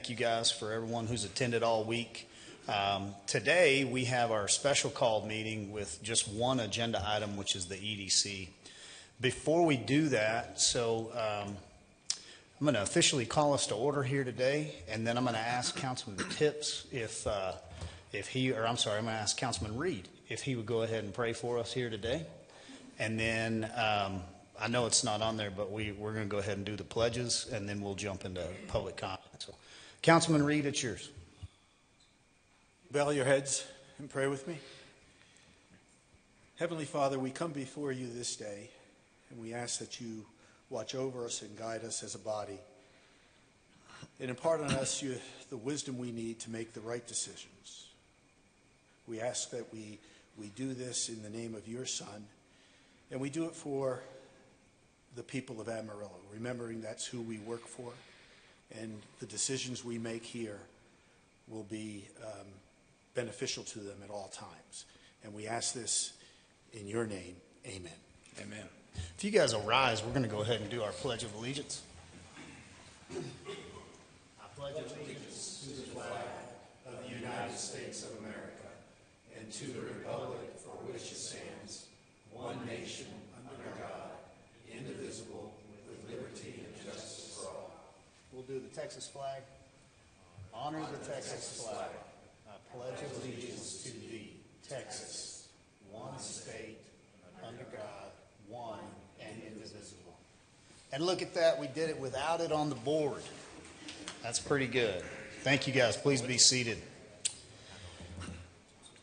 thank you guys for everyone who's attended all week. Today, we have our special called meeting with just one agenda item, which is the EDC. Before we do that, I'm going to officially call us to order here today, and then I'm going to ask Councilman Tips I'm going to ask Councilman Reed if he would go ahead and pray for us here today. And then I know it's not on there, but we're going to go ahead and do the pledges, and then we'll jump into public comment. So, Councilman Reed, it's yours. Bow your heads and pray with me. Heavenly Father, we come before you this day, and we ask that you watch over us and guide us as a body, and impart on us the wisdom we need to make the right decisions. We ask that we do this in the name of your Son, and we do it for the people of Amarillo, remembering that's who we work for, and the decisions we make here will be beneficial to them at all times. And we ask this in your name. Amen. Amen. If you guys will rise, we're going to go ahead and do our Pledge of Allegiance. I pledge allegiance to the flag of the United States of America and to the republic for which it stands, one nation, under God, indivisible, with liberty and justice for all. We'll do the Texas flag. Honor the Texas flag. I pledge allegiance to thee, Texas, one state, under God, one and indivisible. And look at that, we did it without it on the board. That's pretty good. Thank you guys. Please be seated.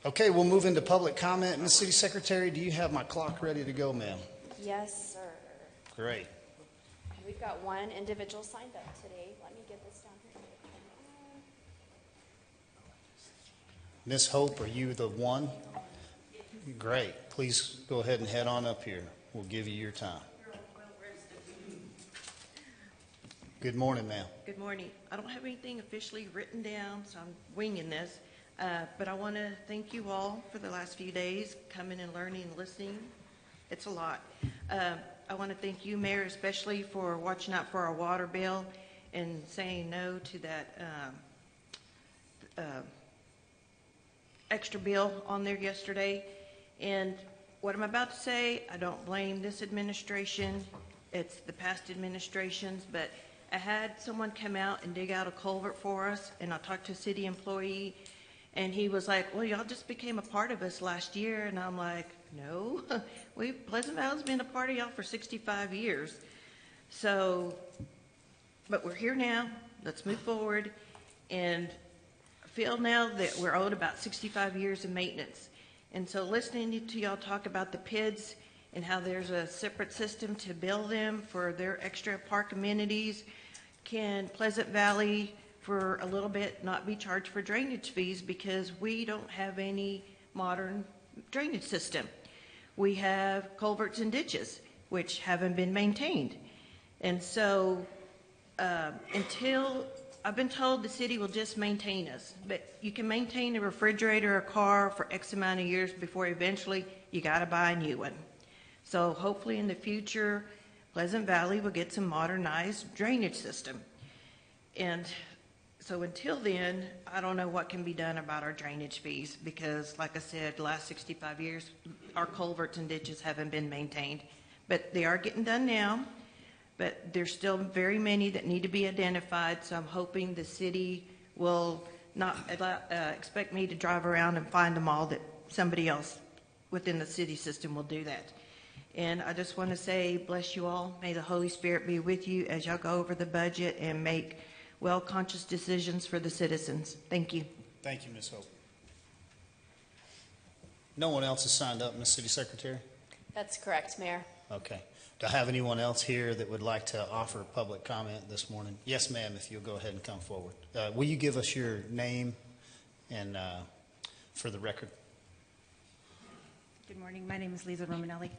Okay, we'll move into public comment. Ms. City Secretary, do you have my clock ready to go, ma'am? Yes, sir. Great. We've got one individual signed up today. Let me get this down here. Ms. Hope, are you the one? Great. Please go ahead and head on up here. We'll give you your time. Good morning, ma'am. Good morning. I don't have anything officially written down, so I'm winging this. But I want to thank you all for the last few days, coming and learning and listening. It's a lot. I want to thank you, Mayor, especially for watching out for our water bill and saying no to that extra bill on there yesterday. And what I'm about to say, I don't blame this administration. It's the past administrations, but I had someone come out and dig out a culvert for us, and I talked to a city employee, and he was like, well, y'all just became a part of us last year. And I'm like, no, Pleasant Valley's been a part of y'all for 65 years. So, but we're here now. Let's move forward. And I feel now that we're owed about 65 years of maintenance. And so listening to y'all talk about the PIDs and how there's a separate system to bill them for their extra park amenities, can Pleasant Valley for a little bit not be charged for drainage fees because we don't have any modern drainage system. We have culverts and ditches, which haven't been maintained. And so until I've been told the city will just maintain us, but you can maintain a refrigerator or a car for X amount of years before eventually you got to buy a new one. So hopefully in the future, Pleasant Valley will get some modernized drainage system. And so until then, I don't know what can be done about our drainage fees because, like I said, the last 65 years, our culverts and ditches haven't been maintained. But they are getting done now. But there's still very many that need to be identified, so I'm hoping the city will not expect me to drive around and find them all, that somebody else within the city system will do that. And I just want to say, bless you all. May the Holy Spirit be with you as y'all go over the budget and make well-conscious decisions for the citizens. Thank you. Thank you, Ms. Hope. No one else has signed up, Ms. City Secretary? That's correct, Mayor. Okay. Do I have anyone else here that would like to offer public comment this morning? Yes, ma'am, if you'll go ahead and come forward. Will you give us your name and for the record? Good morning. My name is Lisa Romanelli.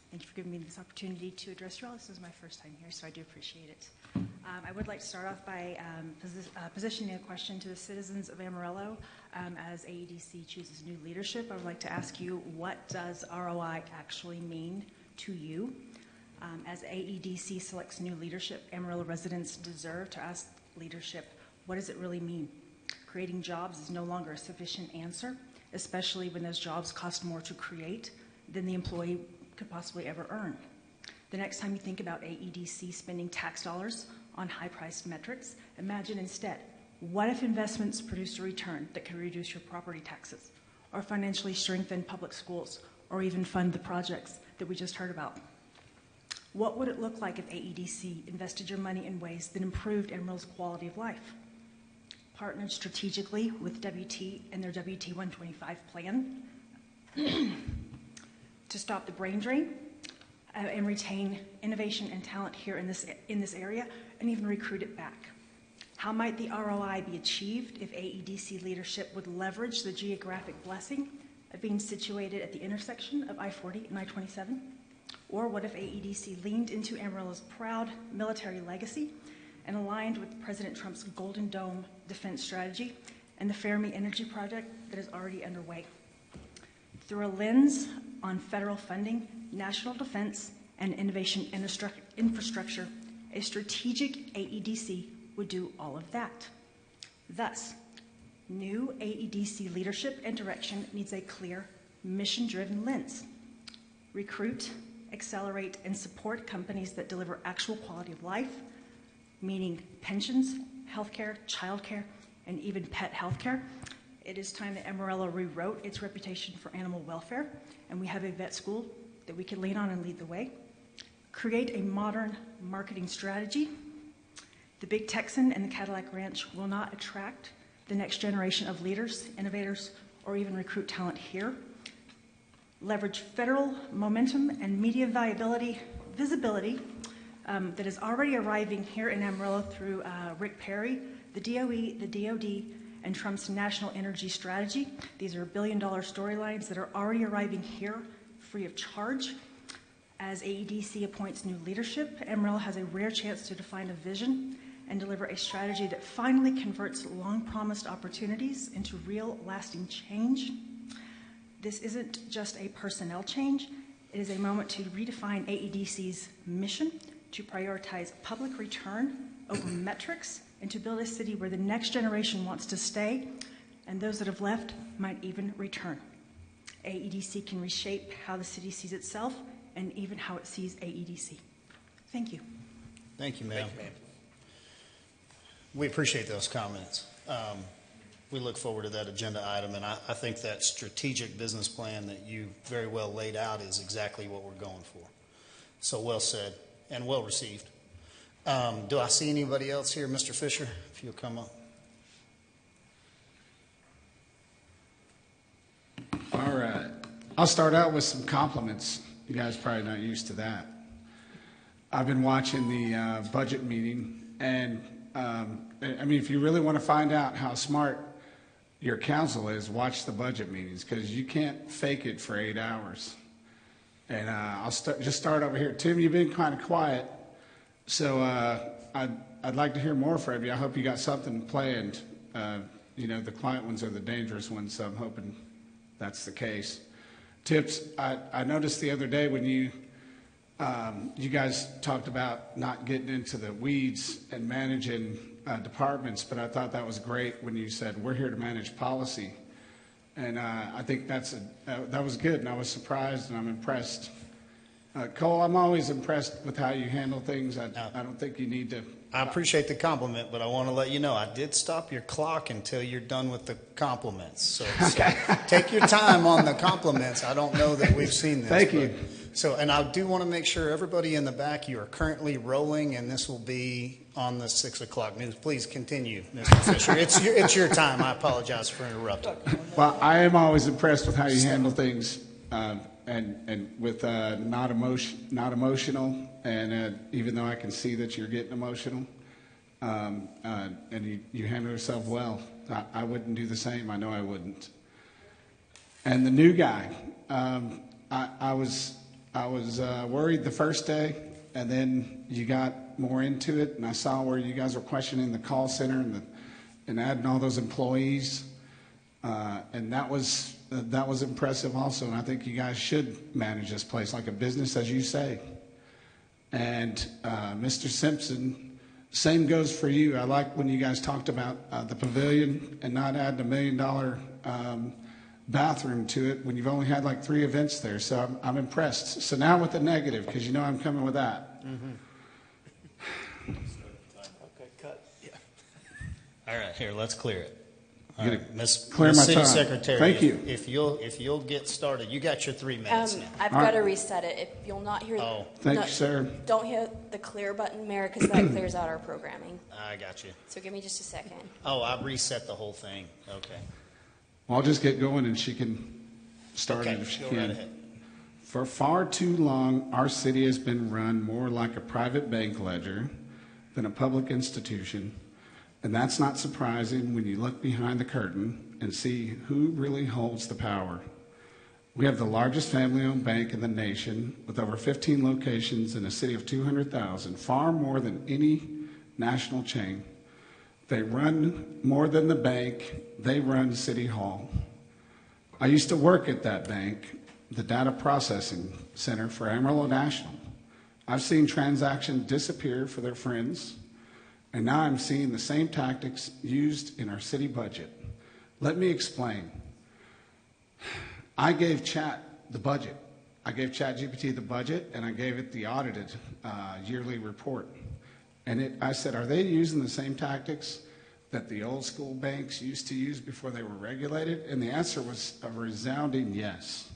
Thank you for giving me this opportunity to address you all. This is my first time here, so I do appreciate it. I would like to start off by positioning a question to the citizens of Amarillo. As AEDC chooses new leadership, I would like to ask you, what does ROI actually mean to you? As AEDC selects new leadership, Amarillo residents deserve to ask leadership. What does it really mean? Creating jobs is no longer a sufficient answer, especially when those jobs cost more to create than the employee could possibly ever earn. The next time you think about AEDC spending tax dollars on high-priced metrics, imagine instead, what if investments produced a return that could reduce your property taxes, or financially strengthen public schools, or even fund the projects that we just heard about? What would it look like if AEDC invested your money in ways that improved Amarillo's quality of life? Partnered strategically with WT and their WT 125 plan to stop the brain drain and retain innovation and talent here in this area, and even recruit it back. How might the ROI be achieved if AEDC leadership would leverage the geographic blessing of being situated at the intersection of I-40 and I-27? Or what if AEDC leaned into Amarillo's proud military legacy and aligned with President Trump's Golden Dome defense strategy and the Fermi Energy project that is already underway? Through a lens on federal funding, national defense, and innovation infrastructure, a strategic AEDC would do all of that. Thus, new AEDC leadership and direction needs a clear, mission-driven lens. Recruit, accelerate, and support companies that deliver actual quality of life, meaning pensions, healthcare, childcare, and even pet healthcare. It is time that Amarillo rewrote its reputation for animal welfare, and we have a vet school that we can lean on and lead the way. Create a modern marketing strategy. The Big Texan and the Cadillac Ranch will not attract the next generation of leaders, innovators, or even recruit talent here. Leverage federal momentum and media visibility that is already arriving here in Amarillo through Rick Perry, the DOE, the DOD, and Trump's national energy strategy. These are billion-dollar storylines that are already arriving here free of charge. As AEDC appoints new leadership, Amarillo has a rare chance to define a vision and deliver a strategy that finally converts long-promised opportunities into real, lasting change. This isn't just a personnel change. It is a moment to redefine AEDC's mission, to prioritize public return over metrics, and to build a city where the next generation wants to stay, and those that have left might even return. AEDC can reshape how the city sees itself and even how it sees AEDC. Thank you. Thank you, ma'am. We appreciate those comments. We look forward to that agenda item, and I think that strategic business plan that you very well laid out is exactly what we're going for. So well said and well received. Do I see anybody else here? Mr. Fisher, if you'll come up. All right. I'll start out with some compliments. You guys are probably not used to that. I've been watching the budget meeting, and I mean, if you really want to find out how smart your council is, watch the budget meetings, because you can't fake it for 8 hours. And I'll just start over here. Tim, you've been kind of quiet, so I'd like to hear more from you. I hope you got something planned. You know, the quiet ones are the dangerous ones, so I'm hoping that's the case. Tips, I noticed the other day when you guys talked about not getting into the weeds and managing departments, but I thought that was great when you said we're here to manage policy. And I think that was good, and I was surprised, and I'm impressed. Cole, I'm always impressed with how you handle things. I don't think you need to. I appreciate the compliment, but I want to let you know I did stop your clock until you're done with the compliments. So, Okay. so take your time on the compliments. I don't know that we've seen this. Thank you. So, and I do want to make sure everybody in the back, you are currently rolling, and this will be on the 6 o'clock news. Please continue, Mr. Fisher. It's your time. I apologize for interrupting. Well, I am always impressed with how you handle things, and with not emotional, and even though I can see that you're getting emotional, and you handle yourself well. I wouldn't do the same. I know I wouldn't. And the new guy, I was worried the first day, and then you got more into it, and I saw where you guys were questioning the call center and adding all those employees, and that was impressive also. And I think you guys should manage this place like a business, as you say. And Mr. Simpson, Same goes for you. I like when you guys talked about the pavilion and not adding $1 million bathroom to it when you've only had like 3 events there. So I'm impressed. So now with the negative, because you know I'm coming with that. Okay, cut. Yeah. All right, here, let's clear it. All You're right, gonna Miss clear my City time. Secretary. Thank you. If you'll get started, you got your 3 minutes now. I've All got to right. reset it. If you'll not hear. Oh. Thank you, sir. Don't hit the clear button, Mayor, because that clears out our programming. I got you. So give me just a second. Oh, I reset the whole thing. Okay. Well, I'll just get going and she can start Okay, it if she go can. right ahead. For far too long, our city has been run more like a private bank ledger than a public institution, and that's not surprising when you look behind the curtain and see who really holds the power. We have the largest family-owned bank in the nation with over 15 locations in a city of 200,000, far more than any national chain. They run more than the bank, they run City Hall. I used to work at that bank, the data processing center for Amarillo National. I've seen transactions disappear for their friends, and now I'm seeing the same tactics used in our city budget. Let me explain. I gave Chat the budget. I gave ChatGPT the budget, and I gave it the audited yearly report. And I said, are they using the same tactics that the old school banks used to use before they were regulated? And the answer was a resounding yes.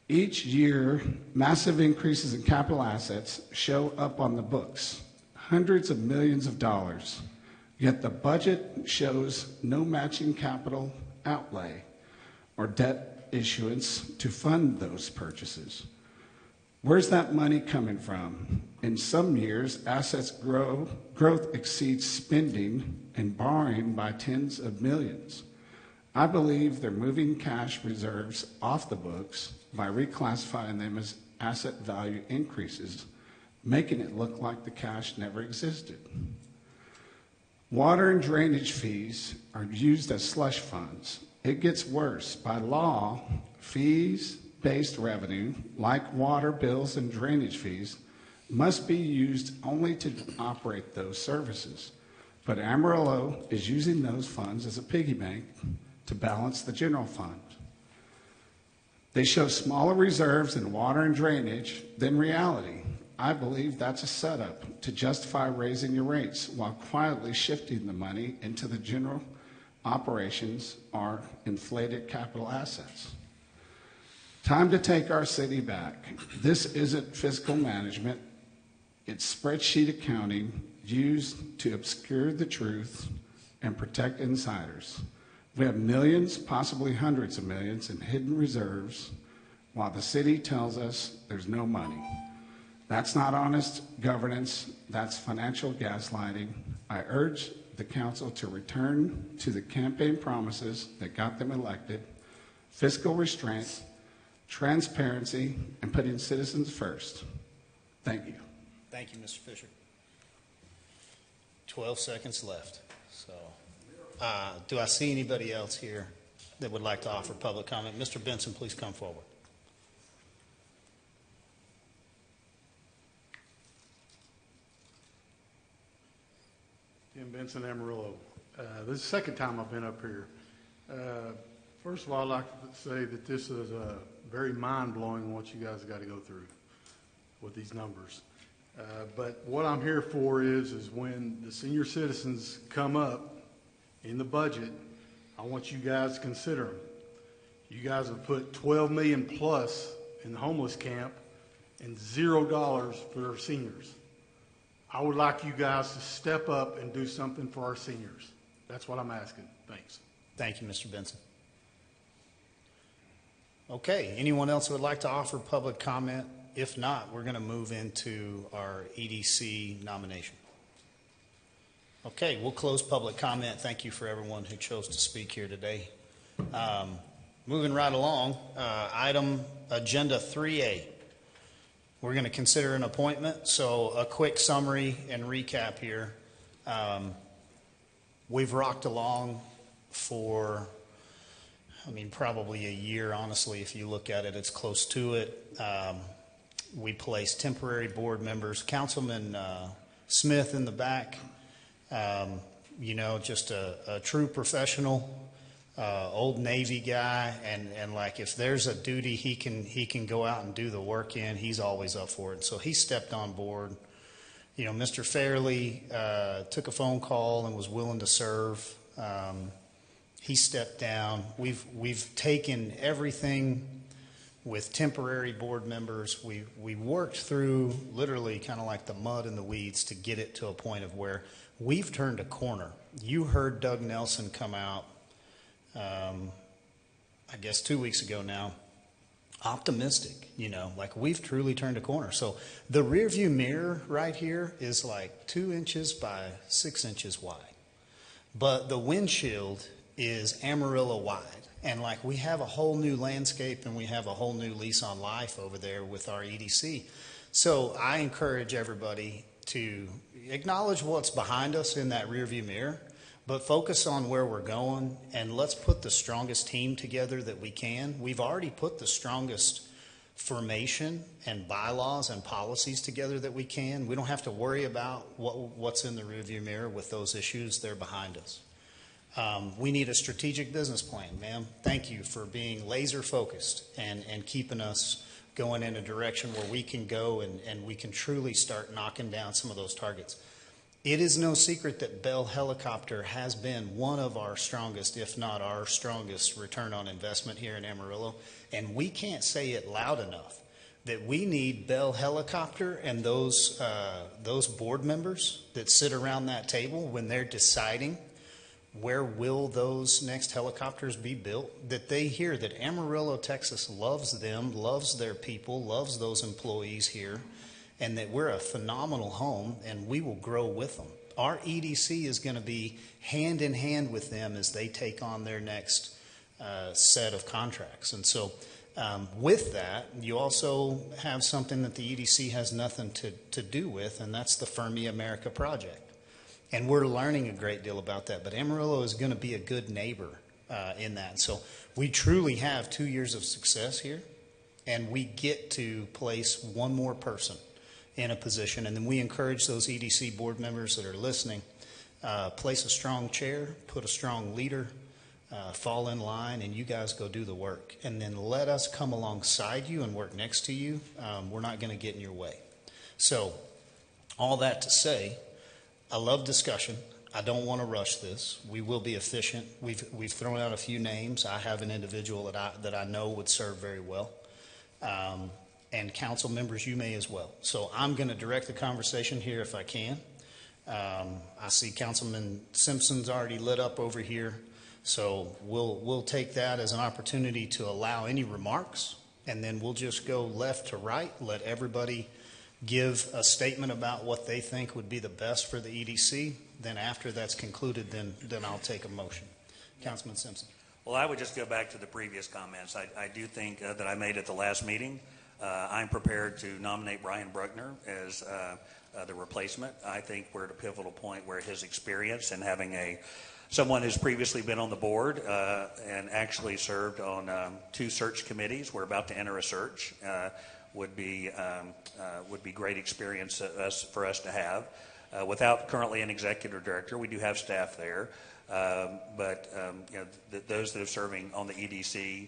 Each year, massive increases in capital assets show up on the books, hundreds of millions of dollars. Yet the budget shows no matching capital outlay or debt issuance to fund those purchases. Where's that money coming from? In some years, assets growth exceeds spending and borrowing by tens of millions. I believe they're moving cash reserves off the books by reclassifying them as asset value increases, making it look like the cash never existed. Water and drainage fees are used as slush funds. It gets worse. By law, fees-based revenue, like water bills and drainage fees, must be used only to operate those services. But Amarillo is using those funds as a piggy bank to balance the general fund. They show smaller reserves in water and drainage than reality. I believe that's a setup to justify raising your rates while quietly shifting the money into the general operations or inflated capital assets. Time to take our city back. This isn't fiscal management. It's spreadsheet accounting used to obscure the truth and protect insiders. We have millions, possibly hundreds of millions, in hidden reserves while the city tells us there's no money. That's not honest governance. That's financial gaslighting. I urge the council to return to the campaign promises that got them elected: fiscal restraint, transparency, and putting citizens first. Thank you. Thank you, Mr. Fisher. 12 seconds left. So, do I see anybody else here that would like to offer public comment? Mr. Benson, please come forward. Tim Benson, Amarillo. This is the second time I've been up here. First of all, I'd like to say that this is very mind-blowing what you guys got to go through with these numbers. But what I'm here for is when the senior citizens come up in the budget, I want you guys to consider them. You guys have put $12 million plus in the homeless camp and $0 for our seniors. I would like you guys to step up and do something for our seniors. That's what I'm asking. Thanks. Thank you, Mr. Benson. Okay, anyone else who would like to offer public comment? If not, we're going to move into our EDC nomination. Okay, we'll close public comment. Thank you for everyone who chose to speak here today. Moving right along, item agenda 3A. We're going to consider an appointment. So a quick summary and recap here. We've rocked along for, probably a year, honestly. If you look at it, it's close to it. We placed temporary board members. Councilman Smith in the back, you know, just a true professional, old Navy guy, and like if there's a duty he can go out and do the work in, he's always up for it. So he stepped on board. You know, Mr. Fairley took a phone call and was willing to serve. He stepped down. We've taken everything with temporary board members. We worked through literally kind of like the mud and the weeds to get it to a point of where we've turned a corner. You heard Doug Nelson come out, I guess 2 weeks ago now, optimistic, you know, like we've truly turned a corner. So the rear view mirror right here is like 2 inches by 6 inches wide. But the windshield is Amarillo wide. And like we have a whole new landscape and we have a whole new lease on life over there with our EDC. So I encourage everybody to acknowledge what's behind us in that rear view mirror, but focus on where we're going, and let's put the strongest team together that we can. We've already put the strongest formation and bylaws and policies together that we can. We don't have to worry about what's in the rearview mirror with those issues. They're behind us. We need a strategic business plan, ma'am. Thank you for being laser focused and keeping us going in a direction where we can go and we can truly start knocking down some of those targets. It is no secret that Bell Helicopter has been one of our strongest, if not our strongest, return on investment here in Amarillo. And we can't say it loud enough that we need Bell Helicopter and those board members that sit around that table when they're deciding where will those next helicopters be built, that they hear that Amarillo, Texas loves them, loves their people, loves those employees here, and that we're a phenomenal home and we will grow with them. Our EDC is going to be hand in hand with them as they take on their next set of contracts. And so with that, you also have something that the EDC has nothing to do with, and that's the Fermi America project. And we're learning a great deal about that. But Amarillo is going to be a good neighbor in that. So we truly have 2 years of success here, and we get to place one more person in a position. And then we encourage those EDC board members that are listening, place a strong chair, put a strong leader, fall in line, and you guys go do the work. And then let us come alongside you and work next to you. We're not going to get in your way. So all that to say, I love discussion. I don't want to rush this. We will be efficient. We've thrown out a few names. I have an individual that I know would serve very well. And council members, you may as well. So I'm going to direct the conversation here if I can. I see Councilman Simpson's already lit up over here. So we'll take that as an opportunity to allow any remarks, and then we'll just go left to right, let everybody give a statement about what they think would be the best for the EDC. Then after that's concluded, then I'll take a motion. Councilman Simpson. Well, I would just go back to the previous comments. I do think that I made at the last meeting. I'm prepared to nominate Brian Bruckner as the replacement. I think we're at a pivotal point where his experience and having someone who's previously been on the board and actually served on 2 search committees. We're about to enter a search. Would be great experience for us to have. Without currently an executive director, we do have staff there, but you know, those that are serving on the EDC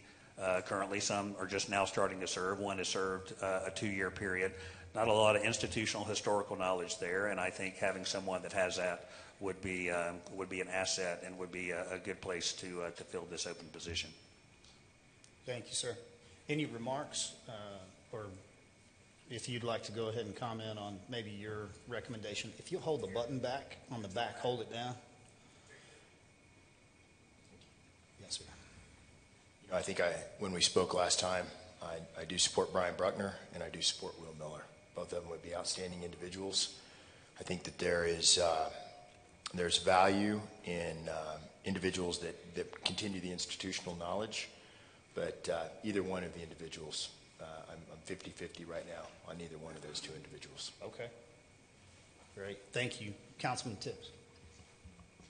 currently, some are just now starting to serve. One has served a 2-year period. Not a lot of institutional historical knowledge there, and I think having someone that has that would be an asset and would be a good place to fill this open position. Thank you, sir. Any remarks? Or if you'd like to go ahead and comment on maybe your recommendation. If you hold the button back on the back, hold it down. Yes, sir. You know, I think when we spoke last time, I do support Brian Bruckner and I do support Will Miller. Both of them would be outstanding individuals. I think that there's value in individuals that continue the institutional knowledge, but either one of the individuals, I'm 50-50 right now on either one of those 2 individuals. Okay. Great. Thank you. Councilman Tips.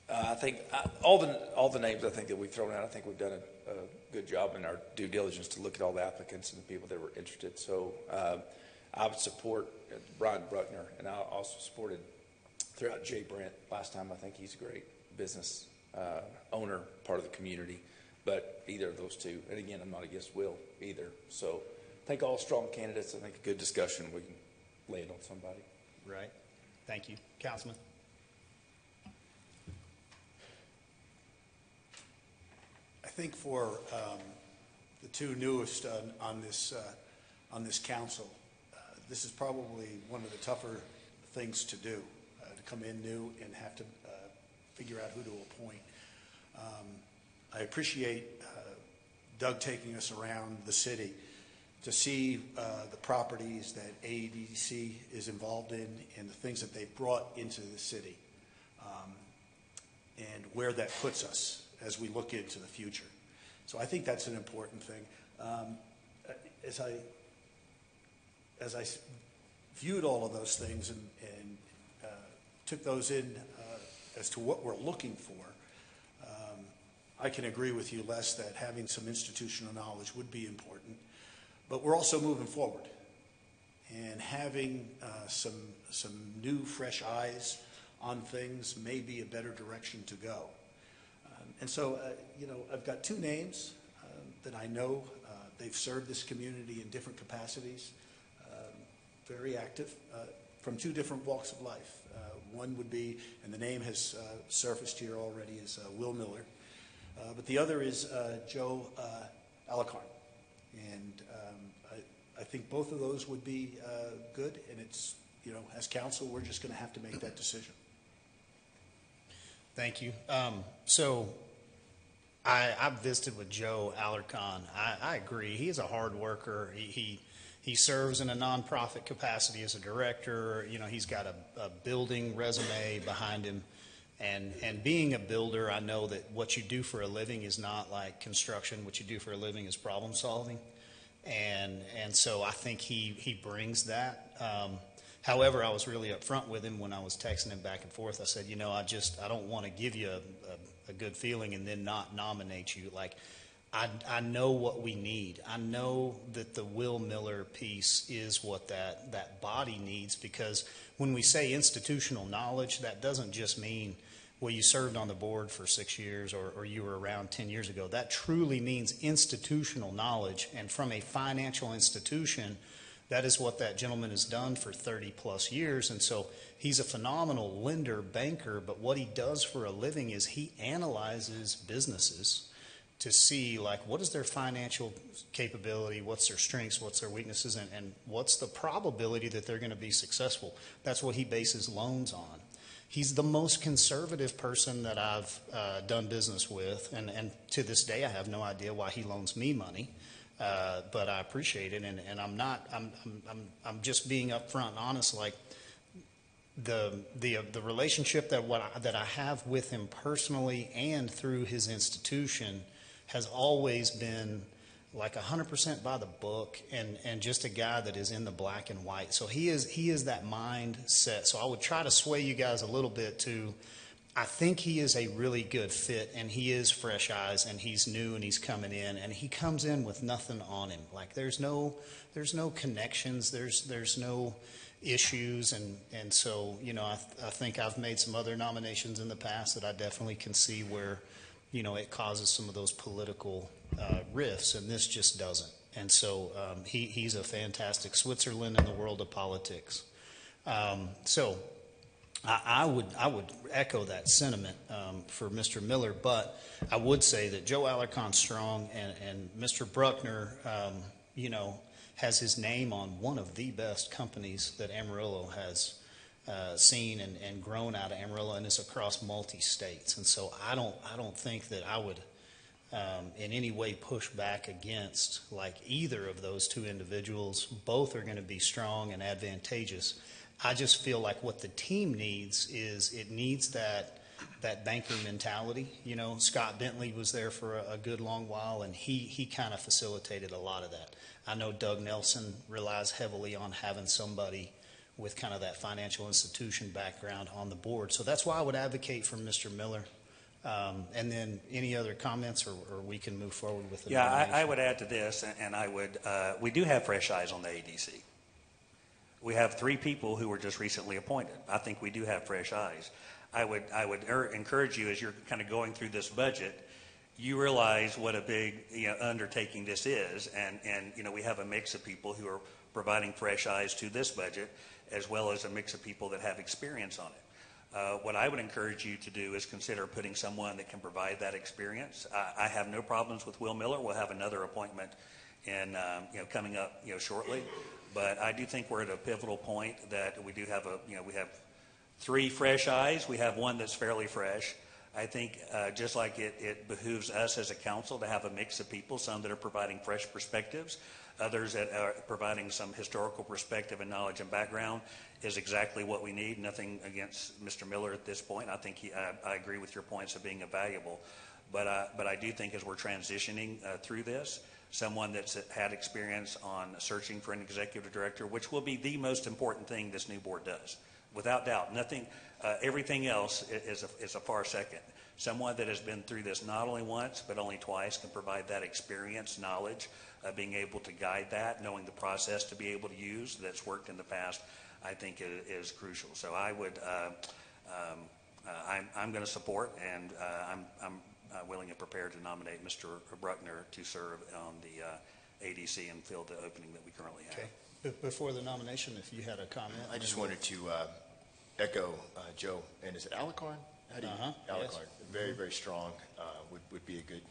I think all the names I think that we've thrown out, I think we've done a good job in our due diligence to look at all the applicants and the people that were interested. So I would support Brian Bruckner, and I also supported threw out Jay Brent last time. I think he's a great business owner, part of the community. But either of those two, and again, I'm not against Will either. So I think all strong candidates. I think a good discussion. We can lay it on somebody. Right. Thank you. Councilman? I think for the two newest on this council, this is probably one of the tougher things to do, to come in new and have to figure out who to appoint. I appreciate Doug taking us around the city to see the properties that AEDC is involved in and the things that they've brought into the city, and where that puts us as we look into the future. So I think that's an important thing. As I viewed all of those things and took those in as to what we're looking for, I can agree with you, Les, that having some institutional knowledge would be important. But we're also moving forward, and having some new, fresh eyes on things may be a better direction to go. And so, I've got two names that I know. They've served this community in different capacities, very active, from two different walks of life. One would be, and the name has surfaced here already, is Will Miller. But the other is Joe Alarcon. And I think both of those would be good. And it's, as council, we're just going to have to make that decision. Thank you. So I've visited with Joe Alarcon. I agree. He is a hard worker. He serves in a nonprofit capacity as a director. He's got a building resume behind him. And being a builder, I know that what you do for a living is not like construction. What you do for a living is problem solving. And so I think he brings that. However, I was really upfront with him when I was texting him back and forth. I said, I don't want to give you a good feeling and then not nominate you. Like, I know what we need. I know that the Will Miller piece is what that body needs, because when we say institutional knowledge, that doesn't just mean, well, you served on the board for 6 years or you were around 10 years ago. That truly means institutional knowledge. And from a financial institution, that is what that gentleman has done for 30 plus years. And so he's a phenomenal lender, banker, but what he does for a living is he analyzes businesses to see, like, what is their financial capability, what's their strengths, what's their weaknesses, and what's the probability that they're going to be successful. That's what he bases loans on. He's the most conservative person that I've done business with, and to this day I have no idea why he loans me money, but I appreciate it, and I'm just being upfront and honest. Like, the relationship that I have with him personally and through his institution has always been like 100% by the book, and just a guy that is in the black and white. So he is that mindset. So I would try to sway you guys a little bit to, I think he is a really good fit, and he is fresh eyes, and he's new, and he's coming in, and he comes in with nothing on him. Like, there's no connections, there's no issues, and so I think I've made some other nominations in the past that I definitely can see where it causes some of those political rifts, and this just doesn't. And so he's a fantastic Switzerland in the world of politics. So I would echo that sentiment for Mr. Miller, but I would say that Joe Alarcon's strong, and Mr. Bruckner, has his name on one of the best companies that Amarillo has seen and grown out of Amarillo, and is across multi-states. And so I don't think that I would in any way push back against like either of those two individuals. Both are going to be strong and advantageous. I just feel like what the team needs is it needs that banker mentality. Scott Bentley was there for a good long while, and he kind of facilitated a lot of that. I know Doug Nelson relies heavily on having somebody with kind of that financial institution background on the board. So that's why I would advocate for Mr. Miller. And then any other comments, or we can move forward with the nomination? I would add to this, and I would, we do have fresh eyes on the AEDC. We have 3 people who were just recently appointed. I think we do have fresh eyes. I would encourage you, as you're kind of going through this budget, you realize what a big undertaking this is, and we have a mix of people who are providing fresh eyes to this budget, as well as a mix of people that have experience on it. What I would encourage you to do is consider putting someone that can provide that experience. I have no problems with Will Miller. We'll have another appointment in coming up shortly, but I do think we're at a pivotal point that we do have we have 3 fresh eyes. We have one that's fairly fresh. I think just like it behooves us as a council to have a mix of people, some that are providing fresh perspectives, others that are providing some historical perspective and knowledge and background, is exactly what we need. Nothing against Mr. Miller at this point. I think I agree with your points of being valuable. But I do think as we're transitioning through this, someone that's had experience on searching for an executive director, which will be the most important thing this new board does. Without doubt, nothing, everything else is a far second. Someone that has been through this not only once, but only twice can provide that experience, knowledge, being able to guide that, knowing the process to be able to use that's worked in the past, I think is crucial. So I would, I'm going to support, and I'm willing and prepared to nominate Mr. Bruckner to serve on the ADC and fill the opening that we currently have. Okay. Before the nomination, if you had a comment. I just wanted to echo Joe, and is it Alicorn? How do you, Alicorn, yes. very, very strong, would be a good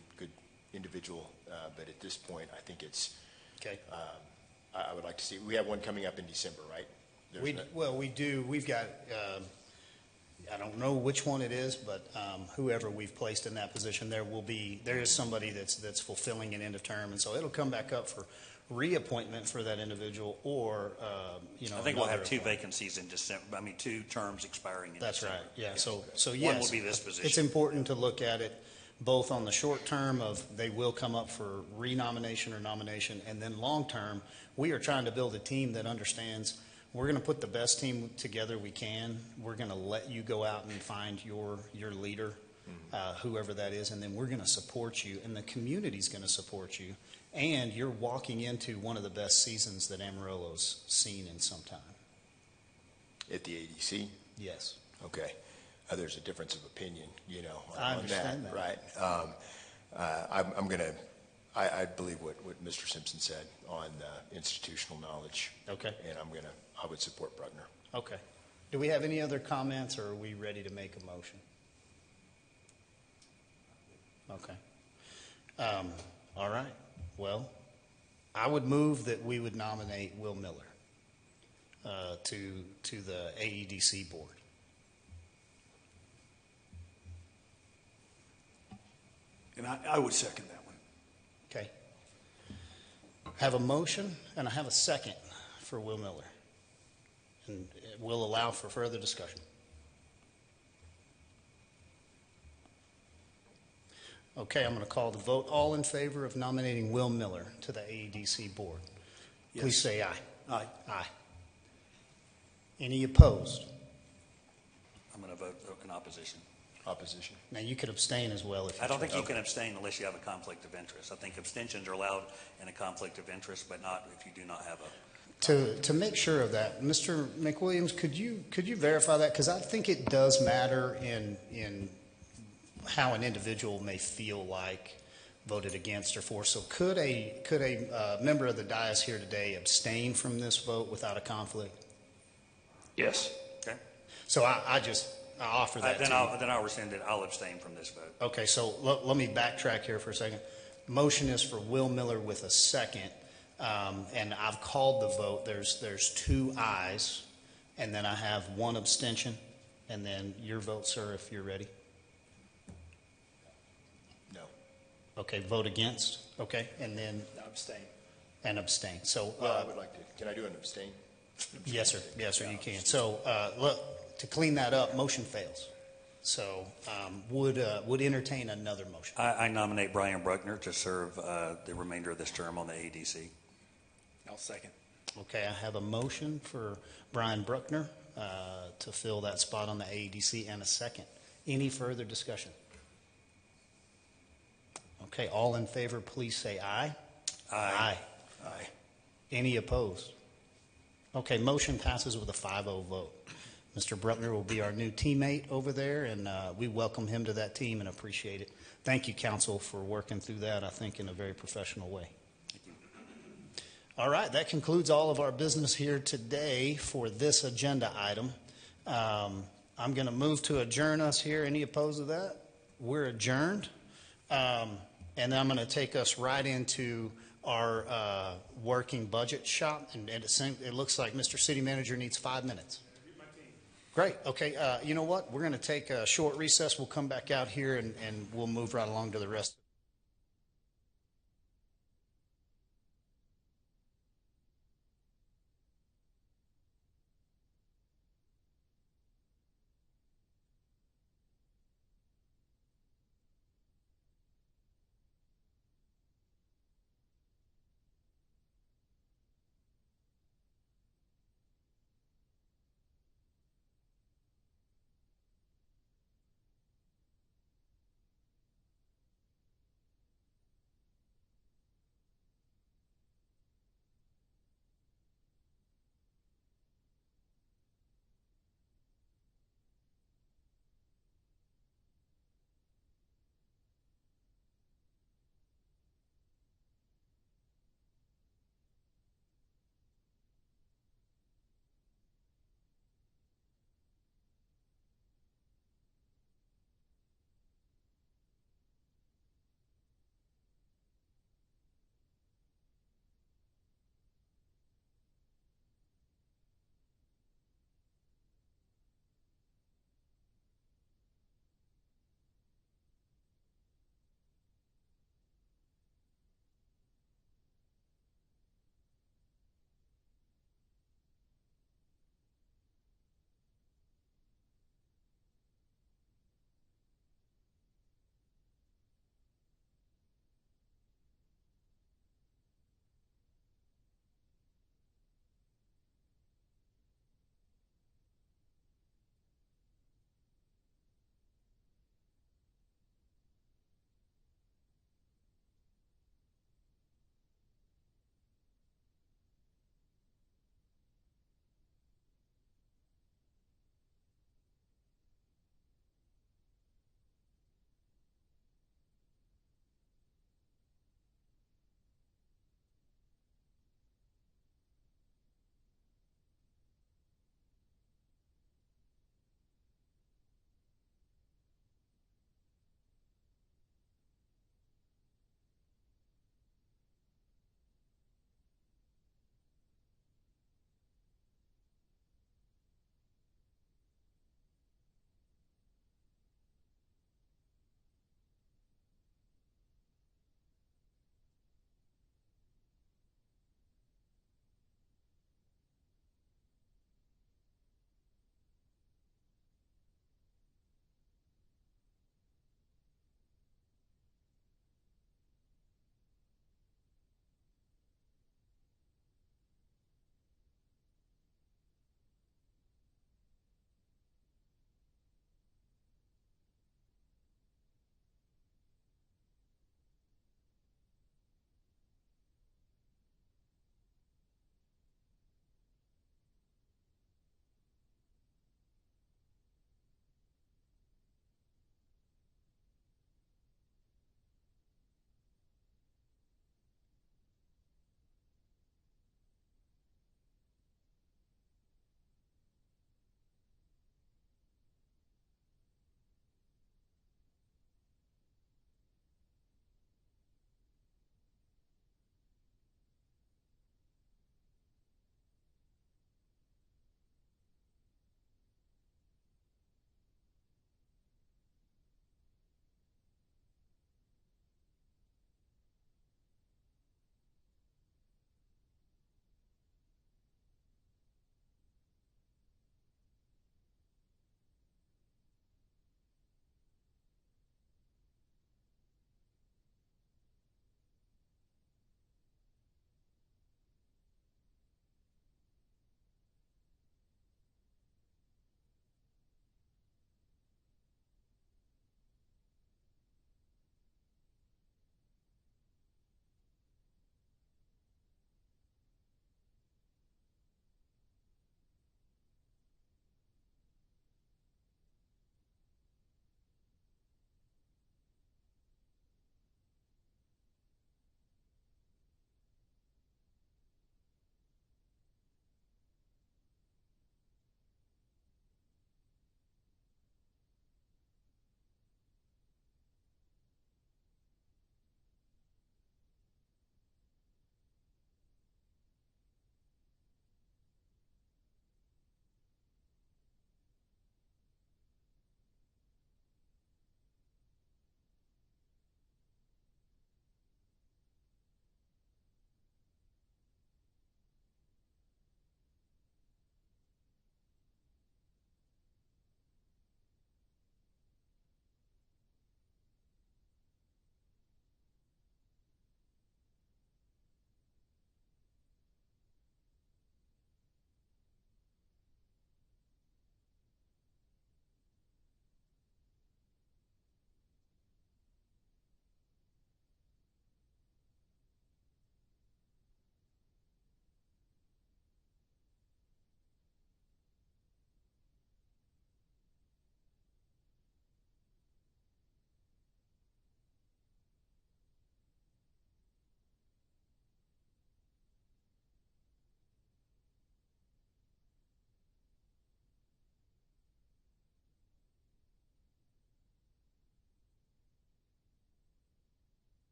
individual, but at this point, I think it's, Okay. I would like to see, we have one coming up in December, right? We do. We've got, I don't know which one it is, but whoever we've placed in that position, there is somebody that's fulfilling an end of term, and so it'll come back up for reappointment for that individual, or I think we'll have 2 vacancies in December. 2 terms expiring in That's December. right. Yeah. So yes, one will be this position. It's important to look at it both on the short term of they will come up for renomination or nomination, and then long term, we are trying to build a team that understands we're going to put the best team together we can. We're going to let you go out and find your leader, whoever that is, and then we're going to support you, and the community's going to support you. And you're walking into one of the best seasons that Amarillo's seen in some time. At the ADC? Yes. Okay. There's a difference of opinion, I on understand that. right? I believe what Mr. Simpson said on institutional knowledge. Okay. And I would support Bruckner. Okay. Do we have any other comments, or are we ready to make a motion? Okay. All right. Well, I would move that we would nominate Will Miller to the AEDC board. And I would second that one. Okay. Have a motion, and I have a second for Will Miller. And we'll allow for further discussion. Okay, I'm going to call the vote. All in favor of nominating Will Miller to the AEDC board, please say aye. Aye. Aye. Any opposed? I'm going to vote in opposition. Opposition. Now, you could abstain as well if you I don't think you choose. can abstain unless you have a conflict of interest. I think abstentions are allowed in a conflict of interest, but not if you do not have a. To make sure of that, Mr. McWilliams, could you verify that? Because I think it does matter in how an individual may feel like voted against or for. So could a member of the dais here today abstain from this vote without a conflict? Yes. Okay. So I offer that Then to you. I'll rescind it. I'll abstain from this vote. Okay, so let me backtrack here for a second. Motion is for Will Miller with a second, and I've called the vote. There's 2 ayes, and then I have 1 abstention, and then your vote, sir, if you're ready. No. Okay, vote against. Okay, and then Abstain. and abstain. So Well, I would like to. Can I do an abstain? yes, sir. Yes, sir. You can. So look, to clean that up, motion fails. So would entertain another motion. I nominate Brian Bruckner to serve the remainder of this term on the ADC. I'll second. Okay, I have a motion for Brian Bruckner to fill that spot on the AEDC and a second. Any further discussion? Okay, all in favor, please say aye. Aye. Aye. Any opposed? Okay, motion passes with a 5-0 vote. Mr. Bruckner will be our new teammate over there, and we welcome him to that team and appreciate it. Thank you, council, for working through that, I think, in a very professional way. All right, that concludes all of our business here today for this agenda item. I'm going to move to adjourn us here. Any opposed to that? We're adjourned. And I'm going to take us right into our working budget shop. And it looks like Mr. City Manager needs 5 minutes. Great. Okay. You know what? We're going to take a short recess. We'll come back out here and we'll move right along to the rest.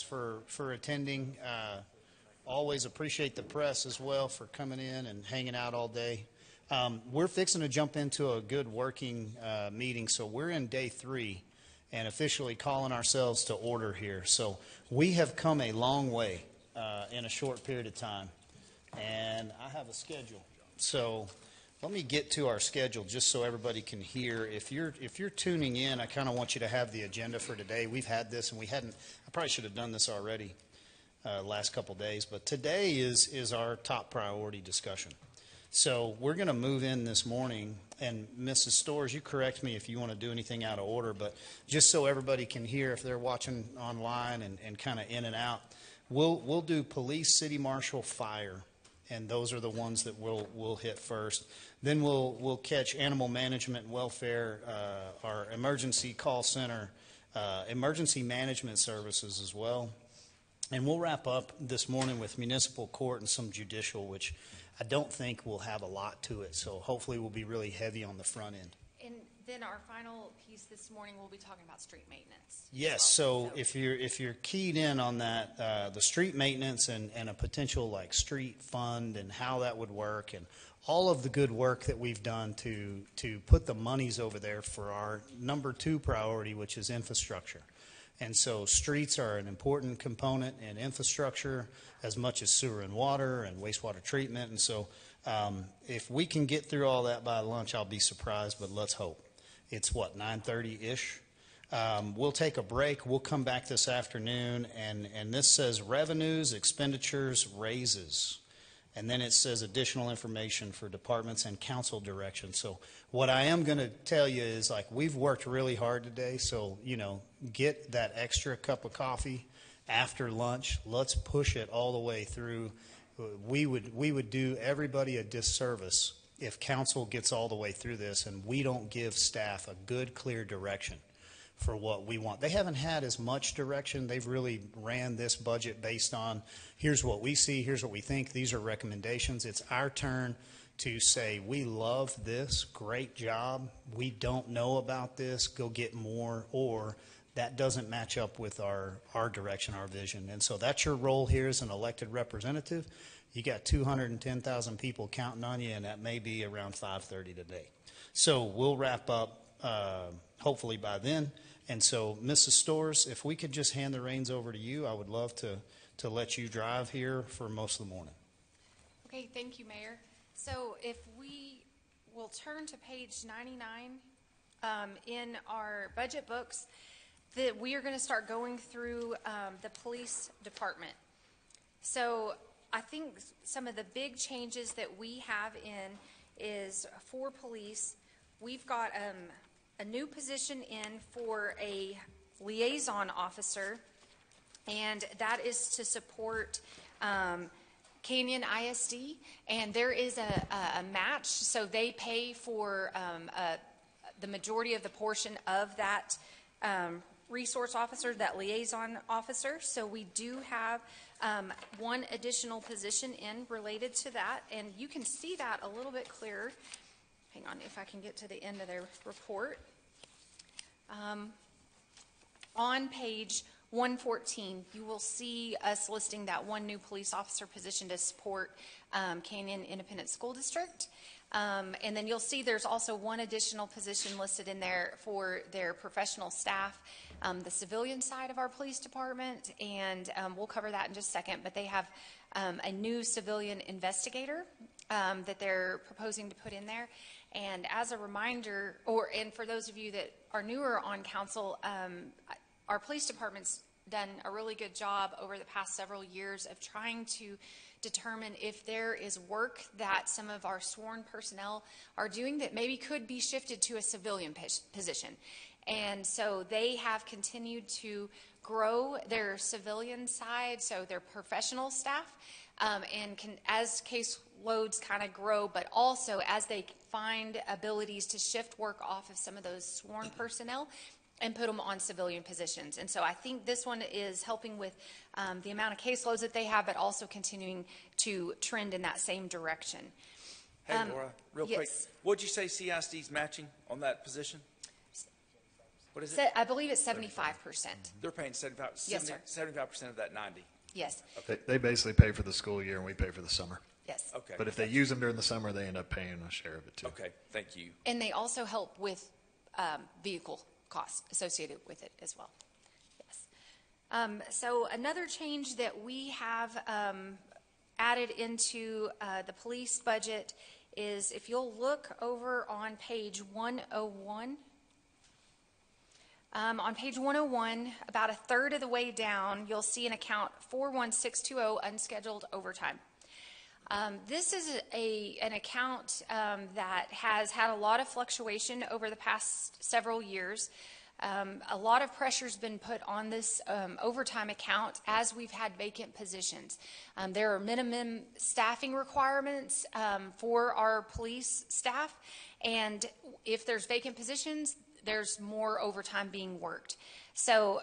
for attending. Always appreciate the press as well for coming in and hanging out all day. We're fixing to jump into a good working meeting, so we're in day 3 and officially calling ourselves to order here. So we have come a long way in a short period of time, and I have a schedule. So let me get to our schedule just so everybody can hear. If you're tuning in, I kind of want you to have the agenda for today. We've had this, and we hadn't. I probably should have done this already last couple days, but today is our top priority discussion. So we're going to move in this morning, and Mrs. Storrs, you correct me if you want to do anything out of order, but just so everybody can hear if they're watching online and kind of in and out, we'll do police, city marshal, fire, and those are the ones that we'll hit first. Then we'll catch animal management, welfare, our emergency call center, emergency management services as well. And we'll wrap up this morning with municipal court and some judicial, which I don't think will have a lot to it. So hopefully we'll be really heavy on the front end. And then our final piece this morning, we'll be talking about street maintenance. Yes. So if you're keyed in on that, the street maintenance and a potential like street fund and how that would work and all of the good work that we've done to put the monies over there for our number 2 priority, which is infrastructure. And so streets are an important component in infrastructure as much as sewer and water and wastewater treatment. And so if we can get through all that by lunch, I'll be surprised, but let's hope. It's 9:30-ish. We'll take a break. We'll come back this afternoon, and this says revenues, expenditures, raises. And then it says additional information for departments and council direction. So what I am going to tell you is, like, we've worked really hard today. So, get that extra cup of coffee after lunch. Let's push it all the way through. We would do everybody a disservice if council gets all the way through this and we don't give staff a good, clear direction for what we want. They haven't had as much direction. They've really ran this budget based on, here's what we see, here's what we think, these are recommendations. It's our turn to say, we love this, great job, we don't know about this, go get more, or that doesn't match up with our direction, our vision. And so that's your role here as an elected representative. You got 210,000 people counting on you, and that may be around 5:30 today. So we'll wrap up hopefully by then. And so, Mrs. Storrs, if we could just hand the reins over to you, I would love to let you drive here for most of the morning. Okay, thank you, Mayor. So if we will turn to page 99 in our budget books, that we are going to start going through the police department. So I think some of the big changes that we have in is for police, we've got a new position in for a liaison officer, and that is to support Canyon ISD, and there is a match, so they pay for the majority of the portion of that resource officer, that liaison officer. So we do have one additional position in related to that, and you can see that a little bit clearer. Hang on, if I can get to the end of their report. On page 114, you will see us listing that one new police officer position to support Canyon Independent School District. And then you'll see there's also one additional position listed in there for their professional staff, the civilian side of our police department, and we'll cover that in just a second, but they have a new civilian investigator that they're proposing to put in there. And as a reminder, and for those of you that are newer on council, our police department's done a really good job over the past several years of trying to determine if there is work that some of our sworn personnel are doing that maybe could be shifted to a civilian position. And so they have continued to grow their civilian side, so their professional staff, and as case loads kind of grow, but also as they find abilities to shift work off of some of those sworn personnel and put them on civilian positions. And so I think this one is helping with the amount of caseloads that they have, but also continuing to trend in that same direction. Hey, Laura, real quick, yes. what'd you say CISD's matching on that position? What is it? I believe it's 75%. They're paying 75, Yes, sir. 75% of that 90. Yes, They basically pay for the school year and we pay for the summer. yes. Okay. But if they use them during the summer, they end up paying a share of it too. Okay, thank you. And they also help with vehicle costs associated with it as well. Yes. So another change that we have added into the police budget is, if you'll look over on page 101, on page 101, about a third of the way down, you'll see an account 41620, unscheduled overtime. This is an account that has had a lot of fluctuation over the past several years. A lot of pressure's been put on this overtime account as we've had vacant positions. There are minimum staffing requirements for our police staff, and if there's vacant positions, there's more overtime being worked. So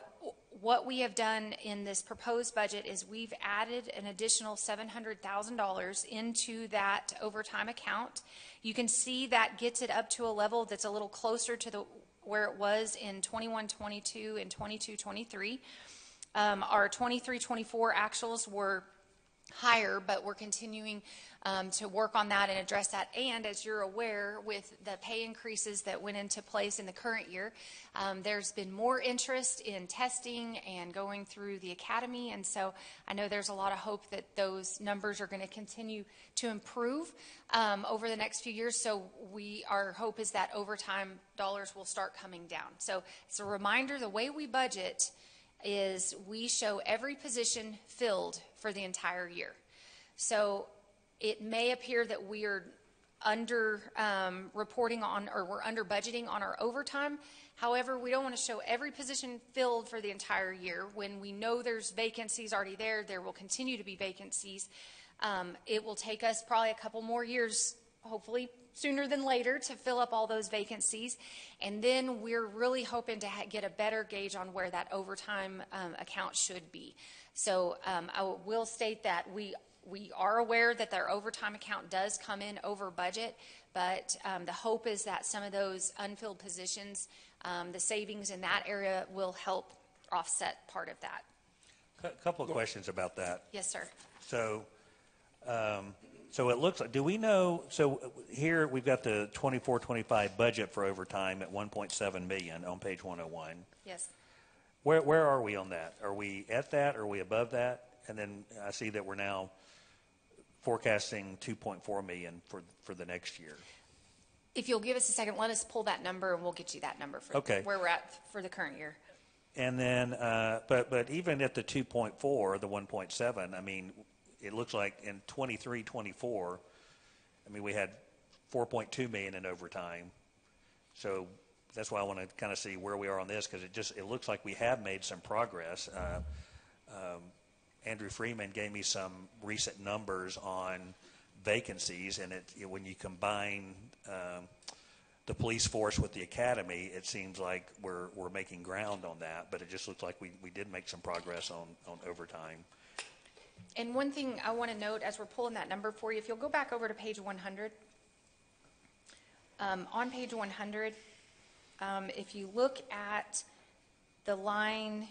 what we have done in this proposed budget is we've added an additional $700,000 into that overtime account. You can see that gets it up to a level that's a little closer to where it was in 21-22 and 22-23. Our 23-24 actuals were higher, but we're continuing to work on that and address that. And as you're aware, with the pay increases that went into place in the current year, there's been more interest in testing and going through the academy. And so I know there's a lot of hope that those numbers are going to continue to improve over the next few years. So our hope is that overtime dollars will start coming down. So it's a reminder, the way we budget is we show every position filled for the entire year. So it may appear that we are under reporting on, or we're under budgeting on our overtime. However, we don't want to show every position filled for the entire year. When we know there's vacancies already there will continue to be vacancies. It will take us probably a couple more years, hopefully sooner than later, to fill up all those vacancies. And then we're really hoping to get a better gauge on where that overtime account should be. So I will state that we are aware that their overtime account does come in over budget, but the hope is that some of those unfilled positions, the savings in that area will help offset part of that. A couple of questions about that. Yes, sir. So it looks like, do we know, so here we've got the 24-25 budget for overtime at 1.7 million on page 101. Yes. Where are we on that? Are we at that? Are we above that? And then I see that we're now forecasting 2.4 million for the next year. If you'll give us a second, let us pull that number and we'll get you that number for where we're at for the current year. And then, but even at the 2.4, the 1.7, I mean, it looks like in 23-24, I mean, we had 4.2 million in overtime. So that's why I want to kind of see where we are on this, because it looks like we have made some progress. Andrew Freeman gave me some recent numbers on vacancies, and when you combine the police force with the academy, it seems like we're making ground on that. But it just looks like we did make some progress on overtime. And one thing I want to note as we're pulling that number for you, if you'll go back over to page 100. On page 100, if you look at the line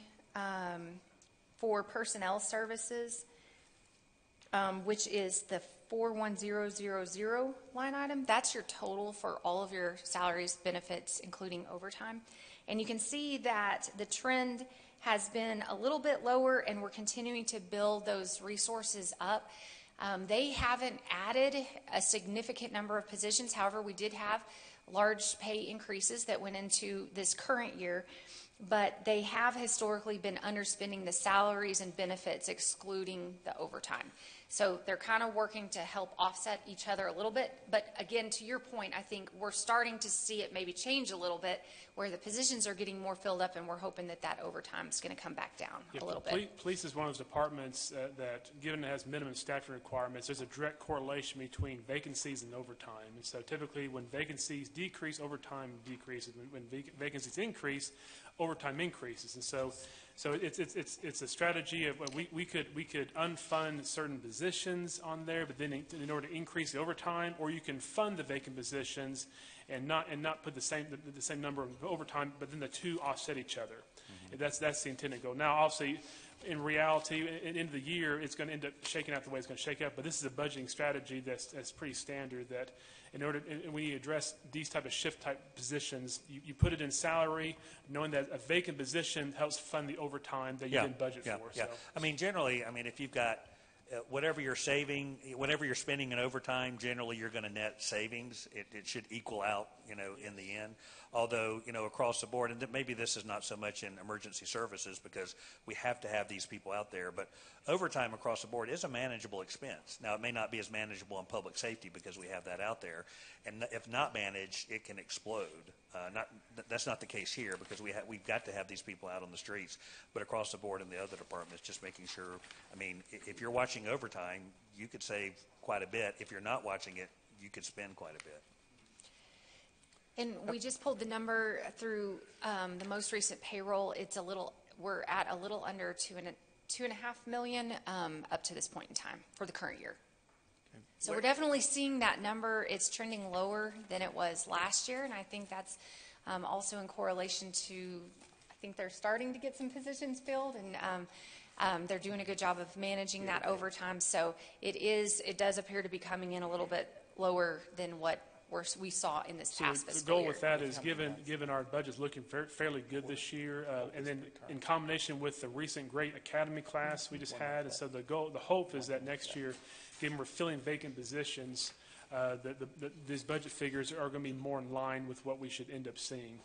for personnel services, which is the 41000 line item, that's your total for all of your salaries, benefits, including overtime. And you can see that the trend has been a little bit lower, and we're continuing to build those resources up. They haven't added a significant number of positions. However, we did have large pay increases that went into this current year, but they have historically been underspending the salaries and benefits, excluding the overtime. So they're kind of working to help offset each other a little bit. But again, to your point, I think we're starting to see it maybe change a little bit, where the positions are getting more filled up, and we're hoping that that overtime is going to come back down a little bit. Police is one of those departments that, given it has minimum staffing requirements, there's a direct correlation between vacancies and overtime. And so typically when vacancies decrease, overtime decreases. When vacancies increase, overtime increases. And so So it's a strategy of, we could unfund certain positions on there, but then in order to increase the overtime, or you can fund the vacant positions and not put the same number of overtime, but then the two offset each other. That's the intended goal. Now, obviously, in reality, at the end of the year, it's going to end up shaking out the way it's going to shake out. But this is a budgeting strategy that's pretty standard. That in order, when you address these type of shift type positions, you put it in salary, knowing that a vacant position helps fund the overtime that you didn't budget for. Yeah. So. I mean, generally, if you've got whatever you're spending in overtime, generally you're going to net savings. It should equal out, in the end. Although, across the board, and maybe this is not so much in emergency services because we have to have these people out there, but overtime across the board is a manageable expense. Now, it may not be as manageable in public safety because we have that out there, and if not managed, it can explode. That's not the case here because we've got to have these people out on the streets, but across the board in the other departments, just making sure. If you're watching overtime, you could save quite a bit. If you're not watching it, you could spend quite a bit. And we just pulled the number through the most recent payroll. We're at a little under $2.5 million up to this point in time for the current year. So we're definitely seeing that number. It's trending lower than it was last year, and I think that's also in correlation to, I think they're starting to get some positions filled, and they're doing a good job of managing that overtime. So it does appear to be coming in a little bit lower than what we saw in this past fiscal year. The goal with that is, given our budget's looking fairly good this year, and then in combination with the recent great academy class we just had, and so the hope is that next year, given we're filling vacant positions, these budget figures are going to be more in line with what we should end up seeing.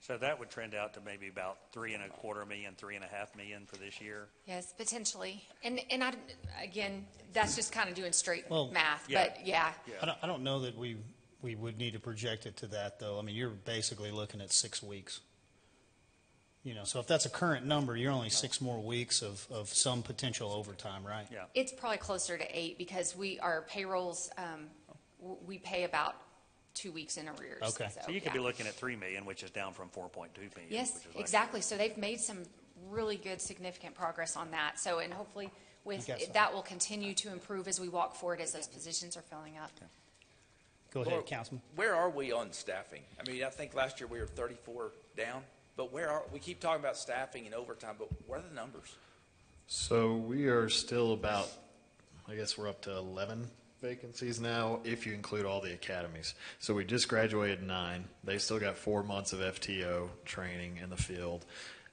So that would trend out to maybe about $3.25 million, $3.5 million for this year. Yes, potentially. And again, that's just kind of doing straight math. Yeah. But yeah. I don't know that we would need to project it to that, though. You're basically looking at 6 weeks. So if that's a current number, you're only 6 more weeks of some potential overtime, right? Yeah. It's probably closer to 8 because our payrolls, we pay about 2 weeks in arrears. Okay. So you could be looking at $3 million, which is down from $4.2 million. Yes, which is exactly. So they've made some really good, significant progress on that. So, and hopefully that will continue to improve as we walk forward as those positions are filling up. Okay. Go ahead, Councilman. Where are we on staffing? I think last year we were 34 down, but we keep talking about staffing and overtime, but what are the numbers? So we are still about, I guess we're up to 11 vacancies now, if you include all the academies. So we just graduated 9. They still got 4 months of FTO training in the field.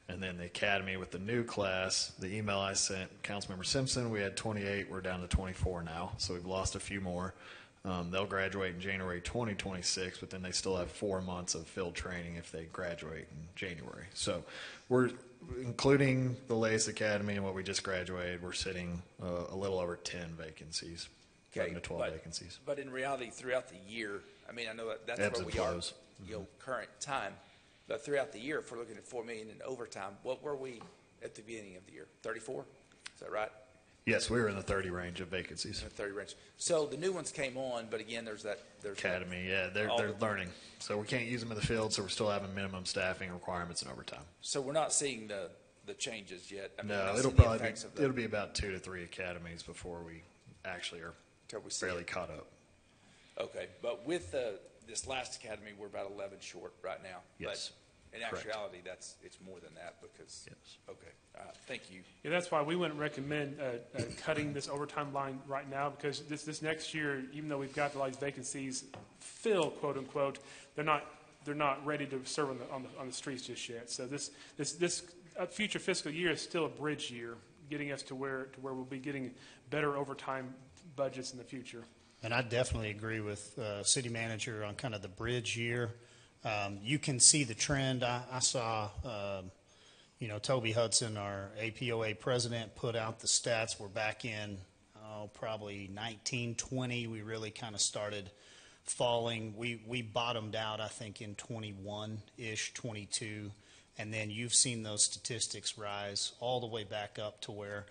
And then the academy with the new class, the email I sent Councilmember Simpson, we had 28. We're down to 24 now. So we've lost a few more. They'll graduate in January 2026, but then they still have 4 months of field training if they graduate in January. So we're, including the latest academy and what we just graduated, we're sitting a little over 10 vacancies, 11 to 12 vacancies. But in reality, throughout the year, I know that's Ebbs where and we flows. are, current time. But throughout the year, if we're looking at $4 million in overtime, what were we at the beginning of the year? 34? Is that right? Yes, we were in the 30 range of vacancies. In the 30 range. So the new ones came on, but again, there's academy. They're learning, so we can't use them in the field. So we're still having minimum staffing requirements and overtime. So we're not seeing the changes yet. No, it'll be about 2 to 3 academies before we actually are fairly caught up. Okay, but with this last academy, we're about 11 short right now. Yes. But in actuality, it's more than that because. Yes. Okay. Thank you. Yeah, that's why we wouldn't recommend cutting this overtime line right now, because this next year, even though we've got all these vacancies filled, quote unquote, they're not ready to serve on the streets just yet. So this future fiscal year is still a bridge year, getting us to where we'll be getting better overtime budgets in the future. And I definitely agree with City Manager on kind of the bridge year. You can see the trend. I saw, Toby Hudson, our APOA president, put out the stats. We're back in, probably 1920. We really kind of started falling. We bottomed out, I think, in 21-ish, 22. And then you've seen those statistics rise all the way back up to where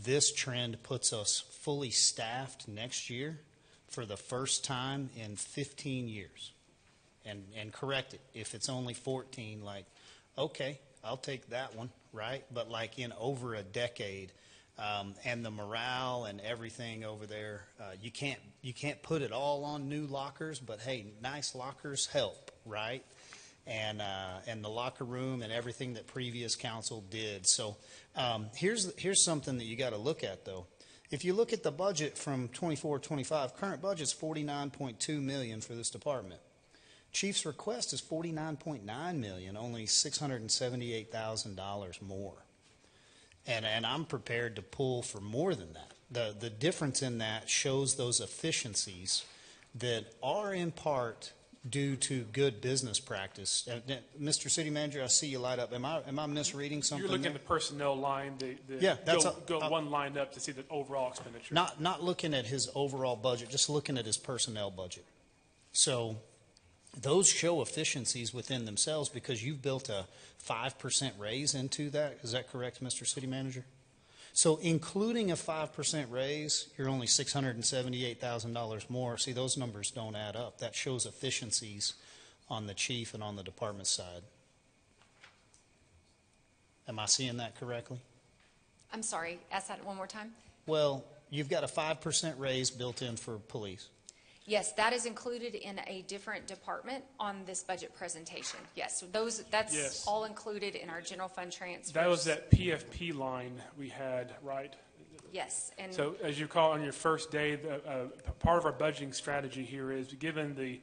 this trend puts us fully staffed next year for the first time in 15 years. And correct it. If it's only 14, okay, I'll take that one, right? But like in over a decade, and the morale and everything over there, you can't put it all on new lockers, but hey, nice lockers help, right? And the locker room and everything that previous council did. So here's something that you got to look at though. If you look at the budget from 24-25, current budget's $49.2 million for this department. Chief's request is $49.9 million, only $678,000 more. And I'm prepared to pull for more than that. The difference in that shows those efficiencies that are in part due to good business practice. Mr. City Manager, I see you light up. Am I misreading something? You're looking there? at the personnel line. Yeah, that's go one line up to see the overall expenditure. Not looking at his overall budget, just looking at his personnel budget. So those show efficiencies within themselves because you've built a 5% raise into that. Is that correct, Mr. City Manager? So including a 5% raise, you're only $678,000 more. See, those numbers don't add up. That shows efficiencies on the chief and on the department side. Am I seeing that correctly? I'm sorry, ask that one more time. Well, you've got a 5% raise built in for police. Yes, that is included in a different department on this budget presentation. Yes, so that's Yes. all included in our general fund transfers. That was that PFP line we had, right? Yes, and So as you recall, on your first day, part of our budgeting strategy here is given the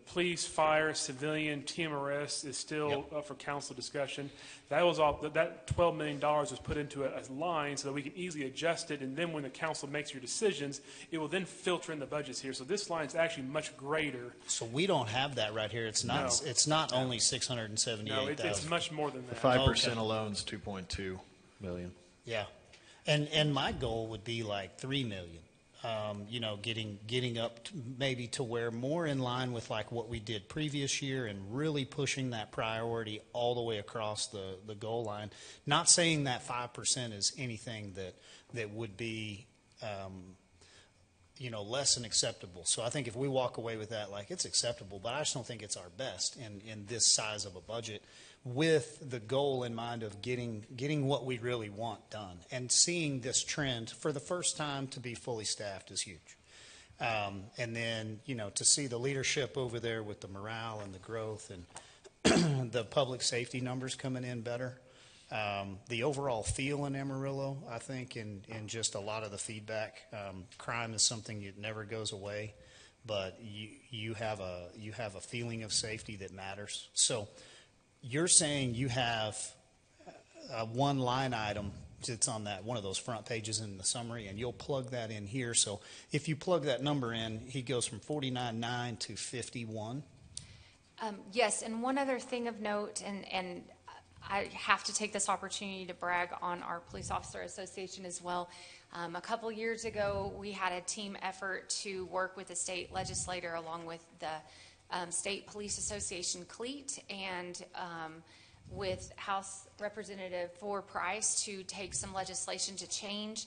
police, fire, civilian, TMRS is still up for council discussion. That was all. That $12 million was put into a line so that we can easily adjust it, and then when the council makes your decisions, it will then filter in the budgets here. So this line is actually much greater. So we don't have that right here. It's not. No. It's not only $678,000. No, it's much more than The that. 5% Okay. alone is 2.2 million. Yeah, and my goal would be like $3 million. Getting up to maybe to where more in line with like what we did previous year and really pushing that priority all the way across the goal line. Not saying that 5% is anything that would be, less than acceptable. So I think if we walk away with that, like it's acceptable, but I just don't think it's our best in this size of a budget with the goal in mind of getting what we really want done. And seeing this trend for the first time to be fully staffed is huge. And then, to see the leadership over there with the morale and the growth and the public safety numbers coming in better. The overall feel in Amarillo, I think, and just a lot of the feedback, crime is something that never goes away, but you have a feeling of safety that matters. So you're saying you have one line item that's on that one of those front pages in the summary, and you'll plug that in here. So if you plug that number in, he goes from 49.9 to 51. yes, and one other thing of note, and I have to take this opportunity to brag on our Police Officer Association as well. A couple years ago, we had a team effort to work with the state legislator along with the State Police Association CLEAT and with House Representative for Price to take some legislation to change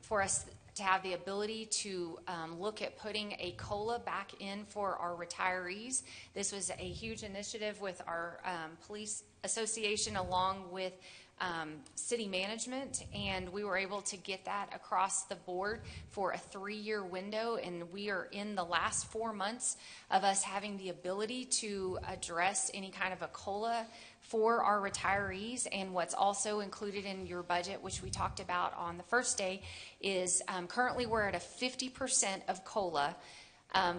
for us to have the ability to look at putting a COLA back in for our retirees. This was a huge initiative with our police association along with city management, and we were able to get that across the board for a 3-year window, and we are in the last 4 months of us having the ability to address any kind of a COLA for our retirees. And what's also included in your budget, which we talked about on the first day, is currently we're at a 50% of COLA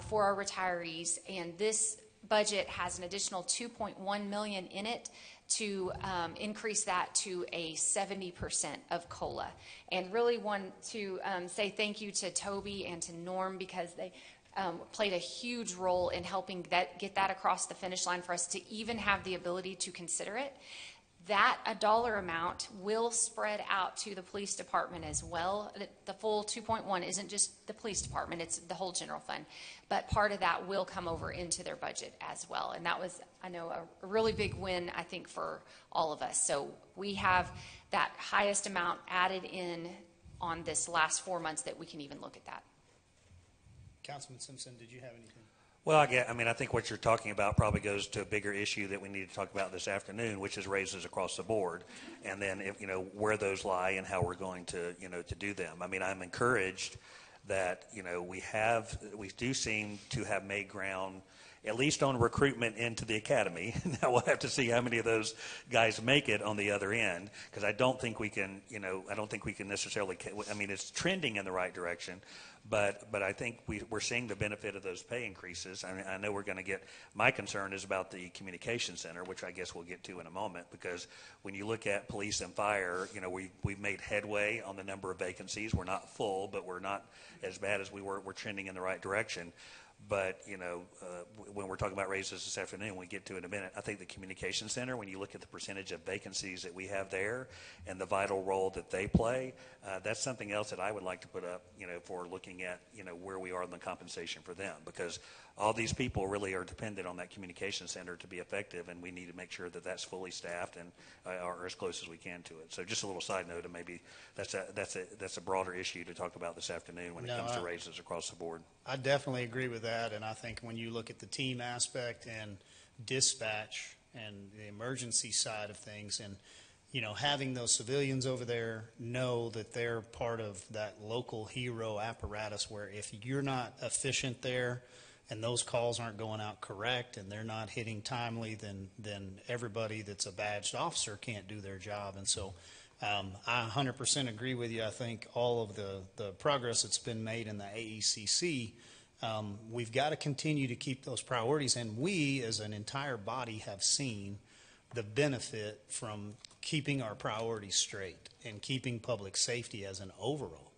for our retirees, and this budget has an additional $2.1 million in it to increase that to a 70% of COLA. And really want to say thank you to Toby and to Norm because they played a huge role in helping get that across the finish line for us to even have the ability to consider it. That a dollar amount will spread out to the police department as well. The full 2.1 isn't just the police department, it's the whole general fund. But part of that will come over into their budget as well. And that was, I know, a really big win, I think, for all of us. So we have that highest amount added in on this last 4 months that we can even look at that. Councilman Simpson, did you have anything? Well, I think what you're talking about probably goes to a bigger issue that we need to talk about this afternoon, which is raises across the board, and then where those lie and how we're going to to do them. I mean, I'm encouraged that we do seem to have made ground, at least on recruitment into the academy. Now we'll have to see how many of those guys make it on the other end, because I don't think we can necessarily. I mean, it's trending in the right direction. But I think we're seeing the benefit of those pay increases. I know we're going to get, my concern is about the communication center, which I guess we'll get to in a moment, because when you look at police and fire, we've made headway on the number of vacancies. We're not full, but we're not as bad as we were. We're trending in the right direction. But, when we're talking about raises this afternoon, we get to it in a minute. I think the communication center, when you look at the percentage of vacancies that we have there and the vital role that they play, that's something else that I would like to put up, for looking at, where we are in the compensation for them. Because all these people really are dependent on that communication center to be effective, and we need to make sure that that's fully staffed and are as close as we can to it. So just a little side note, and maybe that's a broader issue to talk about this afternoon when it comes to raises across the board. I definitely agree with that, and I think when you look at the team aspect and dispatch and the emergency side of things, and having those civilians over there know that they're part of that local hero apparatus, where if you're not efficient there and those calls aren't going out correct and they're not hitting timely, then everybody that's a badged officer can't do their job. And so I 100% agree with you. I think all of the progress that's been made in the AECC, we've got to continue to keep those priorities. And we, as an entire body, have seen the benefit from keeping our priorities straight and keeping public safety as an overall.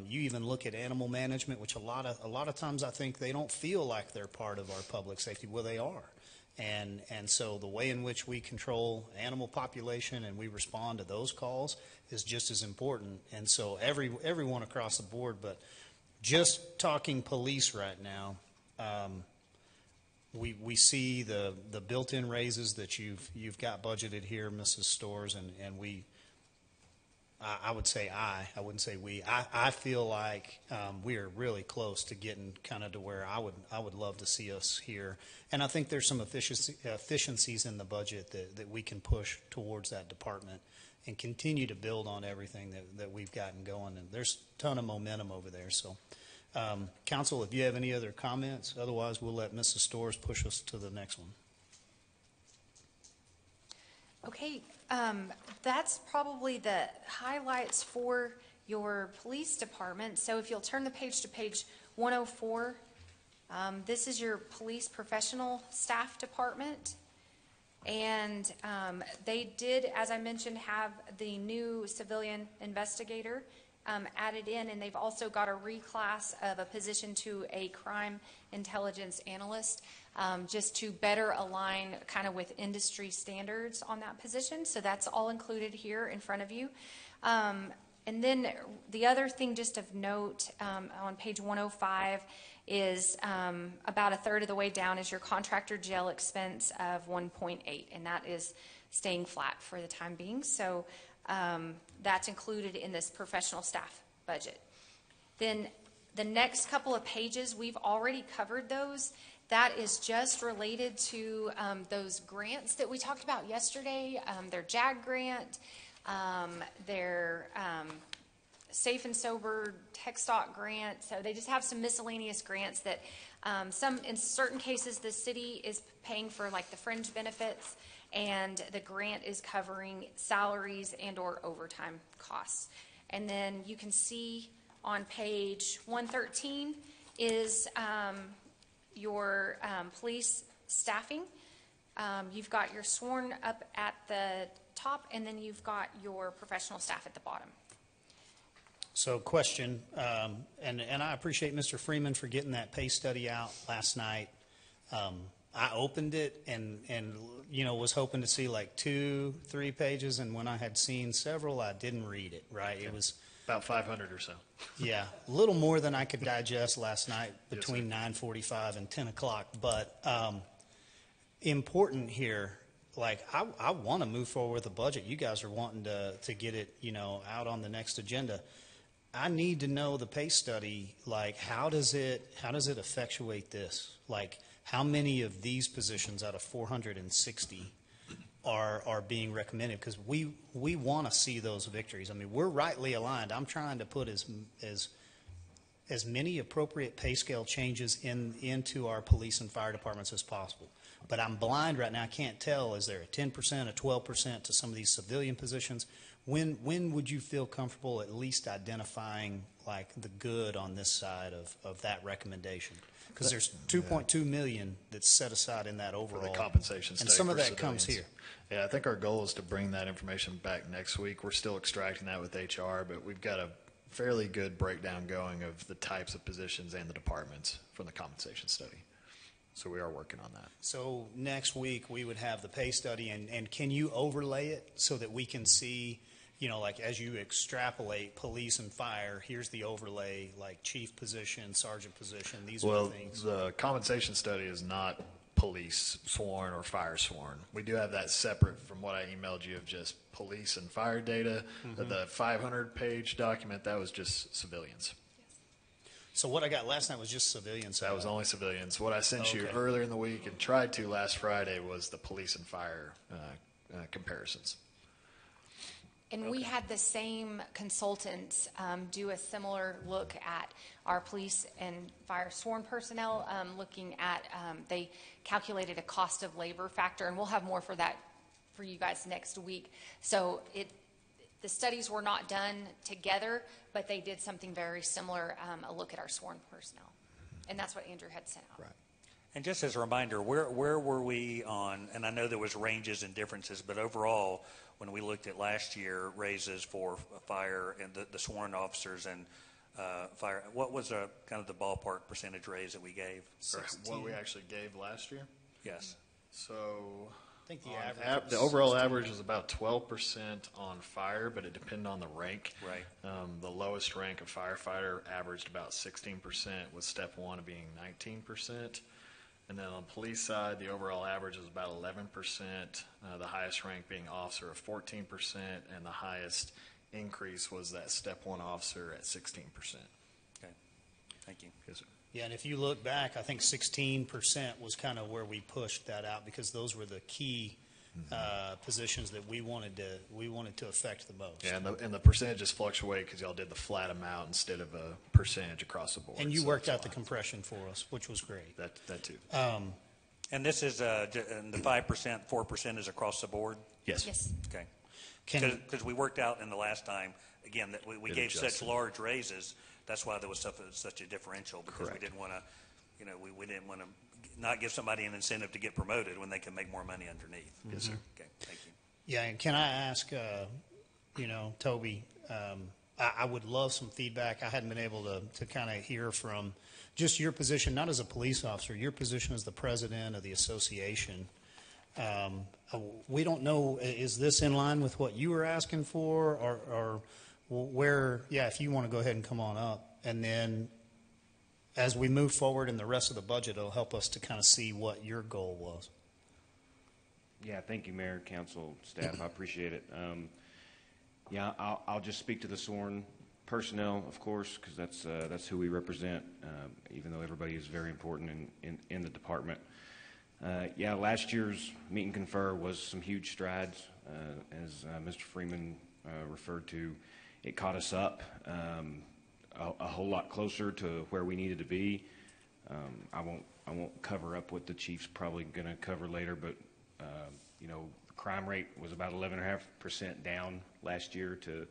You even look at animal management, which a lot of times I think they don't feel like they're part of our public safety. Well, they are. And so the way in which we control animal population and we respond to those calls is just as important. And so everyone across the board, but just talking police right now, we see the built-in raises that you've got budgeted here, Mrs. Storrs, and I would say I wouldn't say we. I feel like we are really close to getting kind of to where I would love to see us here. And I think there's some efficiencies in the budget that we can push towards that department and continue to build on everything that we've gotten going. And there's a ton of momentum over there. So, Council, if you have any other comments, otherwise we'll let Mrs. Storrs push us to the next one. Okay, that's probably the highlights for your police department. So if you'll turn the page to page 104, this is your police professional staff department. And they did, as I mentioned, have the new civilian investigator added in, and they've also got a reclass of a position to a crime intelligence analyst, just to better align kind of with industry standards on that position. So that's all included here in front of you. And then the other thing just of note on page 105 is about a third of the way down is your contractor jail expense of 1.8, and that is staying flat for the time being. So that's included in this professional staff budget. Then the next couple of pages, we've already covered those. That is just related to those grants that we talked about yesterday, their JAG grant, their Safe and Sober Tech Stock grant. So they just have some miscellaneous grants that in certain cases the city is paying for, like the fringe benefits, and the grant is covering salaries and or overtime costs. And then you can see on page 113 is your police staffing. You've got your sworn up at the top, and then you've got your professional staff at the bottom. So question, and I appreciate Mr. Freeman for getting that pay study out last night. I opened it and was hoping to see like 2-3 pages, and when I had seen several, I didn't read it, right? It was about 500 or so. Yeah, a little more than I could digest last night between 9:45 and 10 o'clock. But important here, like I want to move forward with the budget. You guys are wanting to get it, out on the next agenda. I need to know the pay study, like, how does it effectuate this? Like, how many of these positions out of 460 are being recommended? Because we want to see those victories. I mean, we're rightly aligned. I'm trying to put as many appropriate pay scale changes into our police and fire departments as possible. But I'm blind right now. I can't tell, is there a 10%, a 12% to some of these civilian positions? When would you feel comfortable at least identifying like the good on this side of that recommendation? Because there's 2.2 million that's set aside in that overall. For the compensation and study some of for that comes here. civilians. Yeah, I think our goal is to bring that information back next week. We're still extracting that with HR, but we've got a fairly good breakdown going of the types of positions and the departments from the compensation study. So we are working on that. So next week we would have the pay study, and can you overlay it so that we can see, you know, like as you extrapolate police and fire, here's the overlay, like chief position, sergeant position, these are the things. The compensation study is not police sworn or fire sworn. We do have that separate from what I emailed you of just police and fire data. The 500-page document, that was just civilians. So what I got last night was just civilians. That was only civilians. What I sent you Okay. earlier in the week and tried to last Friday was the police and fire comparisons. And we had the same consultants do a similar look at our police and fire sworn personnel, looking at, they calculated a cost of labor factor, and we'll have more for that for you guys next week. So the studies were not done together, but they did something very similar, a look at our sworn personnel. And that's what Andrew had sent out. Right. And just as a reminder, where were we on, and I know there was ranges and differences, but overall, when we looked at last year, raises for fire and the sworn officers and fire, what was kind of the ballpark percentage raise that we gave? Or what we actually gave last year? Yes. So I think the average. the overall average was about 12% on fire, but it depended on the rank. Right. The lowest rank of firefighter averaged about 16%, with step one being 19%. And then on the police side, the overall average was about 11%, the highest rank being officer of 14%, and the highest increase was that step one officer at 16%. Okay. Thank you. Yes, sir. Yeah, and if you look back, I think 16% was kind of where we pushed that out because those were the key positions that we wanted to affect the most. Yeah, and the percentages fluctuate because y'all did the flat amount instead of a percentage across the board. And you so worked that's out the why. compression for us, which was great. That too. And this is, and the 5%, 4% is across the board? Yes. Yes. Okay. Can, Because we worked out in the last time, again, that we It gave such adjusted. large raises, that's why there was such a differential, because we Correct. didn't want to, you know, we didn't want to not give somebody an incentive to get promoted when they can make more money underneath. Yes, sir. Okay, thank you. yeah, and can I ask, you know, Toby, I would love some feedback. I hadn't been able to kind of hear from just your position, not as a police officer, your position as the president of the association. We don't know, is this in line with what you were asking for, or where, yeah, if you want to go ahead and come on up. And then as we move forward in the rest of the budget, it'll help us to kind of see what your goal was. Yeah, thank you, Mayor, Council, staff. I appreciate it. Yeah, I'll just speak to the sworn personnel, of course, because that's who we represent, even though everybody is very important in the department. Yeah, last year's meet and confer was some huge strides, as Mr. Freeman referred to. It caught us up a whole lot closer to where we needed to be. I won't cover up what the chief's probably going to cover later, but you know, the crime rate was about 11.5% down last year to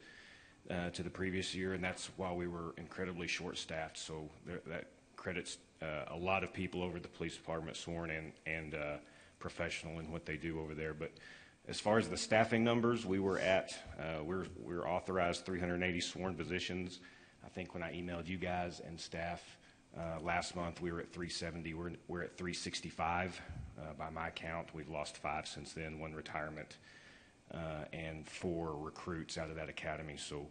the previous year, and that's while we were incredibly short-staffed. So that credits a lot of people over the police department, sworn and professional in what they do over there. But as far as the staffing numbers, we were at we're authorized 380 sworn positions. I think when I emailed you guys and staff last month, we were at 370. We're at 365 by my count. We've lost 5 since then, 1 retirement and 4 recruits out of that academy. So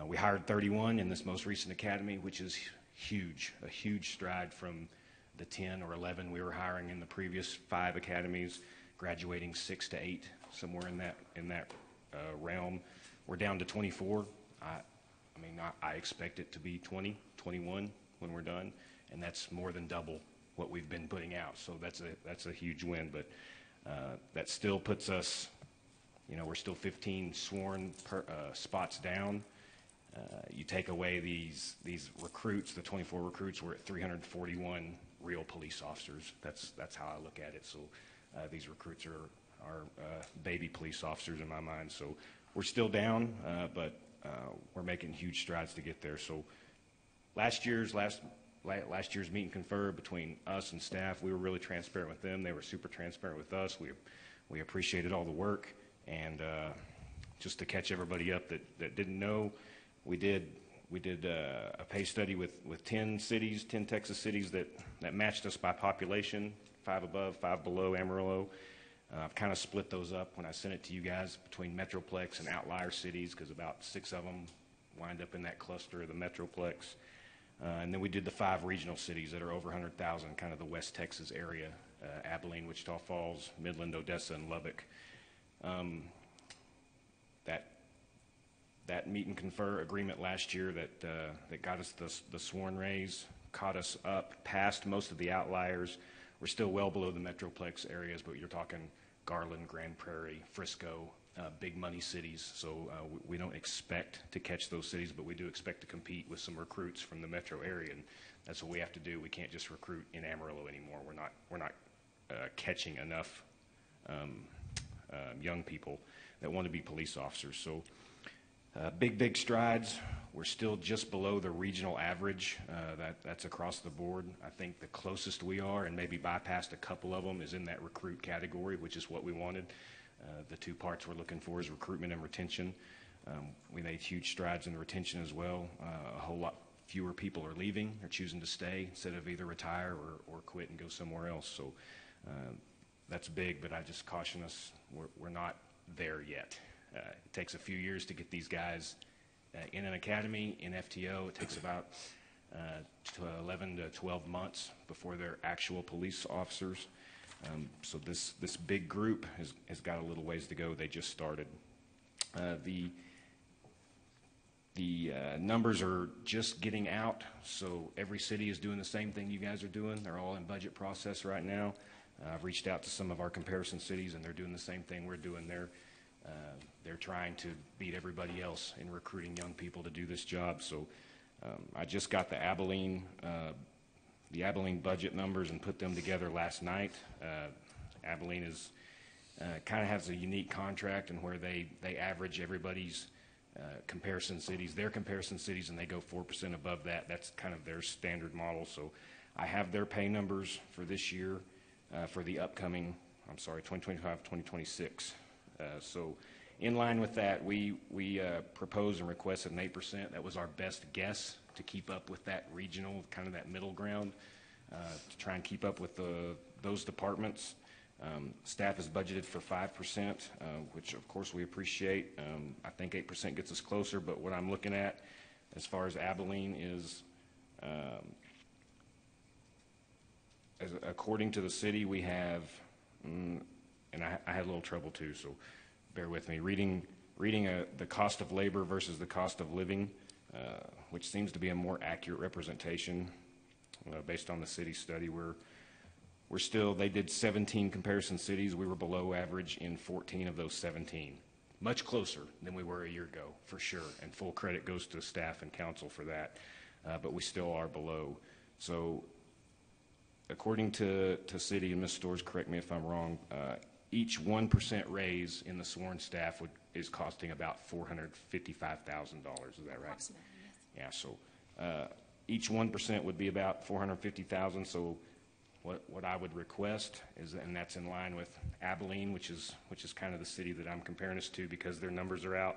we hired 31 in this most recent academy, which is huge, a huge stride from the 10 or 11 we were hiring in the previous 5 academies, graduating 6 to 8, somewhere in that realm. We're down to 24. I mean, I expect it to be 20, 21 when we're done, and that's more than double what we've been putting out. So that's a huge win, but that still puts us, you know, we're still 15 sworn spots down. You take away these recruits, the 24 recruits, we're at 341 real police officers. That's how I look at it. So these recruits are baby police officers in my mind. So we're still down, but we're making huge strides to get there. So last year's meet and confer between us and staff, we were really transparent with them. They were super transparent with us. We appreciated all the work, and just to catch everybody up that didn't know, we did a pay study with 10 cities, 10 Texas cities that matched us by population, 5 above, 5 below Amarillo. I've kind of split those up when I sent it to you guys between Metroplex and outlier cities, because about 6 of them wind up in that cluster of the Metroplex. And then we did the 5 regional cities that are over 100,000, kind of the West Texas area, Abilene, Wichita Falls, Midland, Odessa, and Lubbock. That meet and confer agreement last year that got us the sworn raise, caught us up past most of the outliers. We're still well below the Metroplex areas, but you're talking Garland, Grand Prairie, Frisco, big money cities. So we don't expect to catch those cities, but we do expect to compete with some recruits from the metro area, and that's what we have to do. We can't just recruit in Amarillo anymore. We're not catching enough young people that want to be police officers. So big strides. We're still just below the regional average. That's across the board. I think the closest we are, and maybe bypassed a couple of them, is in that recruit category, which is what we wanted. The 2 parts we're looking for is recruitment and retention. We made huge strides in the retention as well. A whole lot fewer people are leaving or choosing to stay instead of either retire or quit and go somewhere else. So that's big, but I just caution us, we're not there yet. It takes a few years to get these guys in an academy, in FTO. It takes about 11 to 12 months before they're actual police officers. So this big group has got a little ways to go. They just started. The numbers are just getting out, so every city is doing the same thing you guys are doing. They're all in budget process right now. I've reached out to some of our comparison cities, and they're doing the same thing we're doing. They're trying to beat everybody else in recruiting young people to do this job. So I just got the Abilene budget numbers and put them together last night. Abilene is kind of has a unique contract in where they average everybody's comparison cities, their comparison cities, and they go 4% above that. That's kind of their standard model. So I have their pay numbers for this year, for the upcoming, 2025, 2026. So in line with that, we proposed and requested an 8%. That was our best guess to keep up with that regional, kind of that middle ground, to try and keep up with those departments. Staff is budgeted for 5%, which of course we appreciate. I think 8% gets us closer, but what I'm looking at as far as Abilene is, according to the city, we have, and I had a little trouble too, so bear with me. Reading the cost of labor versus the cost of living, which seems to be a more accurate representation based on the city study. We're still, they did 17 comparison cities. We were below average in 14 of those 17. Much closer than we were a year ago, for sure, and full credit goes to staff and council for that, but we still are below. So according to city, and Ms. Storrs, correct me if I'm wrong, each 1% raise in the sworn staff is costing about $455,000. Is that right? Approximately, yes. Yeah, so each 1% would be about $450,000. So what I would request is, and that's in line with Abilene, which is kind of the city that I'm comparing us to because their numbers are out.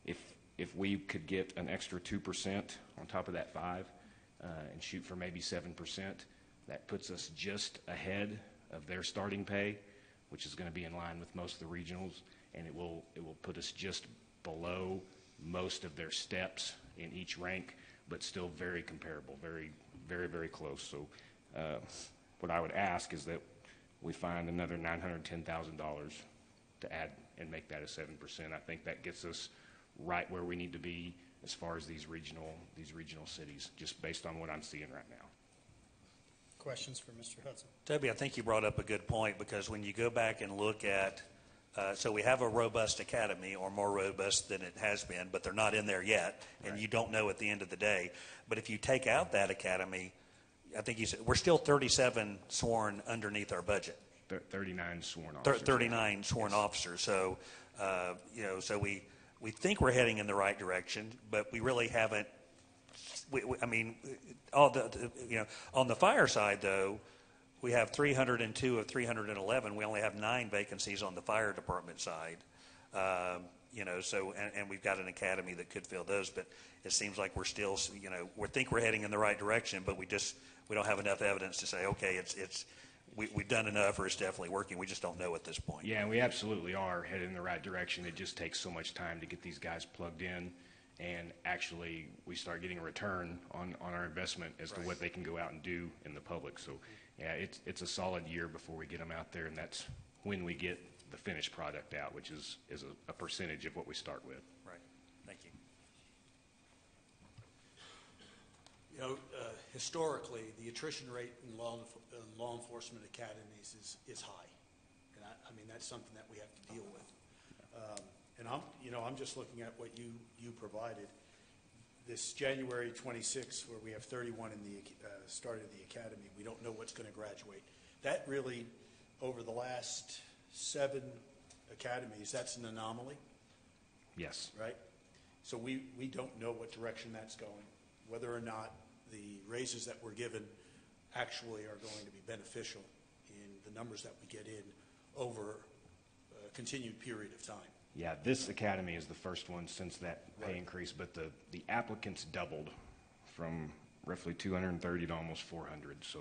If we could get an extra 2% on top of that 5 and shoot for maybe 7%, that puts us just ahead of their starting pay, which is going to be in line with most of the regionals, and it will put us just below most of their steps in each rank, but still very comparable, very, very, very close. So what I would ask is that we find another $910,000 to add and make that a 7%. I think that gets us right where we need to be as far as these regional cities, just based on what I'm seeing right now. Questions for Mr. Hudson? Toby, I think you brought up a good point, because when you go back and look at, so we have a robust academy, or more robust than it has been, but they're not in there yet, and you don't know at the end of the day. But if you take out that academy, I think you said, we're still 37 sworn underneath our budget. 39 sworn officers. 39 sworn officers. So, so we think we're heading in the right direction, but we really haven't. I mean, all on the fire side, though, we have 302 of 311. We only have 9 vacancies on the fire department side. So and we've got an academy that could fill those, but it seems like we're still, we think we're heading in the right direction, but we don't have enough evidence to say, okay, we've done enough, or it's definitely working. We just don't know at this point. Yeah, and we absolutely are headed in the right direction. It just takes so much time to get these guys plugged in, and actually we start getting a return on our investment as to what they can go out and do in the public. So, yeah, it's a solid year before we get them out there, and that's when we get the finished product out, which is a percentage of what we start with. Right. Thank you. Historically, the attrition rate in law enforcement academies is high, and I mean that's something that we have to deal with. And I'm just looking at what you provided. This January 26th, where we have 31 in the start of the academy, we don't know what's going to graduate. That really, over the last 7 academies, that's an anomaly. Yes. Right. So we don't know what direction that's going, whether or not the raises that we're given actually are going to be beneficial in the numbers that we get in over a continued period of time. Yeah, this academy is the first one since that pay increase, but the applicants doubled from roughly 230 to almost 400. So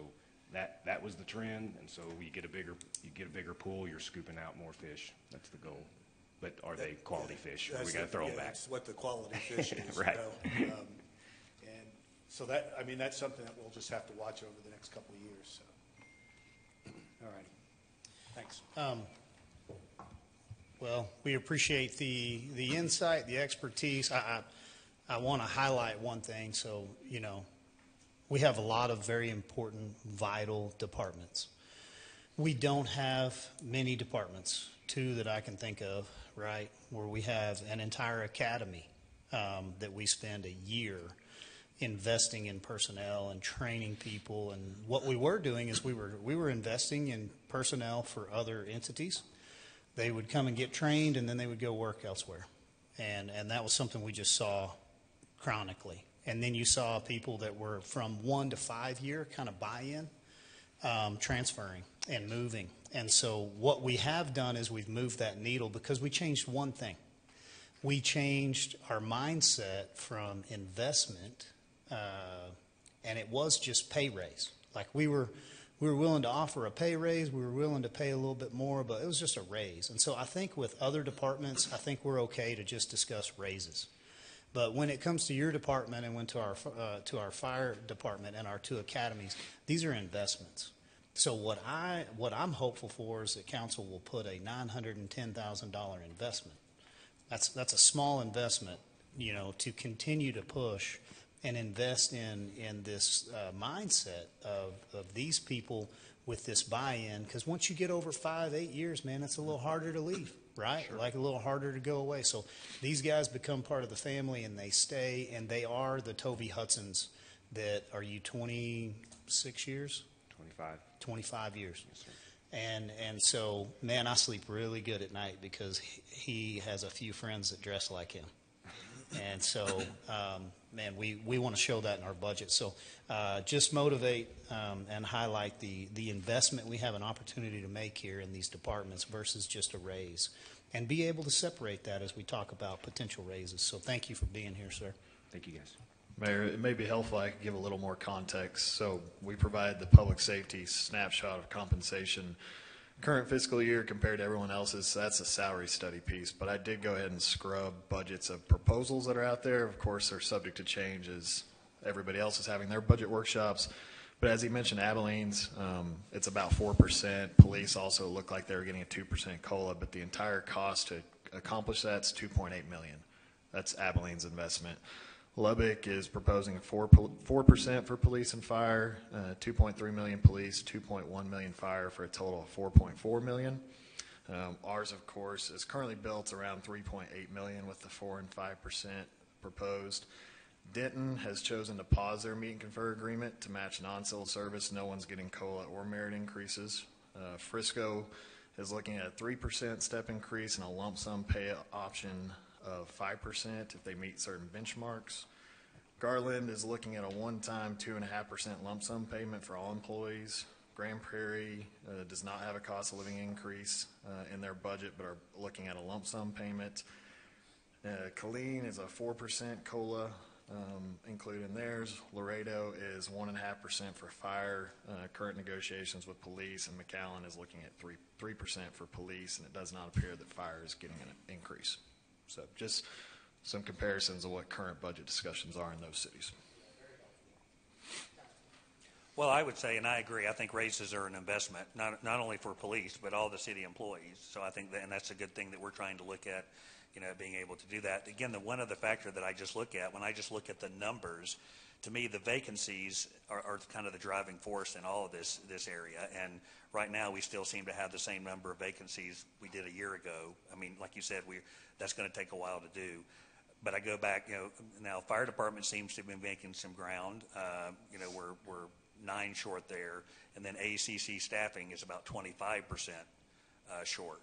that was the trend, and so you get a bigger pool, you're scooping out more fish. That's the goal. But are they quality fish? We got to throw them back. That's what the quality fish is. Right. And so that's something that we'll just have to watch over the next couple of years. So. All right. Thanks. Well, we appreciate the insight, the expertise. I want to highlight one thing. So, we have a lot of very important, vital departments. We don't have many departments, 2 that I can think of, right, where we have an entire academy that we spend a year investing in personnel and training people. And what we were doing is we were investing in personnel for other entities. They would come and get trained, and then they would go work elsewhere. And that was something we just saw chronically. And then you saw people that were from 1 to 5 year kind of buy-in, transferring and moving. And so what we have done is we've moved that needle because we changed one thing. We changed our mindset from investment, and it was just pay raise. Like we were willing to offer a pay raise. We were willing to pay a little bit more, but it was just a raise. And so I think with other departments, I think we're okay to just discuss raises. But when it comes to your department and when to our fire department and our 2 academies, these are investments. So what I'm hopeful for is that council will put a $910,000 investment. That's a small investment, to continue to push and invest in this mindset of these people with this buy-in. Because once you get over 5-8 years, man, it's a little harder to leave, right? Sure. Like a little harder to go away. So these guys become part of the family, and they stay, and they are the Toby Hudsons that, are you 26 years? 25. 25 years. Yes, sir. And so, man, I sleep really good at night because he has a few friends that dress like him. And so, man, we want to show that in our budget. So just motivate and highlight the investment we have an opportunity to make here in these departments versus just a raise. And be able to separate that as we talk about potential raises. So thank you for being here, sir. Thank you, guys. Mayor, it may be helpful I could give a little more context. So we provide the public safety snapshot of compensation current fiscal year compared to everyone else's. So that's a salary study piece. But I did go ahead and scrub budgets of proposals that are out there. Of course, they're subject to change as everybody else is having their budget workshops. But as he mentioned, Abilene's, it's about 4%. Police also looked like they were getting a 2% COLA, but the entire cost to accomplish that's $2.8 million. That's Abilene's investment. Lubbock is proposing 4% for police and fire, 2.3 million police, 2.1 million fire, for a total of 4.4 million. Ours, of course, is currently built around 3.8 million with the 4 and 5% proposed. Denton has chosen to pause their meet and confer agreement to match non-civil service. No one's getting COLA or merit increases. Frisco is looking at a 3% step increase and a lump sum pay option of 5% if they meet certain benchmarks. Garland is looking at a one-time 2.5% lump sum payment for all employees. Grand Prairie does not have a cost of living increase in their budget, but are looking at a lump sum payment. Killeen is a 4% COLA included in theirs. Laredo is 1.5% for fire. Current negotiations with police, and McAllen is looking at 3% for police, and it does not appear that fire is getting an increase. So just some comparisons of what current budget discussions are in those cities. Well, I would say, and I agree, I think raises are an investment, not only for police, but all the city employees. So I think that, and that's a good thing that we're trying to look at, being able to do that. Again, the one other factor that I just look at, when I just look at the numbers, to me, the vacancies are kind of the driving force in all of this area. And right now, we still seem to have the same number of vacancies we did a year ago. I mean, like you said, that's going to take a while to do. But I go back, now fire department seems to have been making some ground. We're 9 short there, and then AEDC staffing is about 25% short.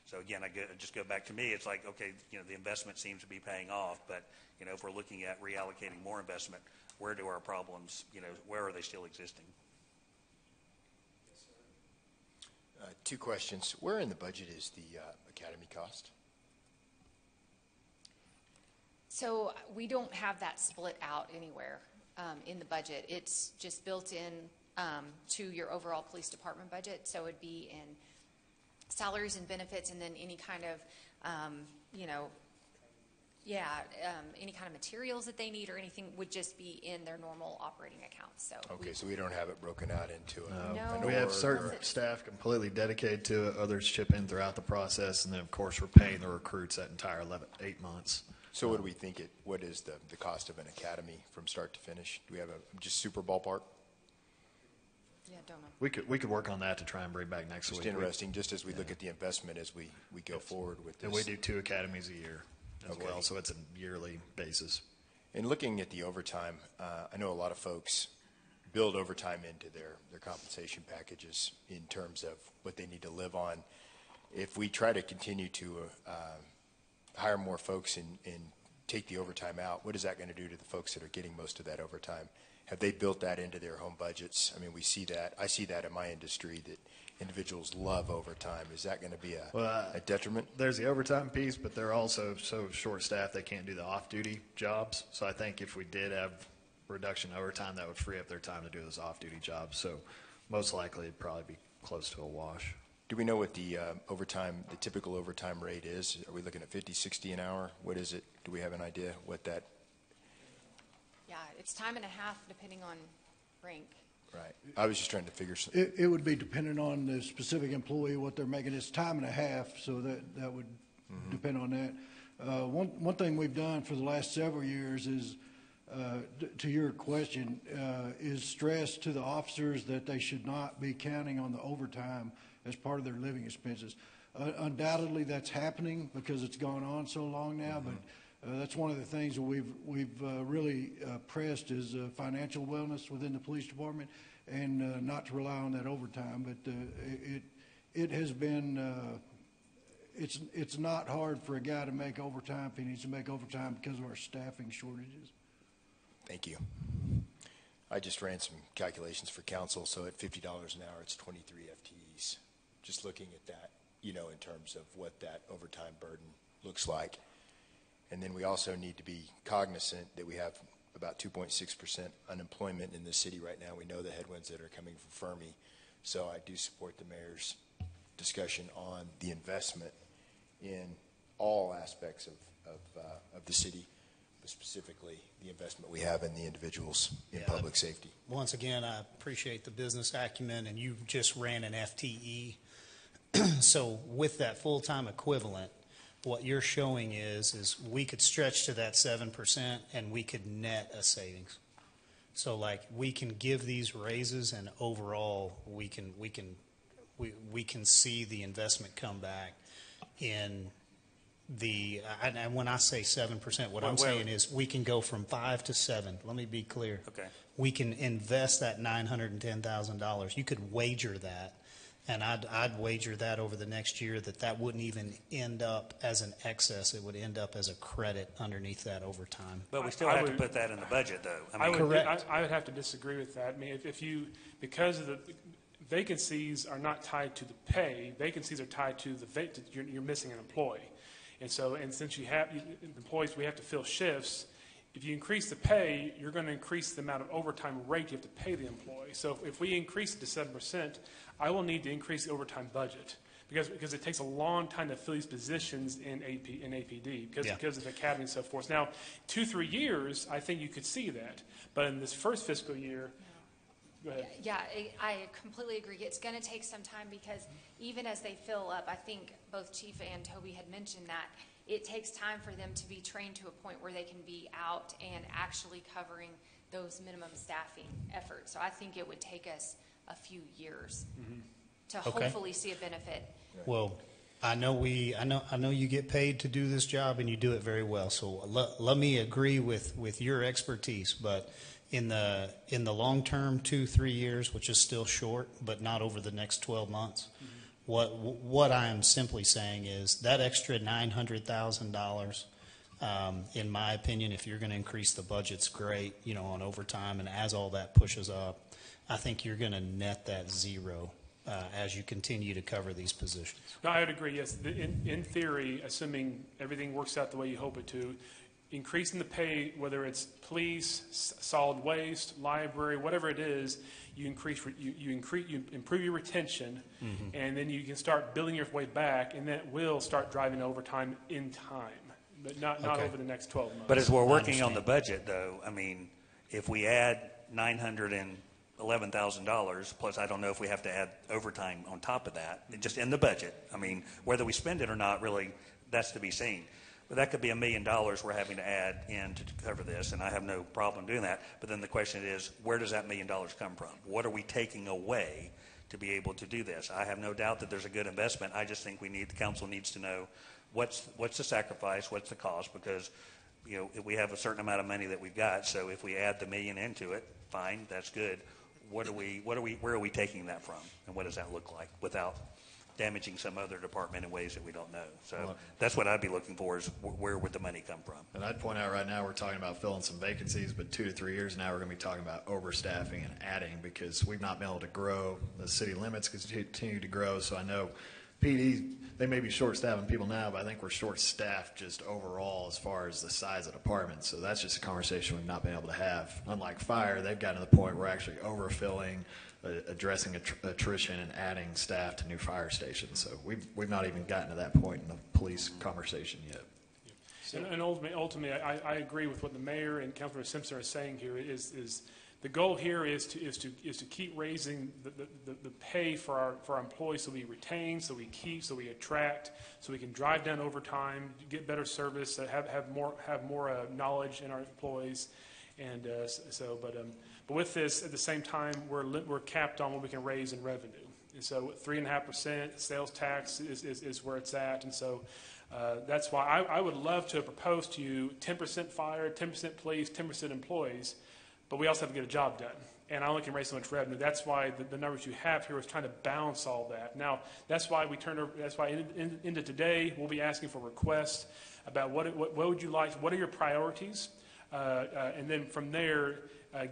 So again, I just go back to me. It's like, okay, the investment seems to be paying off, but if we're looking at reallocating more investment, where do our problems? Where are they still existing? 2 questions. Where in the budget is the academy cost? So we don't have that split out anywhere in the budget. It's just built in to your overall police department budget. So it'd be in salaries and benefits, and then any kind of, any kind of materials that they need or anything would just be in their normal operating accounts. So so we don't have it broken out into No. We have certain staff completely dedicated to it. Others chip in throughout the process, and then of course we're paying the recruits that entire 8 months. So what do we think what is the cost of an academy from start to finish? Do we have a just super ballpark? Yeah, don't know. We could work on that to try and bring back next week. Just interesting, just as we look at the investment as we go forward with this. And we do 2 academies a year as well, so it's a yearly basis. And looking at the overtime, I know a lot of folks build overtime into their compensation packages in terms of what they need to live on. If we try to continue to hire more folks and take the overtime out, what is that going to do to the folks that are getting most of that overtime? Have they built that into their home budgets? I mean, we see that. I see that in my industry, that individuals love overtime. Is that going to be a detriment? There's the overtime piece, but they're also so short-staffed they can't do the off-duty jobs. So I think if we did have reduction in overtime, that would free up their time to do those off-duty jobs. So most likely it'd probably be close to a wash. Do we know what the typical overtime rate is? Are we looking at 50, 60 an hour? What is it? Do we have an idea what that? Yeah, it's time and a half depending on rank. Right. I was just trying to figure something. It would be dependent on the specific employee, what they're making. It's time and a half, so that would depend on that. One thing we've done for the last several years is, to your question, is stress to the officers that they should not be counting on the overtime as part of their living expenses. Undoubtedly, that's happening because it's gone on so long now, but that's one of the things that we've really pressed is financial wellness within the police department, and not to rely on that overtime. But it has been it's not hard for a guy to make overtime if he needs to make overtime because of our staffing shortages. Thank you. I just ran some calculations for council, so at $50 an hour, it's 23 FTEs. Just looking at that, in terms of what that overtime burden looks like. And then we also need to be cognizant that we have about 2.6% unemployment in the city right now. We know the headwinds that are coming from Fermi. So I do support the mayor's discussion on the investment in all aspects of the city, but specifically the investment we have in the individuals in public safety. Once again, I appreciate the business acumen, and you just ran an FTE. So with that full-time equivalent, what you're showing is we could stretch to that 7% and we could net a savings. So like we can give these raises and overall we can see the investment come back in the, and when I say 7%, what I'm saying is we can go from 5 to 7. Let me be clear. Okay. We can invest that $910,000. You could wager that, and I'd wager that over the next year that wouldn't even end up as an excess. It would end up as a credit underneath that over time. But we still have to put that in the budget, though. Correct. I would have to disagree with that. I mean, if you, because of the vacancies are not tied to the pay, vacancies are tied to you're missing an employee. And so, and since you have employees, we have to fill shifts. If you increase the pay, you're going to increase the amount of overtime rate you have to pay the employee. So if we increase it to 7%, I will need to increase the overtime budget because it takes a long time to fill these positions in APD because of the academy and so forth. Now, 2-3 years, I think you could see that. But in this first fiscal year, go ahead. Yeah, I completely agree. It's going to take some time because even as they fill up, I think both Chief and Toby had mentioned that it takes time for them to be trained to a point where they can be out and actually covering those minimum staffing efforts. So I think it would take us a few years to hopefully see a benefit. Well, I know you get paid to do this job and you do it very well. So let me agree with your expertise, but in the long term, 2-3 years, which is still short, but not over the next 12 months. What I am simply saying is that extra $900,000, in my opinion, if you're going to increase the budget's great, on overtime, and as all that pushes up, I think you're going to net that zero as you continue to cover these positions. No, I would agree. Yes, in theory, assuming everything works out the way you hope it to, increasing the pay, whether it's police, solid waste, library, whatever it is, you improve your retention, and then you can start building your way back, and that will start driving overtime in time, but not over the next 12 months. But as we're working on the budget, though, I mean, if we add $911,000, plus I don't know if we have to add overtime on top of that, just in the budget. I mean, whether we spend it or not, really, that's to be seen. But that could be $1 million we're having to add in to cover this, and I have no problem doing that. But then the question is, where does that $1 million come from? What are we taking away to be able to do this? I have no doubt that there's a good investment. I just think the council needs to know what's the sacrifice, what's the cost, because we have a certain amount of money that we've got. So if we add the $1 million into it, fine, that's good. Where are we taking that from, and what does that look like without damaging some other department in ways that we don't know? So that's what I'd be looking for, is where would the money come from? And I'd point out right now we're talking about filling some vacancies, but 2 to 3 years now we're going to be talking about overstaffing and adding because we've not been able to grow. The city limits continue to grow, so I know PD, they may be short-staffing people now, but I think we're short-staffed just overall as far as the size of departments. So that's just a conversation we've not been able to have. Unlike fire, they've gotten to the point where we're actually overfilling, addressing attrition and adding staff to new fire stations. So we've not even gotten to that point in the police conversation yet. And ultimately, I agree with what the mayor and Councilmember Simpson are saying here. Is the goal here is to keep raising the pay for our employees, so we retain, so we keep, so we attract, so we can drive down overtime, get better service, have more knowledge in our employees, and but with this, at the same time, we're capped on what we can raise in revenue. And so 3.5% sales tax is where it's at. And so that's why I would love to propose to you 10% fire, 10% police, 10% employees, but we also have to get a job done. And I only can raise so much revenue. That's why the numbers you have here is trying to balance all that. Now, that's why into today, we'll be asking for requests about what would you like, what are your priorities? And then from there,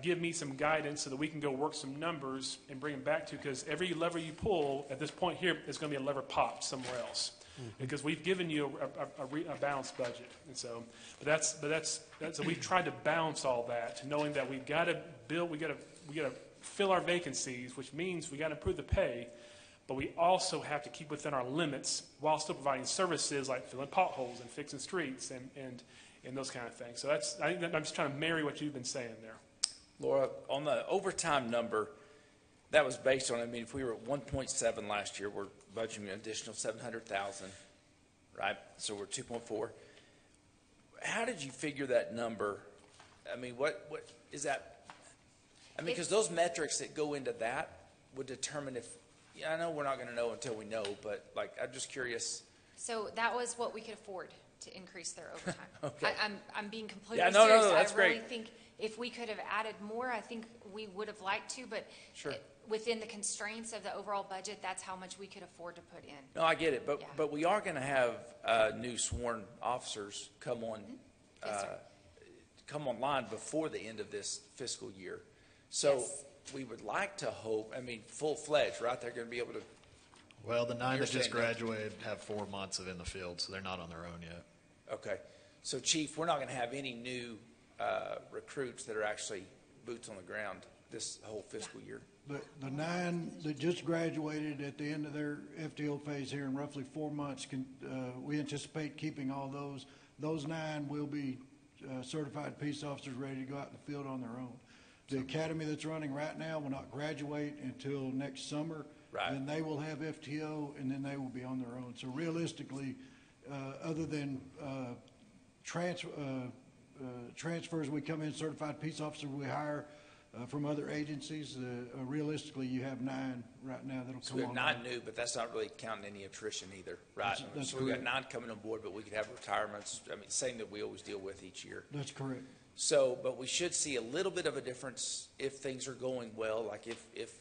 give me some guidance so that we can go work some numbers and bring them back to you, because every lever you pull at this point here is going to be a lever popped somewhere else, because we've given you a balanced budget. And so, so we've tried to balance all that, knowing that we've got to build, we got to fill our vacancies, which means we got to improve the pay, but we also have to keep within our limits while still providing services like filling potholes and fixing streets and those kind of things. So I think I'm just trying to marry what you've been saying there. Laura, on the overtime number, that was based on, if we were at 1.7 last year, we're budgeting an additional 700,000 right? So we're 2.4. How did you figure that number? I mean, what is that? I mean, because those metrics that go into that would determine if, I know we're not going to know until we know, but like, I'm just curious. So that was what we could afford to increase their overtime. Okay. I'm being completely Yeah, serious. no, that's I really great. think if we could have added more, I think we would have liked to, but Sure. within the constraints of the overall budget, that's how much we could afford to put in. No, I get it, but Yeah. but we are going to have new sworn officers come on, Yes, sir. come online before the end of this fiscal year. So Yes. we would like to hope. I mean, full fledged, right? They're going to be able to. Well, the 9 You're that just saying that. graduated have 4 months of in the field, so they're not on their own yet. Okay, so Chief, we're not going to have any new recruits that are actually boots on the ground this whole fiscal year. The 9 that just graduated at the end of their FTO phase here in roughly 4 months, we anticipate keeping all those. Those 9 will be certified peace officers ready to go out in the field on their own. The academy that's running right now will not graduate until next summer. Right. Then they will have FTO, and then they will be on their own. So realistically, other than transfers, we come in certified peace officers we hire from other agencies. Realistically, you have 9 right now that'll So come we have on. 9 new, but that's not really counting any attrition either, right? That's So we've got correct. 9 coming on board, but we could have retirements. I mean, same that we always deal with each year. That's correct. So, but we should see a little bit of a difference if things are going well, like if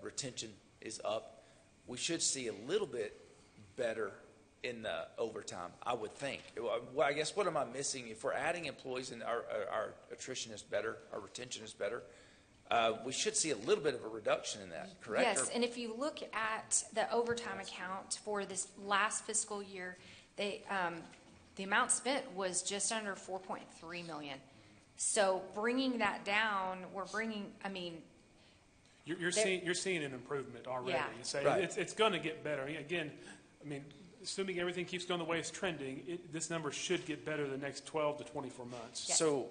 retention is up. We should see a little bit better in the overtime, I would think. Well, I guess what am I missing? If we're adding employees and our attrition is better, our retention is better, we should see a little bit of a reduction in that, correct? Yes, and if you look at the overtime account for this last fiscal year, the amount spent was just under 4.3 million. So bringing that down, You're seeing an improvement already. Yeah. You say Right. it's going to get better. Again, assuming everything keeps going the way it's trending, this number should get better the next 12 to 24 months. Yes. So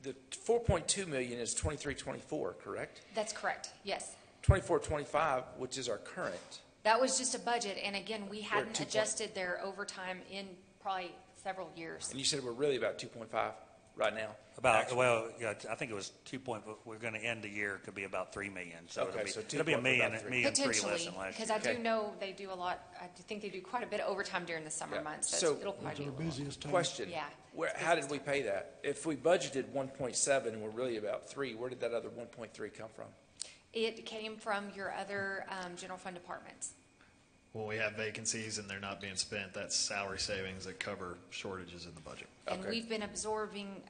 the 4.2 million is 23-24, correct? That's correct, yes. 24-25, which is our current. That was just a budget, and again, we hadn't 2 adjusted their overtime in probably several years. And you said we're really about 2.5 right now? About, Actually. well, yeah, I think it was 2 point, we're going to end the year, could be about 3 million. So Okay, so it'll be a 2 million, about 3. million 3 less Potentially, than last because year. I do Okay. know they do a lot, I do think they do quite a bit of overtime during the summer Yeah. months, So- it'll probably It's be a our little. busiest time. Question. Yeah. How did we pay that? If we budgeted 1.7 and we're really about 3, where did that other 1.3 come from? It came from your other general fund departments. When we have vacancies and they're not being spent, that's salary savings that cover shortages in the budget. And Okay. we've been absorbing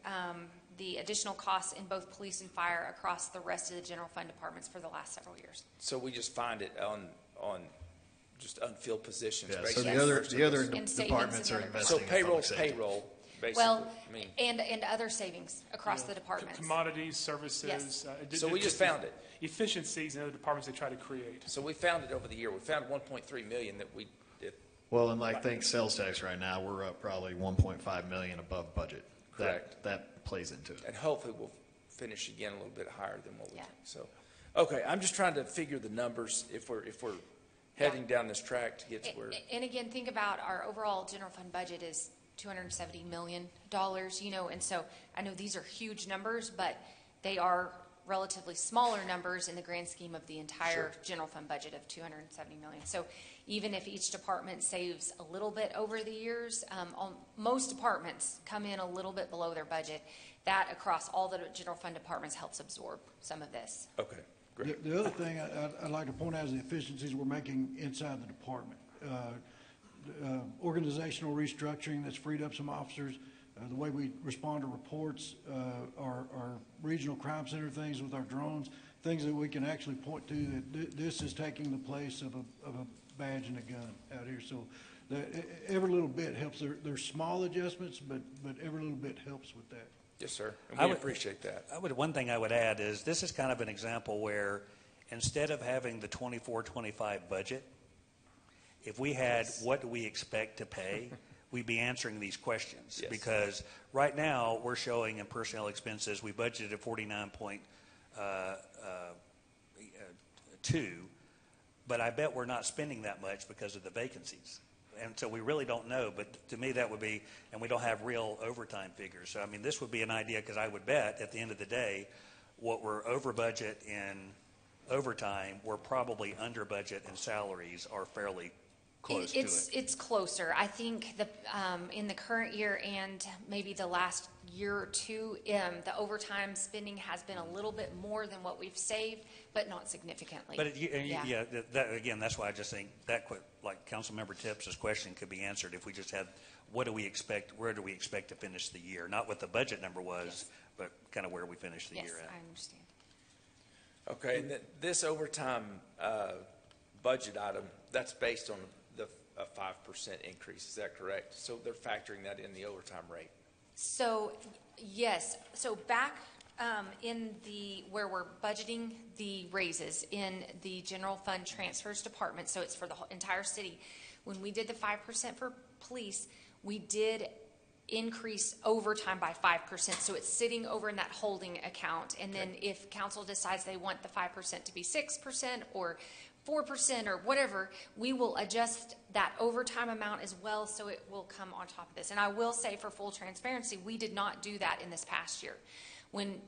the additional costs in both police and fire across the rest of the general fund departments for the last several years. So we just find it on just unfilled positions. Yeah, so basically. the other And savings departments and are other investing So in public payroll, safety. basically. Well, I mean, and other savings across the departments. Commodities, services. Yes. So we just found it. Efficiencies in other departments they try to create. so we found it over the year. We found 1.3 million that we did. Well, and like think sales tax right now, we're up probably 1.5 million above budget. Correct. That plays into it. And hopefully we'll finish again a little bit higher than what we Yeah. think. So, okay, I'm just trying to figure the numbers if we're heading down this track to get to where. And again, think about our overall general fund budget is $270 million, and so I know these are huge numbers, but they are relatively smaller numbers in the grand scheme of the entire general fund budget of $270 million. So even if each department saves a little bit over the years, most departments come in a little bit below their budget. That across all the general fund departments helps absorb some of this. Okay, great. The other thing I'd like to point out is the efficiencies we're making inside the department. Organizational restructuring that's freed up some officers, the way we respond to reports, our regional crime center things with our drones, things that we can actually point to that this is taking the place of a badge and a gun out here. So every little bit helps. There's small adjustments, but every little bit helps with that. Yes, sir. And I we would- appreciate that. One thing I would add is this is kind of an example where instead of having the 24-25 budget, if we had what do we expect to pay, we'd be answering these questions. Yes. Because right now, we're showing in personnel expenses, we budgeted 49.2, but I bet we're not spending that much because of the vacancies. And so we really don't know, but to me that would be, and we don't have real overtime figures. So, I mean, this would be an idea, because I would bet at the end of the day, what we're over budget in overtime, we're probably under budget in salaries are fairly close to it. It's closer. I think in the current year and maybe the last year or two, the overtime spending has been a little bit more than what we've saved, but not significantly. But again, that's why I just think that, like Councilmember Tips' question could be answered if we just had, what do we expect, where do we expect to finish the year? Not what the budget number was, Yes. but kind of where we finish the year at. Yes, I understand. Okay, and this overtime budget item, that's based on a 5% increase, is that correct? So they're factoring that in the overtime rate? So, yes. So back in where we're budgeting the raises in the general fund transfers department, so it's for the entire city, when we did the 5% for police, we did increase overtime by 5%. So it's sitting over in that holding account. And then if council decides they want the 5% to be 6% or 4% or whatever, we will adjust that overtime amount as well, so it will come on top of this. And I will say, for full transparency, we did not do that in this past year. When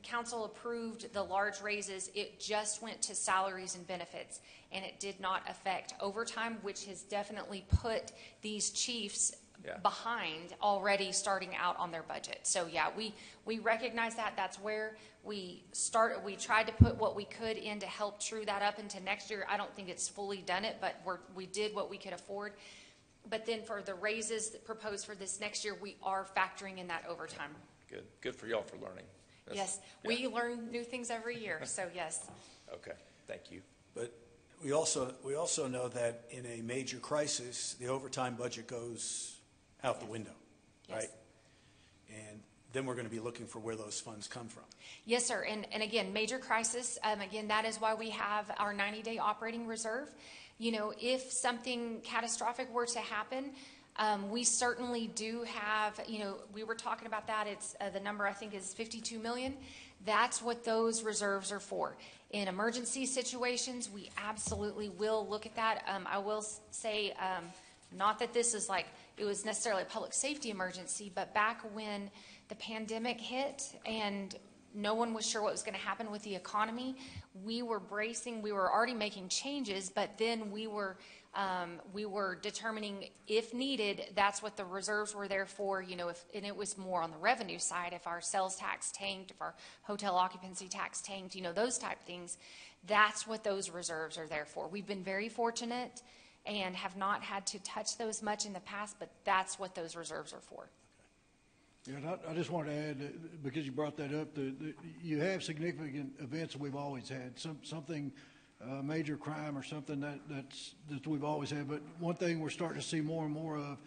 council approved the large raises, it just went to salaries and benefits, and it did not affect overtime, which has definitely put these chiefs behind already starting out on their budget. So yeah, we recognize that. That's where we tried to put what we could in to help true that up into next year. I don't think it's fully done it, but we did what we could afford. But then for the raises proposed for this next year, we are factoring in that overtime. Good for y'all for learning. Yes, we learn new things every year, so yes. Okay, thank you. But we also know that in a major crisis, the overtime budget goes out the window, right? And then we're going to be looking for where those funds come from. Yes, sir. And again, major crisis, again, that is why we have our 90-day operating reserve. You know, if something catastrophic were to happen, we certainly do have, you know, we were talking about that. It's the number, I think, is 52 million. That's what those reserves are for. In emergency situations, we absolutely will look at that. I will say, not that this is like, it was necessarily a public safety emergency, but back when the pandemic hit and no one was sure what was going to happen with the economy, we were bracing, we were already making changes, but then we were determining, if needed, that's what the reserves were there for, you know, and it was more on the revenue side. If our sales tax tanked, if our hotel occupancy tax tanked, you know, those type of things, that's what those reserves are there for. We've been very fortunate and have not had to touch those much in the past, but that's what those reserves are for. Yeah, and I just wanted to add, because you brought that up, you have significant events that we've always had, something, major crime or something that we've always had. But one thing we're starting to see more and more of,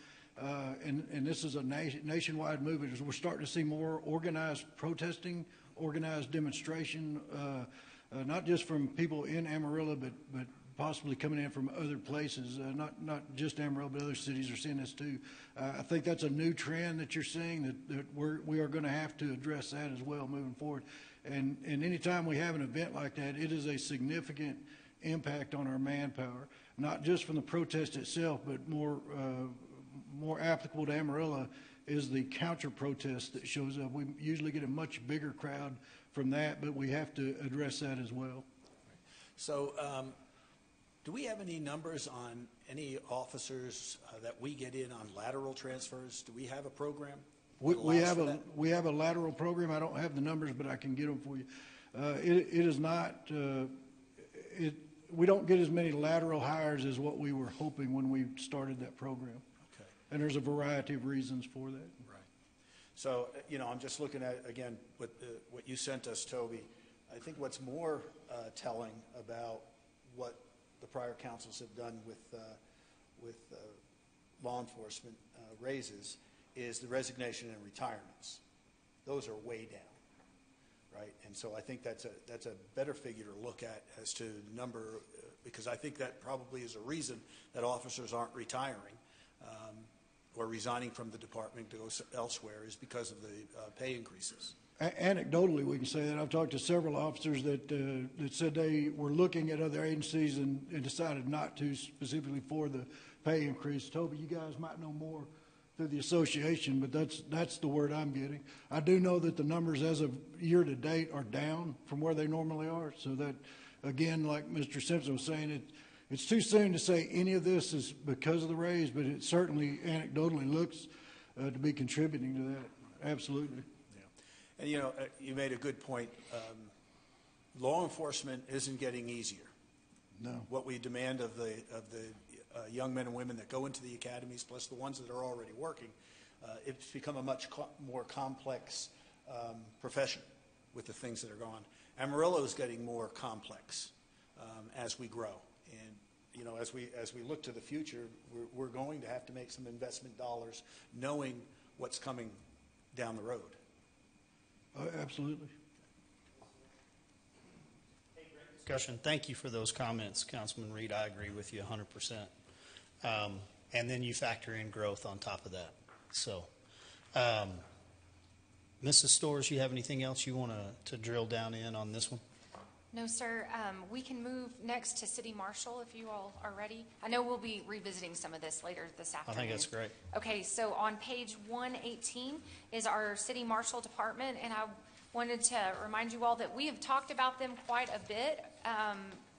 and this is a nationwide movement, is we're starting to see more organized protesting, organized demonstration, not just from people in Amarillo, but possibly coming in from other places, not just Amarillo, but other cities are seeing this too. I think that's a new trend that you're seeing, that we are going to have to address that as well moving forward. And anytime we have an event like that, it is a significant impact on our manpower, not just from the protest itself, but more applicable to Amarillo is the counter protest that shows up. We usually get a much bigger crowd from that, but we have to address that as well. So, do we have any numbers on any officers that we get in on lateral transfers? Do we have a program? We have a lateral program. I don't have the numbers, but I can get them for you. It is not. We don't get as many lateral hires as what we were hoping when we started that program. Okay. And there's a variety of reasons for that. Right. So, you know, I'm just looking at, again, what you sent us, Toby. I think what's more telling about what the prior councils have done with law enforcement raises is the resignation and retirements. Those are way down, right? And so I think that's a better figure to look at as to the number, because I think that probably is a reason that officers aren't retiring or resigning from the department to go elsewhere, is because of the pay increases. Anecdotally, we can say that I've talked to several officers that said they were looking at other agencies and decided not to, specifically for pay increase. Toby, you guys might know more through the association, but that's the word I'm getting. I do know that the numbers as of year to date are down from where they normally are. So that, again, like Mr. Simpson was saying, it's too soon to say any of this is because of the raise, but it certainly anecdotally looks to be contributing to that. Absolutely. Yeah. And, you made a good point. Law enforcement isn't getting easier. No. What we demand of the young men and women that go into the academies, plus the ones that are already working, it's become a much more complex profession with the things that are going on. Amarillo is getting more complex as we grow. And, as we look to the future, we're going to have to make some investment dollars knowing what's coming down the road. Absolutely. Discussion. Thank you for those comments, Councilman Reed. I agree with you 100%. And then you factor in growth on top of that. So, Mrs. Storrs, you have anything else you want to drill down in on this one? No, sir. We can move next to City Marshal if you all are ready. I know we'll be revisiting some of this later this afternoon. I think that's great. Okay, so on page 118 is our City Marshal Department, and I wanted to remind you all that we have talked about them quite a bit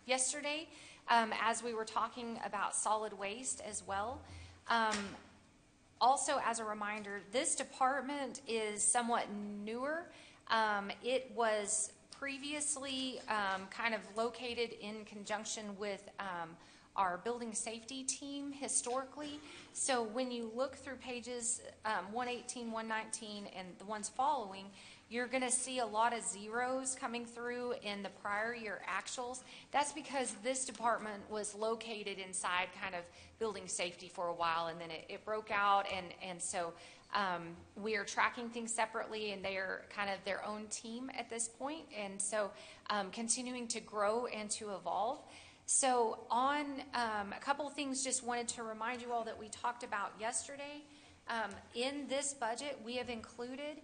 yesterday as we were talking about solid waste as well. Also, as a reminder, this department is somewhat newer. It was previously kind of located in conjunction with our building safety team historically. So when you look through pages 118, 119, and the ones following, you're going to see a lot of zeros coming through in the prior year actuals. That's because this department was located inside kind of building safety for a while, and then it broke out, and so we are tracking things separately, and they are kind of their own team at this point, and so continuing to grow and to evolve. So on a couple of things, just wanted to remind you all that we talked about yesterday. In this budget, we have included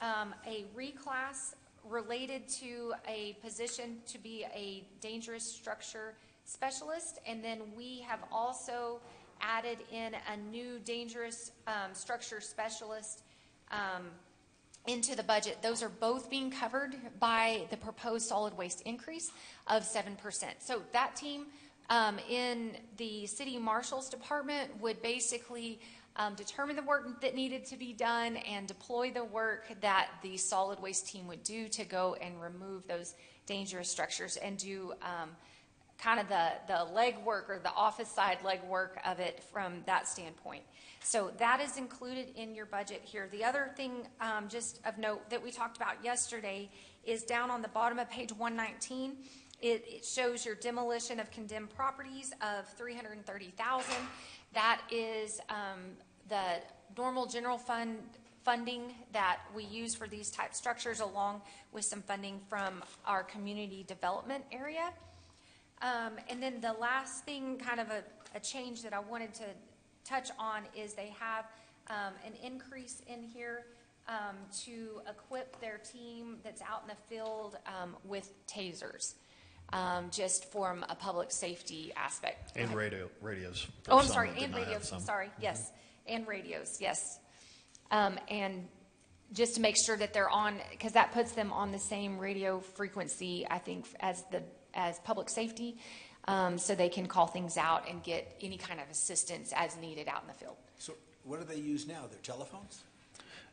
a reclass related to a position to be a dangerous structure specialist, and then we have also added in a new dangerous structure specialist into the budget. Those are both being covered by the proposed solid waste increase of 7%. So that team in the City Marshal's Department would basically determine the work that needed to be done and deploy the work that the solid waste team would do to go and remove those dangerous structures and do kind of the leg work or the office side leg work of it from that standpoint. So that is included in your budget here. The other thing just of note that we talked about yesterday is down on the bottom of page 119. It shows your demolition of condemned properties of $330,000. That is the normal general fund funding that we use for these type structures, along with some funding from our community development area. And then the last thing, kind of a change that I wanted to touch on, is they have an increase in here to equip their team that's out in the field with tasers. Just from a public safety aspect. And radios. Oh, I'm sorry, and radios, sorry, yes, and radios, yes. And just to make sure that they're on, because that puts them on the same radio frequency, I think, as public safety, so they can call things out and get any kind of assistance as needed out in the field. So what do they use now? Their telephones?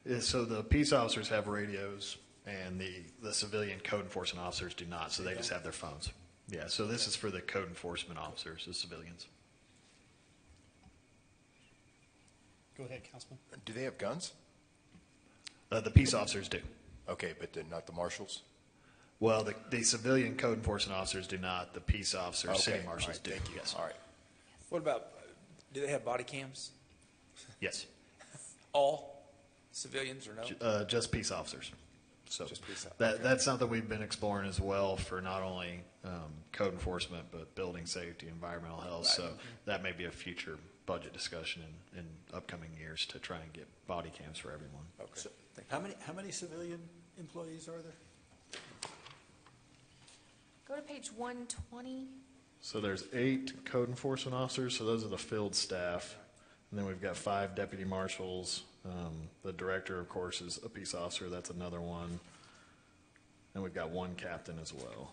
Yeah, so the peace officers have radios, and the civilian code enforcement officers do not, so they just have their phones. Yeah, so this is for the code enforcement officers, the civilians. Go ahead, Councilman. Do they have guns? The peace officers do. Okay, but not the marshals? Well, the civilian code enforcement officers do not. The peace officers, Okay. city marshals All right, do. thank you. Yes. All right. What about, do they have body cams? Yes. All civilians or no? Just peace officers. So Just peace officers. that Okay. that's something we've been exploring as well for not only code enforcement but building safety, environmental health. Right. So that may be a future budget discussion in upcoming years to try and get body cams for everyone. Okay. So, how many civilian employees are there? Go to page 120. So there's 8 code enforcement officers, so those are the field staff. And then we've got 5 deputy marshals. The director, of course, is a peace officer. That's another one. And we've got 1 captain as well.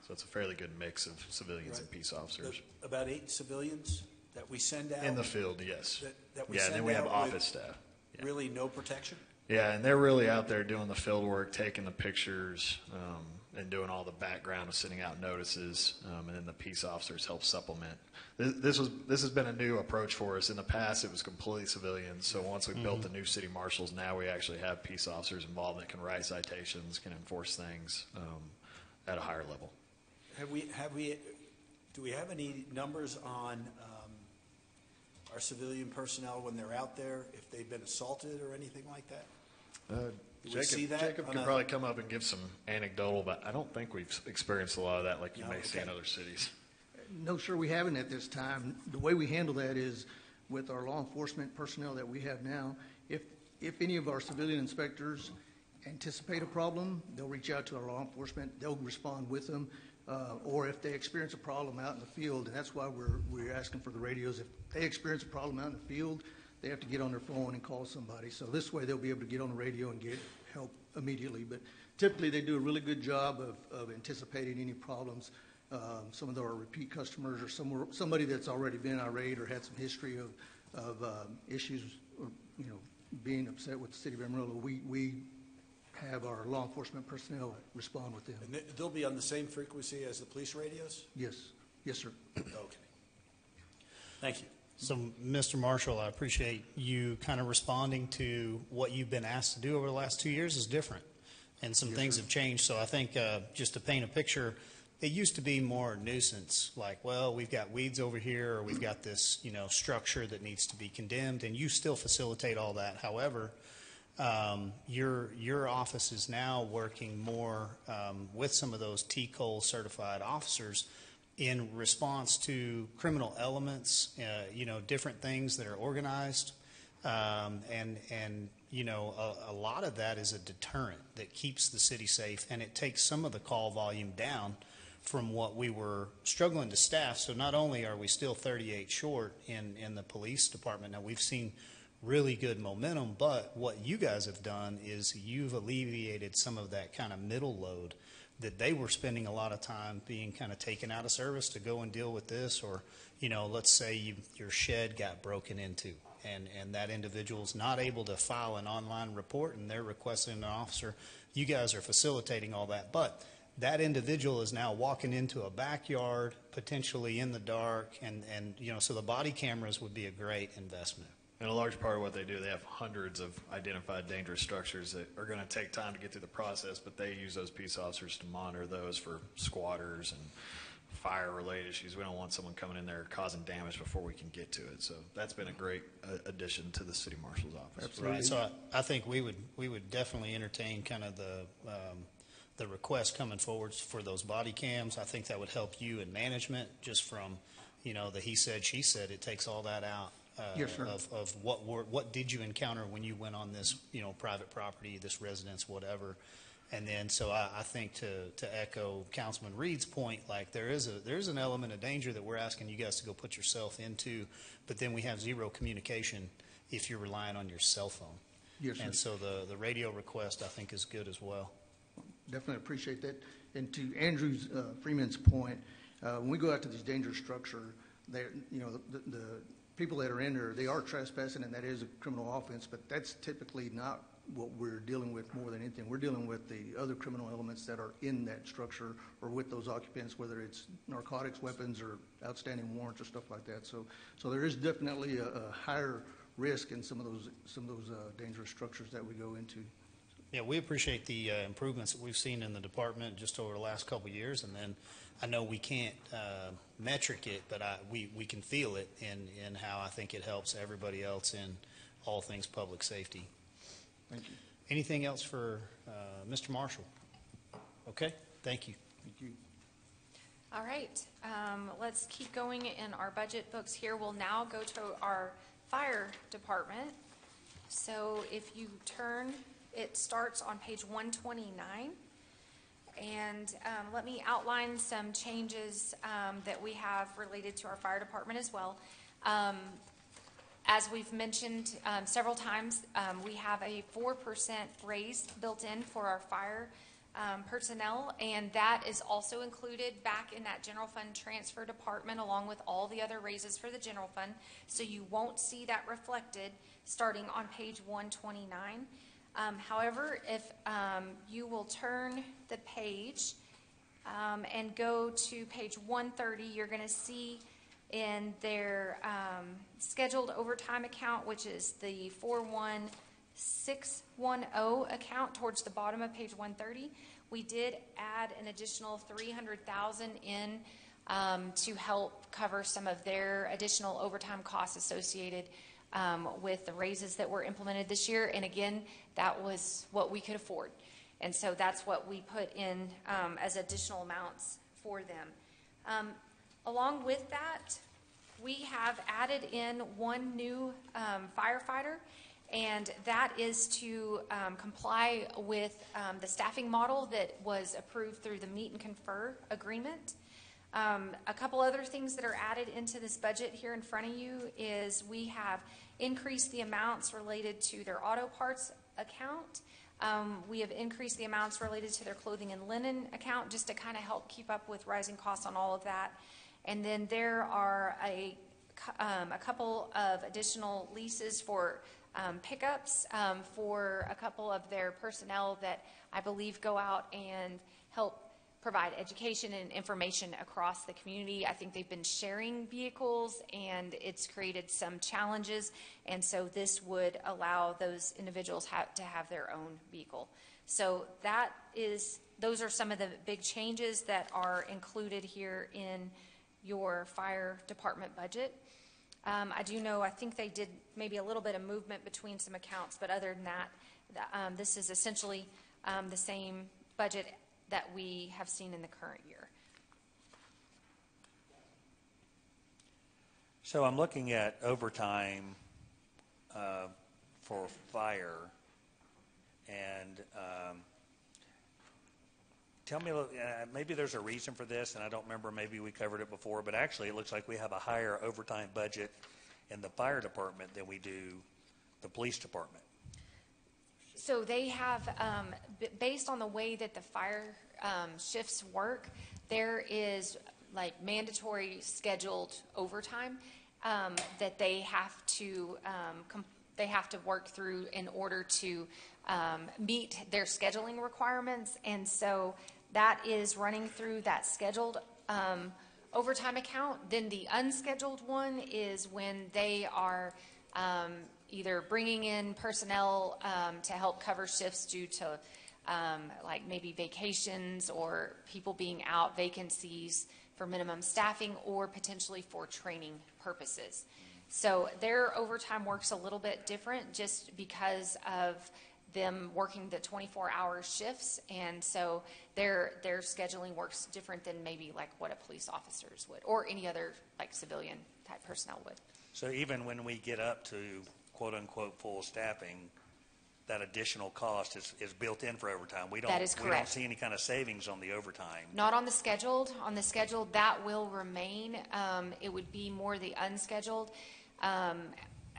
So it's a fairly good mix of civilians and peace officers. About 8 civilians that we send out? In the field, yes. That we Yeah, and send then we have out office with staff. Yeah. Really no protection? Yeah, and they're really out there doing the field work, taking the pictures, and doing all the background of sending out notices, and then the peace officers help supplement. This has been a new approach for us. In the past, it was completely civilians. So once we built the new city marshals, now we actually have peace officers involved that can write citations, can enforce things at a higher level. Do we have any numbers on our civilian personnel when they're out there, if they've been assaulted or anything like that? Jacob could probably come up and give some anecdotal, but I don't think we've experienced a lot of that like you may see in other cities. No, sir, we haven't at this time. The way we handle that is with our law enforcement personnel that we have now. If any of our civilian inspectors anticipate a problem, they'll reach out to our law enforcement. They'll respond with them. Or if they experience a problem out in the field, and that's why we're asking for the radios. If they experience a problem out in the field, they have to get on their phone and call somebody. So this way they'll be able to get on the radio and get help immediately. But typically they do a really good job of anticipating any problems. Some of our repeat customers or somebody that's already been irate or had some history of issues or being upset with the city of Amarillo, we have our law enforcement personnel respond with them. And they'll be on the same frequency as the police radios? Yes. Yes, sir. Okay. Thank you. So, Mr. Marshall, I appreciate you kind of responding to what you've been asked to do over the last 2 years is different, and some things have changed. So I think just to paint a picture, it used to be more nuisance, like, well, we've got weeds over here, or we've got this, structure that needs to be condemned, and you still facilitate all that. However, your office is now working more with some of those TCOL certified officers in response to criminal elements, different things that are organized. And a lot of that is a deterrent that keeps the city safe, and it takes some of the call volume down from what we were struggling to staff. So not only are we still 38 short in the police department, now we've seen really good momentum, but what you guys have done is you've alleviated some of that kind of middle load that they were spending a lot of time being kind of taken out of service to go and deal with this, or, let's say your shed got broken into and that individual's not able to file an online report and they're requesting an officer. You guys are facilitating all that, but that individual is now walking into a backyard, potentially in the dark, and so the body cameras would be a great investment. And a large part of what they do, they have hundreds of identified dangerous structures that are going to take time to get through the process, but they use those peace officers to monitor those for squatters and fire-related issues. We don't want someone coming in there causing damage before we can get to it. So that's been a great addition to the city marshal's office. Absolutely. Right. So I think we would definitely entertain kind of the request coming forward for those body cams. I think that would help you in management, just from the he said, she said. It takes all that out. Yes, sir. Of what did you encounter when you went on this private property, this residence, whatever. And then so I think to echo Councilman Reed's point, like there is an element of danger that we're asking you guys to go put yourself into, but then we have zero communication if you're relying on your cell phone. Yes, sir. And so the radio request I think is good as well. Definitely appreciate that. And to Andrew Freeman's point, when we go out to these dangerous structure, the people that are in there, they are trespassing, and that is a criminal offense, but that's typically not what we're dealing with more than anything. We're dealing with the other criminal elements that are in that structure or with those occupants, whether it's narcotics, weapons, or outstanding warrants or stuff like that. So there is definitely a higher risk in some of those dangerous structures that we go into. Yeah, we appreciate the improvements that we've seen in the department just over the last couple of years, and then I know we can't metric it, but we can feel it in how I think it helps everybody else in all things public safety. Thank you. Anything else for Mr. Marshall? Okay, thank you. Thank you. All right, let's keep going in our budget books here. We'll now go to our fire department. So if you turn, it starts on page 129. And let me outline some changes that we have related to our fire department as well. As we've mentioned several times, we have a 4% raise built in for our fire personnel, and that is also included back in that general fund transfer department along with all the other raises for the general fund. So you won't see that reflected starting on page 129. However, if you will turn the page and go to page 130, you're going to see in their scheduled overtime account, which is the 41610 account towards the bottom of page 130, we did add an additional $300,000 in to help cover some of their additional overtime costs associated with the raises that were implemented this year. And again, that was what we could afford. And so that's what we put in as additional amounts for them. Along with that, we have added in one new firefighter, and that is to comply with the staffing model that was approved through the meet and confer agreement. A couple other things that are added into this budget here in front of you is we have increased the amounts related to their auto parts account. We have increased the amounts related to their clothing and linen account just to kind of help keep up with rising costs on all of that. And then there are a couple of additional leases for pickups for a couple of their personnel that I believe go out and help provide education and information across the community. I think they've been sharing vehicles, and it's created some challenges, and so this would allow those individuals to have their own vehicle. So those are some of the big changes that are included here in your fire department budget. I do know, I think they did maybe a little bit of movement between some accounts, but other than that, this is essentially the same budget that we have seen in the current year. So I'm looking at overtime for fire, and tell me, maybe there's a reason for this, and I don't remember, maybe we covered it before, but actually it looks like we have a higher overtime budget in the fire department than we do the police department. So they have, based on the way that the fire shifts work, there is like mandatory scheduled overtime that they have to work through in order to meet their scheduling requirements, and so that is running through that scheduled overtime account. Then the unscheduled one is when they are either bringing in personnel to help cover shifts due to like maybe vacations or people being out, vacancies for minimum staffing, or potentially for training purposes. So their overtime works a little bit different just because of them working the 24-hour shifts, and so their scheduling works different than maybe like what a police officers would or any other like civilian type personnel would. So even when we get up to quote-unquote full staffing, that additional cost is built in for overtime. That is correct. We don't see any kind of savings on the overtime. Not on the scheduled. On the scheduled, that will remain. It would be more the unscheduled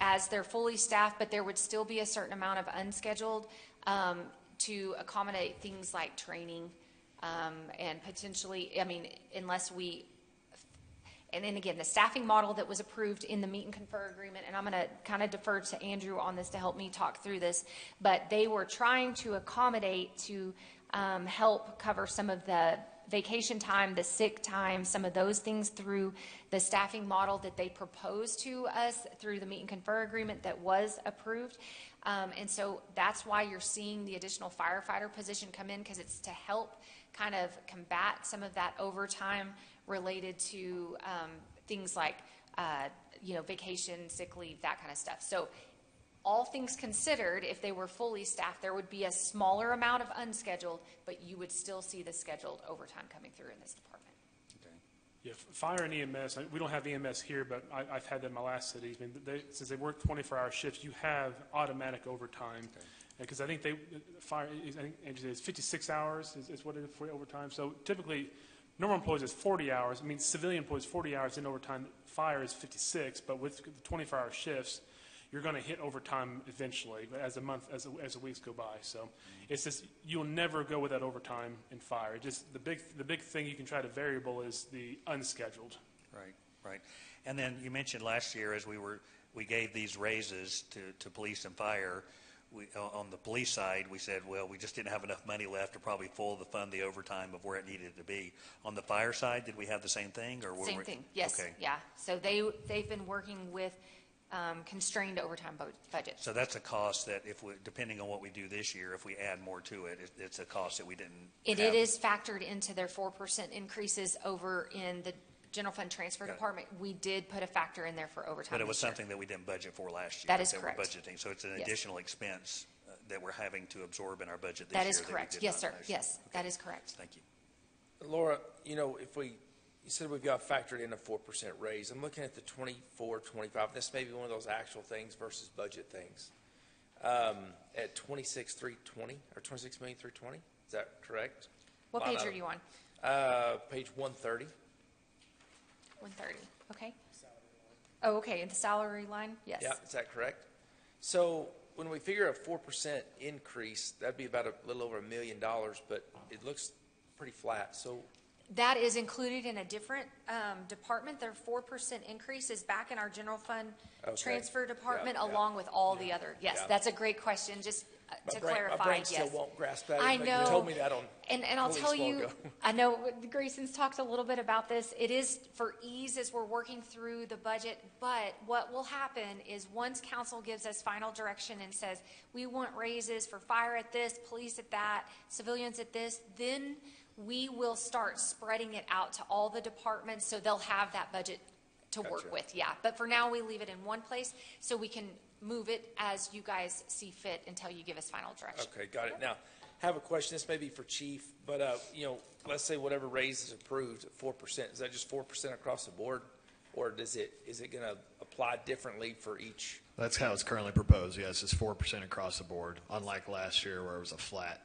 as they're fully staffed, but there would still be a certain amount of unscheduled to accommodate things like training and potentially, I mean, unless we. And then again, the staffing model that was approved in the meet and confer agreement, and I'm going to kind of defer to Andrew on this to help me talk through this, but they were trying to accommodate to help cover some of the vacation time, the sick time, some of those things through the staffing model that they proposed to us through the meet and confer agreement that was approved. And so that's why you're seeing the additional firefighter position come in, because it's to help kind of combat some of that overtime related to things like, vacation, sick leave, that kind of stuff. So all things considered, if they were fully staffed, there would be a smaller amount of unscheduled, but you would still see the scheduled overtime coming through in this department. Okay. Yeah, fire and EMS, we don't have EMS here, but I've had them in my last cities. I mean, since they work 24-hour shifts, you have automatic overtime. Because I think I think Andrew said it's 56 hours is what it is for overtime. So typically, normal employees is 40 hours. I mean, civilian employees 40 hours in overtime. Fire is 56, but with the 24-hour shifts, you're going to hit overtime eventually as the weeks go by. So it's just you'll never go without overtime in fire. It just the big thing you can try to variable is the unscheduled. Right. And then you mentioned last year as we gave these raises to police and fire. On the police side, we said, well, we just didn't have enough money left to probably fund the overtime of where it needed to be. On the fire side, did we have the same thing? Same thing, yes. Okay. Yeah. So they've been working with constrained overtime budget. So that's a cost that depending on what we do this year, if we add more to it, it's a cost that we didn't have. It is factored into their 4% increases over in the general fund transfer department. We did put a factor in there for overtime. But it was something that we didn't budget for last year. That is correct. We're budgeting. So it's an additional expense that we're having to absorb in our budget this year. That is correct. Yes, sir. Yes, okay. That is correct. Thank you. Laura, you said we've got factored in a 4% raise. I'm looking at the 24, 25. This may be one of those actual things versus budget things. At 26,320 or 26,320. Is that correct? What page are you on? Page 130. 130. Okay. Oh, okay. In the salary line? Yes. Yeah, is that correct? So when we figure a 4% increase, that'd be about a little over $1 million, but it looks pretty flat. So that is included in a different department. Their 4% increase is back in our general fund transfer department, along with all the other. Yes, that's a great question. Just to clarify, my brain still won't grasp that. I know. You told me that on. And I'll tell you, I know Grayson's talked a little bit about this. It is for ease as we're working through the budget, but what will happen is once council gives us final direction and says, we want raises for fire at this, police at that, civilians at this, then we will start spreading it out to all the departments so they'll have that budget to work with. Yeah, but for now we leave it in one place so we can move it as you guys see fit until you give us final direction. Okay, got it. Now, I have a question. This may be for Chief, but let's say whatever raise is approved at 4%. Is that just 4% across the board, or is it going to apply differently for each? That's how it's currently proposed. Yes, it's 4% across the board. Unlike last year where it was a flat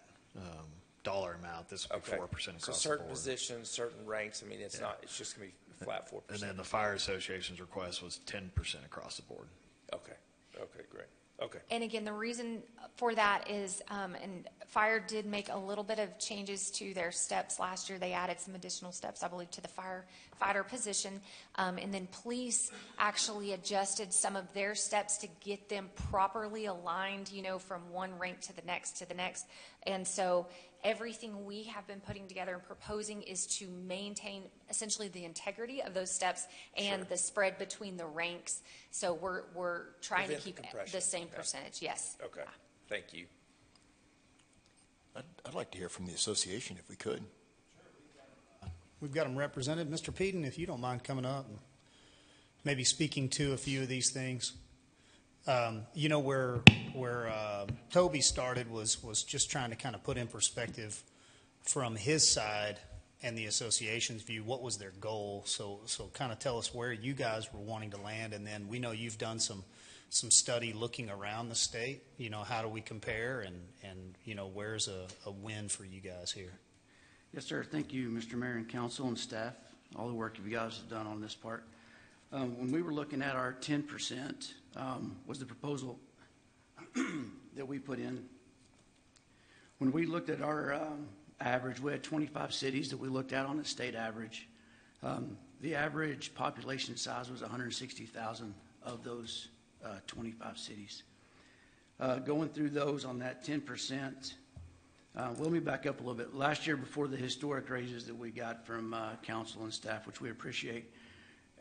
dollar amount, this would be 4% across the board. So certain positions, certain ranks. I mean, it's not. It's just going to be flat 4%. And then the Fire Association's request was 10% across the board. Okay. Okay, great. Okay. And again, the reason for that is, and fire did make a little bit of changes to their steps last year. They added some additional steps, I believe, to the firefighter position. And then police actually adjusted some of their steps to get them properly aligned, from one rank to the next And so everything we have been putting together and proposing is to maintain essentially the integrity of those steps and the spread between the ranks. So we're trying to keep the same percentage. Yes. Okay. Thank you. I'd like to hear from the association if we could. We've got them represented. Mr. Peden, if you don't mind coming up and maybe speaking to a few of these things. Where Toby started was just trying to kind of put in perspective from his side and the association's view, what was their goal. So kind of tell us where you guys were wanting to land, and then we know you've done some study looking around the state. How do we compare, and where's a win for you guys here? Yes, sir. Thank you, Mr. Mayor and council and staff, all the work you guys have done on this part. When we were looking at our 10%, was the proposal that we put in. When we looked at our average, we had 25 cities that we looked at on the state average. The average population size was 160,000 of those 25 cities. Going through those on that 10%, let me back up a little bit. Last year, before the historic raises that we got from council and staff, which we appreciate,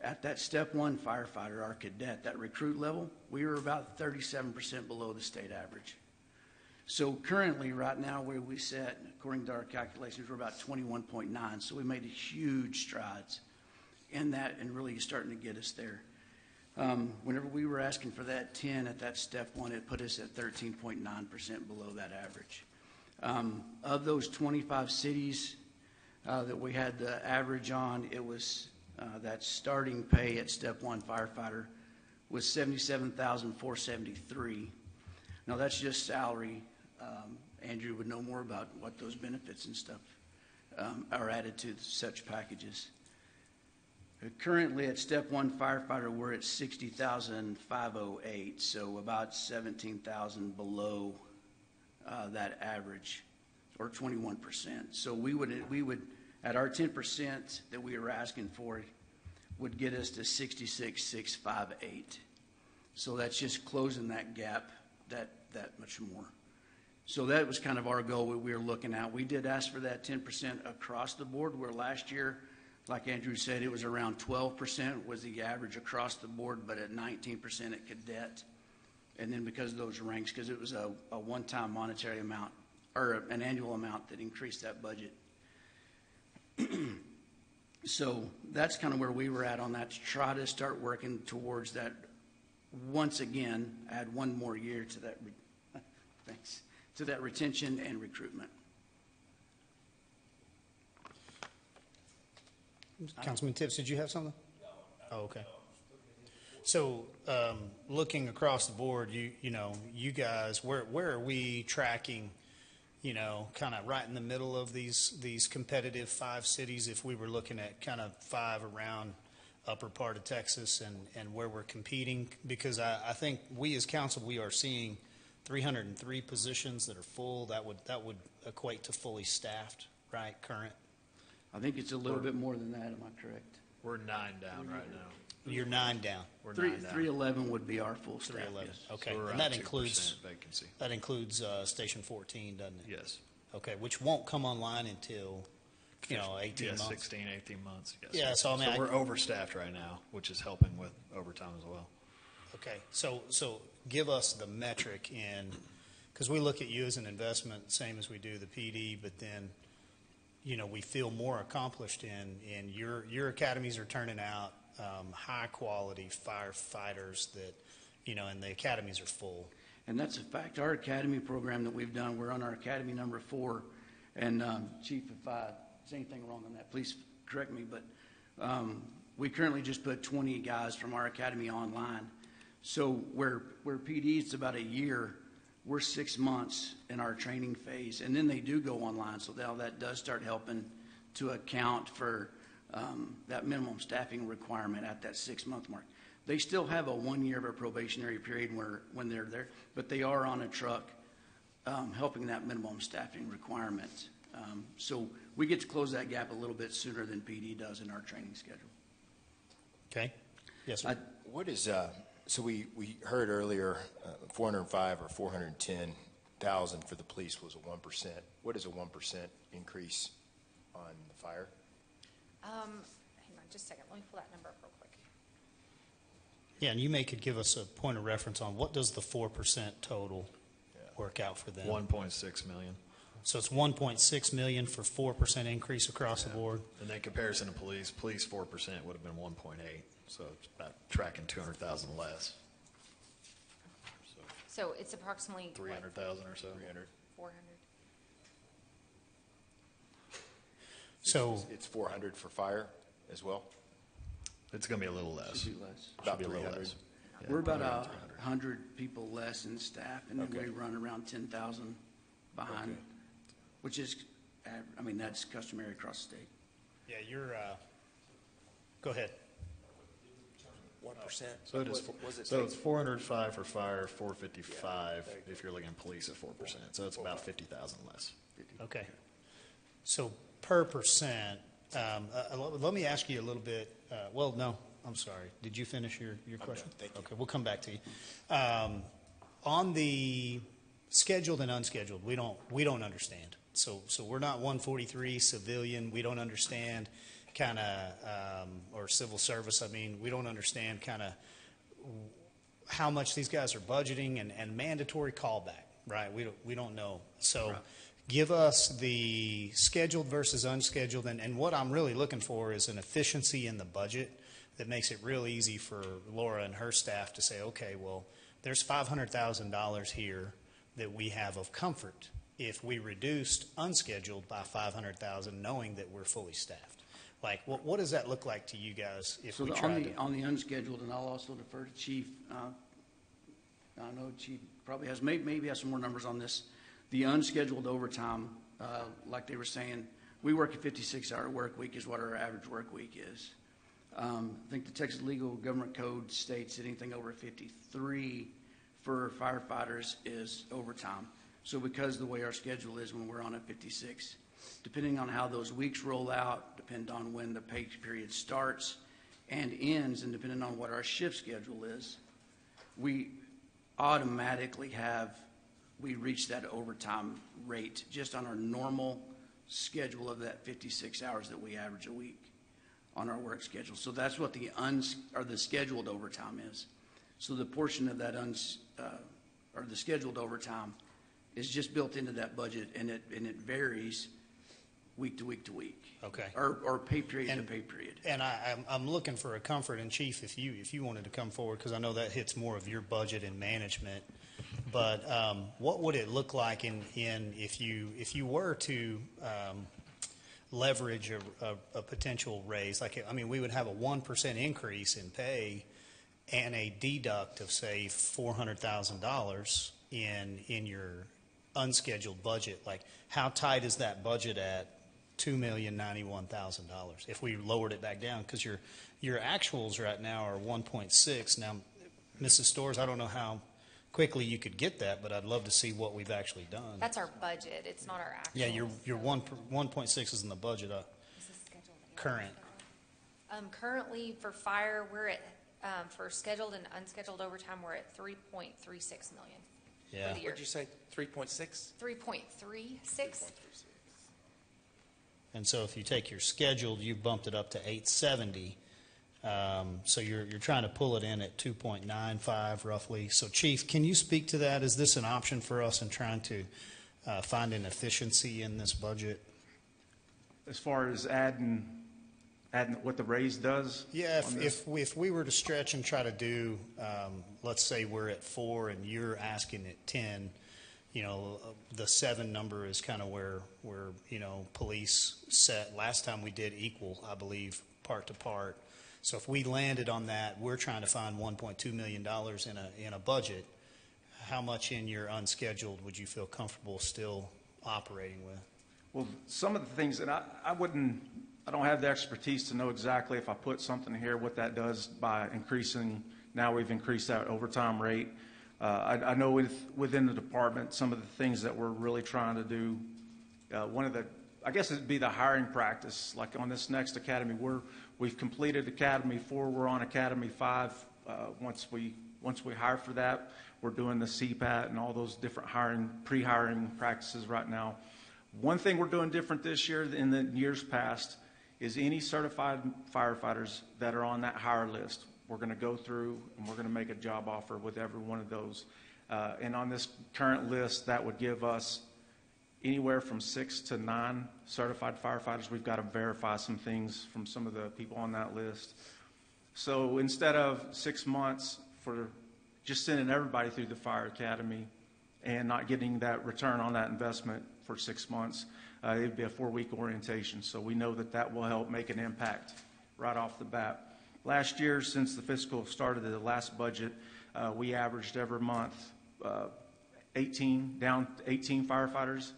at that step one firefighter, our cadet, that recruit level, we were about 37% below the state average. So currently, right now, where we sit, according to our calculations, we're about 21.9. So we made huge strides in that and really starting to get us there. Whenever we were asking for that 10 at that step one, it put us at 13.9% below that average. Of those 25 cities that we had the average on, it was that starting pay at step one firefighter was $77,473. Now that's just salary. Andrew would know more about what those benefits and stuff are added to such packages. Currently at step one firefighter, we're at 60,508, so about 17,000 below that average, or 21%. So we would at our 10% that we were asking for, would get us to 66,658. So that's just closing that gap that much more. So that was kind of our goal we were looking at. We did ask for that 10% across the board, where last year, like Andrew said, it was around 12% was the average across the board, but at 19% at cadet. And then because of those ranks, because it was a one-time monetary amount, or an annual amount that increased that budget. So that's kind of where we were at on that, to try to start working towards that once again, add one more year to that, thanks, to that retention and recruitment. Councilman Tips, did you have something? No. Oh, okay. So, looking across the board, you guys, where are we tracking, kind of right in the middle of these competitive 5 cities, if we were looking at kind of 5 around upper part of Texas and where we're competing? Because I think we as council, we are seeing 303 positions that are full. That would equate to fully staffed, right, current? I think it's a little bit more than that, am I correct? We're 9 down right now. You're 9 down. We're 9 down. 311 would be our full staff, 311. yes. Okay, So we're and around that 2% vacancy. includes Station 14, doesn't it? Yes. Okay, which won't come online until 18 months. 16, 18 months. Yes. Yeah, so I mean, we're overstaffed right now, which is helping with overtime as well. Okay, so give us the metric because we look at you as an investment, same as we do the PD, but then we feel more accomplished in your academies are turning out high quality firefighters that and the academies are full. And that's a fact. Our academy program that we've done, we're on our academy number 4. And Chief, if I say anything wrong on that, please correct me. But we currently just put 20 guys from our academy online. So where PD is about a year, we're 6 months in our training phase, and then they do go online. So now that does start helping to account for that minimum staffing requirement at that 6-month mark. They still have a 1 year of a probationary period when they're there, but they are on a truck helping that minimum staffing requirement. So we get to close that gap a little bit sooner than PD does in our training schedule. Okay. Yes, sir. What is, so we heard earlier 405 or 410,000 for the police was a 1%. What is a 1% increase on the fire? Hang on just a second. Let me pull that number up real quick. Yeah, and you could give us a point of reference on what does the 4% total work out for them? 1.6 million. So it's 1.6 million for 4% increase across the board. And then comparison to police 4% would have been 1.8. So it's about tracking 200,000 less. So it's approximately 300,000 or so. 400. So it's 400 for fire as well. It's going to be a little less. Should be less. About Should be a little 300. less. Yeah, We're about 300. 100 people less in staff, and then Okay. we run around 10,000 behind, Okay. which is, that's customary across the state. yeah, you're. Go ahead. 1%. So it is. So it's 405 for fire, 455 if you're looking at police at 4%. So it's about 50,000 less. Okay. So per percent, let me ask you a little bit. Well, no, I'm sorry. Did you finish your question? Thank you. Okay, we'll come back to you. On the scheduled and unscheduled, we don't understand. So we're not 143 civilian. We don't understand kind of or civil service. I mean, we don't understand kind of how much these guys are budgeting and mandatory callback. Right? We don't know. So. Right. Give us the scheduled versus unscheduled, and what I'm really looking for is an efficiency in the budget that makes it real easy for Laura and her staff to say, okay, well, there's $500,000 here that we have of comfort if we reduced unscheduled by $500,000, knowing that we're fully staffed. Like, what does that look like to you guys if we tried to? On the unscheduled, and I'll also defer to Chief. I know Chief probably has maybe has some more numbers on this. The unscheduled overtime, like they were saying, we work a 56-hour work week is what our average work week is. I think the Texas Legal Government Code states anything over 53 for firefighters is overtime. So because the way our schedule is when we're on a 56, depending on how those weeks roll out, depend on when the pay period starts and ends, and depending on what our shift schedule is, we automatically we reach that overtime rate just on our normal schedule of that 56 hours that we average a week on our work schedule. So that's what the scheduled overtime is. So the portion of that or the scheduled overtime is just built into that budget, and it varies week to week to week. Okay. Or pay period to pay period. And I'm looking for a comfort, and Chief, if you wanted to come forward, because I know that hits more of your budget and management. But what would it look like if you were to leverage a potential raise? Like, I mean, we would have a 1% increase in pay and a deduct of, say, $400,000 in your unscheduled budget. Like, how tight is that budget at $2,091,000 if we lowered it back down? Because your actuals right now are 1.6. Now, Mrs. Storrs, I don't know how quickly you could get that, but I'd love to see what we've actually done. That's our budget. It's not our actual. Yeah, your 1.6 is in the budget. Current. Currently for fire, we're at for scheduled and unscheduled overtime, we're at 3.36 million. Yeah. For the year. What'd you say? 3.6? 3.36. And so if you take your scheduled, you've bumped it up to 870. So you're trying to pull it in at 2.95 roughly. So Chief, can you speak to that? Is this an option for us in trying to find an efficiency in this budget? As far as adding what the raise does? Yeah, if we were to stretch and try to do, let's say we're at 4 and you're asking at 10, the 7 number is kind of where police set. Last time we did equal, I believe, part to part. So if we landed on that, we're trying to find $1.2 million in a budget. How much in your unscheduled would you feel comfortable still operating with? Well, some of the things that I don't have the expertise to know exactly if I put something here, what that does by increasing. Now we've increased that overtime rate. I know within the department, some of the things that we're really trying to do, I guess it'd be the hiring practice. Like on this next academy, we've completed Academy 4, we're on Academy 5. Once we hire for that, we're doing the CPAT and all those different pre-hiring practices right now. One thing we're doing different this year than the years past is any certified firefighters that are on that hire list, we're going to go through and we're going to make a job offer with every one of those. And on this current list, that would give us anywhere from 6 to 9 certified firefighters. We've got to verify some things from some of the people on that list. So instead of 6 months for just sending everybody through the fire academy and not getting that return on that investment for 6 months, it would be a 4-week orientation. So we know that will help make an impact right off the bat. Last year, since the fiscal started, the last budget, we averaged every month 18 firefighters.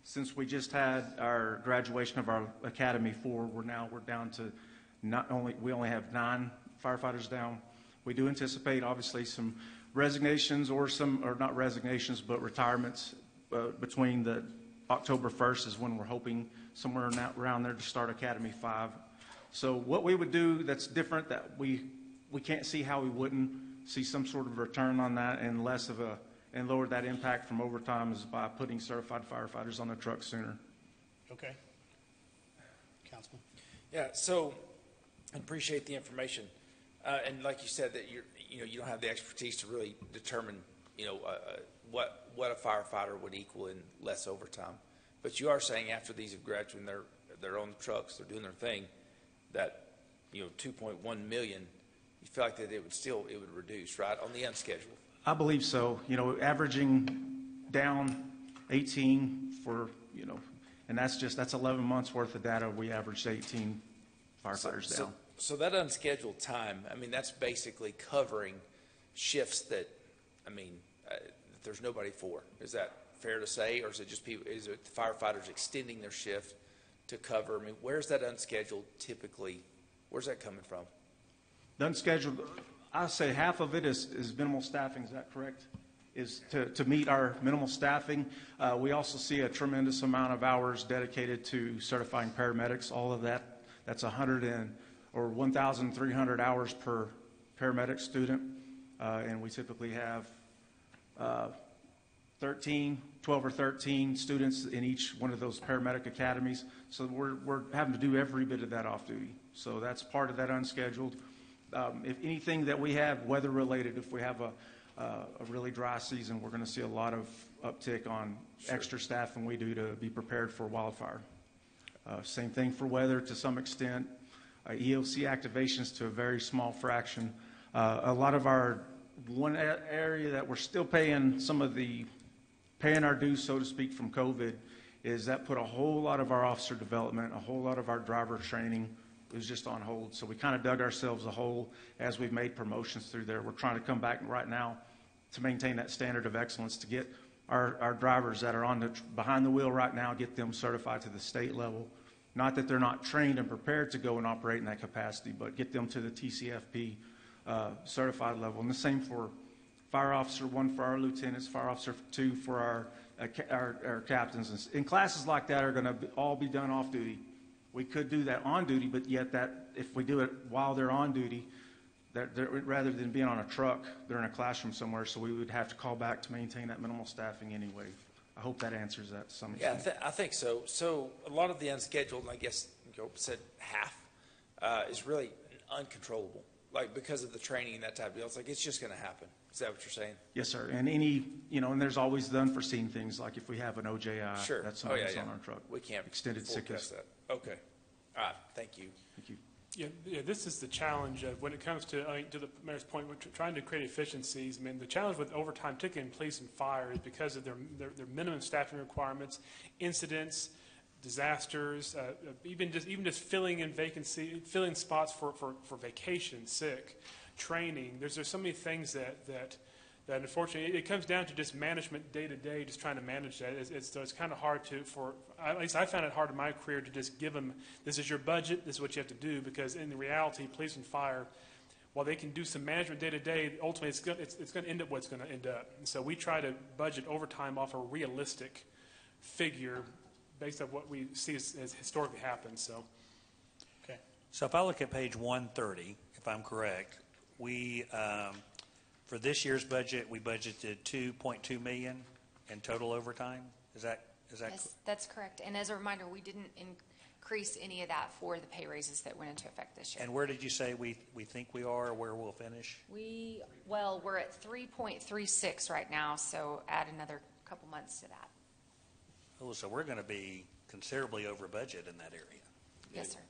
Since we just had our graduation of our Academy 4, we're down to we only have 9 firefighters down. We do anticipate obviously some resignations or not resignations, but retirements between the October 1st is when we're hoping somewhere around there to start Academy 5. So what we would do that's different, that we can't see how we wouldn't see some sort of return on that and lower that impact from overtime, is by putting certified firefighters on the truck sooner. Okay. Councilman? Yeah, so I appreciate the information. And like you said, that you don't have the expertise to really determine, what a firefighter would equal in less overtime. But you are saying after these have graduated, they're on the trucks, they're doing their thing, that 2.1 million, you feel like that it would reduce, right, on the unscheduled? I believe so. Averaging down 18 for, and that's 11 months worth of data. We averaged 18 firefighters down. So that unscheduled time, that's basically covering shifts that, there's nobody for. Is that fair to say, or is it just people, is it firefighters extending their shift to cover? I mean, where's that unscheduled typically, where's that coming from? The unscheduled, I say half of it is minimal staffing, is that correct? Is to meet our minimal staffing. We also see a tremendous amount of hours dedicated to certifying paramedics. All of that, that's 1,300 hours per paramedic student. And we typically have 12 or 13 students in each one of those paramedic academies. So we're having to do every bit of that off duty. So that's part of that unscheduled. If anything that we have weather related, if we have a really dry season, we're going to see a lot of uptick on extra staffing we do to be prepared for wildfire. Same thing for weather to some extent. EOC activations to a very small fraction. A lot of our one area that we're still paying our dues, so to speak, from COVID is that put a whole lot of our officer development, a whole lot of our driver training was just on hold. So we kind of dug ourselves a hole as we've made promotions through there. We're trying to come back right now to maintain that standard of excellence, to get our drivers that are behind the wheel right now, get them certified to the state level. Not that they're not trained and prepared to go and operate in that capacity, but get them to the TCFP certified level. And the same for Fire Officer 1 for our lieutenants, Fire Officer 2 for our captains. And classes like that are going to all be done off duty. We could do that on duty, but yet that if we do it while they're on duty, rather than being on a truck, they're in a classroom somewhere, so we would have to call back to maintain that minimal staffing anyway. I hope that answers that to some extent. Yeah, I think so. So a lot of the unscheduled, I guess you said half, is really uncontrollable, like because of the training and that type of deal. It's like it's just going to happen. Is that what you're saying? Yes, sir. And and there's always the unforeseen things, like if we have an OJI, sure. that's somebody's on our truck. We can't extended sickness. That. Okay. All right. Thank you. Thank you. Yeah, this is the challenge of when it comes to the mayor's point, we're trying to create efficiencies. I mean, the challenge with overtime, particularly in police and fire, is because of their minimum staffing requirements, incidents, disasters, even just filling spots for vacation, sick, training. There's so many things that unfortunately it comes down to just management day to day, just trying to manage that. So it's kind of hard at least I found it hard in my career to just give them, this is your budget, this is what you have to do, because in the reality, police and fire, while they can do some management day to day, ultimately it's going to end up what's going to end up. And so we try to budget overtime off a realistic figure based on what we see as historically happened. So, okay. So if I look at page 130, if I'm correct, we for this year's budget, we budgeted $2.2 million in total overtime. Is that? Yes, that's correct. And as a reminder, we didn't increase any of that for the pay raises that went into effect this year. And where did you say we think we are, or where we'll finish? We're at 3.36 right now, so add another couple months to that. Oh, so we're going to be considerably over budget in that area. Yes, sir.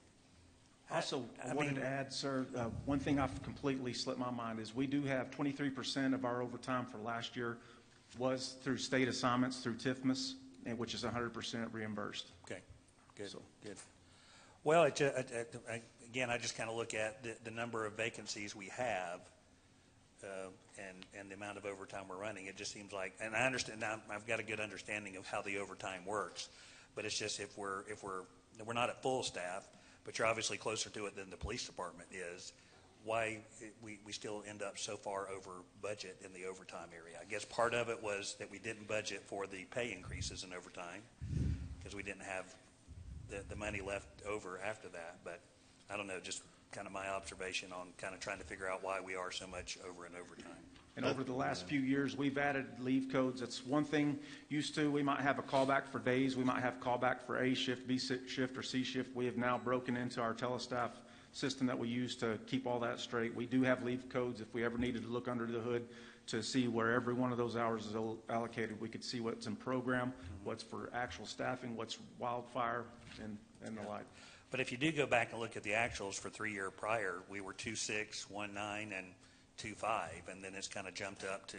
Also, I wanted to add, sir, one thing I've completely slipped my mind is we do have 23% of our overtime for last year was through state assignments through TIFMAS, which is 100% reimbursed. Okay, good, good. Well, again, I just kind of look at the number of vacancies we have and the amount of overtime we're running. It just seems like, and I understand now, I've got a good understanding of how the overtime works, but it's just if we're not at full staff, but you're obviously closer to it than the police department is, why we still end up so far over budget in the overtime area. I guess part of it was that we didn't budget for the pay increases in overtime because we didn't have the money left over after that. But I don't know, just kind of my observation on kind of trying to figure out why we are so much over in overtime. And over the last few years, we've added leave codes. That's one thing. Used to, we might have a callback for days. We might have callback for A shift, B shift, or C shift. We have now broken into our telestaff system that we use to keep all that straight. We do have leave codes. If we ever needed to look under the hood to see where every one of those hours is allocated, we could see what's in program, what's for actual staffing, what's wildfire, and the like. But if you do go back and look at the actuals for 3 year prior, we were 2.6, 1.9, and 2.5, and then it's kind of jumped up to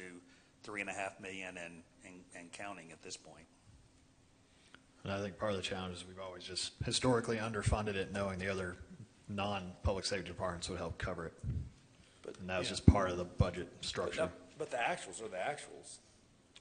$3.5 million and counting at this point. And I think part of the challenge is we've always just historically underfunded it, knowing the other non-public safety departments would help cover it. And that was just part of the budget structure. But the actuals are the actuals.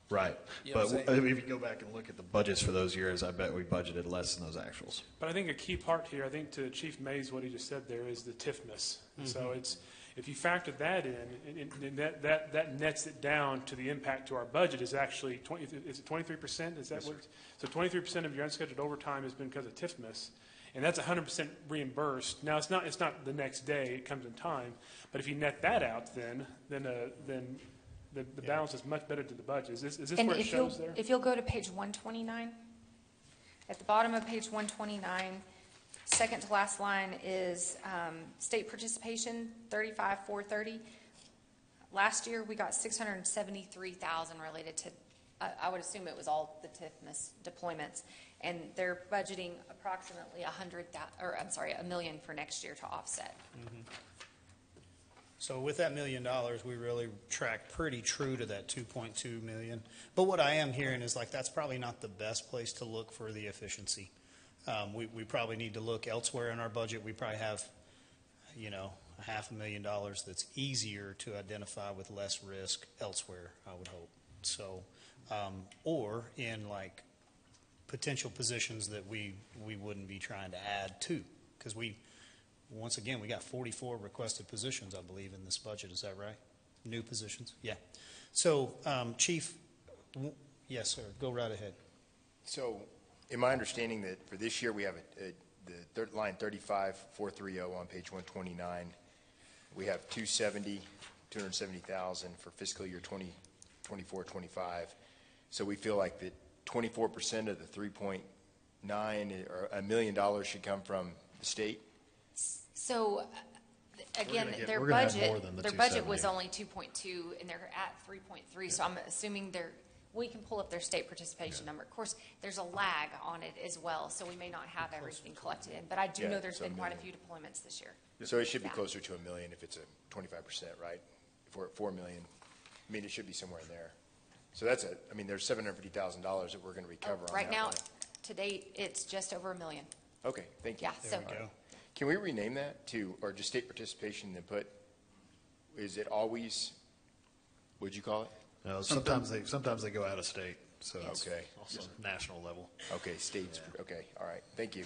Right. You know But what I'm saying? if you go back and look at the budgets for those years, I bet we budgeted less than those actuals. But I think a key part here, I think to Chief Mays, what he just said there is the TIFMAS. And so it's, if you factor that in, and that nets it down to the impact to our budget is actually 20, is it 23%? Is that Yes, what? So 23% of your unscheduled overtime has been because of TIFMAS. And that's 100% reimbursed. Now, it's not the next day, it comes in time. But if you net that out, then the balance is much better to the budget. Is this And where it shows there? if you'll go to page 129, at the bottom of page 129, second to last line is state participation, 35,430. Last year, we got 673,000 related to, I would assume it was all the TIFMAS deployments. And they're budgeting approximately $1 million for next year to offset. So with that $1 million, we really tracked pretty true to that 2.2 million. But what I am hearing is like that's probably not the best place to look for the efficiency. We probably need to look elsewhere in our budget. We probably have, $500,000 that's easier to identify with less risk elsewhere, I would hope. So, or in like potential positions that we wouldn't be trying to add to, because once again, we got 44 requested positions, I believe, in this budget. Is that right? New positions? Yeah. So, Chief, yes, sir. Go right ahead. So, in my understanding that for this year, we have line 35,430 on page 129. We have 270,000 for fiscal year 2024-25. So we feel like that 24% of the 3.9 or $1 million should come from the state. So, again, their we're gonna have budget, more than the their budget was 270. only 2.2, and they're at 3.3. So I'm assuming we can pull up their state participation number. Of course, there's a lag on it as well, so we may not have everything collected in. But I do know there's been quite a few deployments this year. So it should be closer to $1 million if it's a 25%, right? If we're at $4 million, I mean, it should be somewhere in there. So there's $750,000 that we're going to recover on that. Right now, line. to date, it's just over $1 million. Okay, thank you. Yeah, There so we go. Can we rename that or just state participation and is it always, what'd you call it? No, sometimes they go out of state, so it's Okay. also national level. Okay, states, okay, all right, thank you.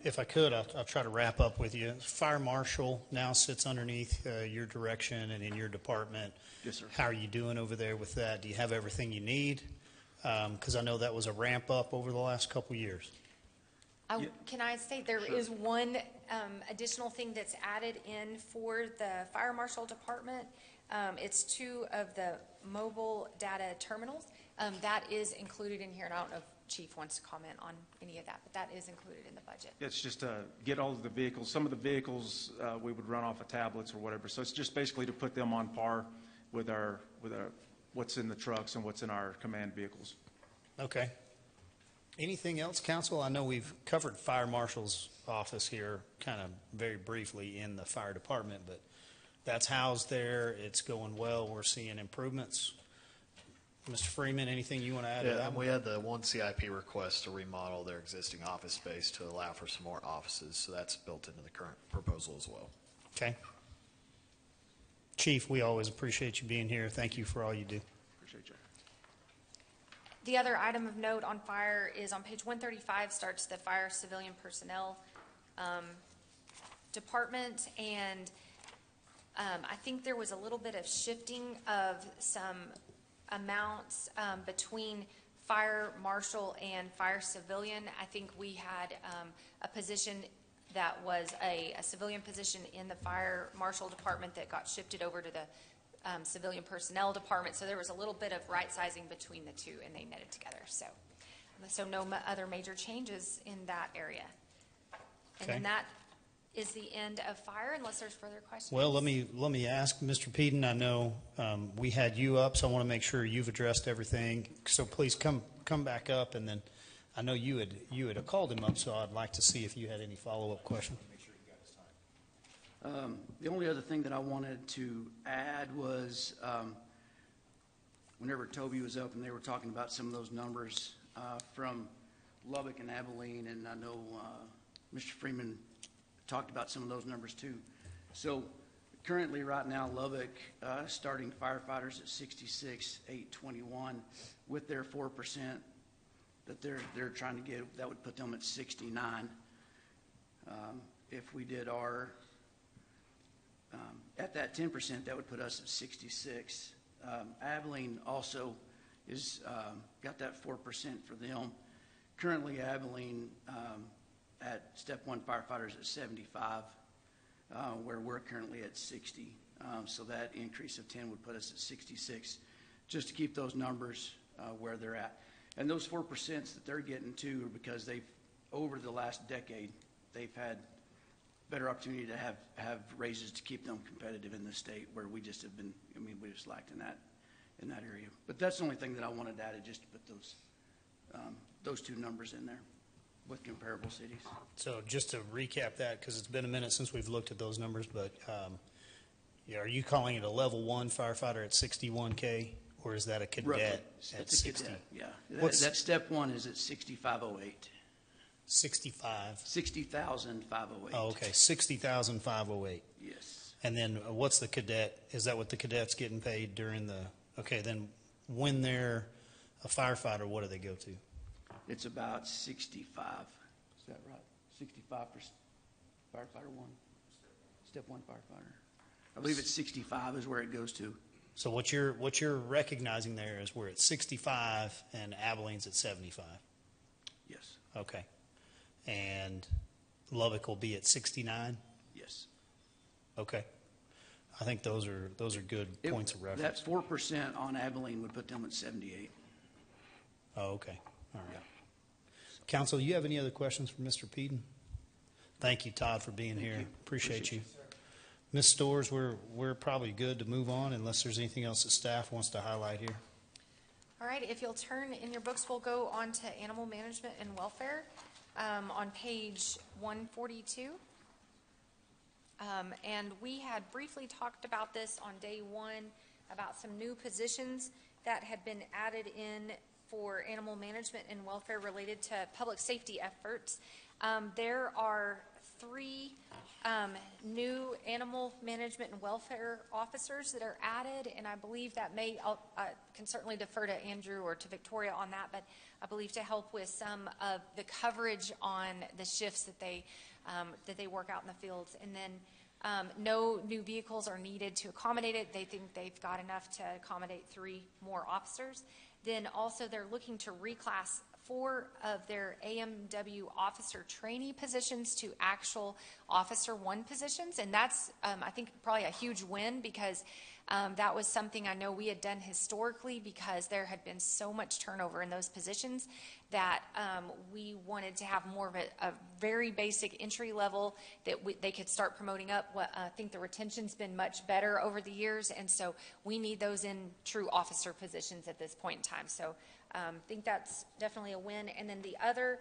If I could, I'll try to wrap up with you. Fire marshal now sits underneath your direction and in your department. Yes, sir. How are you doing over there with that? Do you have everything you need? Because I know that was a ramp up over the last couple years. Can I say there is one additional thing that's added in for the fire marshal department? It's 2 of the mobile data terminals. That is included in here, and I don't know if Chief wants to comment on any of that, but that is included in the budget. It's just to get all of the vehicles. Some of the vehicles we would run off of tablets or whatever. So it's just basically to put them on par with our what's in the trucks and what's in our command vehicles. Okay. Anything else, council? I know we've covered fire marshal's office here kind of very briefly in the fire department, but that's housed there. It's going well. We're seeing improvements. Mr. Freeman, anything you want to add to Yeah, that? and we had the one CIP request to remodel their existing office space to allow for some more offices, so that's built into the current proposal as well. Okay. Chief, we always appreciate you being here. Thank you for all you do. Appreciate you. The other item of note on fire is on page 135 starts the fire civilian personnel department, and I think there was a little bit of shifting of some amounts between fire marshal and fire civilian. I think we had a position that was a civilian position in the fire marshal department that got shifted over to the civilian personnel department. So there was a little bit of right sizing between the two, and they netted together. So no other major changes in that area. And then that is the end of fire, unless there's further questions. Well, let me ask, Mr. Peden, I know we had you up, so I want to make sure you've addressed everything. So please come back up, and then I know you had called him up, so I'd like to see if you had any follow-up questions. The only other thing that I wanted to add was whenever Toby was up and they were talking about some of those numbers from Lubbock and Abilene, and I know Mr. Freeman talked about some of those numbers too. So Currently, right now, Lubbock, starting firefighters at 66,821 with their 4% that they're trying to get, that would put them at 69. If we did our, at that 10%, that would put us at 66. Abilene also is, got that 4% for them. Currently, Abilene, at step 1 firefighters at 75, where we're currently at 60. So that increase of 10 would put us at 66, just to keep those numbers where they're at. And those 4% that they're getting too are because they've, over the last decade, they've had better opportunity to have raises to keep them competitive in the state, where we just have been, I mean, we just lacked in that area. But that's the only thing that I wanted added, just to put those two numbers in there with comparable cities. So just to recap that, because it's been a minute since we've looked at those numbers, but are you calling it a level 1 firefighter at 61K, or is that a cadet Roughly. at It's a 60? cadet, yeah. That step 1 is at 6508. 65? 60,508. Oh, okay, 60,508. Yes. And then what's the cadet? Is that what the cadet's getting paid during the, okay, then when they're a firefighter, what do they go to? It's about 65. Is that right? 65 for firefighter 1? Step 1 firefighter. I believe it's 65 is where it goes to. So what you're recognizing there is we're at 65 and Abilene's at 75. Yes. Okay. And Lubbock will be at 69? Yes. Okay. I think those are good points of reference. That 4% on Abilene would put them at 78. Oh, okay. All right. Council, you have any other questions for Mr. Peden? Thank you, Todd, for being here. Appreciate you. Ms. Storrs, we're probably good to move on unless there's anything else that staff wants to highlight here. All right, if you'll turn in your books, we'll go on to animal management and welfare on page 142. And we had briefly talked about this on day 1, about some new positions that had been added in for animal management and welfare related to public safety efforts. There are 3 new animal management and welfare officers that are added, and I believe that I can certainly defer to Andrew or to Victoria on that, but I believe to help with some of the coverage on the shifts that they work out in the fields. And then no new vehicles are needed to accommodate it. They think they've got enough to accommodate 3 more officers. Then also they're looking to reclass 4 of their AMW officer trainee positions to actual officer 1 positions. And that's, I think, probably a huge win, because that was something I know we had done historically, because there had been so much turnover in those positions that we wanted to have more of a very basic entry level that they could start promoting up. I think the retention's been much better over the years, and so we need those in true officer positions at this point in time. So I think that's definitely a win. And then the other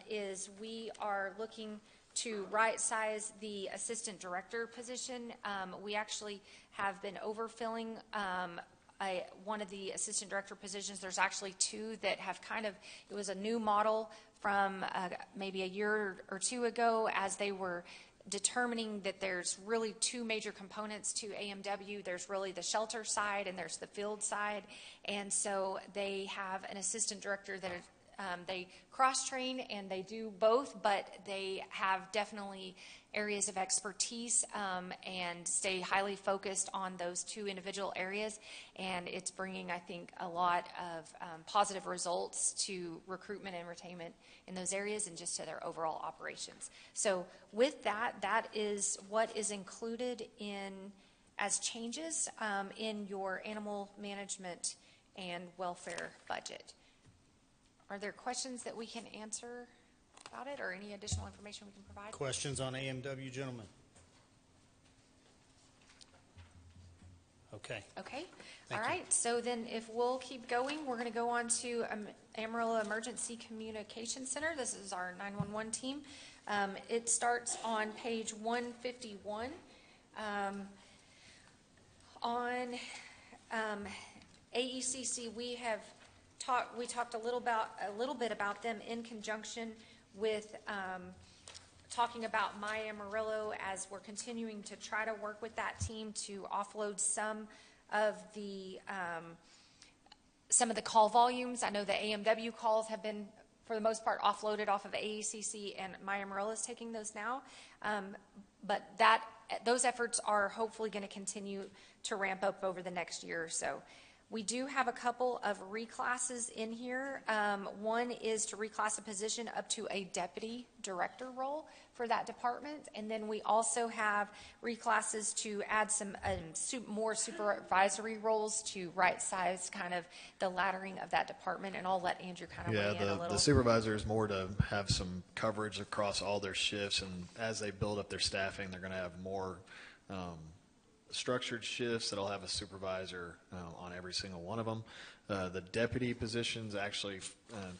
is we are looking to right-size the assistant director position. We actually have been overfilling one of the assistant director positions. There's actually 2 that have it was a new model from maybe a year or 2 ago, as they were determining that there's really 2 major components to AMW. There's really the shelter side and there's the field side. And so they have an assistant director that they cross-train and they do both, but they have definitely areas of expertise and stay highly focused on those 2 individual areas. And it's bringing, I think, a lot of positive results to recruitment and retainment in those areas and just to their overall operations. So with that, that is what is included as changes in your animal management and welfare budget. Are there questions that we can answer about it, or any additional information we can provide? Questions on AMW, gentlemen? Okay. Okay. Thank All right. So then if we'll keep going, we're going to go on to Amarillo Emergency Communication Center. This is our 911 team. It starts on page 151. On AECC, we talked a little bit about them in conjunction with talking about my Amarillo as we're continuing to try to work with that team to offload some of the call volumes. I know the AMW calls have been, for the most part, offloaded off of AECC, and my Amarillo is taking those now. But those efforts are hopefully going to continue to ramp up over the next year or so. We do have a couple of reclasses in here. One is to reclass a position up to a deputy director role for that department. And then we also have reclasses to add some more supervisory roles to right size kind of the laddering of that department. And I'll let Andrew kind of weigh in a little. The supervisor is more to have some coverage across all their shifts. And as they build up their staffing, they're going to have more structured shifts that'll have a supervisor on every single one of them. The deputy position's actually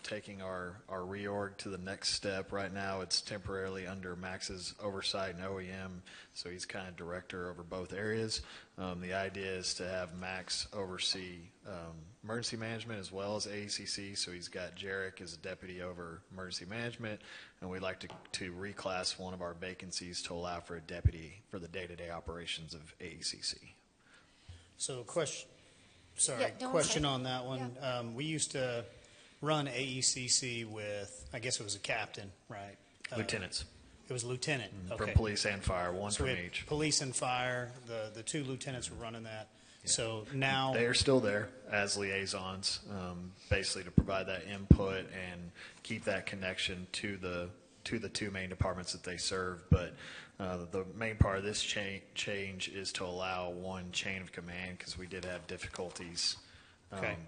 taking our reorg to the next step. Right now it's temporarily under Max's oversight and OEM, so he's kind of director over both areas. The idea is to have Max oversee emergency management as well as AECC, so he's got Jarek as a deputy over emergency management, and we'd like to reclass one of our vacancies to allow for a deputy for the day-to-day operations of AECC. So question on that one. Yeah. We used to run AECC with, I guess it was a captain, right? Lieutenants. It was lieutenant. Okay. From police and fire, one so from each. Police and fire, the two lieutenants were running that. Yeah. So now they are still there as liaisons, basically to provide that input and keep that connection to the two main departments that they serve. But the main part of this change is to allow one chain of command, because we did have difficulties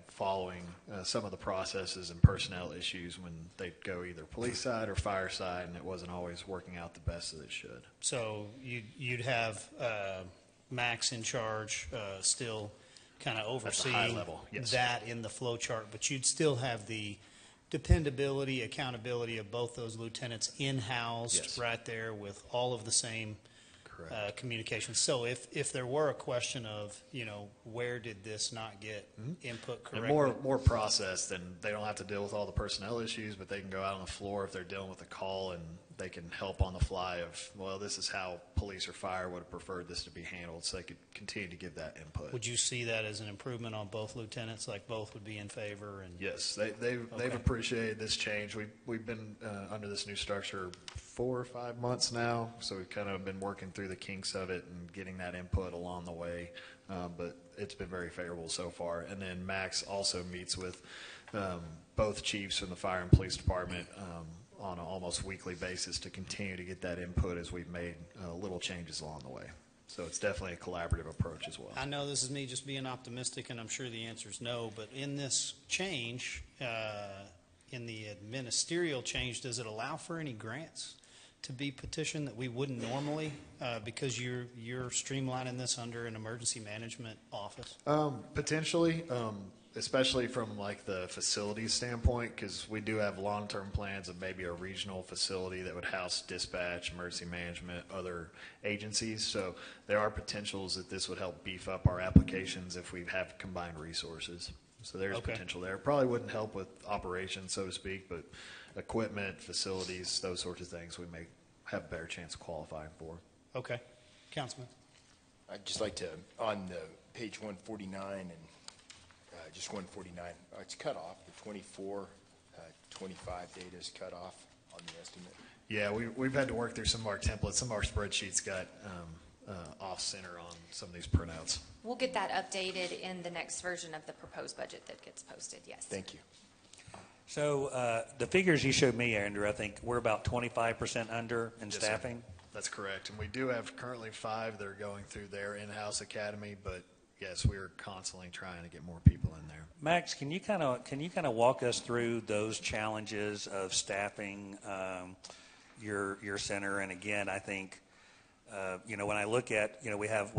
following some of the processes and personnel issues when they'd go either police side or fire side, and it wasn't always working out the best that it should. So you'd have Max in charge, still kind of overseeing high level, yes, that in the flow chart, but you'd still have the dependability, accountability of both those lieutenants in-housed, yes, right there with all of the same communications. So if there were a question of, where did this not get input correctly? And more process, then they don't have to deal with all the personnel issues, but they can go out on the floor if they're dealing with a call, and they can help on the fly of, well, this is how police or fire would have preferred this to be handled, so they could continue to give that input. Would you see that as an improvement on both lieutenants, like both would be in favor? And yes, they've appreciated this change. We've been under this new structure 4 or 5 months now, so we've kind of been working through the kinks of it and getting that input along the way, but it's been very favorable so far. And then Max also meets with both chiefs from the fire and police department on an almost weekly basis to continue to get that input as we've made little changes along the way. So it's definitely a collaborative approach as well. I know this is me just being optimistic, and I'm sure the answer is no, but in this change, in the ministerial change, does it allow for any grants to be petitioned that we wouldn't normally, because you're streamlining this under an emergency management office? Potentially, especially from like the facilities standpoint, because we do have long-term plans of maybe a regional facility that would house dispatch, emergency management, other agencies. So there are potentials that this would help beef up our applications if we have combined resources. So there's potential there. Probably wouldn't help with operations, so to speak, but equipment, facilities, those sorts of things we may have a better chance of qualifying for. Okay. Councilman? I'd just like to, on the page 149 and just 149, it's cut off. The 24, 25 data is cut off on the estimate. Yeah, we've had to work through some of our templates. Some of our spreadsheets got off-center on some of these printouts. We'll get that updated in the next version of the proposed budget that gets posted, yes. Thank you. So the figures you showed me, Andrew, I think we're about 25% under in staffing. Sir. That's correct. And we do have currently 5 that are going through their in-house academy, but yes, we are constantly trying to get more people in there. Max, can you kind of walk us through those challenges of staffing your center? And again, I think when I look at we have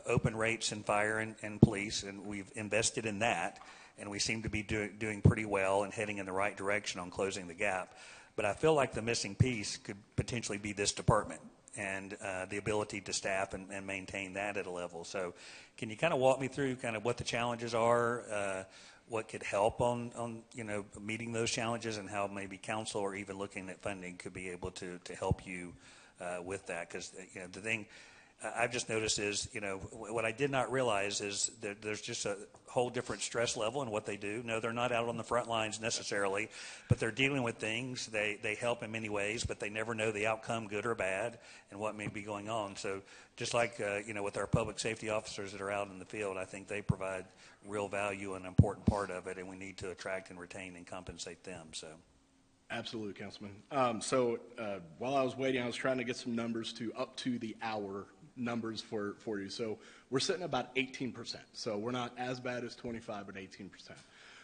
open rates in fire and police, and we've invested in that, and we seem to be doing pretty well and heading in the right direction on closing the gap. But I feel like the missing piece could potentially be this department. and the ability to staff and maintain that at a level. So can you kind of walk me through kind of what the challenges are, what could help on meeting those challenges, and how maybe council or even looking at funding could be able to help you with that? Because the thing I've just noticed is, what I did not realize is that there's just a whole different stress level in what they do. No, they're not out on the front lines necessarily, but they're dealing with things. They help in many ways, but they never know the outcome, good or bad, and what may be going on. So just like, with our public safety officers that are out in the field, I think they provide real value and an important part of it, and we need to attract and retain and compensate them. So. Absolutely, Councilman. While I was waiting, I was trying to get some numbers up to the hour numbers for you. So we're sitting at about 18%. So we're not as bad as 25, but 18%.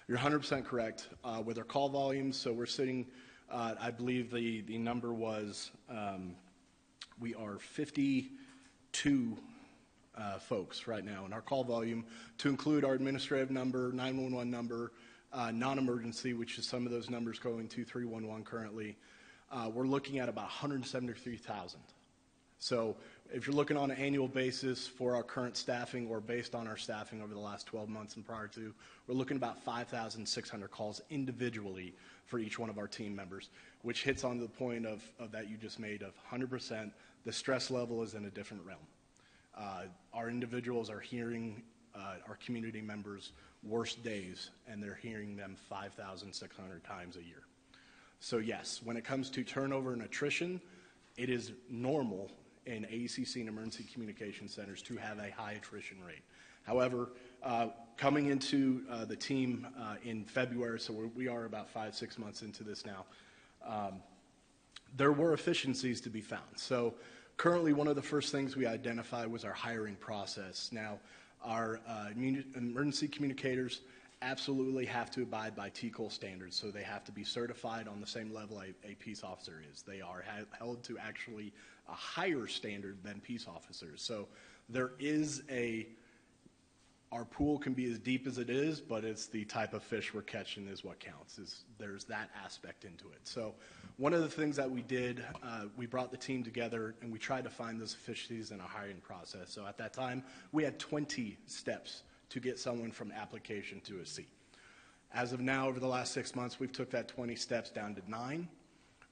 You're 100% correct. With our call volumes, so we're sitting, I believe the number was, we are 52 folks right now in our call volume, to include our administrative number, 911 number, non-emergency, which is some of those numbers going to 311 currently. We're looking at about 173,000. So if you're looking on an annual basis for our current staffing, or based on our staffing over the last 12 months and prior to, we're looking at about 5,600 calls individually for each one of our team members, which hits on the point of that you just made of 100%. The stress level is in a different realm. Our individuals are hearing our community members' worst days, and they're hearing them 5,600 times a year. So yes, when it comes to turnover and attrition, it is normal in AEDC and emergency communication centers to have a high attrition rate. However, coming into the team in February, so we are about 5-6 months into this now, there were efficiencies to be found. So currently, one of the first things we identified was our hiring process. Now, our emergency communicators absolutely have to abide by TCOL standards, so they have to be certified on the same level a peace officer is. They are held to actually a higher standard than peace officers. So there is our pool can be as deep as it is, but it's the type of fish we're catching is what counts. There's that aspect into it. So one of the things that we did, we brought the team together and we tried to find those efficiencies in our hiring process. So at that time, we had 20 steps to get someone from application to a seat. As of now, over the last 6 months, we've took that 20 steps down to 9.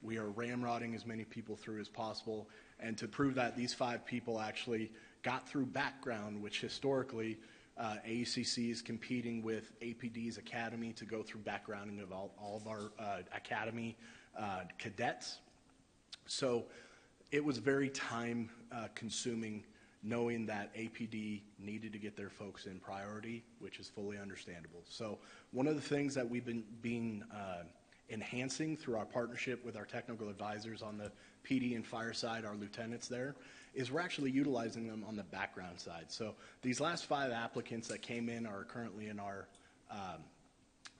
We are ramrodding as many people through as possible. And to prove that, these 5 people actually got through background, which historically AECC is competing with APD's academy to go through backgrounding of all of our academy cadets. So it was very time consuming, knowing that APD needed to get their folks in priority, which is fully understandable. So one of the things that we've been enhancing through our partnership with our technical advisors on the PD and fire side, our lieutenants there, is we're actually utilizing them on the background side. So these last 5 applicants that came in are currently in our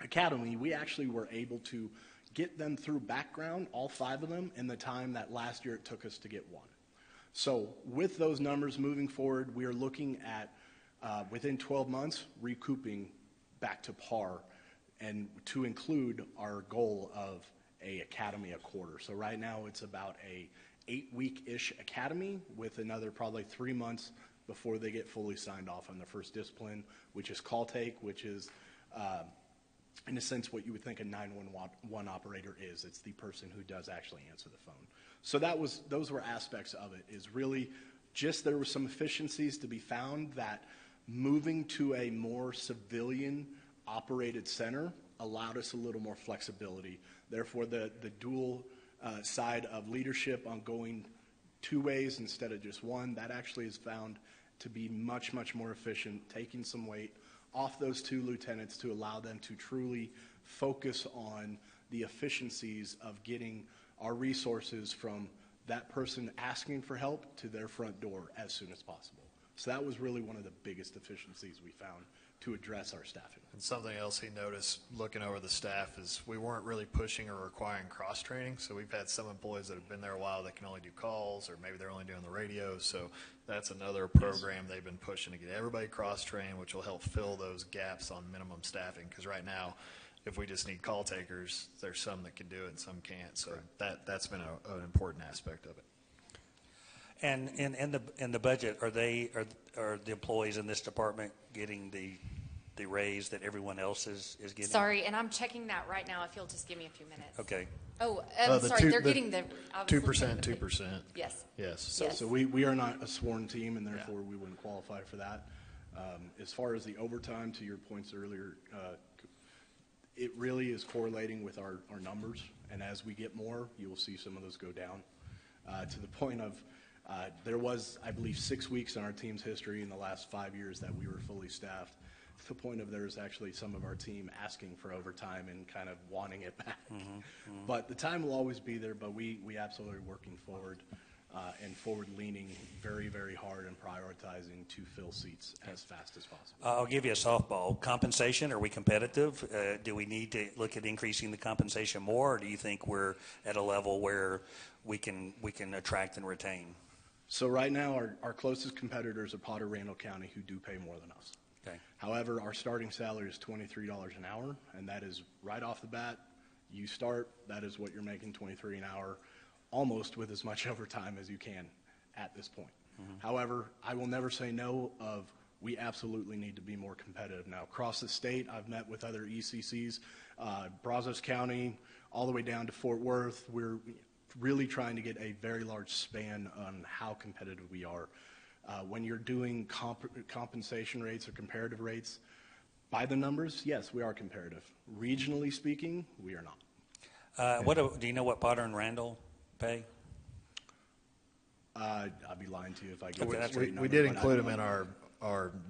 academy. We actually were able to get them through background, all 5 of them, in the time that last year it took us to get 1. So with those numbers moving forward, we are looking at, within 12 months, recouping back to par, and to include our goal of a academy a quarter. So right now it's about a 8-week-ish academy with another probably 3 months before they get fully signed off on their first discipline, which is call take, which is, in a sense, what you would think a 911 operator is. It's the person who does actually answer the phone. So those were aspects of it, is really just there were some efficiencies to be found that moving to a more civilian operated center allowed us a little more flexibility. Therefore, the dual side of leadership on going 2 ways instead of just one, that actually is found to be much, much more efficient, taking some weight off those 2 lieutenants to allow them to truly focus on the efficiencies of getting our resources from that person asking for help to their front door as soon as possible. So that was really one of the biggest efficiencies we found to address our staffing. And something else he noticed looking over the staff is we weren't really pushing or requiring cross-training. So we've had some employees that have been there a while that can only do calls, or maybe they're only doing the radio. So that's another program they've been pushing to get everybody cross-trained, which will help fill those gaps on minimum staffing. Because right now, if we just need call takers, there's some that can do it and some can't. So that's been an important aspect of it. And in the budget, are the employees in this department getting the raise that everyone else is getting? Sorry, and I'm checking that right now, if you'll just give me a few minutes. Okay. Oh, The sorry, two- they're the getting the. I was looking 2%, at the- 2%. Yes. Yes. So we are not a sworn team, and therefore we wouldn't qualify for that. As far as the overtime, to your points earlier, it really is correlating with our numbers, and as we get more, you will see some of those go down. To the point of, there was, I believe, 6 weeks in our team's history in the last 5 years that we were fully staffed. To the point of there's actually some of our team asking for overtime and kind of wanting it back. But the time will always be there, but we absolutely are working forward and forward-leaning very, very hard and prioritizing to fill seats as fast as possible. I'll give you a softball. Compensation, are we competitive? Do we need to look at increasing the compensation more, or do you think we're at a level where we can attract and retain? So right now, our closest competitors are Potter Randall County, who do pay more than us. Okay. However, our starting salary is $23 an hour, and that is right off the bat. You start, that is what you're making, $23 an hour, almost with as much overtime as you can at this point. However, I will never say no of, we absolutely need to be more competitive now. Across the state, I've met with other ECCs, Brazos County, all the way down to Fort Worth. We're really trying to get a very large span on how competitive we are. When you're doing compensation rates or comparative rates, by the numbers, yes, we are comparative. Regionally speaking, we are not. Do you know what Potter and Randall pay? I'd be lying to you if I give Okay, a straight number. We did but include them in our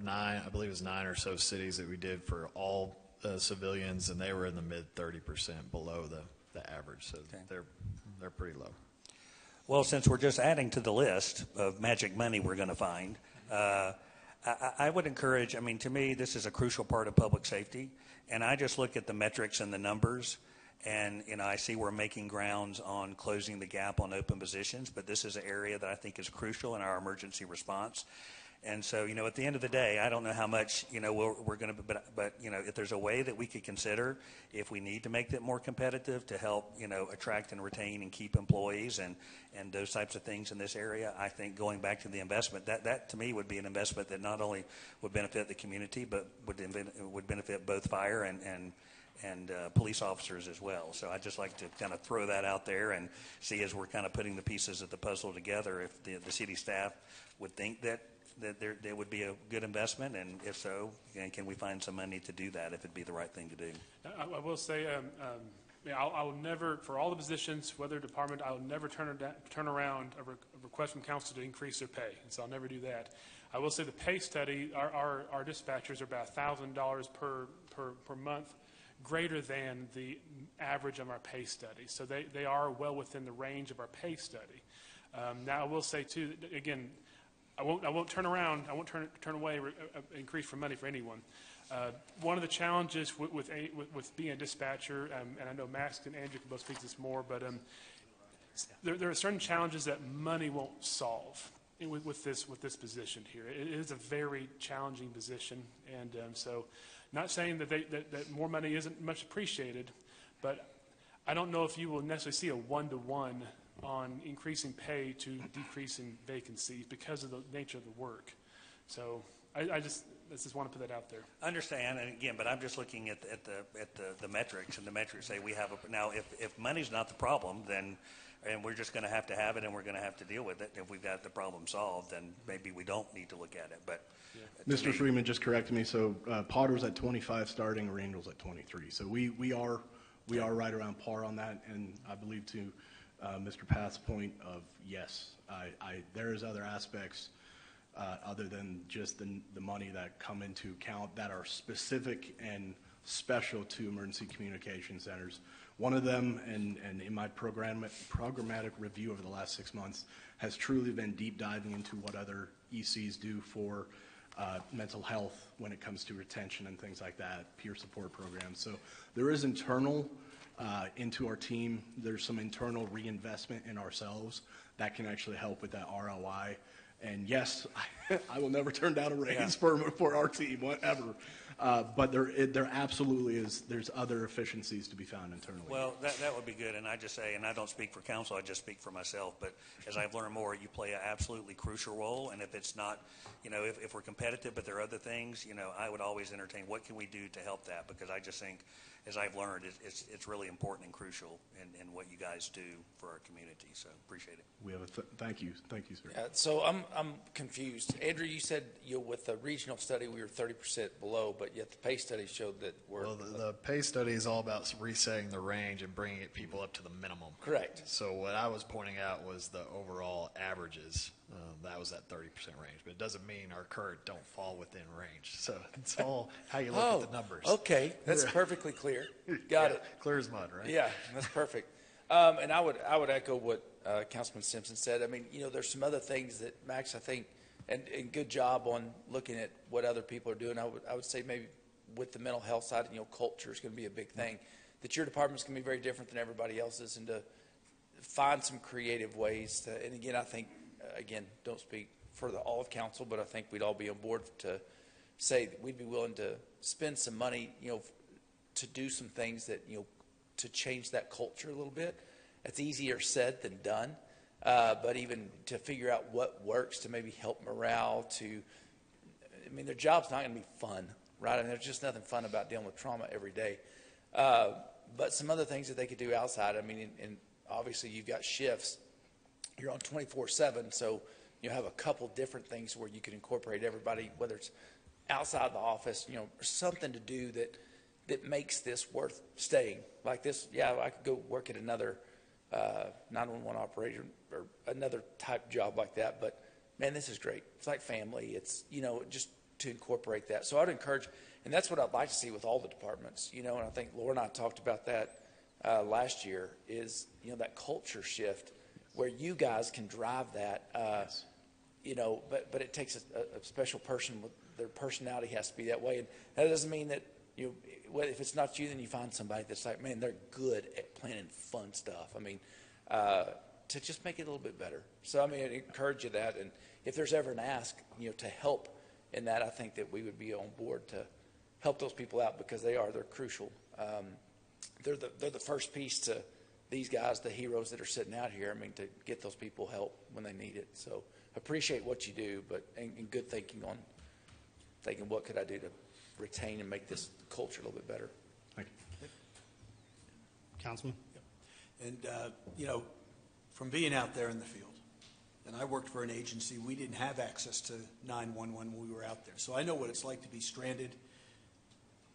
9, I believe it was 9 or so cities that we did for all civilians, and they were in the mid 30% below the average, so they're pretty low. Well, since we're just adding to the list of magic money we're going to find, I would encourage, I mean, to me, this is a crucial part of public safety, and I just look at the metrics and the numbers, and, I see we're making grounds on closing the gap on open positions, but this is an area that I think is crucial in our emergency response. And so, at the end of the day, I don't know how much, we're going to, but, if there's a way that we could consider, if we need to make that more competitive to help, attract and retain and keep employees and those types of things in this area, I think going back to the investment, that to me would be an investment that not only would benefit the community, but would benefit both fire and police officers as well. So I'd just like to kind of throw that out there and see, as we're kind of putting the pieces of the puzzle together, if the city staff would think that there would be a good investment, and if so, can we find some money to do that if it'd be the right thing to do? I will say, I will never, for all the positions, whether department, I will never turn around a request from council to increase their pay, and so I'll never do that. I will say the pay study, our dispatchers are about $1,000 per month greater than the average of our pay study. So they are well within the range of our pay study. Now I will say too, again, I won't turn around. I won't turn away increase for money for anyone. One of the challenges with being a dispatcher, and I know Max and Andrew can both speak to this more, but there are certain challenges that money won't solve with this position here. It is a very challenging position, and so not saying that more money isn't much appreciated, but I don't know if you will necessarily see a one-to-one on increasing pay to decreasing vacancies because of the nature of the work. So I just want to put that out there. Understand, and again, but I'm just looking at the metrics, and the metrics say we have now if money's not the problem, then and we're just going to have it, and we're going to have to deal with it. If we've got the problem solved, then maybe we don't need to look at it. But Mr. Freeman just corrected me. So Potter's at 25 starting, Randall's at 23. So we are right around par on that, and I believe to Mr. Path's point of yes, there is other aspects other than just the money that come into account that are specific and special to emergency communication centers. One of them, and in my programmatic review over the last 6 months, has truly been deep diving into what other ECs do for mental health when it comes to retention and things like that, peer support programs. So there is internal into our team. There's some internal reinvestment in ourselves that can actually help with that ROI. And yes, I will never turn down a raise for our team, whatever. But there absolutely is, there's other efficiencies to be found internally. Well, that would be good, and I just say, and I don't speak for council, I just speak for myself, but as I've learned more, you play an absolutely crucial role, and if it's not, if we're competitive, but there are other things, I would always entertain, what can we do to help that? Because I just think, as I've learned, it's really important and crucial in what you guys do for our community, so appreciate it. We have thank you, sir. So I'm confused. Andrew, you said with the regional study we were 30% below, but yet the pay study showed that we're. Well, the pay study is all about resetting the range and bringing people up to the minimum. Correct. So what I was pointing out was the overall averages. That was that 30% range, but it doesn't mean our current don't fall within range. So it's all how you look at the numbers. Okay, that's perfectly clear. Got it. Clear as mud, right? Yeah, that's perfect. And I would echo what Councilman Simpson said. I mean, there's some other things that Max, I think, and good job on looking at what other people are doing. I would say maybe with the mental health side, culture is going to be a big thing. That your department's going to be very different than everybody else's, and to find some creative ways to. And again, I think, don't speak for all of council, but I think we'd all be on board to say that we'd be willing to spend some money, to do some things that to change that culture a little bit. It's easier said than done. But even to figure out what works to maybe help morale their job's not going to be fun, right? There's just nothing fun about dealing with trauma every day. But some other things that they could do outside, and obviously you've got shifts. You're on 24/7, so you have a couple different things where you can incorporate everybody, whether it's outside the office, something to do that makes this worth staying. Like this, I could go work at another 911 operator or another type job like that, but man, this is great. It's like family. It's, just to incorporate that. So I'd encourage, and that's what I'd like to see with all the departments, and I think Laura and I talked about that last year is, that culture shift where you guys can drive that, but it takes a special person with their personality has to be that way. And that doesn't mean that, if it's not you, then you find somebody that's like, man, they're good at planning fun stuff. To just make it a little bit better. So, I encourage you that. And if there's ever an ask, to help in that, I think that we would be on board to help those people out because they're crucial. They're the first piece to these guys, the heroes that are sitting out here, to get those people help when they need it. So appreciate what you do, and good thinking on thinking what could I do to retain and make this culture a little bit better. Thank you. Councilman? And, from being out there in the field, and I worked for an agency, we didn't have access to 911 when we were out there. So I know what it's like to be stranded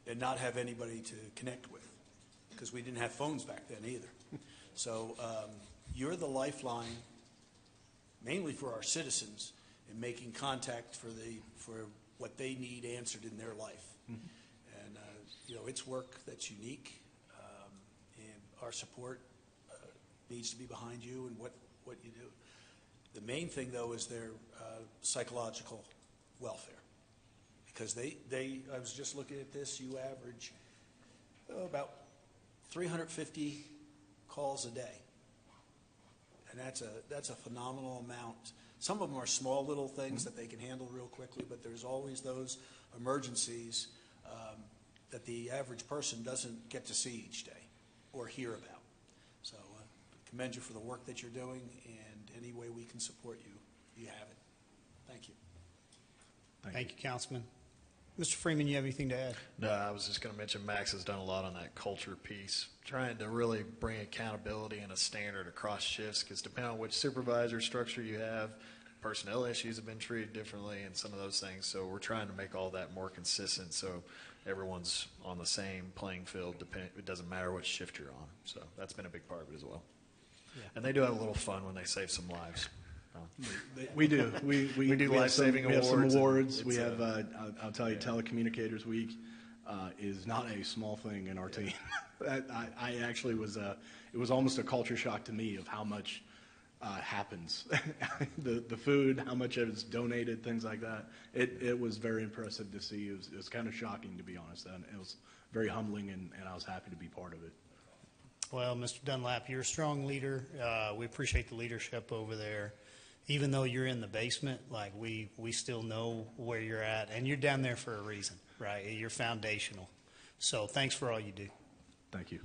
and not have anybody to connect with because we didn't have phones back then either. So you're the lifeline, mainly for our citizens, in making contact for what they need answered in their life. Mm-hmm. And, it's work that's unique, and our support needs to be behind you and what you do. The main thing, though, is their psychological welfare. Because I was just looking at this, you average about 350 calls a day. And that's a phenomenal amount. Some of them are small little things that they can handle real quickly, but there's always those emergencies that the average person doesn't get to see each day or hear about. So commend you for the work that you're doing, and any way we can support you, you have it. Thank you. Thank you, Councilman. Mr. Freeman, you have anything to add? No, I was just going to mention Max has done a lot on that culture piece, trying to really bring accountability and a standard across shifts, because depending on which supervisor structure you have, personnel issues have been treated differently and some of those things. So we're trying to make all that more consistent so everyone's on the same playing field. It doesn't matter what shift you're on. So that's been a big part of it as well. Yeah. And they do have a little fun when they save some lives. We do. We do life-saving awards. We have some awards. We have, I'll tell you, Telecommunicators Week is not a small thing in our team. I actually it was almost a culture shock to me of how much happens. the food, how much is donated, things like that. It was very impressive to see. It was kind of shocking, to be honest. And it was very humbling, and I was happy to be part of it. Well, Mr. Dunlap, you're a strong leader. We appreciate the leadership over there. even though you're in the basement, like we still know where you're at, and you're down there for a reason, right? You're foundational. So thanks for all you do. Thank you.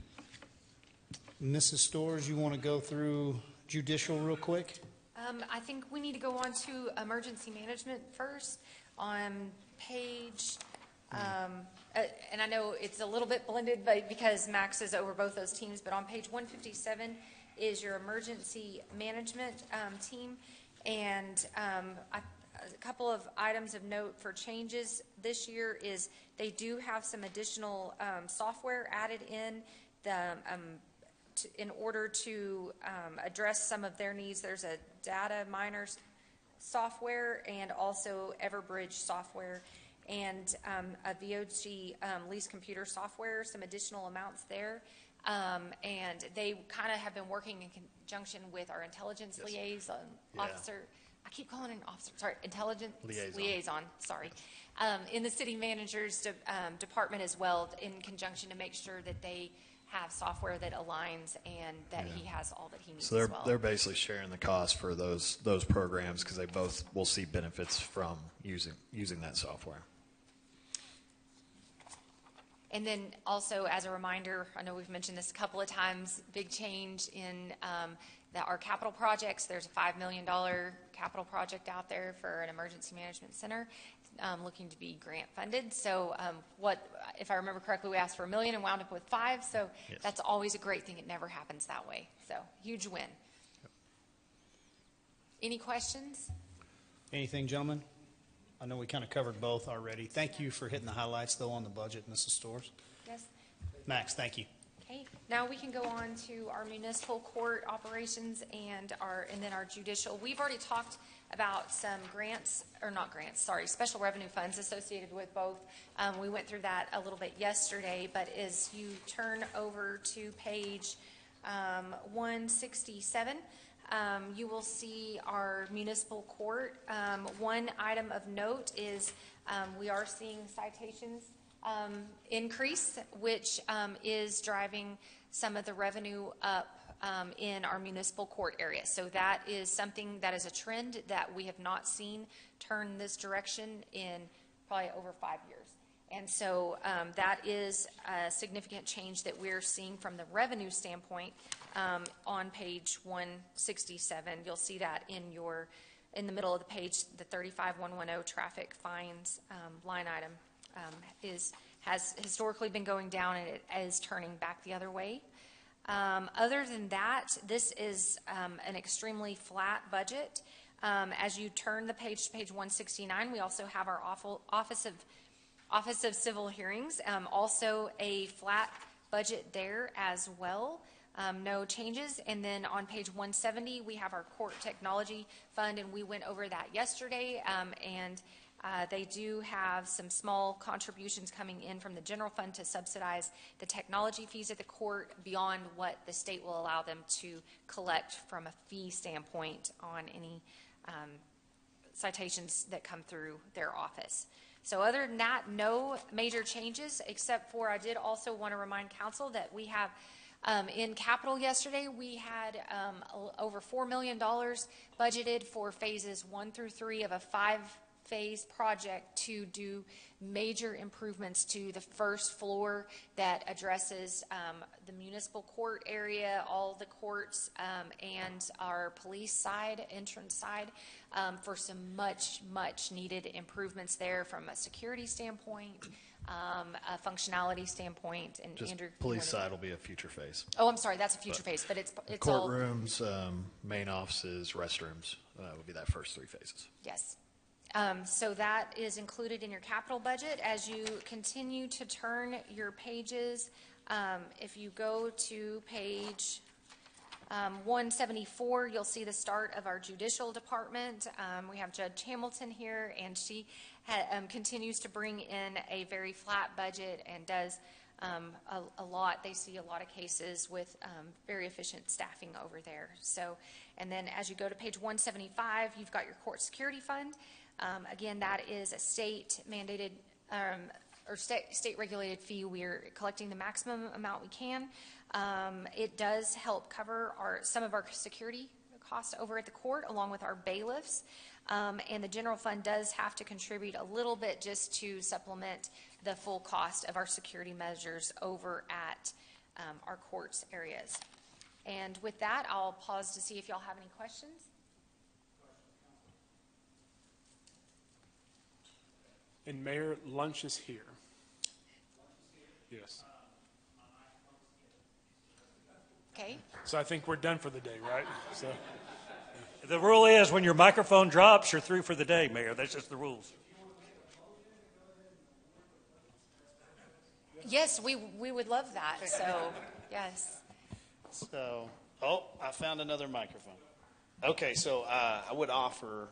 Mrs. Storrs, you want to go through judicial real quick? I think we need to go on to emergency management first on page, and I know it's a little bit blended, but because Max is over both those teams, but on page 157 is your emergency management team. And a couple of items of note for changes this year is they do have some additional software added in in order to address some of their needs. There's a data miners software and also Everbridge software and a VOG lease computer software, some additional amounts there. And they kind of have been working in conjunction with our intelligence liaison officer. I keep calling it an officer, sorry, intelligence liaison, sorry, in the city manager's department as well, in conjunction to make sure that they have software that aligns and that he has all that he needs So as well. they're basically sharing the cost for those programs because they both will see benefits from using that software. And then also as a reminder, I know we've mentioned this a couple of times, big change in our capital projects. There's a $5 million capital project out there for an emergency management center looking to be grant funded. So if I remember correctly, we asked for $1 million and wound up with $5 million. So that's always a great thing. It never happens that way. So huge win. Yep. Any questions? Anything, gentlemen? I know we kind of covered both already. Thank you for hitting the highlights, though, on the budget, Mrs. Storrs. Yes. Max, thank you. Okay. Now we can go on to our municipal court operations and then our judicial. We've already talked about some special revenue funds associated with both. We went through that a little bit yesterday, but as you turn over to page 167, you will see our municipal court. One item of note is we are seeing citations increase, which is driving some of the revenue up in our municipal court area. So that is something that is a trend that we have not seen turn this direction in probably over 5 years. And so that is a significant change that we're seeing from the revenue standpoint. On page 167, you'll see that in the middle of the page, the 35110 traffic fines line item has historically been going down, and it is turning back the other way. Other than that, this is an extremely flat budget. As you turn the page to page 169, we also have our Office of Civil Hearings, also a flat budget there as well. No changes. And then on page 170, we have our Court Technology Fund, and we went over that yesterday. And they do have some small contributions coming in from the general fund to subsidize the technology fees at the court beyond what the state will allow them to collect from a fee standpoint on any citations that come through their office. So other than that, no major changes, except for I did also want to remind council that we have in capital yesterday, we had over $4 million budgeted for phases 1 through 3 of a 5-phase project to do major improvements to the first floor that addresses the municipal court area, all the courts, and our police side, entrance side, for some much needed improvements there from a security standpoint, a functionality standpoint. And Just Andrew, police side will be a future phase. Oh, I'm sorry, that's a future phase, but it's all courtrooms, main offices, restrooms would be that first 3 phases. yes. So that is included in your capital budget. As you continue to turn your pages, if you go to page 174, you'll see the start of our judicial department. We have Judge Hamilton here, and she continues to bring in a very flat budget and does a lot. They see a lot of cases with very efficient staffing over there. So, and then as you go to page 175, you've got your court security fund. Again, that is a state mandated or state regulated fee. We're collecting the maximum amount we can. It does help cover some of our security costs over at the court, along with our bailiffs. And the general fund does have to contribute a little bit just to supplement the full cost of our security measures over at our courts areas. And with that, I'll pause to see if y'all have any questions. And Mayor, lunch is here. Yes. Okay. So I think we're done for the day, right? So. The rule is when your microphone drops, you're through for the day, Mayor. That's just the rules. Yes, we would love that. So, yes. So, I found another microphone. Okay, so I would offer,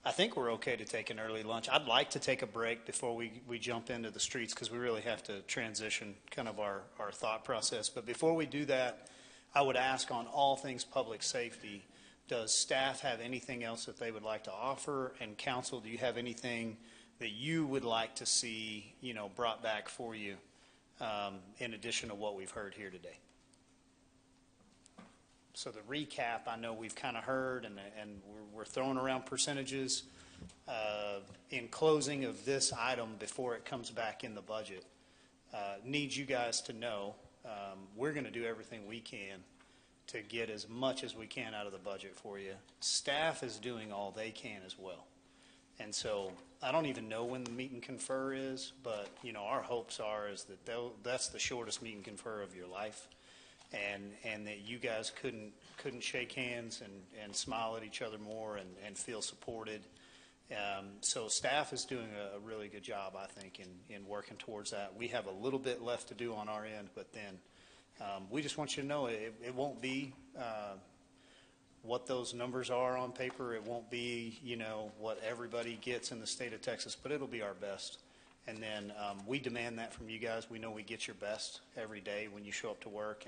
I think we're okay to take an early lunch. I'd like to take a break before we jump into the streets because we really have to transition kind of our thought process. But before we do that, I would ask on all things public safety, does staff have anything else that they would like to offer? And council, do you have anything that you would like to see, brought back for you in addition to what we've heard here today? So the recap, I know we've kind of heard, and we're throwing around percentages. In closing of this item before it comes back in the budget, need you guys to know we're going to do everything we can to get as much as we can out of the budget for you. Staff is doing all they can as well. And so I don't even know when the meet and confer is, but our hopes are is that that's the shortest meet and confer of your life. And that you guys couldn't shake hands and smile at each other more and feel supported. So staff is doing a really good job, I think, in working towards that. We have a little bit left to do on our end, but then we just want you to know it won't be what those numbers are on paper. It won't be, what everybody gets in the state of Texas, but it'll be our best. And then we demand that from you guys. We know we get your best every day when you show up to work,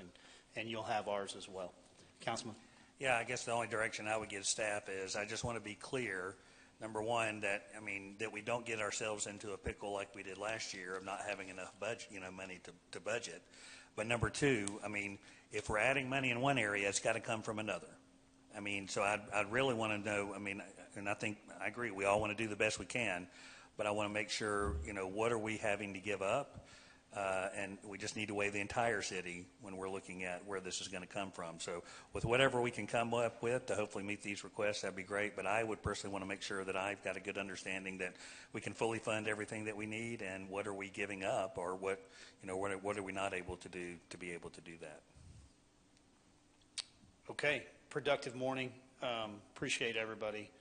and you'll have ours as well. Councilman? Yeah, I guess the only direction I would give staff is I just want to be clear, number one, that we don't get ourselves into a pickle like we did last year of not having enough budget, money to budget. But number two, if we're adding money in one area, it's got to come from another. So I'd really want to know, and I agree, we all want to do the best we can, but I want to make sure, what are we having to give up? And we just need to weigh the entire city when we're looking at where this is going to come from. So with whatever we can come up with to hopefully meet these requests, that'd be great. But I would personally want to make sure that I've got a good understanding that we can fully fund everything that we need, and what are we giving up, or what are we not able to do to be able to do that. Okay, productive morning. Appreciate everybody.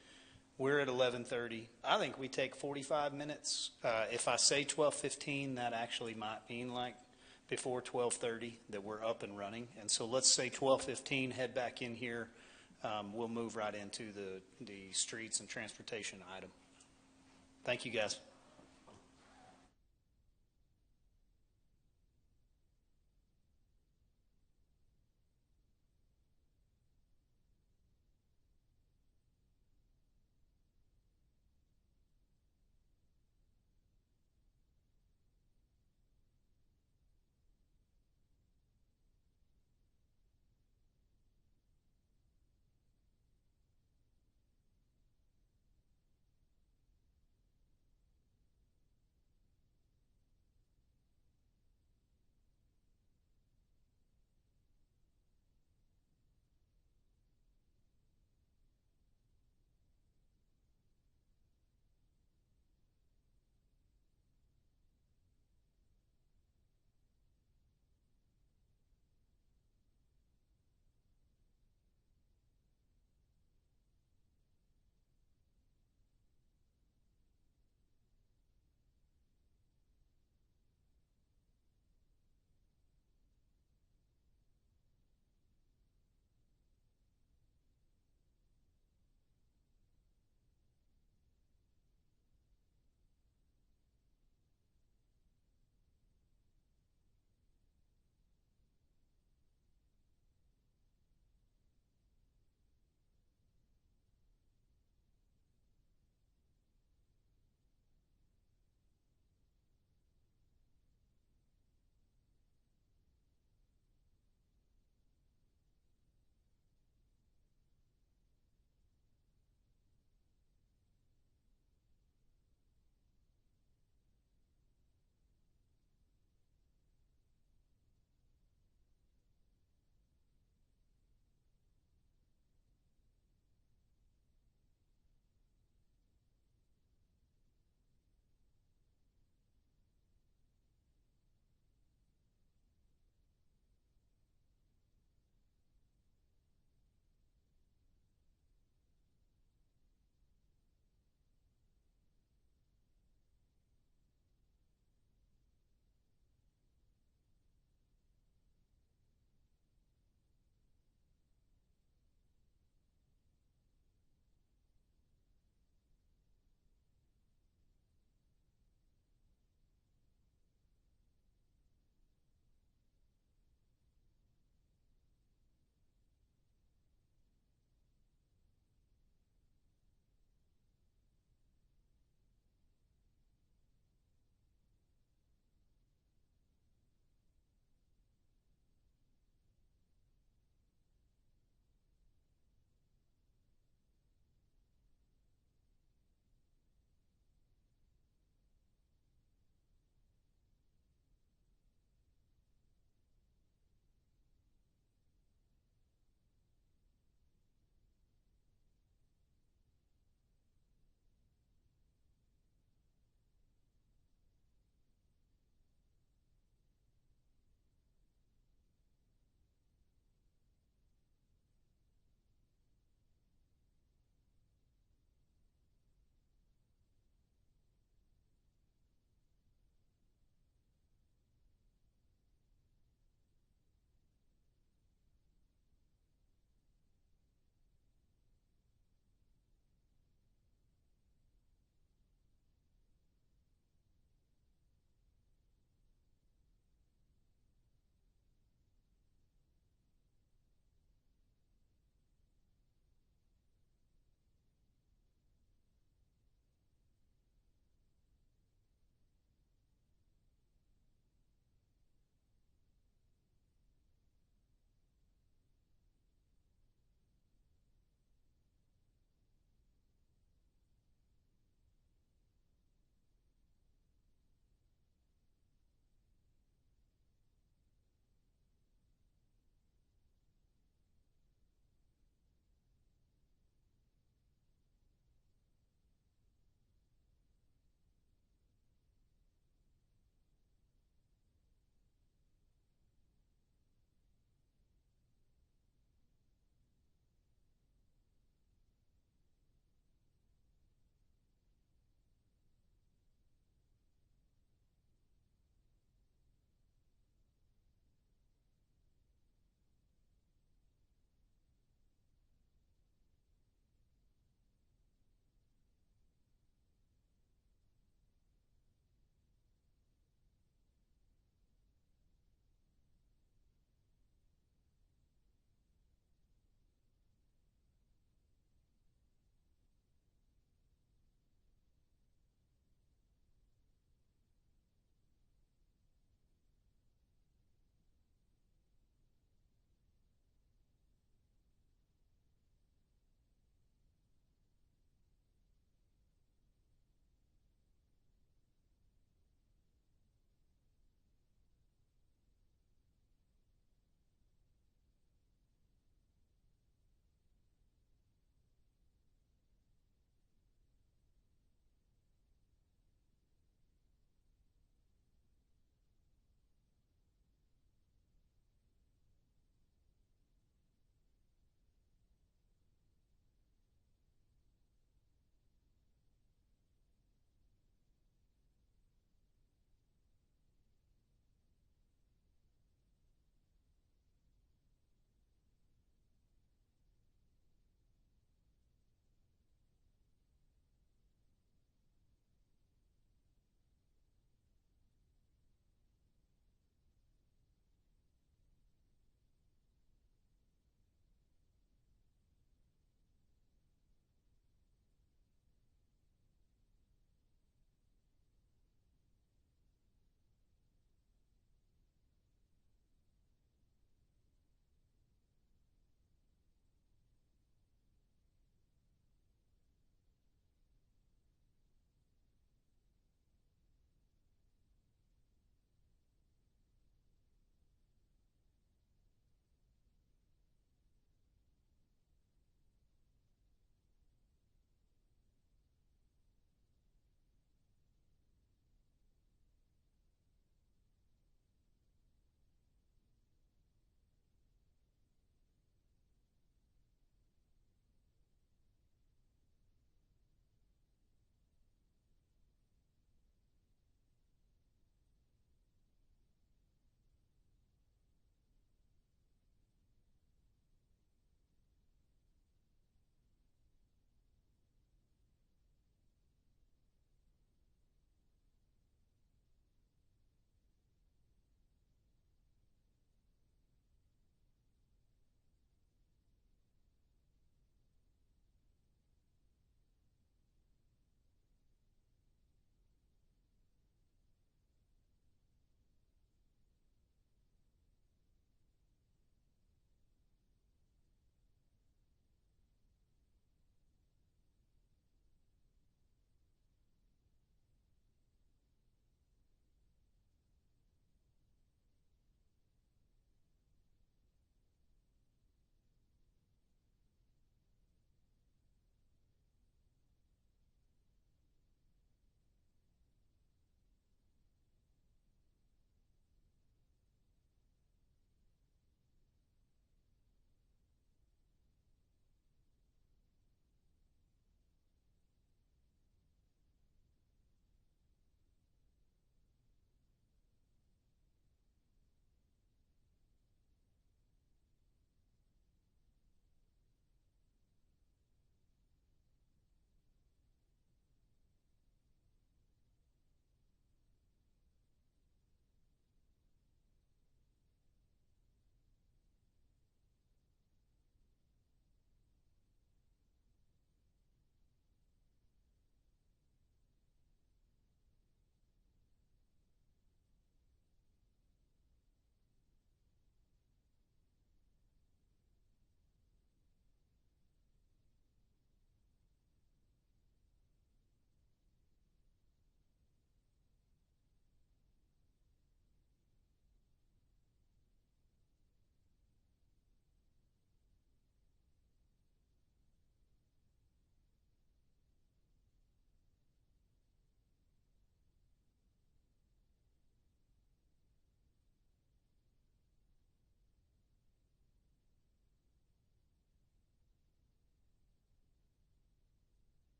We're at 11:30. I think we take 45 minutes. If I say 12:15, that actually might mean like before 12:30 that we're up and running. And so let's say 12:15, head back in here. We'll move right into the streets and transportation item. Thank you, guys.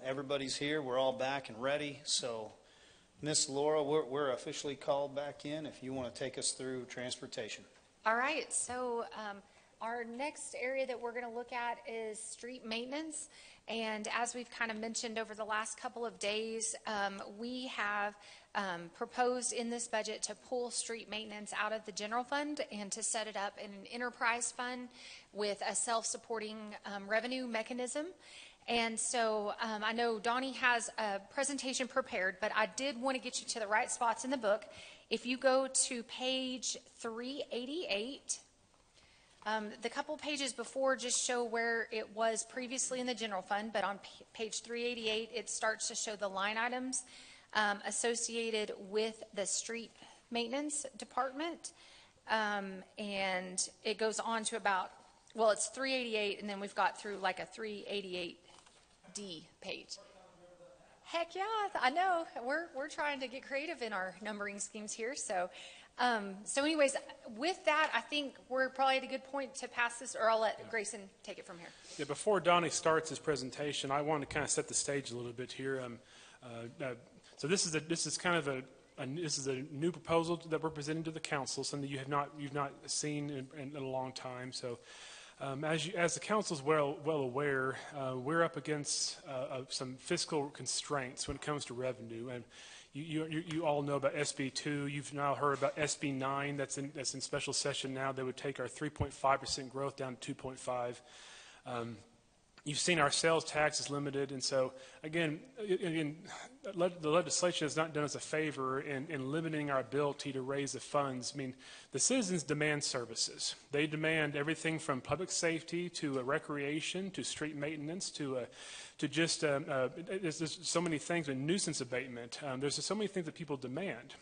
Everybody's here. We're all back and ready. So, Miss Laura, we're officially called back in if you want to take us through transportation. All right, so our next area that we're going to look at is street maintenance. And as we've kind of mentioned over the last couple of days, we have proposed in this budget to pull street maintenance out of the general fund and to set it up in an enterprise fund with a self-supporting revenue mechanism. And so I know Donnie has a presentation prepared, but I did want to get you to the right spots in the book. If you go to page 388, the couple pages before just show where it was previously in the general fund, but on page 388, it starts to show the line items associated with the street maintenance department. And it goes on to about, well, it's 388, and then we've got through like a 388D page. Heck yeah, I know. We're trying to get creative in our numbering schemes here. So anyways, with that, I think we're probably at a good point to pass this, or I'll let Grayson take it from here. Yeah, before Donnie starts his presentation, I want to kind of set the stage a little bit here. So this is a new proposal that we're presenting to the council, something you've not seen in a long time. So. As the council is well aware, we're up against some fiscal constraints when it comes to revenue, and you all know about SB 2. You've now heard about SB 9. That's in special session now. That would take our 3.5% growth down to 2.5. You've seen our sales tax is limited, and so again, the legislation has not done us a favor in limiting our ability to raise the funds. I mean, the citizens demand services. They demand everything from public safety to recreation to street maintenance to just there's so many things, and nuisance abatement. There's so many things that people demand.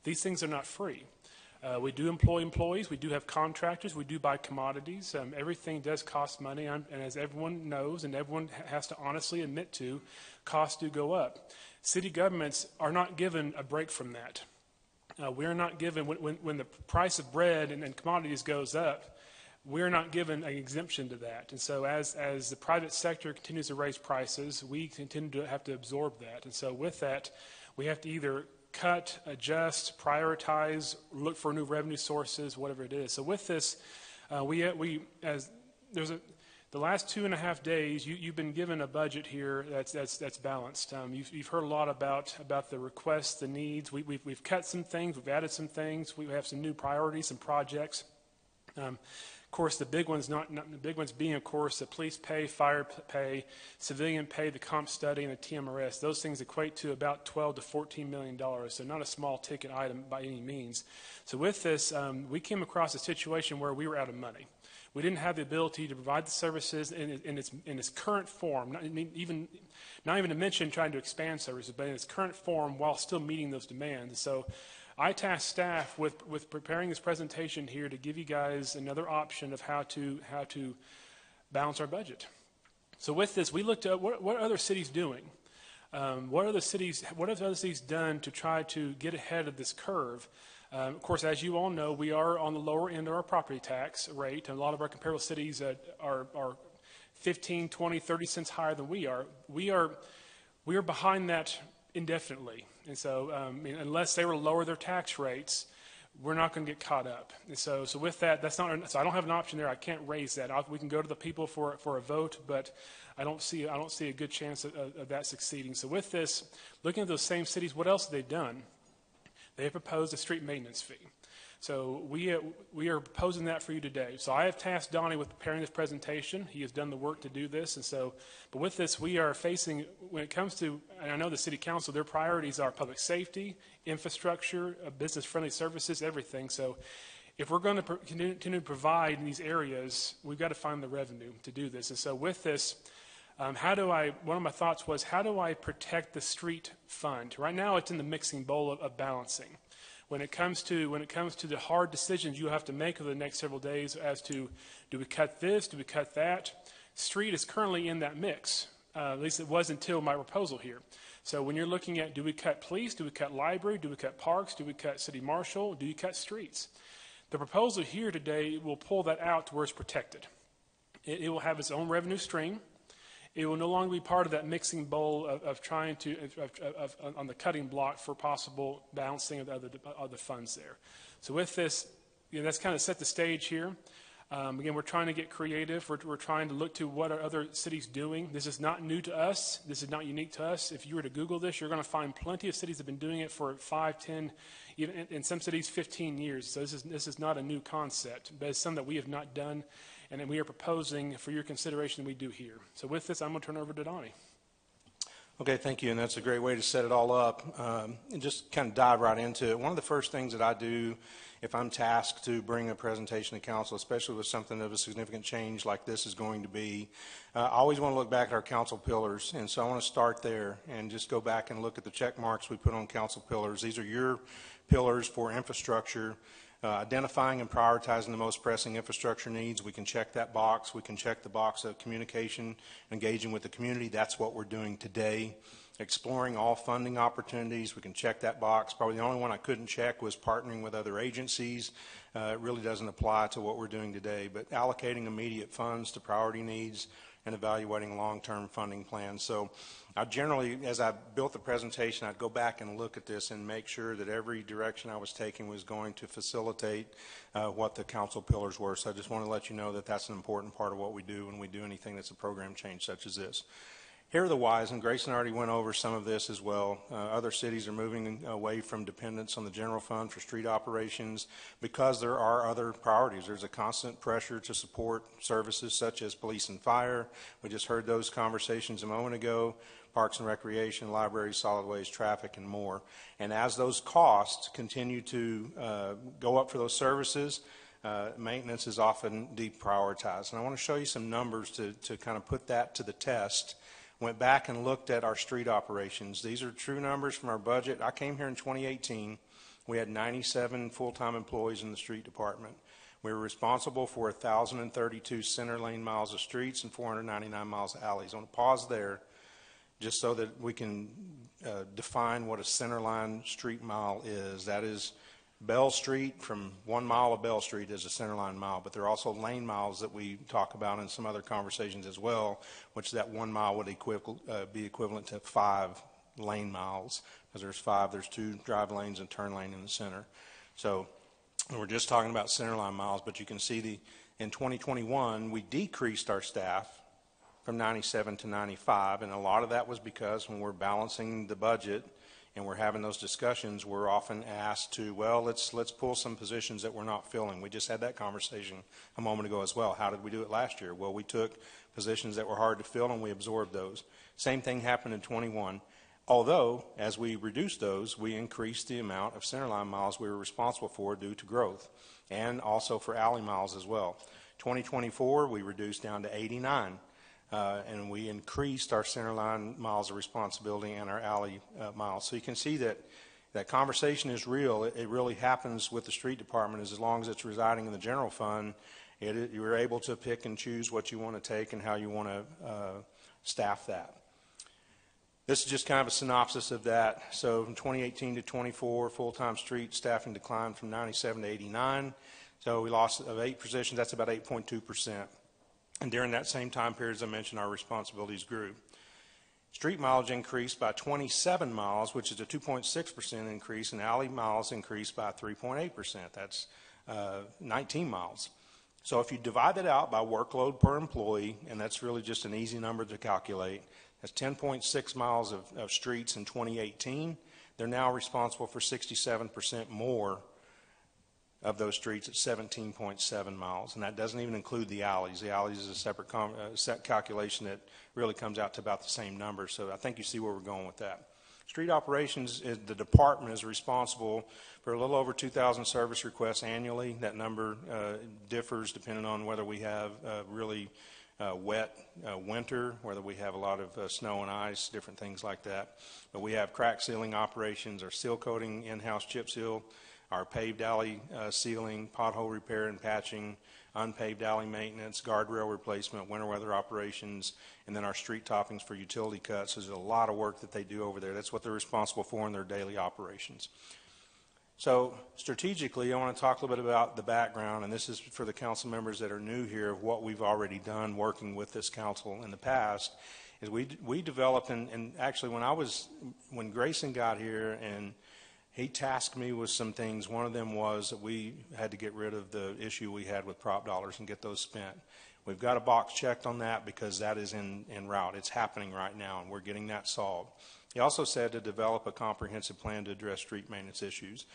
These things are not free. We do employ employees. We do have contractors. We do buy commodities. Everything does cost money, and as everyone knows and everyone has to honestly admit to, costs do go up. City governments are not given a break from that. We're not given, when the price of bread and commodities goes up, we're not given an exemption to that. And so as the private sector continues to raise prices, we continue to have to absorb that. And so with that, we have to either cut, adjust, prioritize, look for new revenue sources, whatever it is. So with this, the last 2.5 days, you've been given a budget here that's balanced. You've heard a lot about the requests, the needs. We've cut some things, we've added some things. We have some new priorities, some projects. Of course, the big ones being, of course, the police pay, fire pay, civilian pay, the comp study, and the TMRS. Those things equate to about $12 to $14 million, so not a small ticket item by any means. So with this, we came across a situation where we were out of money. We didn't have the ability to provide the services in its current form, not even to mention trying to expand services, but in its current form while still meeting those demands. So I tasked staff with preparing this presentation here to give you guys another option of how to balance our budget. So with this, we looked at what are other cities doing? What have other cities done to try to get ahead of this curve? Of course, as you all know, we are on the lower end of our property tax rate, and a lot of our comparable cities are 15, 20, 30 cents higher than we are. We are behind that indefinitely. And so unless they were to lower their tax rates, we're not going to get caught up. And so with that, so I don't have an option there. I can't raise that. We can go to the people for a vote, but I don't see a good chance of that succeeding. So with this, looking at those same cities, what else have they done? They have proposed a street maintenance fee. So we are proposing that for you today. So I have tasked Donnie with preparing this presentation. He has done the work to do this. And so, but with this, we are facing, when it comes to, and I know the city council, their priorities are public safety, infrastructure, business-friendly services, everything. So if we're going to continue to provide in these areas, we've got to find the revenue to do this. And so with this, one of my thoughts was, how do I protect the street fund? Right now, it's in the mixing bowl of balancing. When it comes to the hard decisions you have to make over the next several days as to, do we cut this, do we cut that? Street is currently in that mix. At least it was until my proposal here. So when you're looking at, do we cut police, do we cut library, do we cut parks, do we cut city marshal, do you cut streets? The proposal here today will pull that out to where it's protected. It will have its own revenue stream. It will no longer be part of that mixing bowl of trying to, on the cutting block for possible balancing of the funds there. So with this, that's kind of set the stage here. Again, we're trying to get creative. We're trying to look to what are other cities doing. This is not new to us. This is not unique to us. If you were to Google this, you're going to find plenty of cities that have been doing it for 5, 10, even in some cities 15 years. So this is not a new concept, but it's something that we have not done, and that we are proposing for your consideration that we do here. So with this, I'm going to turn it over to Donnie. Okay, thank you, and that's a great way to set it all up, and just kind of dive right into it. One of the first things that I do if I'm tasked to bring a presentation to council, especially with something of a significant change like this is going to be, I always want to look back at our council pillars, and so I want to start there and just go back and look at the check marks we put on council pillars. These are your pillars for infrastructure. Identifying and prioritizing the most pressing infrastructure needs. We can check that box. We can check the box of communication, engaging with the community. That's what we're doing today. Exploring all funding opportunities. We can check that box. Probably the only one I couldn't check was partnering with other agencies. It really doesn't apply to what we're doing today. But allocating immediate funds to priority needs and evaluating long-term funding plans. So I generally, as I built the presentation, I'd go back and look at this and make sure that every direction I was taking was going to facilitate what the council pillars were. So I just want to let you know that that's an important part of what we do when we do anything that's a program change such as this. Here are the whys, and Grayson already went over some of this as well. Other cities are moving away from dependence on the general fund for street operations because there are other priorities. There's a constant pressure to support services such as police and fire. We just heard those conversations a moment ago. Parks and recreation, libraries, solid waste, traffic, and more. And as those costs continue to go up for those services, maintenance is often deprioritized. And I want to show you some numbers to kind of put that to the test. Went back and looked at our street operations. These are true numbers from our budget. I came here in 2018. We had 97 full-time employees in the street department. We were responsible for 1,032 center lane miles of streets and 499 miles of alleys. I want to pause there just so that we can define what a center line street mile is. That is Bell Street, from 1 mile of Bell Street is a center line mile, but there are also lane miles that we talk about in some other conversations as well, which that 1 mile would be equivalent to 5 lane miles, because there's 5, there's 2 drive lanes and turn lane in the center. So we're just talking about center line miles, but you can see in 2021, we decreased our staff from 97 to 95, and a lot of that was because when we're balancing the budget and we're having those discussions, we're often asked to, well, let's pull some positions that we're not filling. We just had that conversation a moment ago as well. How did we do it last year? Well, we took positions that were hard to fill and we absorbed those. Same thing happened in 21. Although, as we reduced those, we increased the amount of centerline miles we were responsible for due to growth, and also for alley miles as well. 2024, we reduced down to 89. And we increased our centerline miles of responsibility and our alley miles. So you can see that conversation is real. It really happens with the street department. As long as it's residing in the general fund, you're able to pick and choose what you want to take and how you want to staff that. This is just kind of a synopsis of that. So from 2018 to 24, full-time street staffing declined from 97 to 89. So we lost of 8 positions. That's about 8.2%. And during that same time period, as I mentioned, our responsibilities grew. Street mileage increased by 27 miles, which is a 2.6% increase, and alley miles increased by 3.8%. That's 19 miles. So if you divide that out by workload per employee, and that's really just an easy number to calculate, that's 10.6 miles of streets in 2018. They're now responsible for 67% more of those streets at 17.7 miles, and that doesn't even include the alleys. The alleys is a separate set calculation that really comes out to about the same number, so I think you see where we're going with that. Street operations, the department is responsible for a little over 2,000 service requests annually. That number differs depending on whether we have really wet winter, whether we have a lot of snow and ice, different things like that. But we have crack sealing operations, our seal coating, in-house chip seal, our paved alley sealing, pothole repair and patching, unpaved alley maintenance, guardrail replacement, winter weather operations, and then our street toppings for utility cuts. There's a lot of work that they do over there. That's what they're responsible for in their daily operations. So strategically, I want to talk a little bit about the background, and this is for the council members that are new here, of what we've already done working with this council in the past. is we developed, and actually when Grayson got here and he tasked me with some things, one of them was that we had to get rid of the issue we had with prop dollars and get those spent. We've got a box checked on that because that is en route. It's happening right now, and we're getting that solved. He also said to develop a comprehensive plan to address street maintenance issues.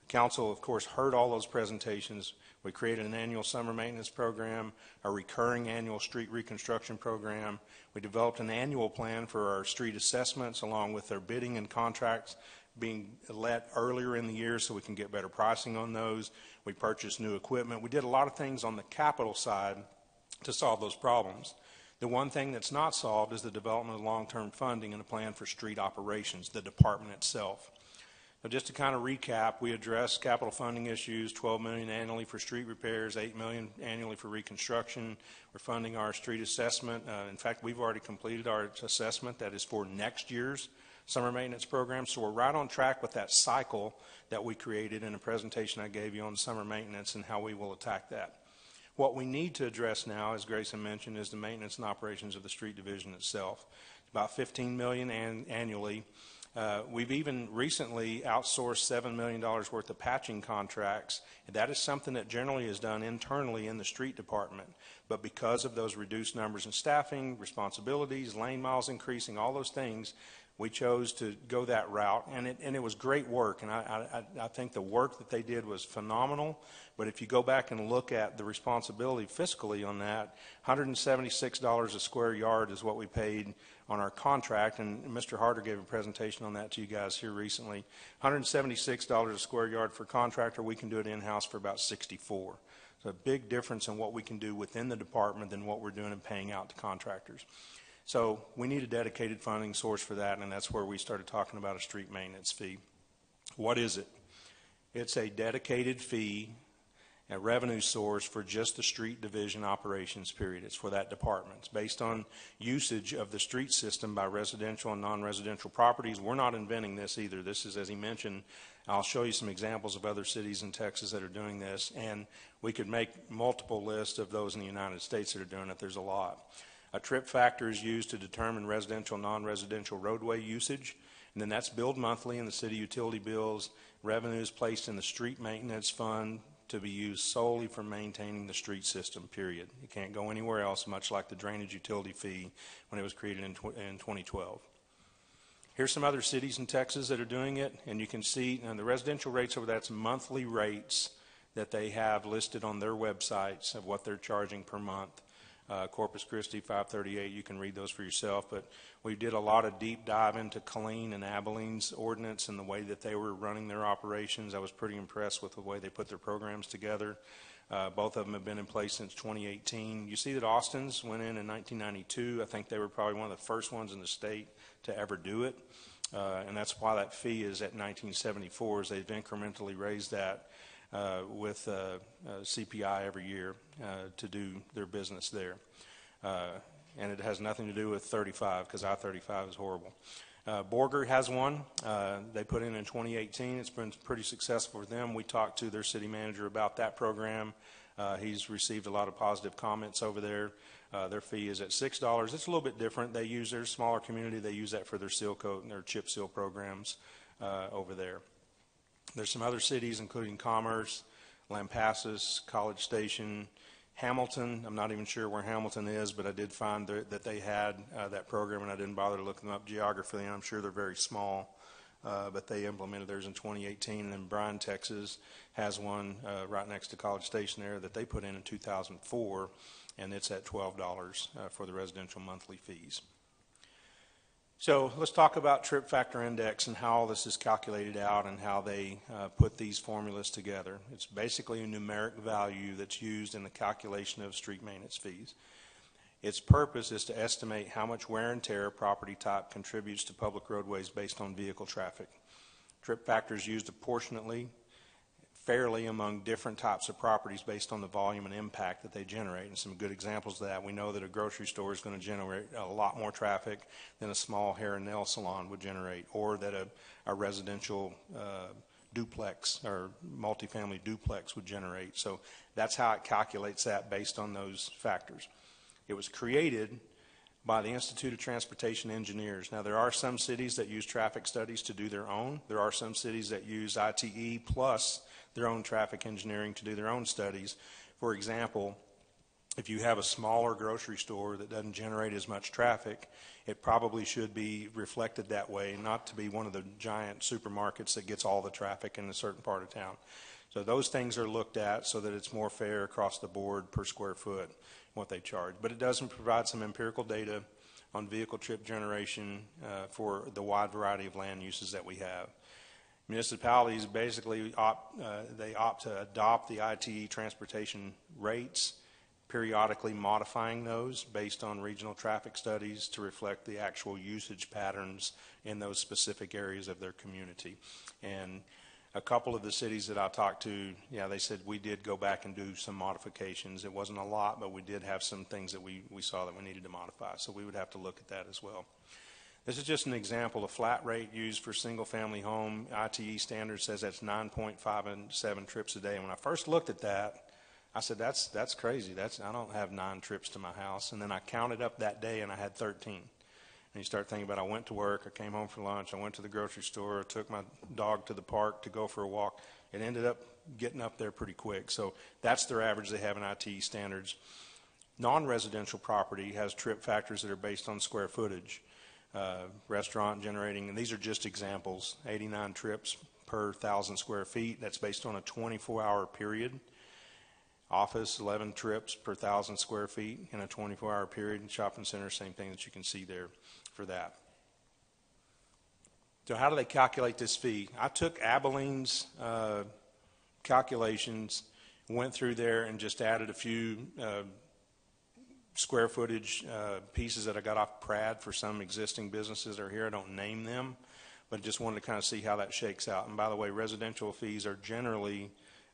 The council, of course, heard all those presentations. We created an annual summer maintenance program, a recurring annual street reconstruction program. We developed an annual plan for our street assessments, along with their bidding and contracts being let earlier in the year so we can get better pricing on those. We purchased new equipment. We did a lot of things on the capital side to solve those problems. The one thing that's not solved is the development of long-term funding and a plan for street operations, the department itself. So just to kind of recap, we addressed capital funding issues, $12 million annually for street repairs, $8 million annually for reconstruction. We're funding our street assessment. In fact, we've already completed our assessment that is for next year's summer maintenance program. So we're right on track with that cycle that we created in a presentation I gave you on summer maintenance and how we will attack that. What we need to address now, as Grayson mentioned, is the maintenance and operations of the street division itself. About $15 million annually. We've even recently outsourced $7 million worth of patching contracts. And that is something that generally is done internally in the street department. But because of those reduced numbers in staffing, responsibilities, lane miles increasing, all those things, we chose to go that route, and it was great work, and I think the work that they did was phenomenal. But if you go back and look at the responsibility fiscally on that, $176 a square yard is what we paid on our contract, and Mr. Harder gave a presentation on that to you guys here recently. $176 a square yard for contractor, we can do it in-house for about $64. So a big difference in what we can do within the department than what we're doing and paying out to contractors. So we need a dedicated funding source for that, and that's where we started talking about a street maintenance fee. What is it? It's a dedicated fee, a revenue source for just the street division operations period. It's for that department. It's based on usage of the street system by residential and non-residential properties. We're not inventing this either. This is, as he mentioned, I'll show you some examples of other cities in Texas that are doing this, and we could make multiple lists of those in the United States that are doing it. There's a lot. A trip factor is used to determine residential, non-residential roadway usage, and then that's billed monthly in the city utility bills. Revenue is placed in the street maintenance fund to be used solely for maintaining the street system, period. It can't go anywhere else, much like the drainage utility fee when it was created in 2012. Here's some other cities in Texas that are doing it, and you can see the residential rates over that's monthly rates that they have listed on their websites of what they're charging per month. Corpus Christi, 538, you can read those for yourself, but we did a lot of deep dive into Killeen and Abilene's ordinance and the way that they were running their operations. I was pretty impressed with the way they put their programs together. Both of them have been in place since 2018. You see that Austin's went in 1992. I think they were probably one of the first ones in the state to ever do it, and that's why that fee is at $19.74, is they've incrementally raised that with CPI every year to do their business there. And it has nothing to do with 35, because I-35 is horrible. Borger has one. They put in 2018. It's been pretty successful for them. We talked to their city manager about that program. He's received a lot of positive comments over there. Their fee is at $6. It's a little bit different. They use their smaller community. They use that for their seal coat and their chip seal programs over there. There's some other cities, including Commerce, Lampasas, College Station, Hamilton. I'm not even sure where Hamilton is, but I did find that they had that program, and I didn't bother to look them up geographically, and I'm sure they're very small, but they implemented theirs in 2018. And then Bryan, Texas has one right next to College Station there that they put in 2004, and it's at $12 for the residential monthly fees. So let's talk about trip factor index and how all this is calculated out and how they put these formulas together. It's basically a numeric value that's used in the calculation of street maintenance fees. Its purpose is to estimate how much wear and tear property type contributes to public roadways based on vehicle traffic. Trip factor is used proportionately, fairly among different types of properties based on the volume and impact that they generate. And some good examples of that, we know that a grocery store is going to generate a lot more traffic than a small hair and nail salon would generate, or that a residential duplex or multifamily duplex would generate. So that's how it calculates that based on those factors. It was created by the Institute of Transportation Engineers. Now, there are some cities that use traffic studies to do their own. There are some cities that use ITE plus their own traffic engineering to do their own studies. For example, if you have a smaller grocery store that doesn't generate as much traffic, it probably should be reflected that way, not to be one of the giant supermarkets that gets all the traffic in a certain part of town. So those things are looked at so that it's more fair across the board per square foot what they charge. But it does provide some empirical data on vehicle trip generation for the wide variety of land uses that we have. Municipalities basically opt to adopt the ITE transportation rates, periodically modifying those based on regional traffic studies to reflect the actual usage patterns in those specific areas of their community. And a couple of the cities that I talked to, yeah, they said we did go back and do some modifications. It wasn't a lot, but we did have some things that we saw that we needed to modify. So we would have to look at that as well. This is just an example. of flat rate used for single-family home. ITE standard says that's 9.57 trips a day. And when I first looked at that, I said, that's crazy. I don't have 9 trips to my house. And then I counted up that day, and I had 13. And you start thinking about, I went to work, I came home for lunch, I went to the grocery store, I took my dog to the park to go for a walk. It ended up getting up there pretty quick. So that's their average they have in ITE standards. Non-residential property has trip factors that are based on square footage. Restaurant generating, and these are just examples, 89 trips per 1,000 square feet. That's based on a 24-hour period. Office, 11 trips per 1,000 square feet in a 24-hour period. And shopping center, same thing that you can see there for that. So how do they calculate this fee? I took Abilene's calculations, went through there and just added a few square footage pieces that I got off Pratt for some existing businesses that are here. I don't name them, but just wanted to kind of see how that shakes out. And by the way, residential fees are generally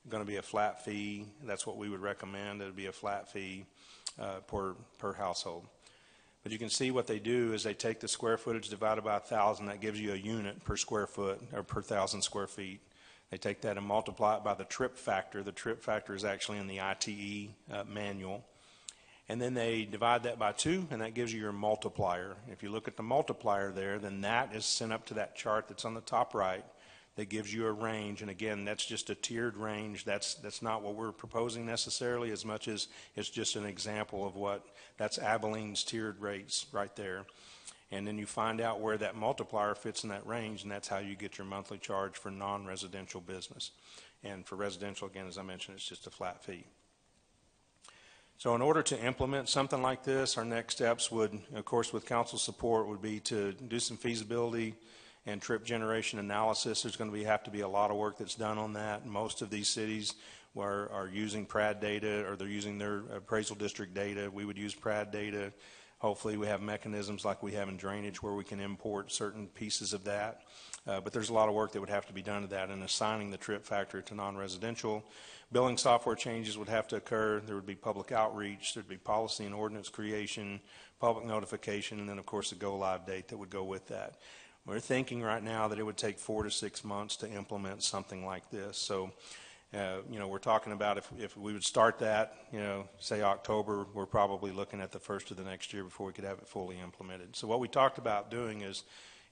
going to be a flat fee. That's what we would recommend. It would be a flat fee per household. But you can see what they do is they take the square footage divided by 1,000. That gives you a unit per square foot or per 1,000 square feet. They take that and multiply it by the trip factor. The trip factor is actually in the ITE manual. And then they divide that by 2, and that gives you your multiplier. If you look at the multiplier there, then that is sent up to that chart that's on the top right that gives you a range. And again, that's just a tiered range. That's not what we're proposing necessarily, as much as it's just an example of that's Abilene's tiered rates right there. And then you find out where that multiplier fits in that range, and that's how you get your monthly charge for non-residential business. And for residential, again, as I mentioned, it's just a flat fee. So in order to implement something like this, our next steps would, of course, with council support, would be to do some feasibility and trip generation analysis. There's going to have to be a lot of work that's done on that. Most of these cities are using PRAD data, or they're using their appraisal district data. We would use PRAD data. Hopefully we have mechanisms like we have in drainage where we can import certain pieces of that. But there's a lot of work that would have to be done to that, and assigning the trip factor to non-residential. Billing software changes would have to occur. There would be public outreach. There'd be policy and ordinance creation, public notification, and then, of course, the go-live date that would go with that. We're thinking right now that it would take 4 to 6 months to implement something like this. So, we're talking about if we would start that, say October, we're probably looking at the first of the next year before we could have it fully implemented. So what we talked about doing is,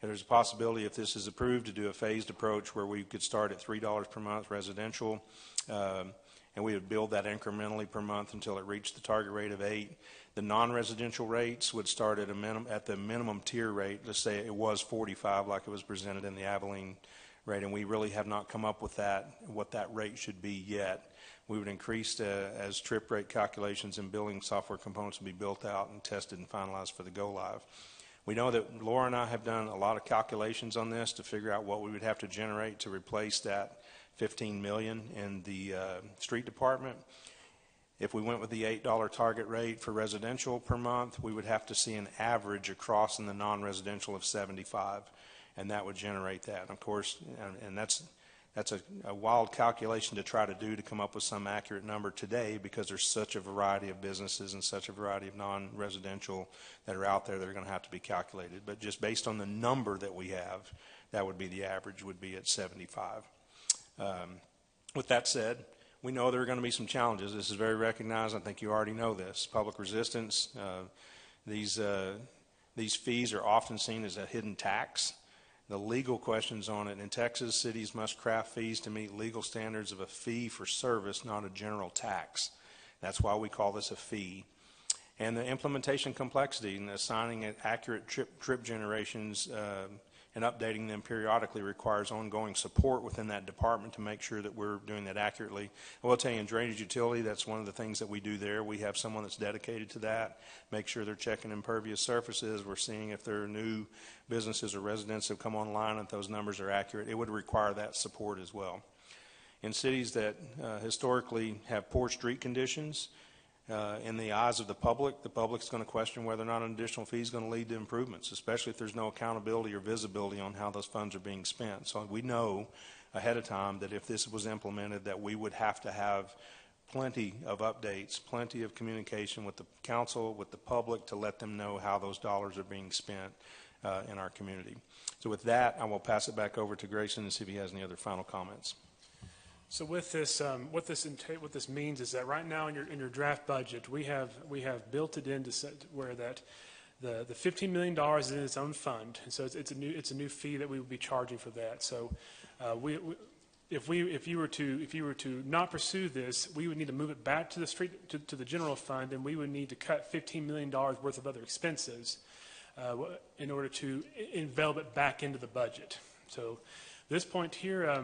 there's a possibility, if this is approved, to do a phased approach where we could start at $3 per month residential, and we would build that incrementally per month until it reached the target rate of 8. The non-residential rates would start at the minimum tier rate. Let's say it was 45, like it was presented in the Abilene rate, and we really have not come up with what that rate should be yet. We would increase as trip rate calculations and billing software components would be built out and tested and finalized for the go-live. We know that Laura and I have done a lot of calculations on this to figure out what we would have to generate to replace that $15 million in the street department. If we went with the $8 target rate for residential per month, we would have to see an average across in the non-residential of 75, and that would generate that. Of course, and that's a wild calculation to try to do to come up with some accurate number today, because there's such a variety of businesses and such a variety of non-residential that are out there that are going to have to be calculated. But just based on the number that we have, that would be the average, would be at 75. With that said, we know there are going to be some challenges. This is very recognized. I think you already know this. Public resistance, These fees are often seen as a hidden tax. The legal questions on it: in Texas, cities must craft fees to meet legal standards of a fee for service, not a general tax. That's why we call this a fee. And the implementation complexity and assigning it accurate trip generations and updating them periodically requires ongoing support within that department to make sure that we're doing that accurately. I will tell you, in drainage utility, that's one of the things that we do there. We have someone that's dedicated to that, make sure they're checking impervious surfaces. We're seeing if there are new businesses or residents that come online and if those numbers are accurate. It would require that support as well. In cities that historically have poor street conditions, in the eyes of the public's going to question whether or not an additional fee is going to lead to improvements, especially if there's no accountability or visibility on how those funds are being spent. So we know ahead of time that if this was implemented, that we would have to have plenty of updates, plenty of communication with the council, with the public, to let them know how those dollars are being spent in our community. So with that, I will pass it back over to Grayson and see if he has any other final comments. So with this, what this means is that right now in your draft budget, we have built it into where that the $15 million is in its own fund, and so it's a new fee that we would be charging for that. So if you were to not pursue this, we would need to move it back to the general fund, and we would need to cut $15 million worth of other expenses in order to envelop it back into the budget. So this point here.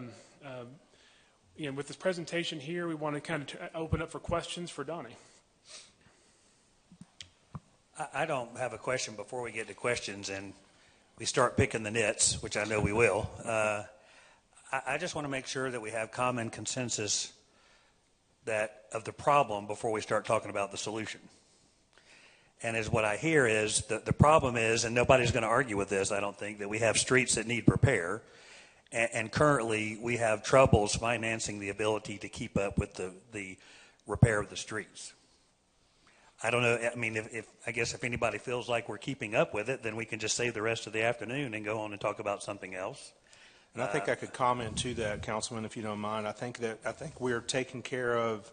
With this presentation here, we want to kind of open up for questions for Donnie. I don't have a question before we get to questions and we start picking the nits, which I know we will. I just want to make sure that we have common consensus of the problem before we start talking about the solution. And as what I hear is that the problem is, and nobody's going to argue with this, I don't think, that we have streets that need repair. And currently, we have troubles financing the ability to keep up with the repair of the streets. I don't know. I mean, I guess if anybody feels like we're keeping up with it, then we can just save the rest of the afternoon and go on and talk about something else. And I think I could comment to that, Councilman, if you don't mind. I think we're taking care of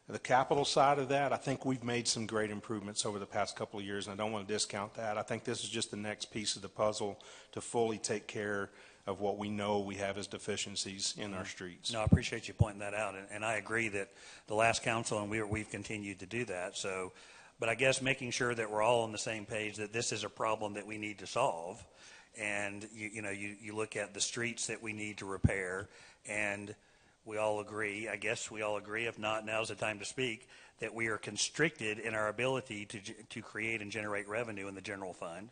the capital side of that. I think we've made some great improvements over the past couple of years, and I don't want to discount that. I think this is just the next piece of the puzzle to fully take care of what we know we have as deficiencies in our streets. No, I appreciate you pointing that out, and I agree that the last council and we've continued to do that. So, but I guess making sure that we're all on the same page that this is a problem that we need to solve, and you look at the streets that we need to repair, and we all agree. I guess we all agree. If not, now's the time to speak. That we are constricted in our ability to create and generate revenue in the general fund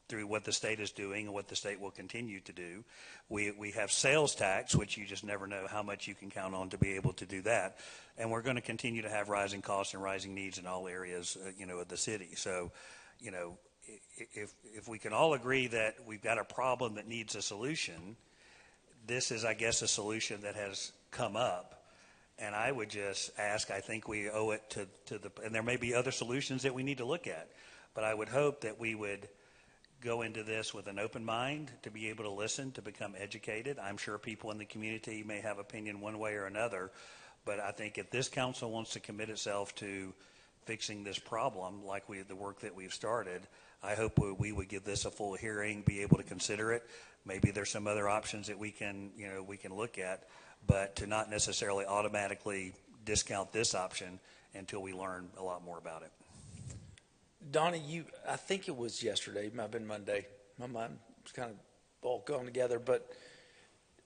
through what the state is doing and what the state will continue to do. We have sales tax, which you just never know how much you can count on to be able to do that. And we're going to continue to have rising costs and rising needs in all areas, of the city. So, if we can all agree that we've got a problem that needs a solution, this is, I guess, a solution that has come up. And I would just ask, I think we owe it to and there may be other solutions that we need to look at, but I would hope that we would go into this with an open mind, to be able to listen, to become educated. I'm sure people in the community may have opinion one way or another, but I think if this council wants to commit itself to fixing this problem, like the work that we've started, I hope we would give this a full hearing, be able to consider it. Maybe there's some other options that we can look at, but to not necessarily automatically discount this option until we learn a lot more about it. Donnie, I think it was yesterday, it might have been Monday. My mind was kind of all going together, but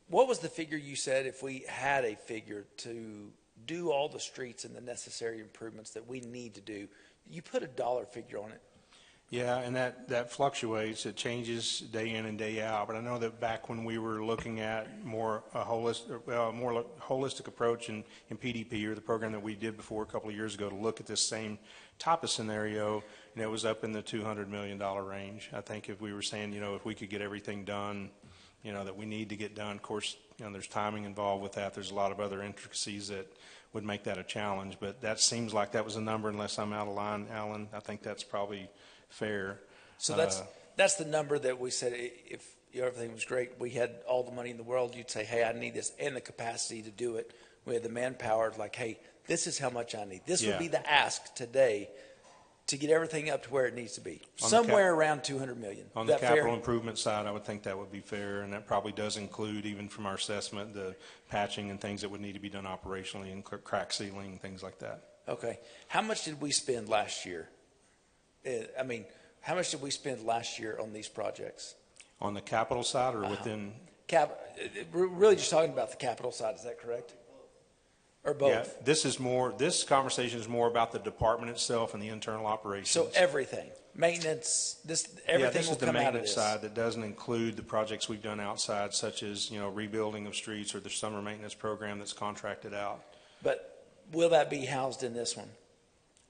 what was the figure you said if we had a figure to do all the streets and the necessary improvements that we need to do? You put a dollar figure on it. Yeah, and that fluctuates. It changes day in and day out. But I know that back when we were looking at more holistic approach in PDP, or the program that we did before a couple of years ago, to look at this same type of scenario, and it was up in the $200 million range. I think if we were saying, if we could get everything done, that we need to get done. Of course, there's timing involved with that. There's a lot of other intricacies that would make that a challenge. But that seems like that was a number, unless I'm out of line, Alan. I think that's probably fair. So that's the number that we said if everything was great, we had all the money in the world, you'd say, hey, I need this, and the capacity to do it. We had the manpower, like, hey, this is how much I need. This would be the ask today. to get everything up to where it needs to be? On the Somewhere around 200 million. On Is the that capital fair? improvement side, I would think that would be fair, and that probably does include, even from our assessment, the patching and things that would need to be done operationally, and crack sealing, things like that. Okay. How much did we spend last year? I mean, how much did we spend last year on these projects? On the capital side or within? We're really just talking about the capital side, is that correct? Or both? Yeah, this conversation is more about the department itself and the internal operations. So everything, maintenance, everything will come out of this? This is the maintenance side that doesn't include the projects we've done outside, such as, rebuilding of streets or the summer maintenance program that's contracted out. But will that be housed in this one?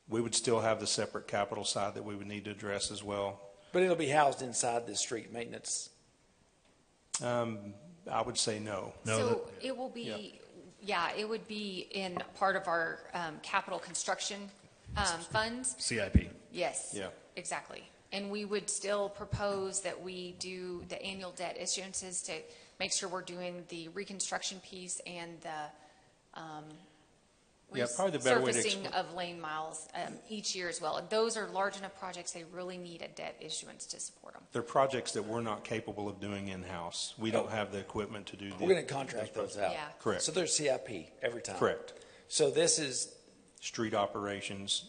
We would still have the separate capital side that we would need to address as well. But it'll be housed inside the street maintenance? I would say no. So it will be, it would be in part of our capital construction funds. CIP. Yes. Yeah. Exactly. And we would still propose that we do the annual debt issuances to make sure we're doing the reconstruction piece and the probably the better way to resurfacing of lane miles each year as well. And those are large enough projects, they really need a debt issuance to support them. They're projects that we're not capable of doing in-house. We don't have the equipment to do. We're going to contract those out. Yeah. Correct. So there's CIP every time. Correct. So this is Street operations,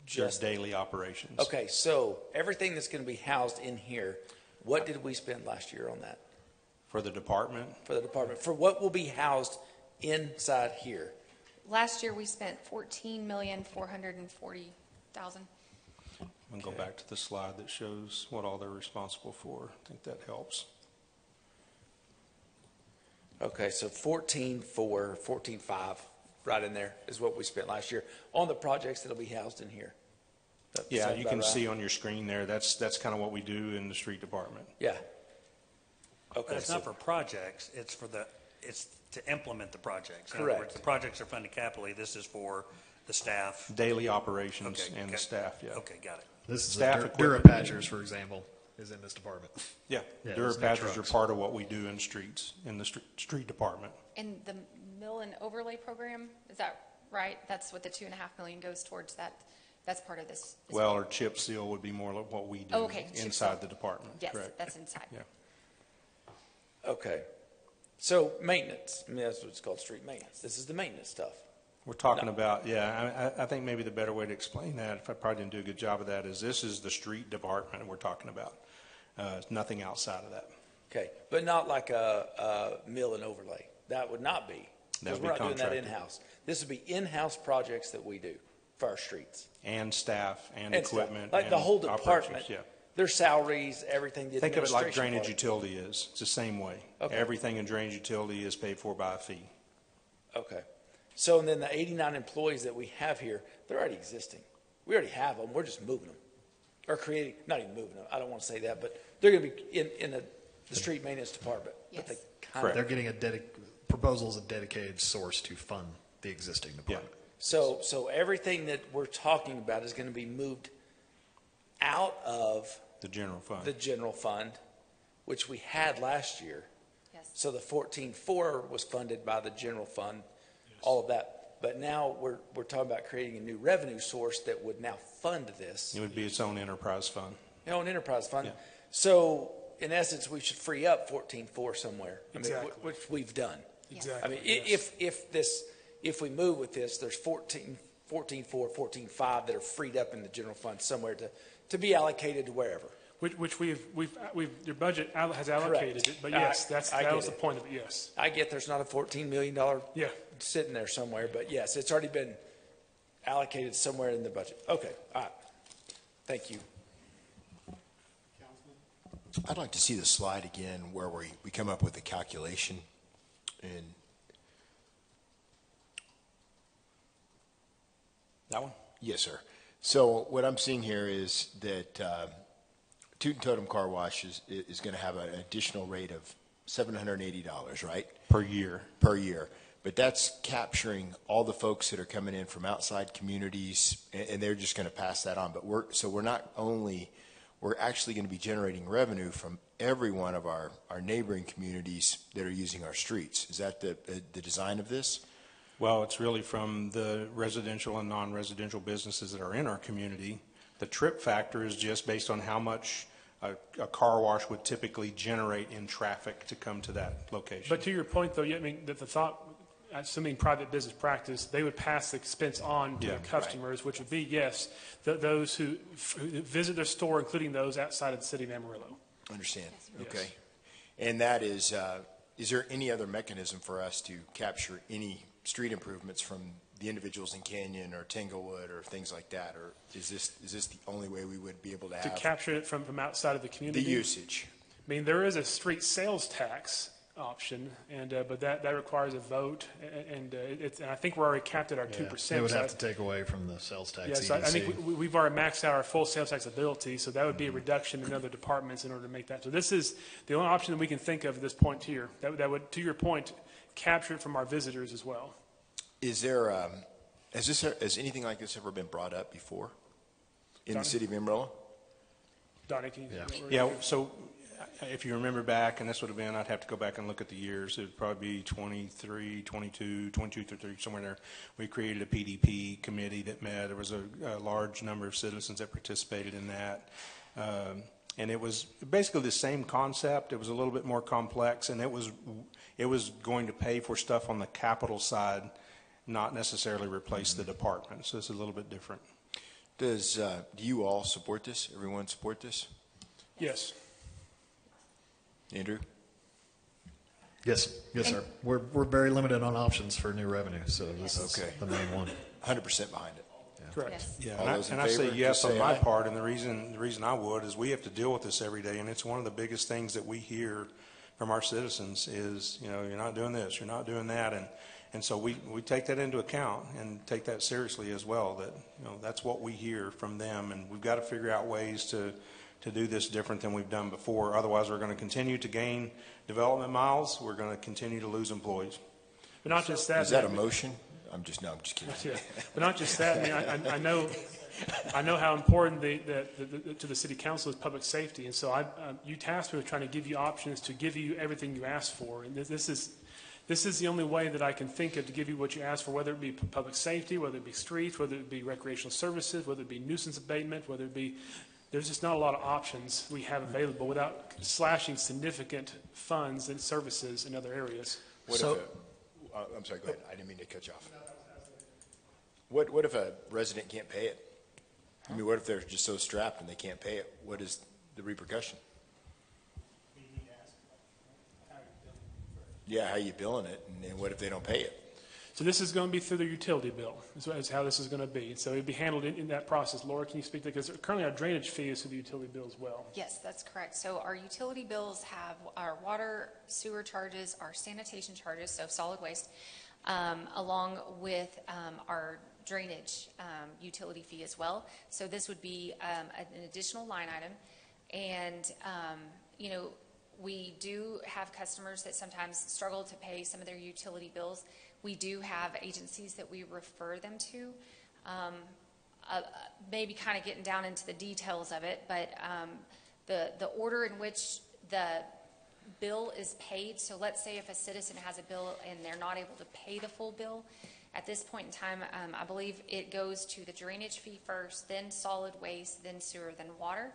just daily operations. okay. So everything that's going to be housed in here, what did we spend last year on that? For the department? For the department, for what will be housed inside here? Last year, we spent $14,440,000. And go back to the slide that shows what all they're responsible for. I think that helps. Okay, so 14.4, 14.5, right in there is what we spent last year on the projects that'll be housed in here. That Yeah, sound you about can right? see on your screen there, that's kind of what we do in the street department. Yeah. But Okay. it's not for projects, it's to implement the projects. In other Correct. words, the projects are funded capitally, this is for the staff. Daily operations Okay, and the okay. staff, yeah. Okay, got it. This is Staff the equipment. Durapatchers, for example, is in this department. Yeah, Yeah, those new Durapatchers are trucks. part of what we do in streets, in the street department. And the mill and overlay program, is that right? That's what the $2.5 million goes towards, that's part of this as Well, or chip seal would be more like what we do Oh, okay, chip inside seal. the department. Yes, Correct. that's inside. Yeah. Okay. So maintenance, I mean, that's what it's called, street maintenance. This is the maintenance stuff. We're talking about, I think maybe the better way to explain that, if I probably didn't do a good job of that, is this is the street department we're talking about. Nothing outside of that. Okay, but not like a mill and overlay. That would not be. That Because would we're be not doing that contracted. in-house. This would be in-house projects that we do for our streets. And staff and And stuff. equipment. Like the and whole operations, department. Yeah. Their salaries, everything. The Think of it like administration drainage part. utility is. It's the same way. Okay. Everything in drainage utility is paid for by a fee. Okay. So, and then the 89 employees that we have here, they're already existing. We already have them. We're just moving them. Or creating, not even moving them. I don't want to say that, but they're going to be in the street maintenance department. But they kind of, They're getting proposal is a dedicated source to fund the existing department. so everything that we're talking about is going to be moved out of The general fund. the general fund, which we had last year. Yes. So the 14.4 was funded by the general fund, all of that. But now we're talking about creating a new revenue source that would now fund this. It would be its own enterprise fund. An enterprise fund. Yeah. So in essence, we should free up 14.4 somewhere. I mean, Exactly. which we've done. Exactly. I mean, if we move with this, there's 14.4, 14.5 that are freed up in the general fund somewhere to be allocated to wherever. Which your budget has allocated it, but yes, that was the point of it, yes. I get there's not a $14 million Yeah. sitting there somewhere, but yes, it's already been allocated somewhere in the budget. Okay, all right. Thank you. I'd like to see the slide again where we come up with a calculation. And That one? yes, sir. So what I'm seeing here is that Toot and Totem Car Wash is going to have an additional rate of $780, right? Per year. Per year. But that's capturing all the folks that are coming in from outside communities, and they're just going to pass that on. But we're actually going to be generating revenue from every one of our neighboring communities that are using our streets. Is that the design of this? Well, it's really from the residential and non-residential businesses that are in our community. The trip factor is just based on how much a car wash would typically generate in traffic to come to that location. But to your point, though, I mean, that the thought, assuming private business practice, they would pass the expense on to the customers, which would be, yes, those who visit their store, including those outside of the city of Amarillo. Understand. Yes. Okay. And that is there any other mechanism for us to capture any street improvements from the individuals in Canyon or Tanglewood or things like that? Or is this the only way we would be able to have? To capture it from outside of the community? The usage. I mean, there is a street sales tax option, and but that requires a vote, and I think we're already capped at our 2%. They would have to take away from the sales tax. Yes, I think we've already maxed out our full sales tax ability, so that would be a reduction in other departments in order to make that. So this is the only option that we can think of at this point here. That would, to your point, capture it from our visitors as well. Is there has anything like this ever been brought up before in the city of Amarillo? Donnie, can you? Yeah. So if you remember back, and this would have been, I'd have to go back and look at the years. It would probably be 23, 22, 22, 23, somewhere there. We created a PDP committee that met. There was a large number of citizens that participated in that. And it was basically the same concept. It was a little bit more complex, and it was going to pay for stuff on the capital side, not necessarily replace the department. So it's a little bit different. Do you all support this? Everyone support this? Yes. Andrew? Yes, sir. We're very limited on options for new revenue, so this is the main one. 100% behind it. Correct. Yes. Yeah, and I say yes on my part, and the reason I would is we have to deal with this every day, and it's one of the biggest things that we hear from our citizens is, you're not doing this, you're not doing that, and so we take that into account and take that seriously as well, that that's what we hear from them, and we've got to figure out ways to do this different than we've done before. Otherwise, we're going to continue to gain development miles. We're going to continue to lose employees. But not just that. Is that a motion? I'm just kidding. Yeah. But not just that. I mean, I know how important to the city council is public safety, and so you tasked me with trying to give you options to give you everything you asked for, and this is the only way that I can think of to give you what you asked for, whether it be public safety, whether it be streets, whether it be recreational services, whether it be nuisance abatement, whether it be. There's just not a lot of options we have available without slashing significant funds and services in other areas. I'm sorry, go ahead. I didn't mean to cut you off. What if a resident can't pay it? I mean, what if they're just so strapped and they can't pay it? What is the repercussion? Yeah, how are you billing it? And what if they don't pay it? So this is going to be through the utility bill, is how this is going to be. So it'd be handled in that process. Laura, can you speak to that? Because currently our drainage fee is through the utility bill as well. Yes, that's correct. So our utility bills have our water, sewer charges, our sanitation charges, so solid waste, along with our drainage utility fee as well. So this would be an additional line item. And, we do have customers that sometimes struggle to pay some of their utility bills. We do have agencies that we refer them to. Maybe kind of getting down into the details of it, but the order in which the bill is paid. So let's say if a citizen has a bill and they're not able to pay the full bill, at this point in time, I believe it goes to the drainage fee first, then solid waste, then sewer, then water.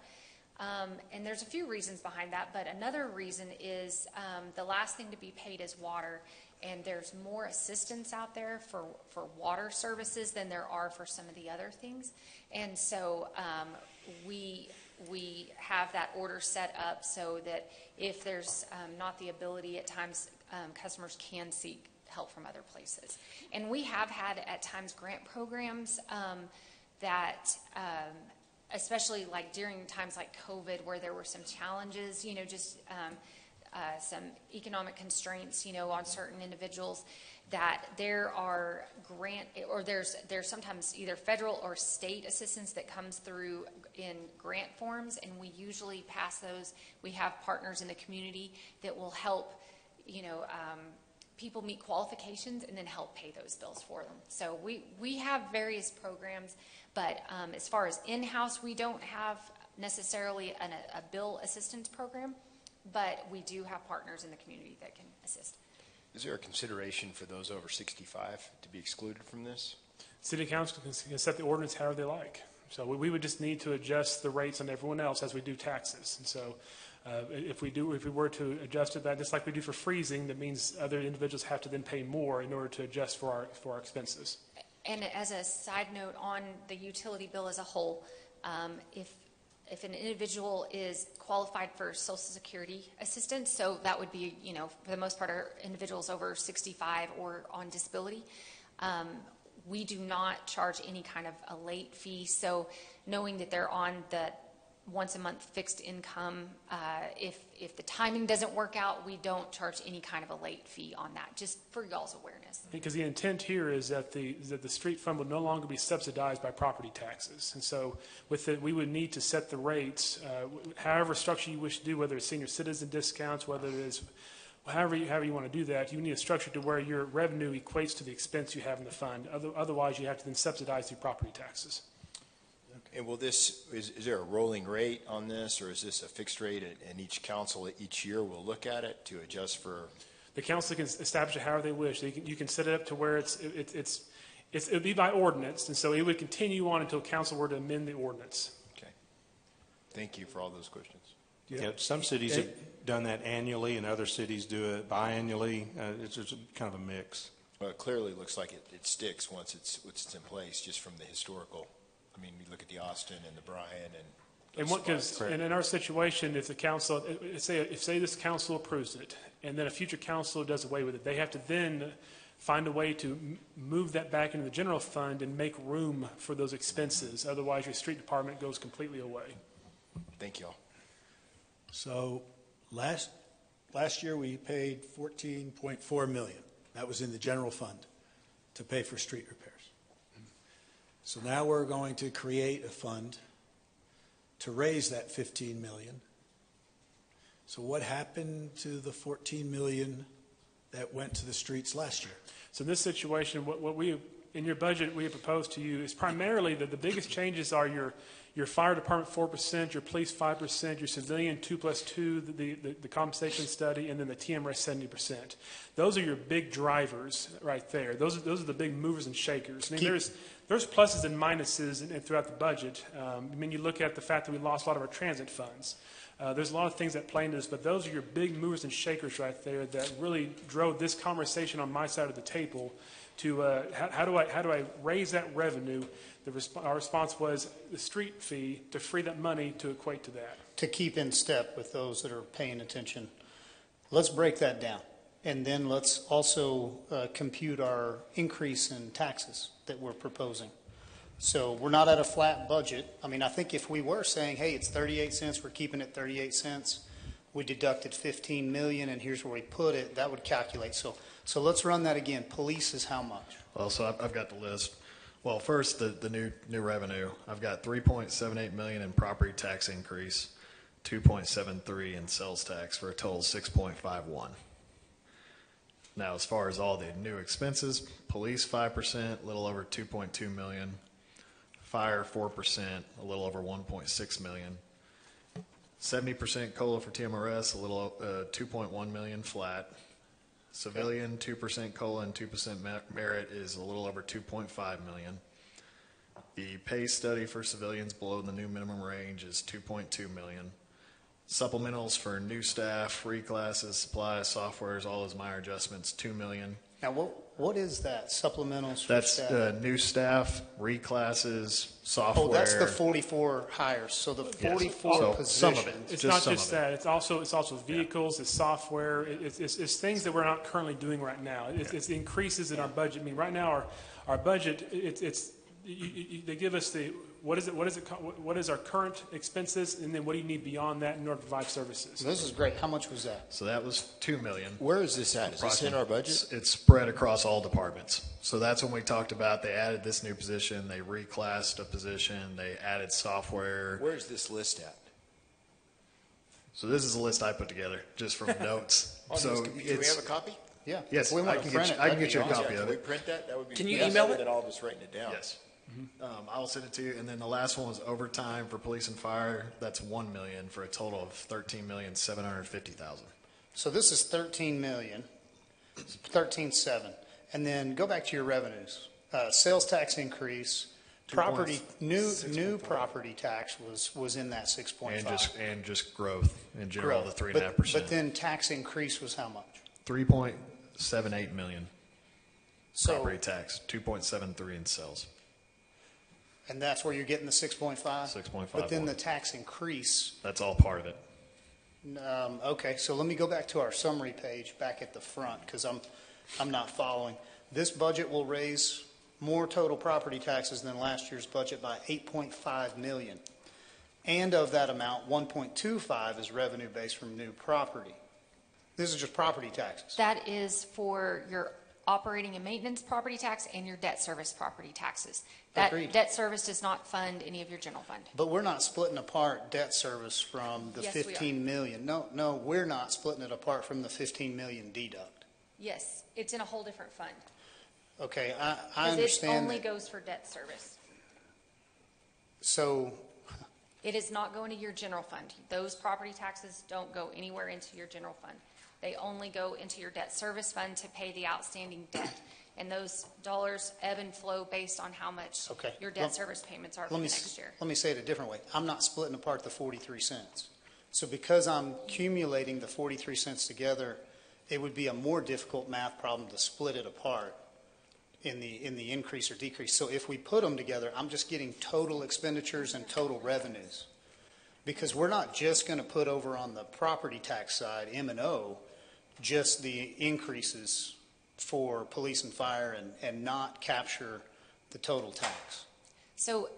And there's a few reasons behind that, but another reason is the last thing to be paid is water, and there's more assistance out there for water services than there are for some of the other things. And so we have that order set up so that if there's not the ability at times, customers can seek help from other places. And we have had at times grant programs that especially like during times like COVID where there were some challenges, some economic constraints, on certain individuals, that there are there's sometimes either federal or state assistance that comes through in grant forms, and we usually pass those. We have partners in the community that will help, people meet qualifications and then help pay those bills for them. So we have various programs, but as far as in-house, we don't have necessarily a bill assistance program, but we do have partners in the community that can assist. Is there a consideration for those over 65 to be excluded from this? City council can set the ordinance however they like. So we would just need to adjust the rates on everyone else as we do taxes. And so if we were to adjust it, that just like we do for freezing, that means other individuals have to then pay more in order to adjust for our expenses. And as a side note on the utility bill as a whole, if an individual is qualified for Social Security assistance, so that would be, for the most part, are individuals over 65 or on disability, we do not charge any kind of a late fee. So knowing that they're on the once a month fixed income, if the timing doesn't work out, we don't charge any kind of a late fee on that, just for y'all's awareness. Because the intent here is that the street fund will no longer be subsidized by property taxes. And so with it, we would need to set the rates, however structure you wish to do, whether it's senior citizen discounts, whether it is however you want to do that, you need a structure to where your revenue equates to the expense you have in the fund. Otherwise, you have to then subsidize through property taxes. And will this, is there a rolling rate on this, or is this a fixed rate, and each council each year will look at it to adjust for? The council can establish it however they wish. You can set it up to where it would be by ordinance, and so it would continue on until council were to amend the ordinance. Okay. Thank you for all those questions. Yeah, some cities have done that annually, and other cities do it biannually. It's just kind of a mix. Well, it clearly looks like it sticks once it's in place, just from the historical. I mean, you look at the Austin and the Bryan And in our situation, if the council, say this council approves it, and then a future council does away with it, they have to then find a way to move that back into the general fund and make room for those expenses. Otherwise, your street department goes completely away. Thank you all. So last year we paid $14.4 million. That was in the general fund to pay for street repairs. So now we're going to create a fund to raise that $15 million. So what happened to the $14 million that went to the streets last year? So in this situation, what we, in your budget, we have proposed to you is primarily that the biggest changes are your fire department 4%, your police 5%, your civilian 2+2, the compensation study, and then the TMRS 70%. Those are your big drivers right there. Those are the big movers and shakers. I mean, there's pluses and minuses throughout the budget. I mean, you look at the fact that we lost a lot of our transit funds. There's a lot of things that play into this, but those are your big movers and shakers right there that really drove this conversation on my side of the table to how do I raise that revenue? Our response was the street fee to free that money to equate to that. To keep in step with those that are paying attention. Let's break that down. And then let's also compute our increase in taxes that we're proposing. So we're not at a flat budget. I mean, I think if we were saying, hey, it's 38 cents, we're keeping it 38 cents, we deducted 15 million, and here's where we put it, that would calculate. So let's run that again. Police is how much? Well, so I've got the list. Well, first, the new revenue. I've got 3.78 million in property tax increase, 2.73 in sales tax, for a total of 6.51. Now, as far as all the new expenses, police 5%, a little over 2.2 million. Fire 4%, a little over 1.6 million. 70% COLA for TMRS, a little 2.1 million flat. Civilian 2% COLA and 2% merit is a little over 2.5 million. The pay study for civilians below the new minimum range is 2.2 million. Supplementals for new staff, free classes, supplies, softwares, all those minor adjustments, 2 million. Now, what is that, supplementals for That's staff? new staff, reclasses, software. Oh, that's the 44 hires. So the 44 So positions. some of it. It's not just that. It's also vehicles, it's software. It's things that we're not currently doing right now. It's increases in our budget. I mean, right now our budget, they give us what is our current expenses, and then what do you need beyond that in order to provide services. This is great. How much was that? So that was 2 million. Where is this at? Is this in our budget? It's spread across all departments. So that's when we talked about they added this new position, they reclassed a position, they added software. Where's this list at? So this is a list I put together just from notes. So do we have a copy? Yeah. Yes, we I want can to print get you a that'd be copy awesome. of Can we it. print that? That would be. Can you nice. email Rather it? than all just writing it down. Yes. I'll send it to you. And then the last one was overtime for police and fire. That's 1 million for a total of 13,750,000. So this is 13 million. 13.7. And then go back to your revenues. Sales tax increase, property, new property tax was in that 6.5. And just growth in general, the 3.5%. But then tax increase was how much? 3.78 million. So- Property tax, 2.73 in sales. And that's where you're getting the 6.5? 6.5. But then the tax increase, That's all part of it. okay, so let me go back to our summary page back at the front, because I'm not following. This budget will raise more total property taxes than last year's budget by 8.5 million. And of that amount, 1.25 is revenue based from new property. This is just property taxes. That is for your operating and maintenance property tax and your debt service property taxes. That Agreed. debt service does not fund any of your general fund. But we're not splitting apart debt service from the Yes, we are. 15 million. No, we're not splitting it apart from the 15 million deduct. Yes, it's in a whole different fund. Okay, I Because it understand only that. goes for debt service. So, It is not going to your general fund. Those property taxes don't go anywhere into your general fund. They only go into your debt service fund to pay the outstanding debt. And those dollars ebb and flow based on how much Okay. your debt service payments are for the next year. Let me say it a different way. I'm not splitting apart the 43 cents. So because I'm accumulating the 43 cents together, it would be a more difficult math problem to split it apart in the increase or decrease. So if we put them together, I'm just getting total expenditures and total revenues. Because we're not just going to put over on the property tax side, M&O, just the increases for police and fire and not capture the total tax. So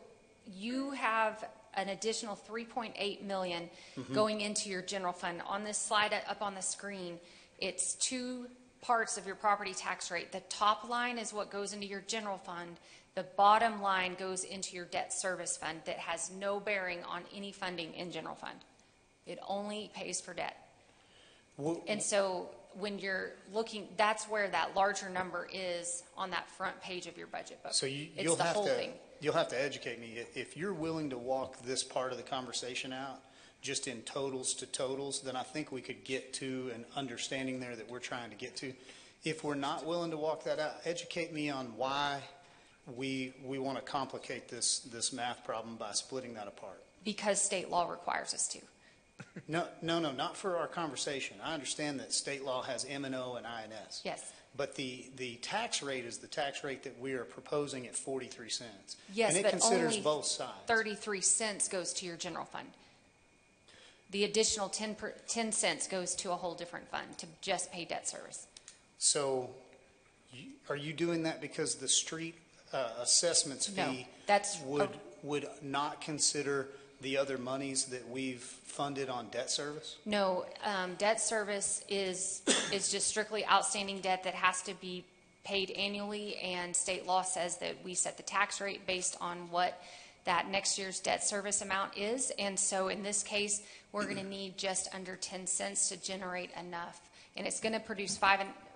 you have an additional 3.8 million Mhm. going into your general fund. On this slide up on the screen, it's two parts of your property tax rate. The top line is what goes into your general fund. The bottom line goes into your debt service fund that has no bearing on any funding in general fund. It only pays for debt. And so when you're looking, that's where that larger number is on that front page of your budget book. So It's you'll the have whole to thing. you'll have to educate me. If you're willing to walk this part of the conversation out just in totals to totals, then I think we could get to an understanding there that we're trying to get to. If we're not willing to walk that out, educate me on why we want to complicate this math problem by splitting that apart. Because state law requires us to. No, not for our conversation. I understand that state law has M&O and INS. Yes. But the tax rate is the tax rate that we are proposing at 43 cents. Yes, and it but considers only both sides. 33 cents goes to your general fund. The additional 10 cents goes to a whole different fund to just pay debt service. So are you doing that because the street assessments fee No, that's would not consider the other monies that we've funded on debt service? No, debt service is just strictly outstanding debt that has to be paid annually, and state law says that we set the tax rate based on what that next year's debt service amount is. And so in this case, we're going to need just under 10 cents to generate enough. And it's going to produce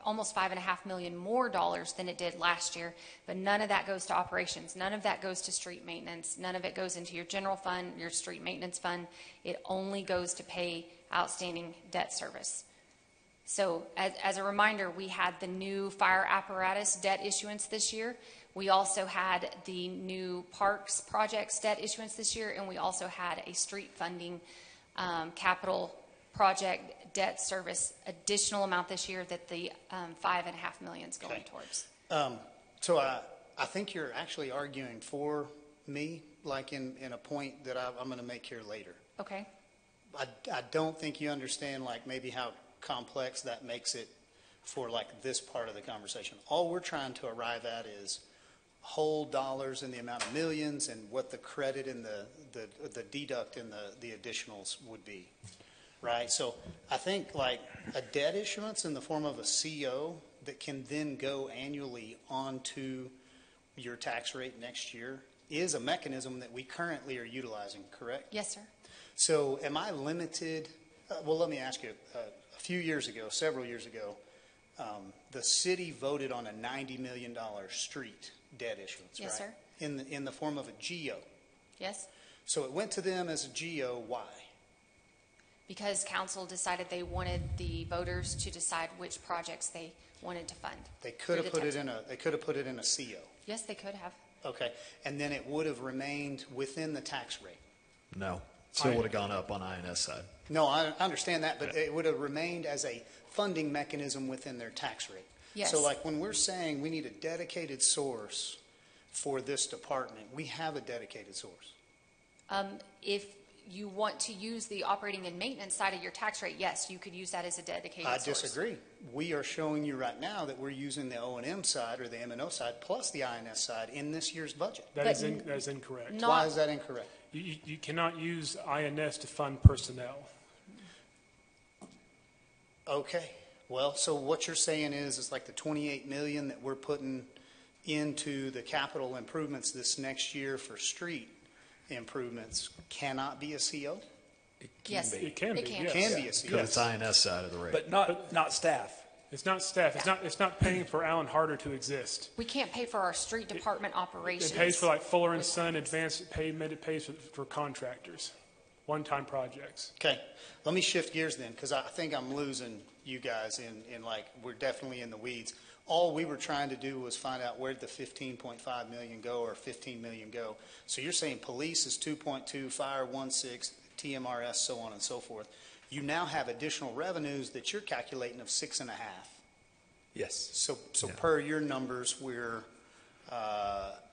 almost $5.5 million more dollars than it did last year. But none of that goes to operations. None of that goes to street maintenance. None of it goes into your general fund, your street maintenance fund. It only goes to pay outstanding debt service. So as a reminder, we had the new fire apparatus debt issuance this year. We also had the new parks projects debt issuance this year, and we also had a street funding capital project debt service additional amount this year that the $5.5 million is going towards. So I think you're actually arguing for me, like in a point that I'm going to make here later. Okay. I don't think you understand like maybe how complex that makes it for like this part of the conversation. All we're trying to arrive at is whole dollars in the amount of millions and what the credit and the deduct and the additionals would be, right? So I think like a debt issuance in the form of a CO that can then go annually onto your tax rate next year is a mechanism that we currently are utilizing, correct? Yes, sir. So am I limited? Well, let me ask you, a few years ago, several years ago, the city voted on a $90 million street debt issuance, Yes, right? sir. In the form of a GO. Yes. So it went to them as a GO. Why? because council decided they wanted the voters to decide which projects they wanted to fund. They could have through the put it in a, they could have put it in a CO. Yes, they could have. Okay, and then it would have remained within the tax rate. No, still would have gone up on INS side. No, I understand that, but it would have remained as a funding mechanism within their tax rate. Yes. So like when we're saying we need a dedicated source for this department, we have a dedicated source. If you want to use the operating and maintenance side of your tax rate, yes, you could use that as a dedicated I source. disagree. We are showing you right now that we're using the O&M side or the M&O side plus the INS side in this year's budget. That is incorrect. Why is that incorrect? You cannot use INS to fund personnel. Okay. Well, so what you're saying is like the 28 million that we're putting into the capital improvements this next year for street improvements cannot be a CO? Yes, It can be. It can. Yes. Can be a CO. Because it's INS side of the rate. But not staff. It's not staff. It's not paying for Alan Harder to exist. We can't pay for our street department operations. It pays for like Fuller and Son advanced payment. It pays for contractors, one-time projects. Okay. Let me shift gears then, because I think I'm losing you guys in like, we're definitely in the weeds. All we were trying to do was find out where did the 15.5 million go or 15 million go. So you're saying police is 2.2, fire 1.6, TMRS, so on and so forth. You now have additional revenues that you're calculating of 6.5. Yes. So per your numbers, we're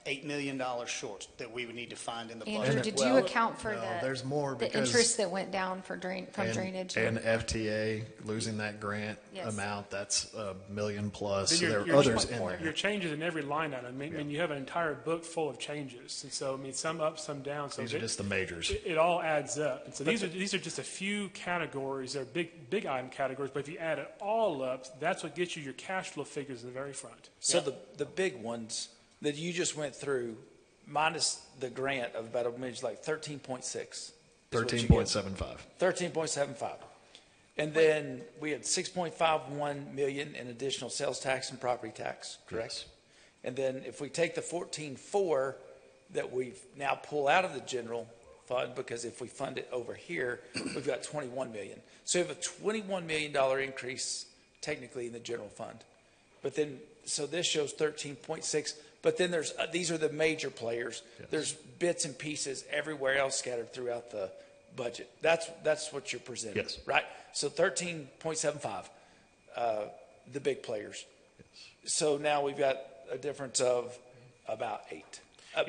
$8 million short that we would need to find in the budget. Andrew, did you account for there's more the because interest that went down from drainage? And FTA losing that grant Yes. amount, that's $1 million plus. Then So there you're are others in there. Your changes in every line item. I mean, you have an entire book full of changes, and so I mean, some up, some down. So These are just the majors. It all adds up. And so these are just a few categories. They're big item categories, but if you add it all up, that's what gets you your cash flow figures in the very front. So the big ones that you just went through, minus the grant of about a million, like 13.6. 13.75. 13.75. And then we had 6.51 million in additional sales tax and property tax, correct? Yes. And then if we take the 14.4 that we've now pull out of the general fund, because if we fund it over here, we've got 21 million. So we have a $21 million increase technically in the general fund. But then, so this shows 13.6. But then there's these are the major players. Yes. There's bits and pieces everywhere else scattered throughout the budget. That's what you're presenting. Yes. Right? So 13.75, the big players. Yes. So now we've got a difference of about 8.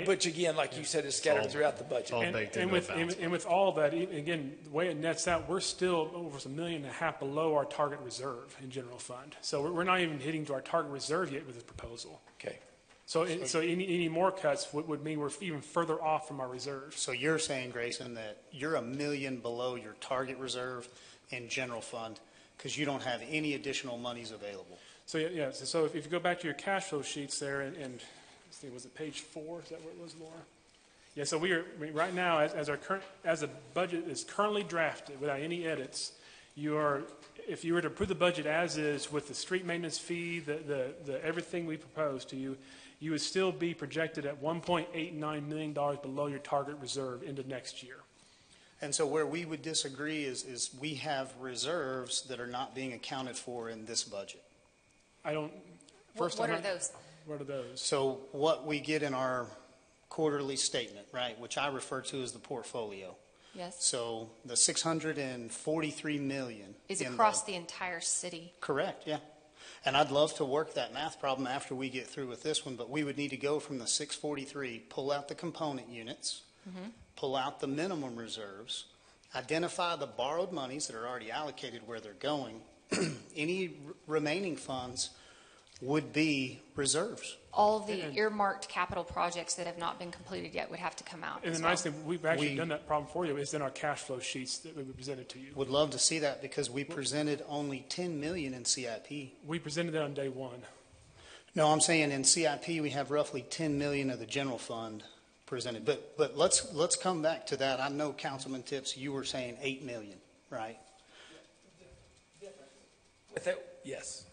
Which again, like you said, is scattered throughout the budget. all baked And into a balance. with all that, again, the way it nets out, we're still over $1.5 million below our target reserve in general fund. So we're not even hitting to our target reserve yet with this proposal. Okay. So any more cuts would mean we're even further off from our reserves. So you're saying, Grayson, that you're $1 million below your target reserve in general fund because you don't have any additional monies available. So yeah. So if you go back to your cash flow sheets there, and let's see, was it page 4? Is that where it was, Laura? Yeah. So right now, as the budget is currently drafted without any edits, if you were to approve the budget as is with the street maintenance fee, the everything we propose to you, you would still be projected at $1.89 million below your target reserve into next year. And so where we would disagree is we have reserves that are not being accounted for in this budget. What are those? What are those? So what we get in our quarterly statement, right, which I refer to as the portfolio. Yes. So the 643 million. Is across the entire city. Correct, yeah. And I'd love to work that math problem after we get through with this one, but we would need to go from the 643, pull out the component units, pull out the minimum reserves, identify the borrowed monies that are already allocated where they're going. Any remaining funds would be reserves. All the earmarked capital projects that have not been completed yet would have to come out. And the nice thing, we've actually done that problem for you. It's in our cash flow sheets that we presented to you. Would love to see that because we presented only 10 million in CIP. We presented that on day one. No, I'm saying in CIP we have roughly 10 million of the general fund presented. But let's come back to that. I know Councilman Tips, you were saying 8 million, right? Yes.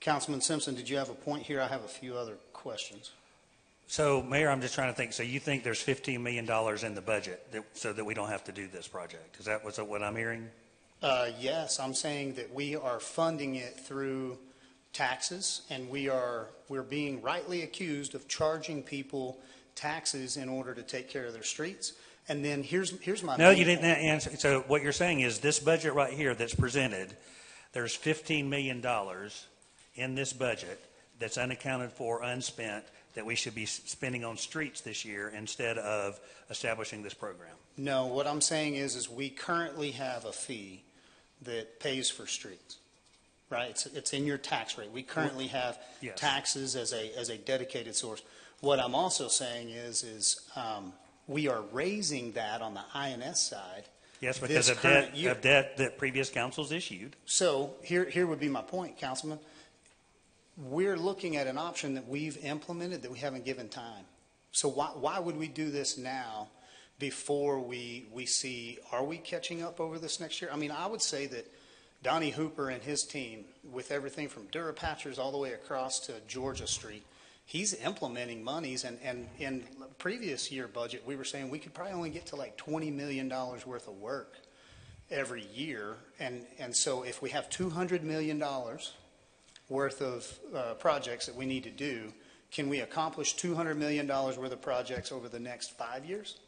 Councilman Simpson, did you have a point here? I have a few other questions. So, Mayor, I'm just trying to think. So you think there's $15 million in the budget so that we don't have to do this project? Is that what I'm hearing? Yes, I'm saying that we are funding it through taxes, and we're being rightly accused of charging people taxes in order to take care of their streets. And then here's my No, you didn't answer. So what you're saying is this budget right here that's presented, there's $15 million in this budget that's unaccounted for, unspent, that we should be spending on streets this year instead of establishing this program. No, what I'm saying is we currently have a fee that pays for streets, right? It's in your tax rate. We currently have Yes. taxes as a dedicated source. What I'm also saying is we are raising that on the INS side. Yes, because this of current year. debt that previous councils issued. So here would be my point, Councilman. We're looking at an option that we've implemented that we haven't given time. So why would we do this now before we see, are we catching up over this next year? I mean, I would say that Donnie Hooper and his team, with everything from Durapatchers all the way across to Georgia Street, he's implementing monies, and in the previous year budget, we were saying we could probably only get to like $20 million worth of work every year. And so if we have $200 million worth of projects that we need to do, can we accomplish $200 million worth of projects over the next 5 years?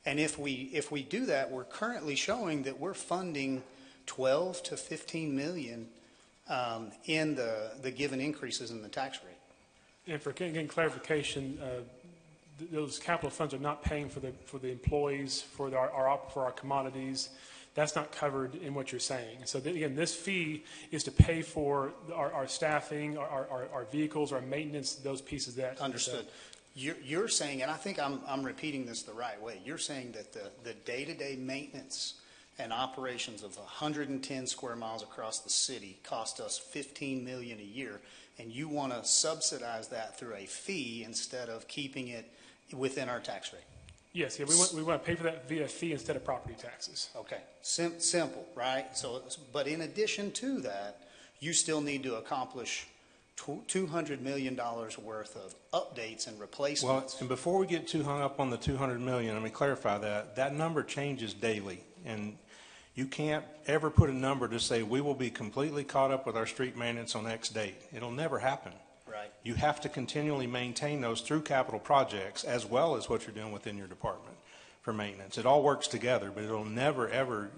And if we do that, we're currently showing that we're funding 12 to 15 million in the given increases in the tax rate. And for getting clarification, those capital funds are not paying for the employees, for our commodities. That's not covered in what you're saying. So again, this fee is to pay for our staffing, our vehicles, our maintenance, those pieces that. Understood. You're saying, and I think I'm repeating this the right way, you're saying that the day-to-day maintenance and operations of 110 square miles across the city cost us $15 million a year, and you want to subsidize that through a fee instead of keeping it within our tax rate. Yes, yeah, we want to pay for that via fee instead of property taxes. Okay, simple, right? So, but in addition to that, you still need to accomplish $200 million worth of updates and replacements. Well, and before we get too hung up on the $200 million, let me clarify that number changes daily, and you can't ever put a number to say we will be completely caught up with our street maintenance on X date. It'll never happen. Right. You have to continually maintain those through capital projects as well as what you're doing within your department for maintenance. It all works together, but it'll never, ever.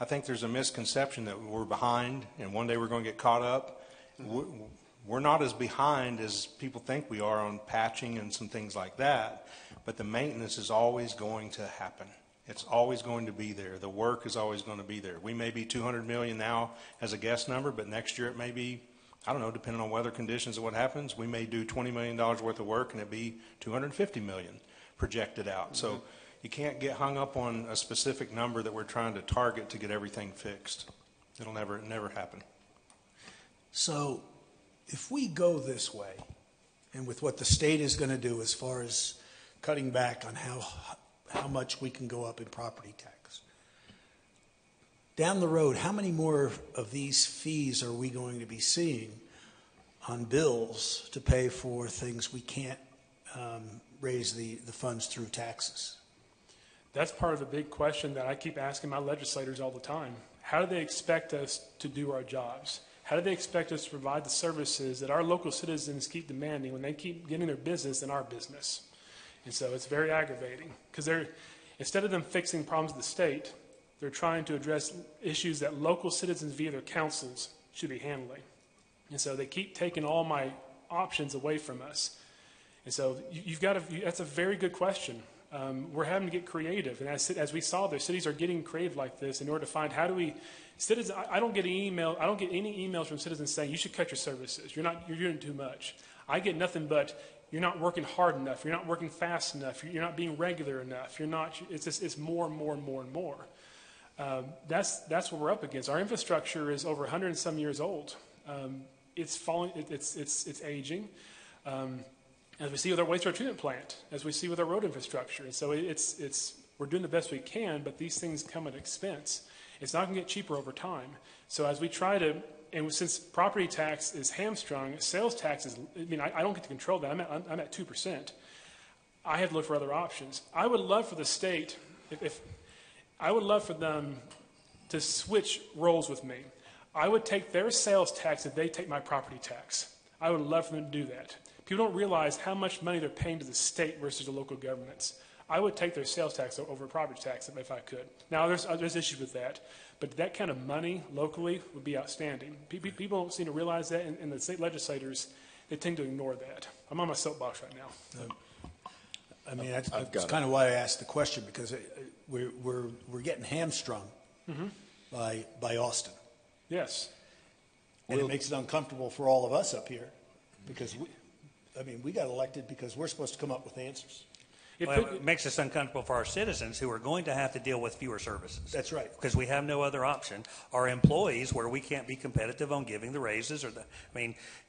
I think there's a misconception that we're behind and one day we're going to get caught up. Mm-hmm. We're not as behind as people think we are on patching and some things like that, but the maintenance is always going to happen. It's always going to be there. The work is always going to be there. We may be 200 million now as a guess number, but next year it may be, I don't know, depending on weather conditions and what happens, we may do $20 million worth of work and it be 250 million projected out. Mm-hmm. So you can't get hung up on a specific number that we're trying to target to get everything fixed. It'll never happen. So if we go this way, and with what the state is going to do as far as cutting back on how much we can go up in property tax, down the road, how many more of these fees are we going to be seeing on bills to pay for things we can't raise the funds through taxes? That's part of the big question that I keep asking my legislators all the time. How do they expect us to do our jobs? How do they expect us to provide the services that our local citizens keep demanding when they keep getting their business in our business? And so it's very aggravating because instead of them fixing problems of the state, they're trying to address issues that local citizens via their councils should be handling. And so they keep taking all my options away from us. And so that's a very good question. We're having to get creative. And as we saw there, cities are getting creative like this in order to find how do we, citizens, I don't get any emails from citizens saying you should cut your services. You're doing too much. I get nothing but you're not working hard enough. You're not working fast enough. You're not being regular enough. It's more and more and more and more. That's what we're up against. Our infrastructure is over 100 and some years old. It's falling. It's aging. As we see with our wastewater treatment plant, as we see with our road infrastructure. And so we're doing the best we can, but these things come at expense. It's not going to get cheaper over time. So as we try to, and since property tax is hamstrung, sales tax is, I don't get to control that. I'm at 2%. I have to look for other options. I would love for the state, I would love for them to switch roles with me. I would take their sales tax if they take my property tax. I would love for them to do that. People don't realize how much money they're paying to the state versus the local governments. I would take their sales tax over property tax if I could. Now, there's issues with that, but that kind of money locally would be outstanding. People don't seem to realize that, and the state legislators, they tend to ignore that. I'm on my soapbox right now. I mean, that's kind of why I asked the question, because we're getting hamstrung by Austin. Yes. And it makes it uncomfortable for all of us up here, because we got elected because we're supposed to come up with answers. It makes us uncomfortable for our citizens who are going to have to deal with fewer services. That's right. Because we have no other option. Our employees, where we can't be competitive on giving the raises,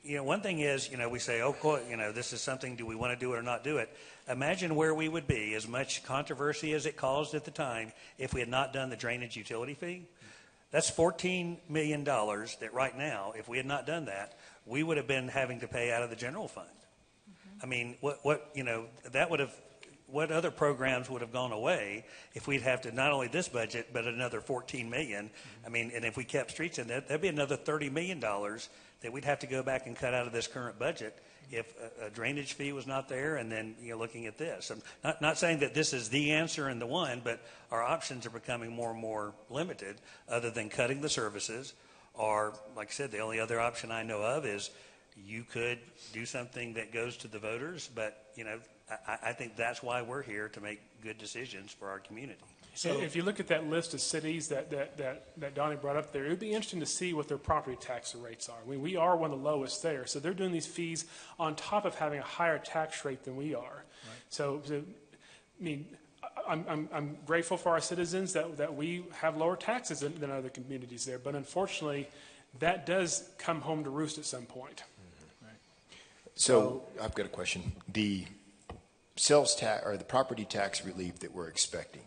one thing is, we say, this is something, do we want to do it or not do it? Imagine where we would be, as much controversy as it caused at the time, if we had not done the drainage utility fee. That's $14 million that right now, if we had not done that, we would have been having to pay out of the general fund. I mean, what other programs would have gone away if we'd have to, not only this budget, but another $14 million? I mean, and if we kept streets in that'd be another $30 million that we'd have to go back and cut out of this current budget if a drainage fee was not there. And then, looking at this, I'm not saying that this is the answer and the one, but our options are becoming more and more limited, other than cutting the services. Or, like I said, the only other option I know of is you could do something that goes to the voters, but, I think that's why we're here, to make good decisions for our community. So if you look at that list of cities that Donnie brought up there, it would be interesting to see what their property tax rates are. I mean, we are one of the lowest there, so they're doing these fees on top of having a higher tax rate than we are. Right. So I'm grateful for our citizens that we have lower taxes than other communities there, but unfortunately, that does come home to roost at some point. Right. So I've got a question. The sales tax or the property tax relief that we're expecting,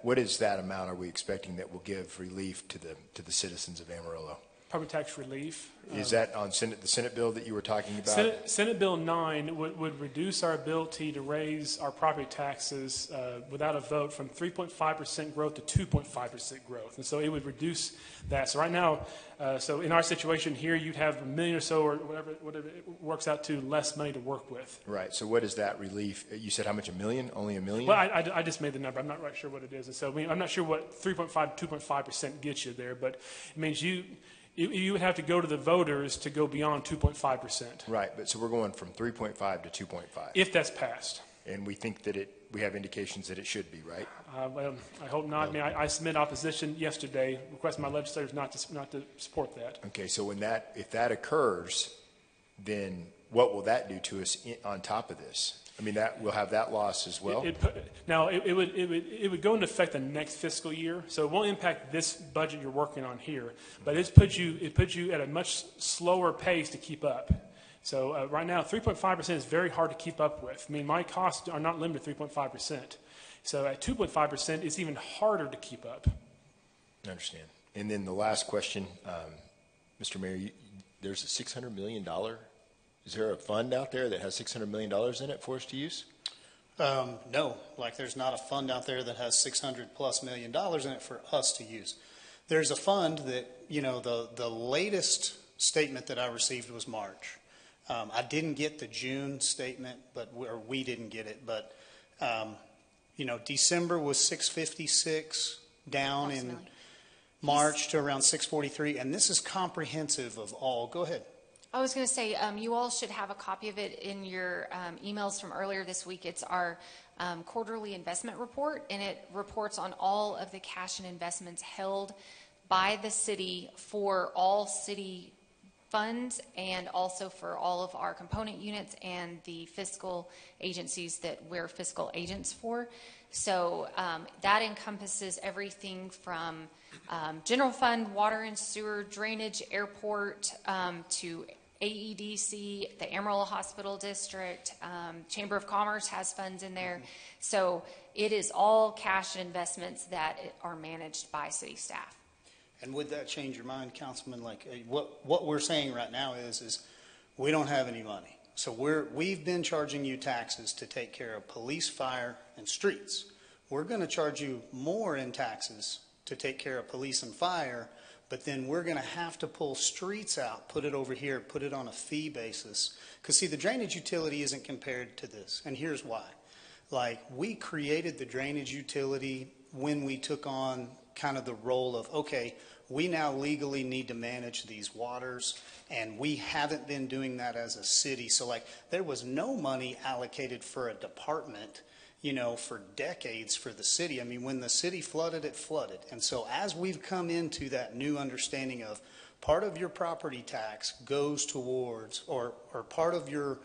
what is that amount are we expecting that will give relief to the citizens of Amarillo? Property tax relief. Is that on the Senate bill that you were talking about? Senate Bill 9 would reduce our ability to raise our property taxes without a vote from 3.5% growth to 2.5% growth. And so it would reduce that. So right now, so in our situation here, you'd have $1 million or so, or whatever it works out to, less money to work with. Right. So what is that relief? You said how much, $1 million? Only $1 million? Well, I just made the number. I'm not right sure what it is. And so I'm not sure what 3.5 to 2.5% gets you there, but it means you would have to go to the voters to go beyond 2.5%. Right, but so we're going from 3.5 to 2.5. If that's passed. And we think that we have indications that it should be, right? Well, I hope not. I submitted opposition yesterday, requesting my legislators not to support that. Okay, so if that occurs, then what will that do to us on top of this? I mean, that we'll have that loss as well. It would go into effect the next fiscal year, so it won't impact this budget you're working on here. But it puts you at a much slower pace to keep up. So right now, 3.5% is very hard to keep up with. I mean, my costs are not limited to 3.5%. So at 2.5%, it's even harder to keep up. I understand. And then the last question, Mr. Mayor, there's a $600 million. Is there a fund out there that has $600 million in it for us to use? No, there's not a fund out there that has $600+ million in it for us to use. There's a fund that, the latest statement that I received was March. I didn't get the June statement, or we didn't get it, but, December was 656 down in March to around 643, and this is comprehensive of all. Go ahead. I was going to say, you all should have a copy of it in your emails from earlier this week. It's our quarterly investment report, and it reports on all of the cash and investments held by the city for all city funds, and also for all of our component units and the fiscal agencies that we're fiscal agents for. So that encompasses everything from general fund, water and sewer, drainage, airport, to AEDC, the Amarillo Hospital District, Chamber of Commerce has funds in there. So it is all cash and investments that are managed by city staff. And would that change your mind, Councilman? What we're saying right now is we don't have any money. So we've been charging you taxes to take care of police, fire, and streets. We're going to charge you more in taxes to take care of police and fire, but then we're going to have to pull streets out, put it over here, put it on a fee basis. Because see, the drainage utility isn't compared to this, and here's why. Like, we created the drainage utility when we took on kind of the role of, okay, we now legally need to manage these waters, and we haven't been doing that as a city. So like, there was no money allocated for a department, you know, for decades for the city. I mean, when the city flooded, it flooded. And so as we've come into that new understanding of part of your property tax goes towards, or part of your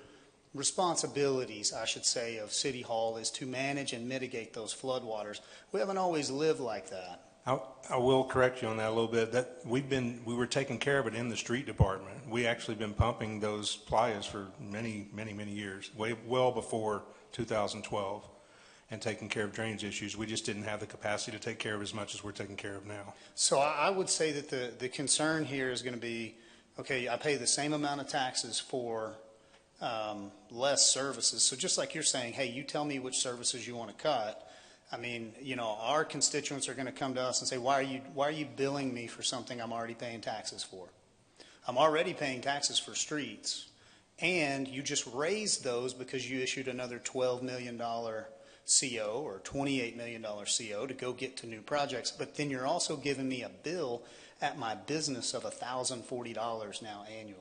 responsibilities, I should say, of City Hall is to manage and mitigate those floodwaters. We haven't always lived like that. I will correct you on that a little bit. That we were taking care of it in the street department. We actually been pumping those playas for many years, well before 2012, and taking care of drainage issues. We just didn't have the capacity to take care of as much as we're taking care of now. So I would say that the concern here is going to be, okay, I pay the same amount of taxes for less services. So just like you're saying, hey, you tell me which services you want to cut. I mean, you know, our constituents are going to come to us and say, why are you billing me for something I'm already paying taxes for? I'm already paying taxes for streets, and you just raised those because you issued another $12 million CO or $28 million CO to go get to new projects. But then you're also giving me a bill at my business of $1,040 now annually.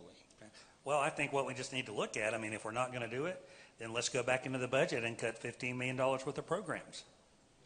Well, I think what we just need to look at, I mean, if we're not going to do it, then let's go back into the budget and cut $15 million worth of programs.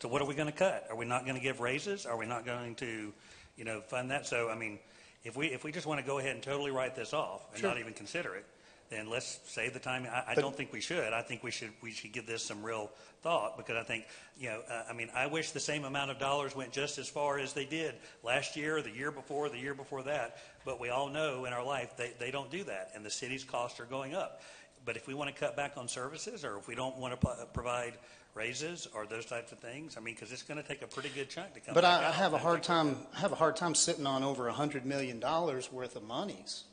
So what are we going to cut? Are we not going to give raises? Are we not going to, you know, fund that? So, I mean, if we just want to go ahead and totally write this off and not even consider it, then let's save the time. I don't think we should. I think we should give this some real thought, because I think, you know, I mean, I wish the same amount of dollars went just as far as they did last year, the year before that. But we all know in our life they don't do that, and the city's costs are going up. But if we want to cut back on services, or if we don't want to provide raises or those types of things, I mean, because it's going to take a pretty good chunk to come. But I have a hard time sitting on over $100 million worth of monies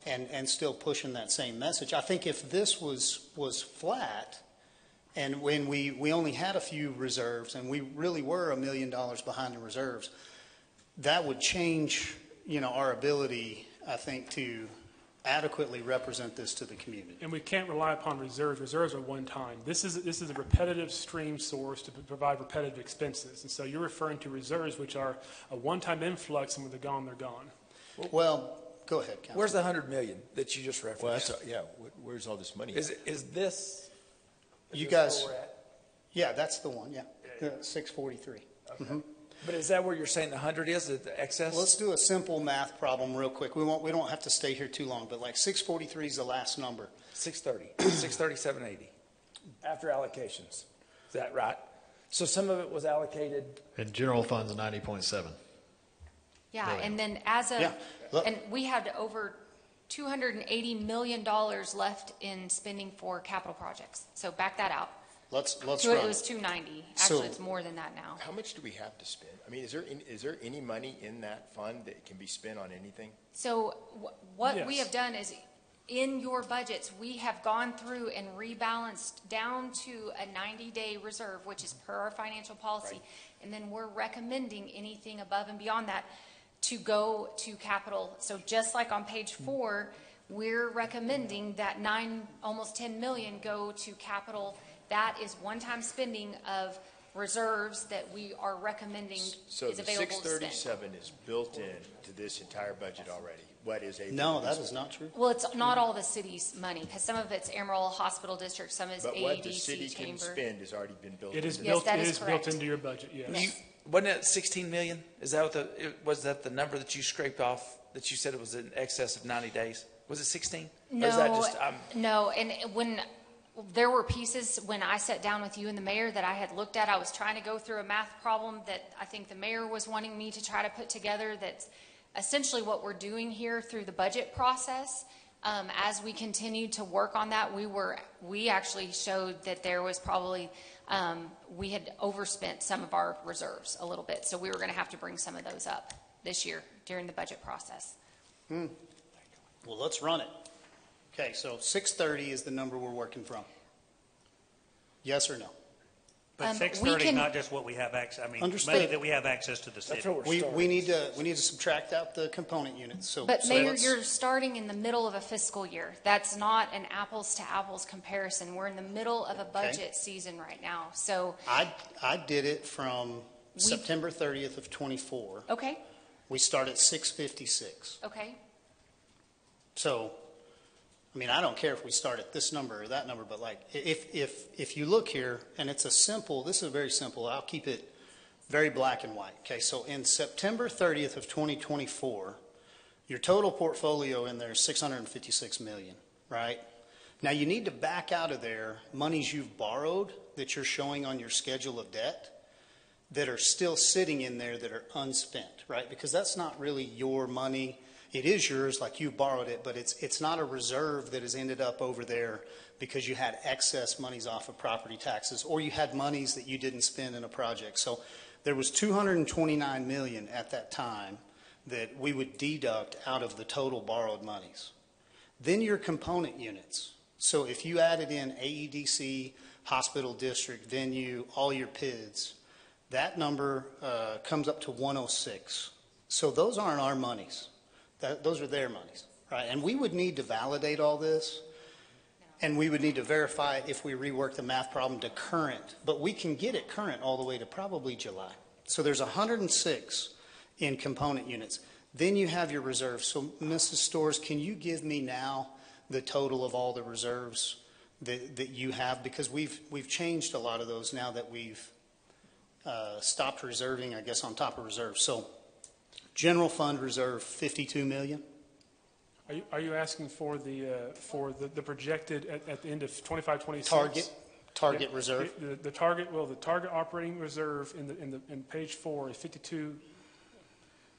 and still pushing that same message. I think if this was flat, and when we only had a few reserves, and we really were $1 million behind the reserves, that would change, you know, our ability, I think, to adequately represent this to the community. And we can't rely upon reserves. Reserves are one time. This is a repetitive stream source to provide repetitive expenses. And so you're referring to reserves, which are a one-time influx, and when they're gone, they're gone. Well, go ahead, Councilman. Where's the $100 million that you just referenced? Well, where's all this money? Is this? You guys, yeah, that's the one. Yeah, 643. Okay. Mm-hmm. But is that where you're saying the 100 is, the excess? Let's do a simple math problem real quick. We don't have to stay here too long, but like 643 is the last number. 630, 630, 780. After allocations. Is that right? So some of it was allocated. And general funds 90.7. Yeah, Million. and then and we had over $280 million left in spending for capital projects. So back that out. Let's So it was 290. Actually, it's more than that now. How much do we have to spend? I mean, is there any money in that fund that can be spent on anything? So what we have done is, in your budgets, we have gone through and rebalanced down to a 90-day reserve, which is per our financial policy. Right. And then we're recommending anything above and beyond that to go to capital. So just like on page 4, we're recommending that almost 10 million go to capital. That is one-time spending of reserves that we are recommending is available to spend. So the 637 is built into this entire budget already. What is a No, that is not true. Well, it's not all the city's money, because some of it's Amarillo Hospital District, some is but AEDC what the city Chamber. Can spend has already been built. It is into built. Yes, it is built into your budget. Yes. Wasn't it 16 million? Is that was that the number that you scraped off that you said it was in excess of 90 days? Was it 16? No, or is that just, no. And when there were pieces when I sat down with you and the mayor that I had looked at, I was trying to go through a math problem that I think the mayor was wanting me to try to put together. That's essentially what we're doing here through the budget process. As we continued to work on that, we actually showed that there was probably we had overspent some of our reserves a little bit, so we were going to have to bring some of those up this year during the budget process. Well, let's run it. Okay, so 630 is the number we're working from. Yes or no? But we 630 is can- not just what we have access, I mean, Understood. money that we have access to the city. We need to subtract out the component units, so. But so Mayor, let's- you're starting in the middle of a fiscal year. That's not an apples to apples comparison. We're in the middle of a budget season right now, so. I did it from September 30th of '24. Okay, We start at 656. okay. So, I mean, I don't care if we start at this number or that number, but like, if you look here, and this is very simple, I'll keep it very black and white. Okay, so in September 30th of 2024, your total portfolio in there is 656 million, right? Now you need to back out of there monies you've borrowed that you're showing on your schedule of debt that are still sitting in there that are unspent, right? Because that's not really your money. It is yours, like you borrowed it, but it's not a reserve that has ended up over there because you had excess monies off of property taxes or you had monies that you didn't spend in a project. So there was 229 million at that time that we would deduct out of the total borrowed monies. Then your component units. So if you added in AEDC, hospital district, venue, all your PIDs, that number comes up to 106. So those aren't our monies. Those are their monies, right? And we would need to validate all this, and we would need to verify if we rework the math problem to current. But we can get it current all the way to probably July. So there's 106 in component units. Then you have your reserves. So Mrs. Storrs, can you give me now the total of all the reserves that you have? Because we've changed a lot of those now that we've stopped reserving, I guess, on top of reserves. So general fund reserve, 52 million. Are you asking for the projected at the end of 25-26? Target reserve? The target operating reserve in page 4 is 52.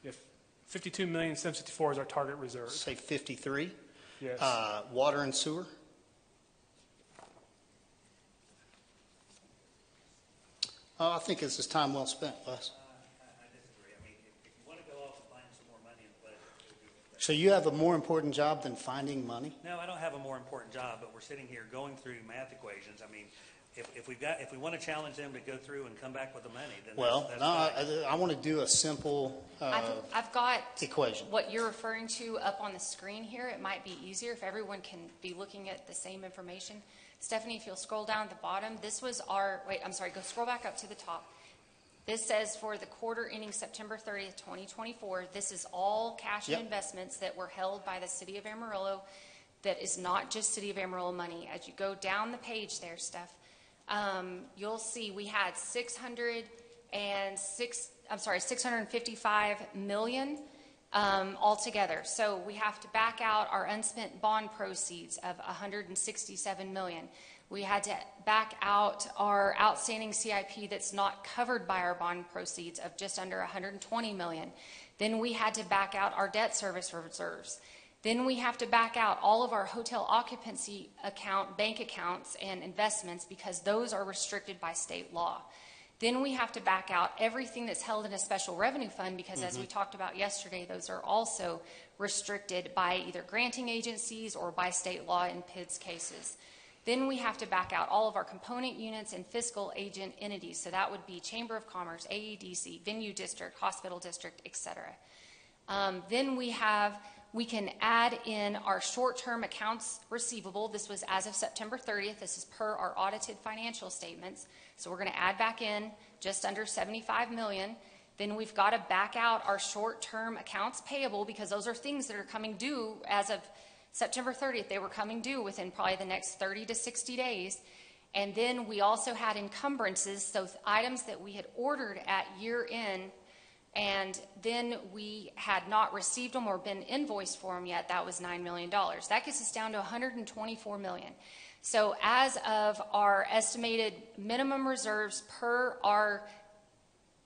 If 52,764 is our target reserve. Say 53. Yes. Water and sewer. I think this is time well spent, Les. I disagree. I mean, if you want to go off and find some more money in the budget, we'll do that. So you have a more important job than finding money? No, I don't have a more important job, but we're sitting here going through math equations. I mean, if we want to challenge them to go through and come back with the money, then that's fine. I want to do a simple I've got equation. what you're referring to up on the screen here. It might be easier if everyone can be looking at the same information. Stephanie, if you'll scroll down at the bottom, this was go scroll back up to the top. This says for the quarter ending September 30th, 2024, this is all cash and investments that were held by the City of Amarillo. That is not just City of Amarillo money. As you go down the page there, Steph, you'll see we had 655 million altogether. So we have to back out our unspent bond proceeds of 167 million. We had to back out our outstanding CIP that's not covered by our bond proceeds of just under 120 million. Then we had to back out our debt service reserves. Then we have to back out all of our hotel occupancy account, bank accounts, and investments because those are restricted by state law. Then we have to back out everything that's held in a special revenue fund because as we talked about yesterday, those are also restricted by either granting agencies or by state law in PIDS cases. Then we have to back out all of our component units and fiscal agent entities. So that would be Chamber of Commerce, AEDC, Venue District, Hospital District, etc. Then we can add in our short-term accounts receivable. This was as of September 30th. This is per our audited financial statements. So we're going to add back in just under 75 million. Then we've got to back out our short-term accounts payable because those are things that are coming due as of September 30th. They were coming due within probably the next 30 to 60 days. And then we also had encumbrances, so items that we had ordered at year end, and then we had not received them or been invoiced for them yet. That was $9 million. That gets us down to $124 million. So as of our estimated minimum reserves per our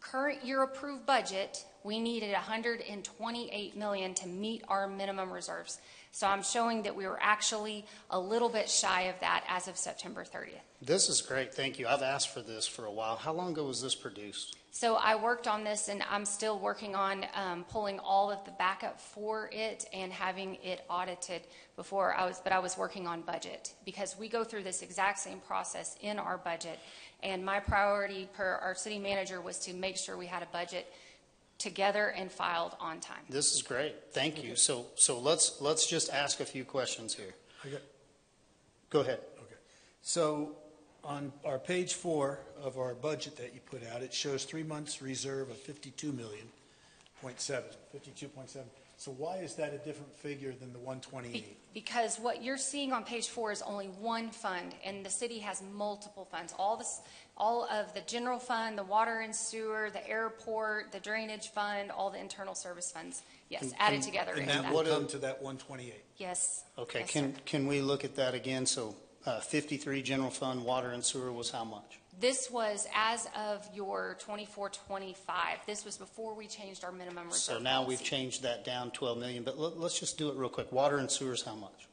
current year approved budget, we needed $128 million to meet our minimum reserves. So I'm showing that we were actually a little bit shy of that as of September 30th. This is great. Thank you. I've asked for this for a while. How long ago was this produced? So I worked on this, and I'm still working on pulling all of the backup for it and having it audited before but I was working on budget, because we go through this exact same process in our budget. And my priority per our city manager was to make sure we had a budget together and filed on time. This is great. Thank you. So let's just ask a few questions here. Go ahead. Okay. So on our page 4 of our budget that you put out, it shows 3 months reserve of 52.7. So why is that a different figure than the 128? Because what you're seeing on page 4 is only one fund, and the city has multiple funds. All of the general fund, the water and sewer, the airport, the drainage fund, all the internal service funds, yes, added together. And that would come to that 128? Yes. Okay, Yes, sir. can we look at that again? So 53 general fund, water and sewer was how much? This was as of your 24-25. This was before we changed our minimum reserve So now we've policy. changed that down 12 million, but let's just do it real quick. Water and sewer is how much?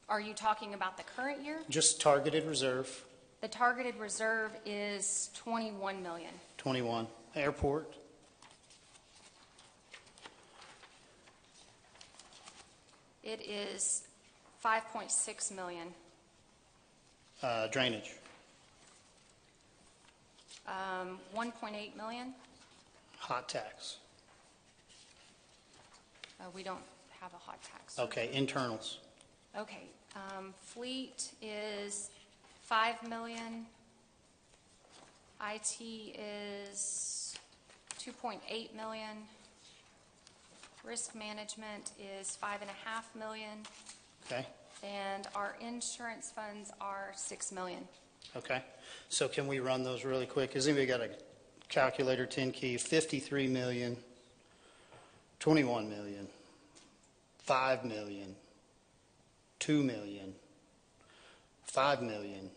Are you talking about the current year? Just targeted reserve, The targeted reserve is 21 million. 21. Airport, It is 5.6 million. drainage, 1.8 million. hot tax. We don't have a hot tax. Okay, internals, Okay, fleet is 5 million. IT is 2.8 million. Risk management is 5.5 million. okay? And our insurance funds are 6 million. Okay, so can we run those really quick? Has anybody got a calculator, 10 key? 53 million, 21 million, 5 million, 2 million, 5 million,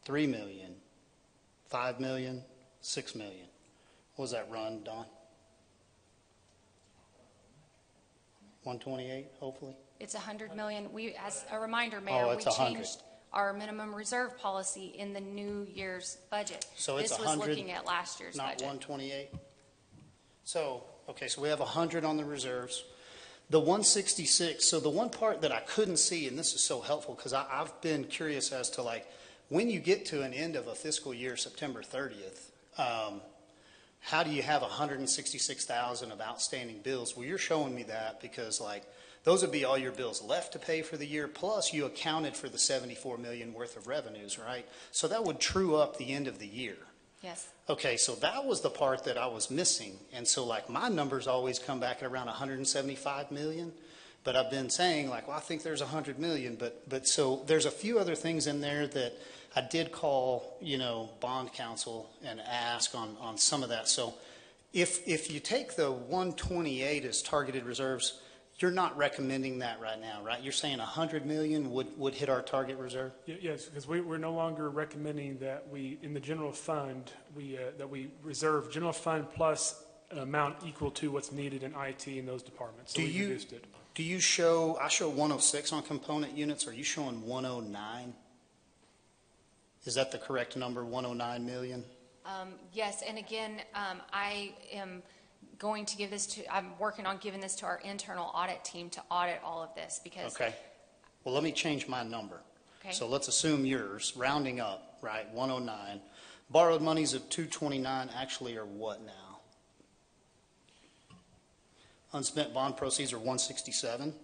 3 million, 5 million, 6 million. What was that run, Don? 128, hopefully? It's 100 million. We, as a reminder, Mayor, Oh, we it's 100. changed our minimum reserve policy in the new year's budget. So it's This 100, was looking at last year's not budget. 128? So, okay, so we have 100 on the reserves. The 166, so the one part that I couldn't see, and this is so helpful because I've been curious as to like, when you get to an end of a fiscal year, September 30th, how do you have 166,000 of outstanding bills? Well, you're showing me that because like, those would be all your bills left to pay for the year, plus you accounted for the 74 million worth of revenues, right? So that would true up the end of the year. Yes. Okay, so that was the part that I was missing. And so like my numbers always come back at around 175 million. But I've been saying like, well, I think there's 100 million. But so there's a few other things in there that I did call, bond counsel and ask on some of that. So if you take the 128 as targeted reserves, you're not recommending that right now, right? You're saying 100 million would hit our target reserve? Yes, because we're no longer recommending that we, in the general fund, that we reserve general fund plus an amount equal to what's needed in IT in those departments. So we reduced it. Do you show, I show 106 on component units. Are you showing 109? Is that the correct number, 109 million? Yes, and again, I am going to give this to, I'm working on giving this to our internal audit team to audit all of this because. Okay. Well, let me change my number. Okay. So let's assume yours, rounding up, right, 109. Borrowed monies of 229 actually are what now? Unspent bond proceeds are 167.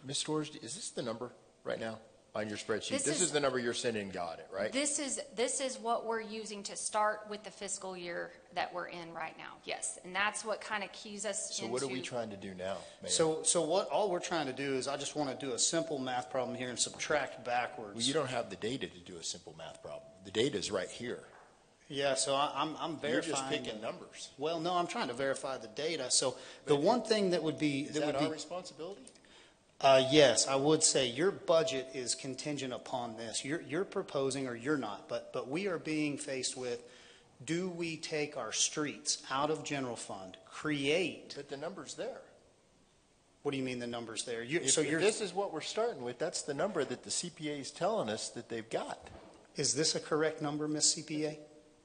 Ms. Storrs, is this the number right now on your spreadsheet? This This is- is the number you're sending to audit, right? This is what we're using to start with the fiscal year that we're in right now. Yes, and that's what kind of keys us So into. what are we trying to do now, Mayor? So what all we're trying to do is I just want to do a simple math problem here and subtract backwards. Well, you don't have the data to do a simple math problem. The data is right here. Yeah, so I'm verifying. You're just picking numbers. Well, no, I'm trying to verify the data. So the one thing that would be Is that our responsibility? Yes, I would say your budget is contingent upon this. You're proposing, or you're not, but we are being faced with, do we take our streets out of general fund, create? But the number's there. What do you mean the number's there? If this is what we're starting with, that's the number that the CPA is telling us that they've got. Is this a correct number, Ms. CPA?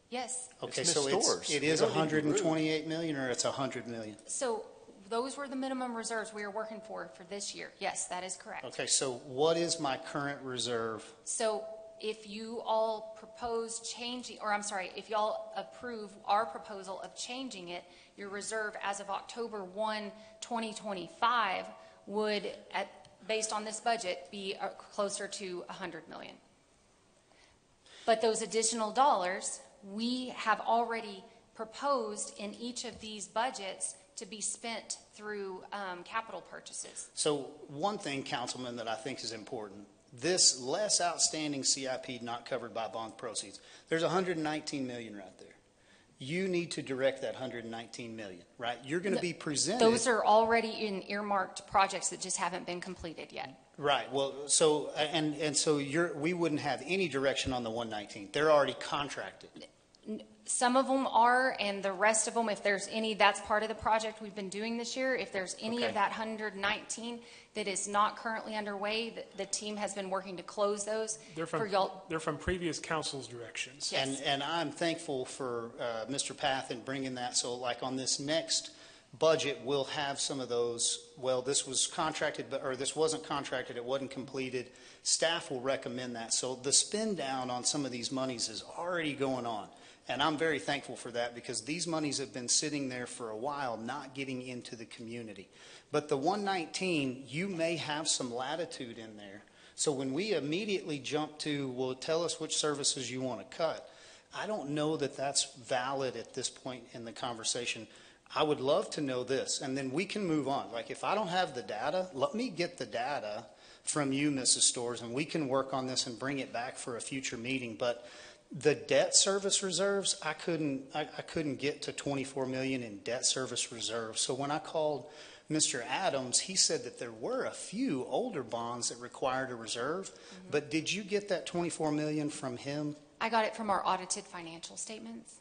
Yes. Okay, It's so Miss Stores. it We is don't need to be rude. 128 million or it's 100 million? So those were the minimum reserves we are working for this year. Yes, that is correct. Okay, so what is my current reserve? So if you all propose changing, or I'm sorry, if y'all approve our proposal of changing it, your reserve as of October 1, 2025 would, based on this budget, be closer to 100 million. But those additional dollars, we have already proposed in each of these budgets to be spent through capital purchases. So one thing, Councilman, that I think is important, this less outstanding CIP not covered by bond proceeds, there's 119 million right there. You need to direct that 119 million, right? You're going to be presented. Those are already in earmarked projects that just haven't been completed yet. Right. Well, so so we wouldn't have any direction on the 119. They're already contracted. Some of them are, and the rest of them, if there's any, that's part of the project we've been doing this year. If there's any of that 119 that is not currently underway, the team has been working to close those. They're from previous council's directions. Yes. And I'm thankful for Mr. Path in bringing that. So like on this next budget, we'll have some of those. Well, this was contracted, or this wasn't contracted. It wasn't completed. Staff will recommend that. So the spend down on some of these monies is already going on. And I'm very thankful for that because these monies have been sitting there for a while, not getting into the community. But the 119, you may have some latitude in there. So when we immediately jump to, well, tell us which services you want to cut, I don't know that that's valid at this point in the conversation. I would love to know this, and then we can move on. Like if I don't have the data, let me get the data from you, Mrs. Storrs, and we can work on this and bring it back for a future meeting. But the debt service reserves, I couldn't get to 24 million in debt service reserves. So when I called Mr. Adams, he said that there were a few older bonds that required a reserve. Mm-hmm. But did you get that 24 million from him? I got it from our audited financial statements.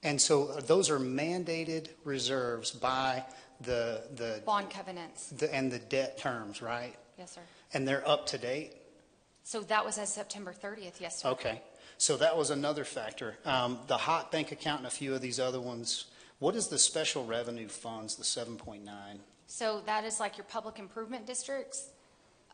And so those are mandated reserves by the bond covenants and the debt terms, right? Yes, sir. And they're up to date? So that was as September 30th, yes, sir. Okay. So that was another factor. The hot bank account and a few of these other ones. What is the special revenue funds, the 7.9? So that is like your public improvement districts.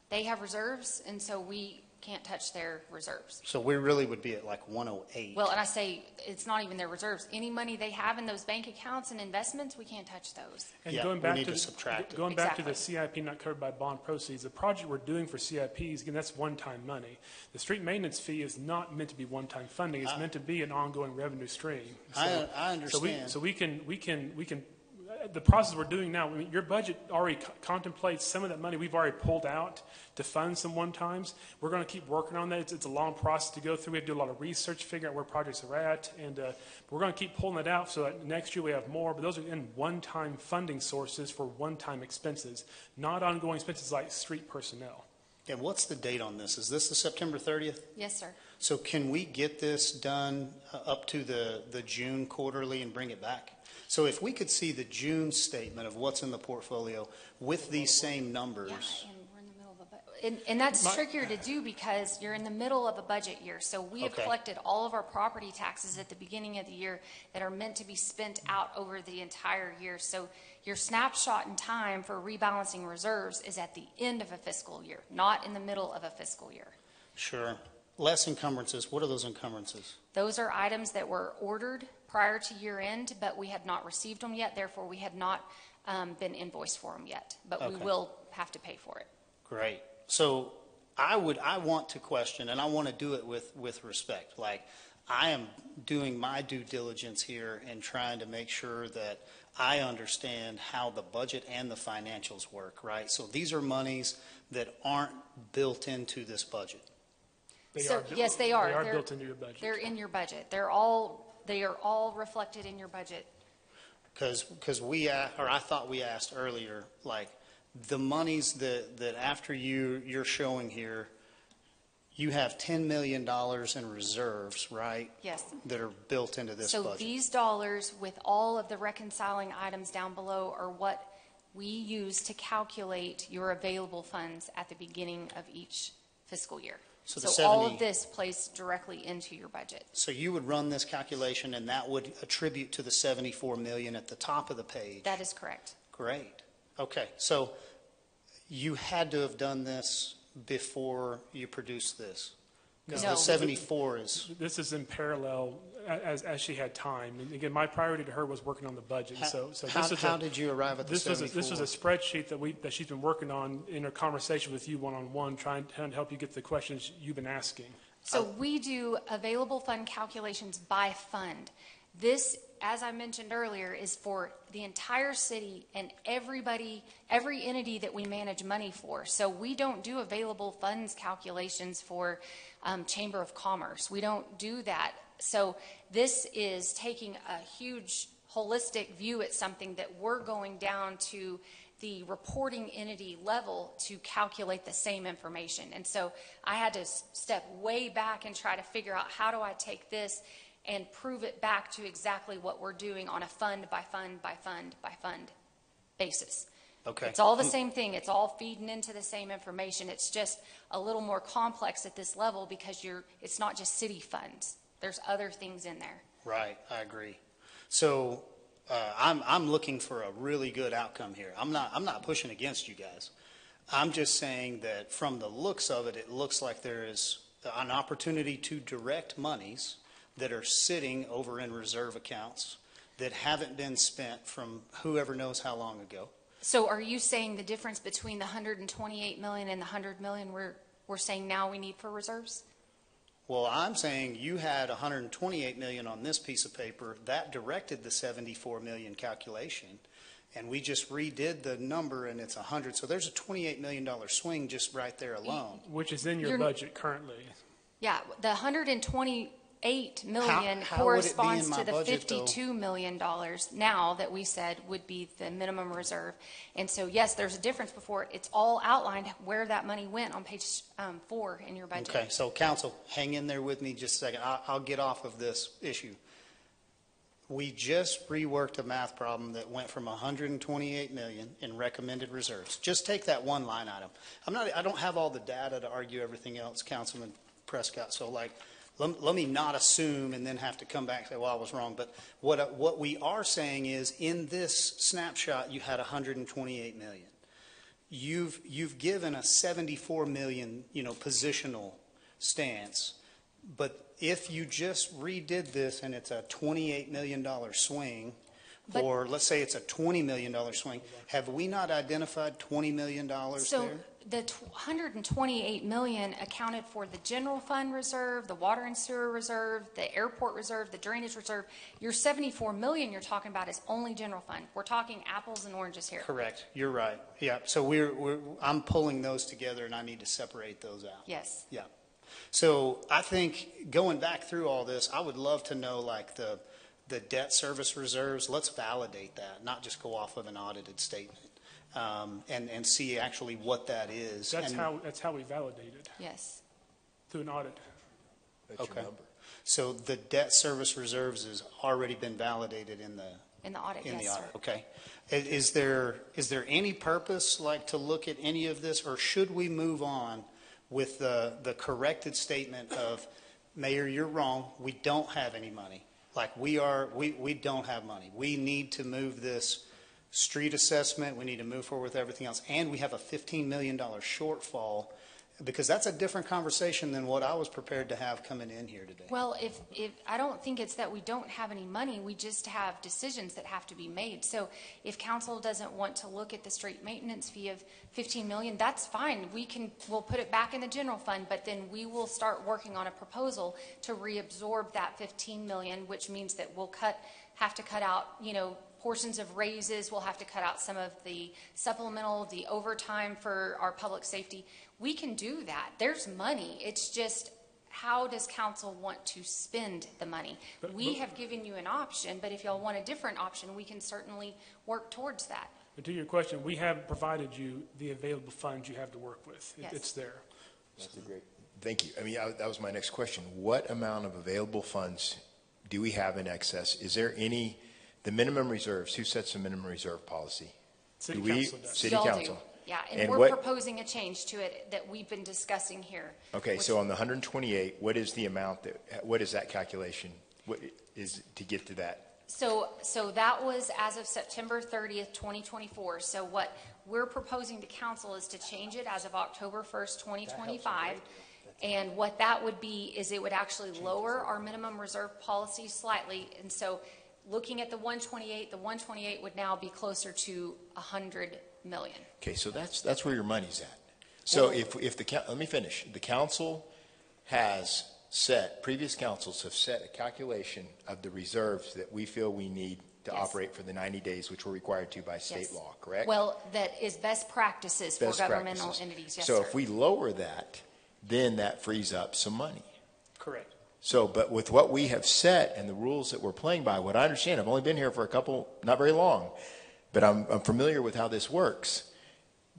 They have reserves, and so we can't touch their reserves. So we really would be at like 108. Well, and I say it's not even their reserves. Any money they have in those bank accounts and investments, we can't touch those. And yeah, going back we need to subtract going it. back to the CIP not covered by bond proceeds, the project we're doing for CIPs, again, that's one-time money. The street maintenance fee is not meant to be one-time funding. It's meant to be an ongoing revenue stream. So, I understand. So we can. The process we're doing now, I mean, your budget already contemplates some of that money we've already pulled out to fund some one-times. We're going to keep working on that. It's a long process to go through. We have to do a lot of research, figure out where projects are at, and we're going to keep pulling it out so that next year we have more. But those are in one-time funding sources for one-time expenses, not ongoing expenses like street personnel. And what's the date on this? Is this the September 30th? Yes, sir. So can we get this done up to the June quarterly and bring it back? So if we could see the June statement of what's in the portfolio with these same numbers. Yeah, and we're in the middle of a budget. And that's trickier to do because you're in the middle of a budget year. So we have collected all of our property taxes at the beginning of the year that are meant to be spent out over the entire year. So your snapshot in time for rebalancing reserves is at the end of a fiscal year, not in the middle of a fiscal year. Sure. Less encumbrances. What are those encumbrances? Those are items that were ordered prior to year end, but we had not received them yet. Therefore, we had not been invoiced for them yet, but we will have to pay for it. Great. So I want to question, and I want to do it with respect. Like I am doing my due diligence here and trying to make sure that I understand how the budget and the financials work, right? So these are monies that aren't built into this budget. Yes, they are. They're built into your budget. They're in your budget. They are all reflected in your budget. Because I thought we asked earlier, like the monies that after you're showing here, you have $10 million in reserves, right? Yes. That are built into this budget. So these dollars with all of the reconciling items down below are what we use to calculate your available funds at the beginning of each fiscal year. So So the all 70 of this plays directly into your budget. So you would run this calculation, and that would attribute to the 74 million at the top of the page? That is correct. Great. Okay, so you had to have done this before you produced this? Because No. the 74 is, This is in parallel as she had time. And again, my priority to her was working on the budget. So this is how did you arrive at the this 74? was a spreadsheet that she's been working on in her conversation with you one-on-one, trying to help you get the questions you've been asking. So we do available fund calculations by fund. This, as I mentioned earlier, is for the entire city and everybody, every entity that we manage money for. So we don't do available funds calculations for Chamber of Commerce. We don't do that. So this is taking a huge holistic view at something that we're going down to the reporting entity level to calculate the same information. And so I had to step way back and try to figure out, how do I take this and prove it back to exactly what we're doing on a fund by fund by fund by fund basis. Okay. It's all the same thing. It's all feeding into the same information. It's just a little more complex at this level because it's not just city funds. There's other things in there. right, I agree. So I'm looking for a really good outcome here. I'm not pushing against you guys. I'm just saying that from the looks of it, it looks like there is an opportunity to direct monies that are sitting over in reserve accounts that haven't been spent from whoever knows how long ago. So are you saying the difference between the 128 million and the 100 million we're saying now we need for reserves? Well, I'm saying you had 128 million on this piece of paper. That directed the 74 million calculation, and we just redid the number, and it's 100. So there's a $28 million swing just right there alone. Which is in your You're- budget currently. Yeah, the 128 million How would it be corresponds in my to the budget, though? $52 million now that we said would be the minimum reserve. And so, yes, there's a difference before. It's all outlined where that money went on page 4 in your budget. Okay, so council, hang in there with me just a second. I'll get off of this issue. We just reworked a math problem that went from 128 million in recommended reserves. Just take that one line item. I don't have all the data to argue everything else, Councilman Prescott. So let me not assume and then have to come back and say, well, I was wrong. But what we are saying is, in this snapshot, you had 128 million. You've given a 74 million, positional stance. But if you just redid this and it's a $28 million swing, or let's say it's a $20 million swing, have we not identified $20 million So there? the 128 million accounted for the general fund reserve, the water and sewer reserve, the airport reserve, the drainage reserve. Your 74 million you're talking about is only general fund. We're talking apples and oranges here. Correct. You're right. Yeah. So I'm pulling those together, and I need to separate those out. Yes. Yeah. So I think going back through all this, I would love to know, like, the debt service reserves. Let's validate that, not just go off of an audited statement, and see actually what that is. That's how we validate it. Yes. Through an audit. That's your number. So the debt service reserves has already been validated in the audit. In Yes, the audit. sir. Okay. Is there any purpose, like, to look at any of this, or should we move on with the corrected statement of, Mayor, you're wrong, we don't have any money. Like, we don't have money. We need to move this street assessment, we need to move forward with everything else, and we have a $15 million shortfall, because that's a different conversation than what I was prepared to have coming in here today. Well, if I don't think it's that we don't have any money, we just have decisions that have to be made. So if council doesn't want to look at the street maintenance fee of 15 million, that's fine. We'll put it back in the general fund, but then we will start working on a proposal to reabsorb that 15 million, which means that we'll have to cut out, portions of raises. We'll have to cut out some of the supplemental, the overtime for our public safety. We can do that. There's money. It's just, how does council want to spend the money? We have given you an option, but if y'all want a different option, we can certainly work towards that. But to your question, we have provided you the available funds you have to work with. Yes. It's there. That's great. Thank you. I mean, that was my next question. What amount of available funds do we have in excess? Is there the minimum reserves, who sets the minimum reserve policy? City Council does. City Y'all do. Council. Yeah, and And we're what- proposing a change to it that we've been discussing here. Okay, which- so on the 128, what is the amount what is that calculation? What is to get to that? So that was as of September 30th, 2024. So what we're proposing to council is to change it as of October 1st, 2025. And what that would be is it would actually lower our minimum reserve policy slightly. And so looking at the 128 would now be closer to 100 million. Okay, so that's where your money's at. So if let me finish. The council has previous councils have set a calculation of the reserves that we feel we need to operate for the 90 days, which we're required to by state law, correct? Well, that is best practices for governmental entities, yes, So sir. if we lower that, then that frees up some money. Correct. So, but with what we have set and the rules that we're playing by, what I understand, I've only been here for not very long, but I'm familiar with how this works.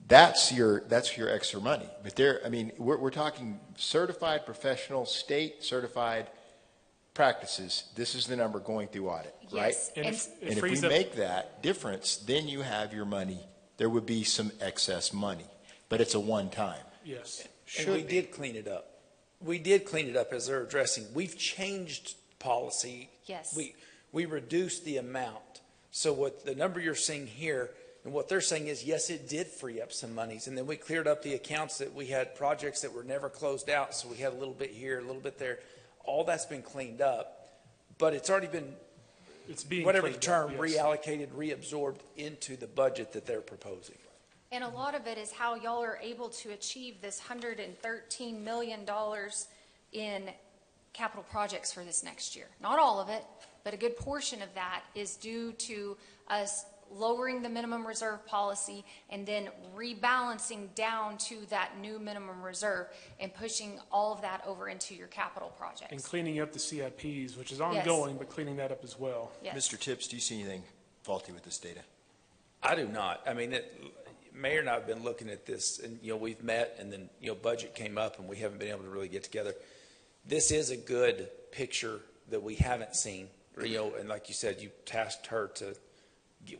That's your extra money. But we're talking certified professional, state certified practices. This is the number going through audit, right? Yes. And if we make that difference, then you have your money. There would be some excess money, but it's a one time. Yes. And we did clean it up. We did clean it up as they're addressing. We've changed policy. Yes. We reduced the amount. So what the number you're seeing here, and what they're saying is, yes, it did free up some monies. And then we cleared up the accounts that we had projects that were never closed out. So we had a little bit here, a little bit there. All that's been cleaned up, but it's already been, whatever the term, reallocated, reabsorbed into the budget that they're proposing. And a lot of it is how y'all are able to achieve this $113 million in capital projects for this next year. Not all of it, but a good portion of that is due to us lowering the minimum reserve policy and then rebalancing down to that new minimum reserve and pushing all of that over into your capital projects. And cleaning up the CIPs, which is ongoing, but cleaning that up as well. Yes. Mr. Tips, do you see anything faulty with this data? I do not. I mean, Mayor and I have been looking at this, and we've met, and then budget came up, and we haven't been able to really get together. This is a good picture that we haven't seen. And like you said, you tasked her to.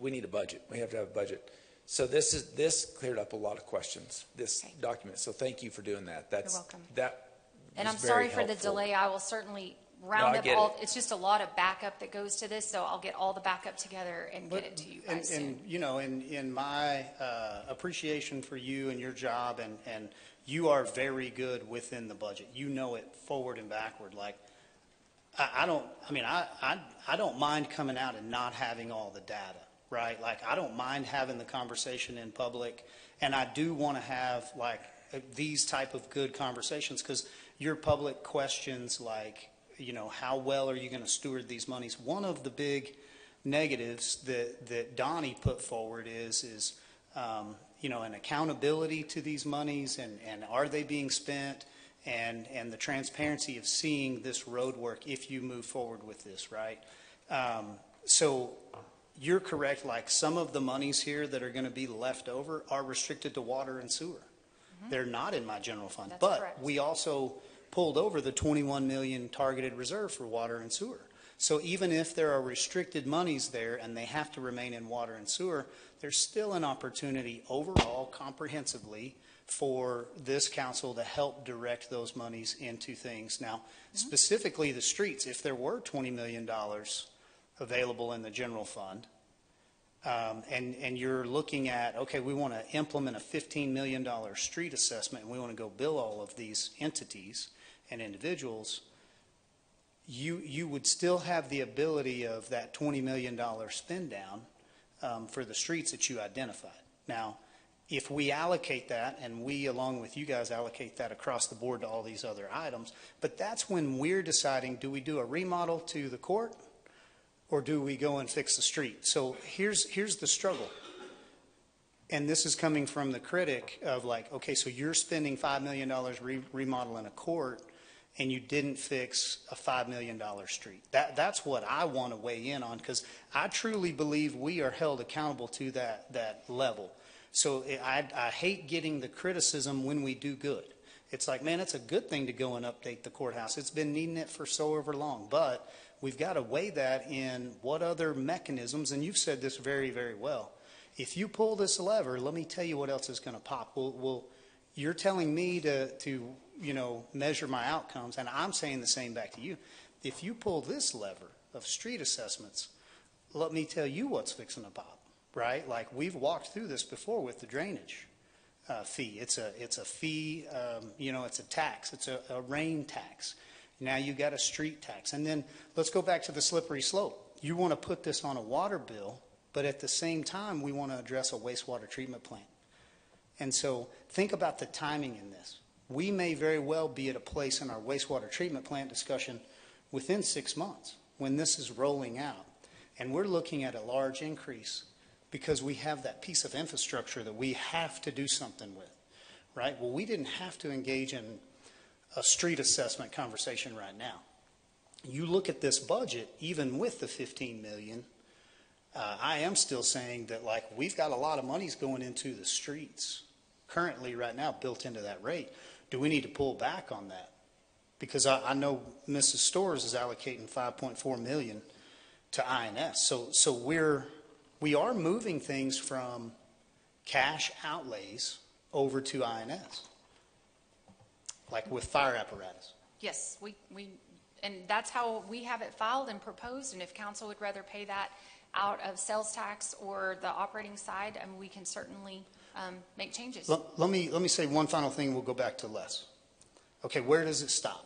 We need a budget. We have to have a budget. So this cleared up a lot of questions. This document. So thank you for doing that. You're welcome. And was I'm sorry very for the helpful. delay. I will certainly round I up get all. it. It's just a lot of backup that goes to this, so I'll get all the backup together and get it to you guys soon. In my appreciation for you and your job, and you are very good within the budget. You know it forward and backward. Like I don't mind coming out and not having all the data. Right? Like, I don't mind having the conversation in public, and I do want to have, like, these type of good conversations, because your public questions, like, how well are you going to steward these monies? One of the big negatives that Donnie put forward is an accountability to these monies, and are they being spent, and the transparency of seeing this road work if you move forward with this, right? So you're correct. Like, some of the monies here that are going to be left over are restricted to water and sewer. Mm-hmm. They're not in my general fund. That's but correct. We also pulled over the 21 million targeted reserve for water and sewer. So even if there are restricted monies there and they have to remain in water and sewer, there's still an opportunity overall, comprehensively, for this council to help direct those monies into things. Now, specifically the streets, if there were $20 million available in the general fund, and you're looking at, okay, we want to implement a $15 million street assessment, and we want to go bill all of these entities and individuals, you would still have the ability of that $20 million spend down for the streets that you identified. Now, if we allocate that, and we, along with you guys, allocate that across the board to all these other items, but that's when we're deciding, do we do a remodel to the court, or do we go and fix the street? So here's the struggle. And this is coming from the critic of, like, okay, so you're spending $5 million remodeling a court, and you didn't fix a $5 million street. That's what I want to weigh in on, because I truly believe we are held accountable to that level. So I hate getting the criticism when we do good. It's like, man, it's a good thing to go and update the courthouse. It's been needing it for so over long. But we've got to weigh that in what other mechanisms, and you've said this very, very well. If you pull this lever, let me tell you what else is going to pop. You're telling me to measure my outcomes, and I'm saying the same back to you. If you pull this lever of street assessments, let me tell you what's fixing to pop, right? Like, we've walked through this before with the drainage fee. It's a fee, it's a tax. It's a rain tax. Now you got a street tax. And then let's go back to the slippery slope. You want to put this on a water bill, but at the same time, we want to address a wastewater treatment plant. And so think about the timing in this. We may very well be at a place in our wastewater treatment plant discussion within 6 months when this is rolling out. And we're looking at a large increase because we have that piece of infrastructure that we have to do something with, right? Well, we didn't have to engage in a street assessment conversation right now. You look at this budget, even with the 15 million, I am still saying that, like, we've got a lot of monies going into the streets currently right now built into that rate. Do we need to pull back on that? Because I know Mrs. Storrs is allocating 5.4 million to INS. So we are moving things from cash outlays over to INS, like with fire apparatus. Yes, and that's how we have it filed and proposed, and if council would rather pay that out of sales tax or the operating side, we can certainly make changes. Let me say one final thing, we'll go back to Les. Okay, where does it stop?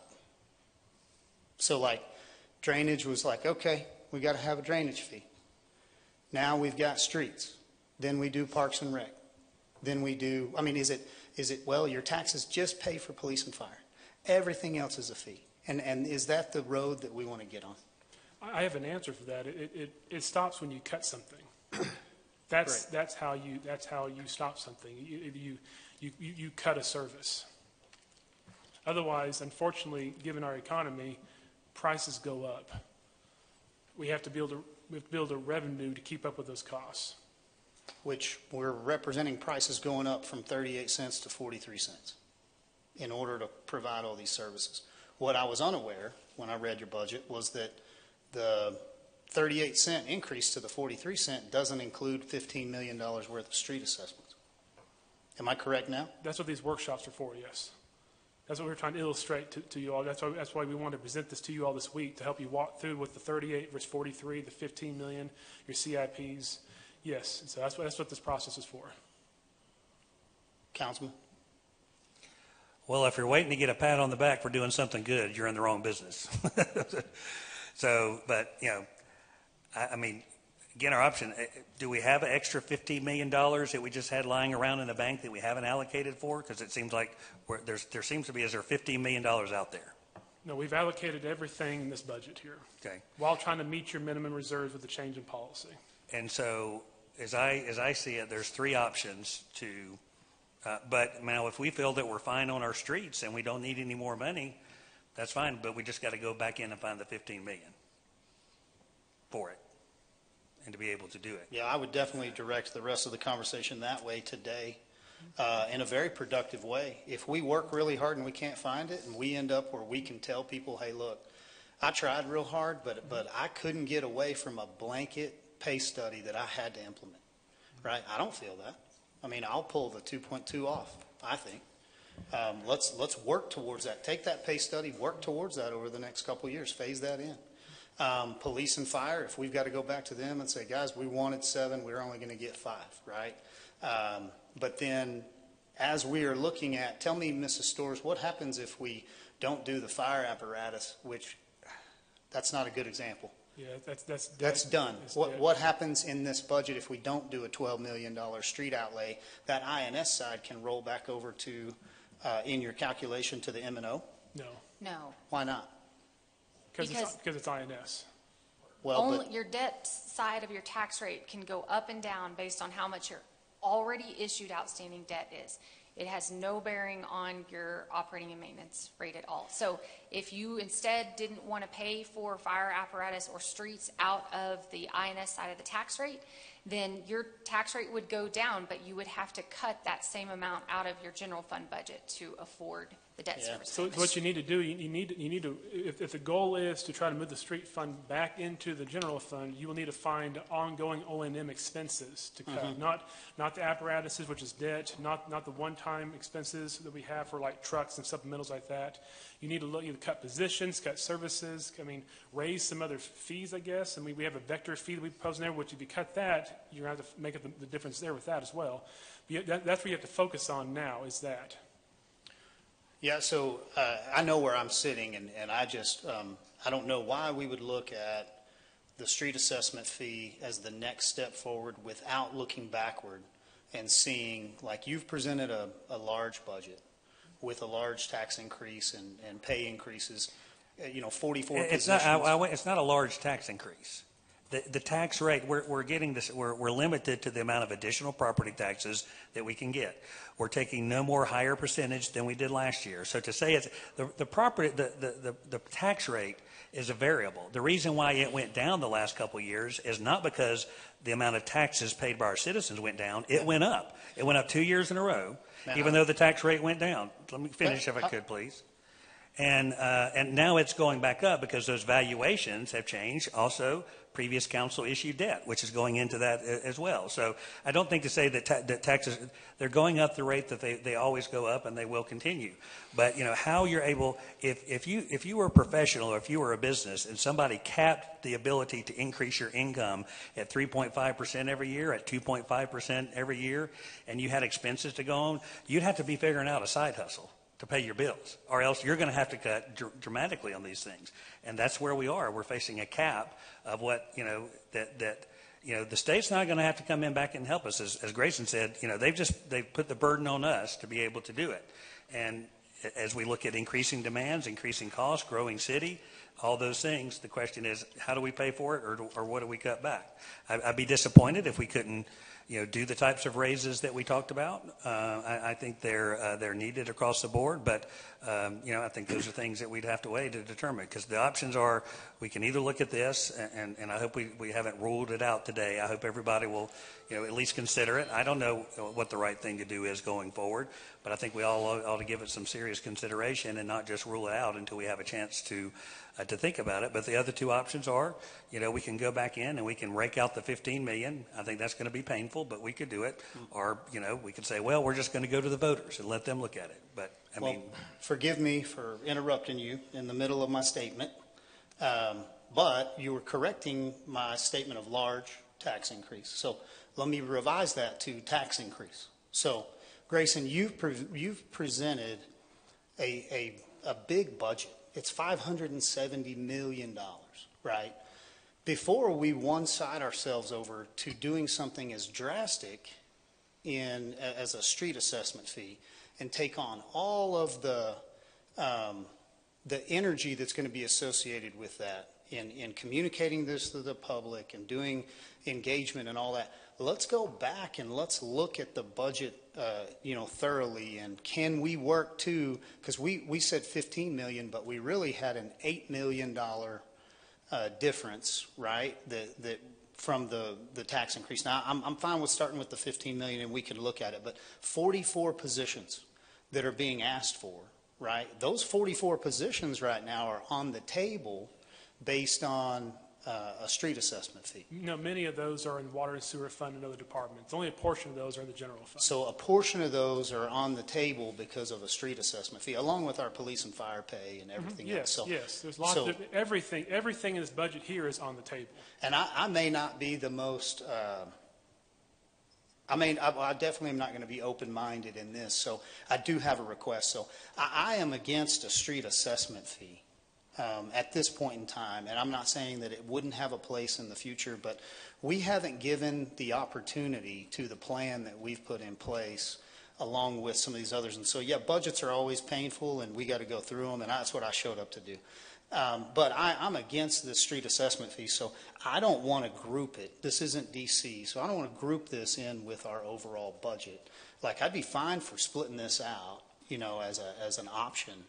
So, like, drainage was like, okay, we got to have a drainage fee. Now we've got streets. Then we do parks and rec. Then we do, is it, well, your taxes just pay for police and fire. Everything else is a fee. And is that the road that we want to get on? I have an answer for that. It stops when you cut something. That's how you stop something. You cut a service. Otherwise, unfortunately, given our economy, prices go up. We have to build a revenue to keep up with those costs. Which we're representing prices going up from 38 cents to 43 cents in order to provide all these services. What I was unaware when I read your budget was that the 38 cent increase to the 43 cent doesn't include $15 million worth of street assessments. Am I correct now? That's what these workshops are for, yes. That's what we're trying to illustrate to you all. That's why we want to present this to you all this week, to help you walk through with the 38 versus 43, the 15 million, your CIPs. Yes, so that's what this process is for. Councilman? Well, if you're waiting to get a pat on the back for doing something good, you're in the wrong business. So, but, again, our option, do we have an extra $15 million that we just had lying around in the bank that we haven't allocated for? Because it seems like there seems to be, is there $15 million out there? No, we've allocated everything in this budget here. Okay. While trying to meet your minimum reserves with the change in policy. And so, as I see it, there's three options to, but now if we feel that we're fine on our streets and we don't need any more money, that's fine, but we just got to go back in and find the 15 million for it and to be able to do it. Yeah, I would definitely direct the rest of the conversation that way today in a very productive way. If we work really hard and we can't find it and we end up where we can tell people, hey, look, I tried real hard, but I couldn't get away from a blanket pay study that I had to implement, right? I don't feel that. I'll pull the 2.2 off, I think. Let's work towards that. Take that pay study, work towards that over the next couple of years, phase that in. Police and fire, if we've got to go back to them and say, guys, we wanted 7, we're only going to get 5, right? But then as we are looking at, tell me, Mrs. Storrs, what happens if we don't do the fire apparatus, which that's not a good example. Yeah, that's done. What happens in this budget if we don't do a $12 million street outlay? That INS side can roll back over to, in your calculation, to the M&O? No. Why not? Because it's INS. Well, your debt side of your tax rate can go up and down based on how much your already issued outstanding debt is. It has no bearing on your operating and maintenance rate at all. So if you instead didn't want to pay for fire apparatus or streets out of the INS side of the tax rate, then your tax rate would go down, but you would have to cut that same amount out of your general fund budget to afford the debt service So payments. what you need to do, you need to, if the goal is to try to move the street fund back into the general fund, you will need to find ongoing O&M expenses to cut. Not the apparatuses, which is debt, not the one-time expenses that we have for like trucks and supplementals like that. You need to look, you cut positions, cut services, raise some other fees, I guess. We have a vector fee that we propose in there, which if you cut that, you're going to have to make up the difference there with that as well. But that's what you have to focus on now, is that. Yeah, so I know where I'm sitting, and I just, I don't know why we would look at the street assessment fee as the next step forward without looking backward and seeing, like you've presented a large budget with a large tax increase and pay increases, 44 It's positions. it's not a large tax increase. The tax rate, we're getting this, we're limited to the amount of additional property taxes that we can get. We're taking no more higher percentage than we did last year. So to say it's the tax rate is a variable. The reason why it went down the last couple of years is not because the amount of taxes paid by our citizens went down. It went up. It went up 2 years in a row, even though the tax rate went down. Let me finish if I could, please. And now it's going back up because those valuations have changed. Also, previous council issued debt, which is going into that as well. So I don't think to say that, that taxes, they're going up the rate that they always go up, and they will continue. But how you're able, if you were a professional or if you were a business and somebody capped the ability to increase your income at 3.5% every year, at 2.5% every year, and you had expenses to go on, you'd have to be figuring out a side hustle to pay your bills, or else you're going to have to cut dramatically on these things. And that's where we are. We're facing a cap of what, the state's not going to have to come in back and help us. As Grayson said, they've put the burden on us to be able to do it. And as we look at increasing demands, increasing costs, growing city, all those things, the question is, how do we pay for it, or what do we cut back? I'd be disappointed if we couldn't do the types of raises that we talked about. I think they're needed across the board, but I think those are things that we'd have to weigh to determine, because the options are, we can either look at this, and I hope we haven't ruled it out today. I hope everybody will at least consider it. I don't know what the right thing to do is going forward, but I think we all ought to give it some serious consideration and not just rule it out until we have a chance to think about it. But the other two options are, we can go back in and we can rake out the $15 million. I think that's going to be painful, but we could do it. Or, we could say, well, we're just going to go to the voters and let them look at it. But, forgive me for interrupting you in the middle of my statement, but you were correcting my statement of large tax increase. So let me revise that to tax increase. So, Grayson, you've presented a big budget. It's $570 million, right? Before we one-side ourselves over to doing something as drastic as a street assessment fee and take on all of the energy that's going to be associated with that in communicating this to the public and doing engagement and all that, let's go back and let's look at the budget thoroughly, and can we work to, because we said 15 million, but we really had an $8 million difference, right, that from the tax increase. Now I'm fine with starting with the 15 million and we can look at it, but 44 positions that are being asked for, right, those 44 positions right now are on the table based on a street assessment fee. Many of those are in water and sewer fund and other departments. Only a portion of those are in the general fund. So a portion of those are on the table because of a street assessment fee, along with our police and fire pay and everything else. So, yes. There's lots of everything in this budget here is on the table. And I may not be the most. I definitely am not going to be open-minded in this. So I do have a request. So I am against a street assessment fee. At this point in time, and I'm not saying that it wouldn't have a place in the future, but we haven't given the opportunity to the plan that we've put in place along with some of these others. And so, budgets are always painful, and we got to go through them, and that's what I showed up to do. But I'm against the street assessment fee, so I don't want to group it. This isn't DC, so I don't want to group this in with our overall budget. Like, I'd be fine for splitting this out, as an option.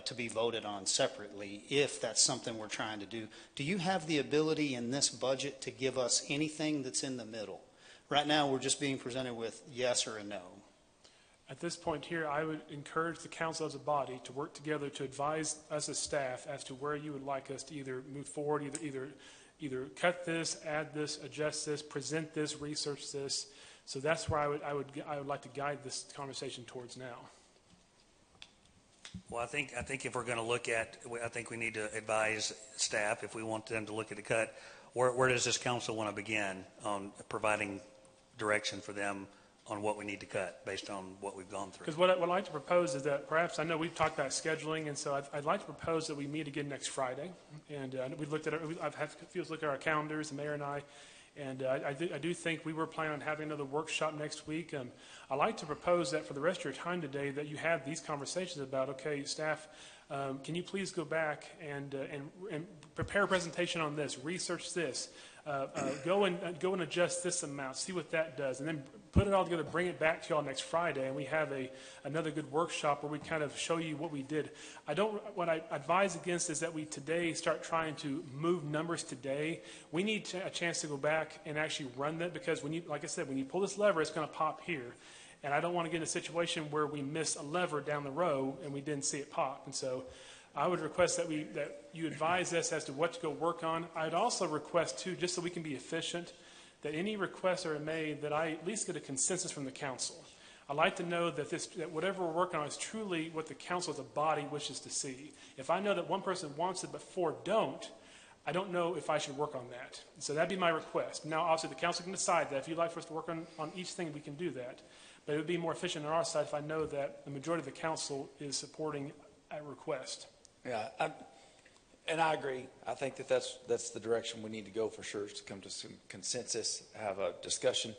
to be voted on separately if that's something we're trying to do. Do you have the ability in this budget to give us anything that's in the middle? Right now, we're just being presented with yes or a no. At this point here, I would encourage the council as a body to work together to advise us as staff as to where you would like us to either move forward, either cut this, add this, adjust this, present this, research this. So that's where I would like to guide this conversation towards now. Well, I think if we're going to look at, I think we need to advise staff if we want them to look at the cut. Where does this council want to begin on providing direction for them on what we need to cut based on what we've gone through? Because what I'd like to propose is that perhaps, I know we've talked about scheduling, and so I'd like to propose that we meet again next Friday. And we've looked at, I've had a few look at our calendars, the mayor and I, and I do think we were planning on having another workshop next week. I'd like to propose that for the rest of your time today that you have these conversations about, okay, staff, can you please go back and prepare a presentation on this, research this, go and adjust this amount, see what that does, and then put it all together, bring it back to y'all next Friday, and we have another good workshop where we kind of show you what we did. What I advise against is that we today start trying to move numbers today. We need a chance to go back and actually run that, because when you, like I said, when you pull this lever, it's going to pop here. And I don't want to get in a situation where we miss a lever down the road and we didn't see it pop. And so I would request that you advise us as to what to go work on. I'd also request, too, just so we can be efficient, that any requests are made that I at least get a consensus from the council. I'd like to know that whatever we're working on is truly what the council as a body wishes to see. If I know that one person wants it but four don't, I don't know if I should work on that. So that'd be my request. Now, obviously, the council can decide that. If you'd like for us to work on each thing, we can do that. But it would be more efficient on our side if I know that the majority of the council is supporting a request. Yeah, and I agree. I think that's the direction we need to go for sure, is to come to some consensus, have a discussion.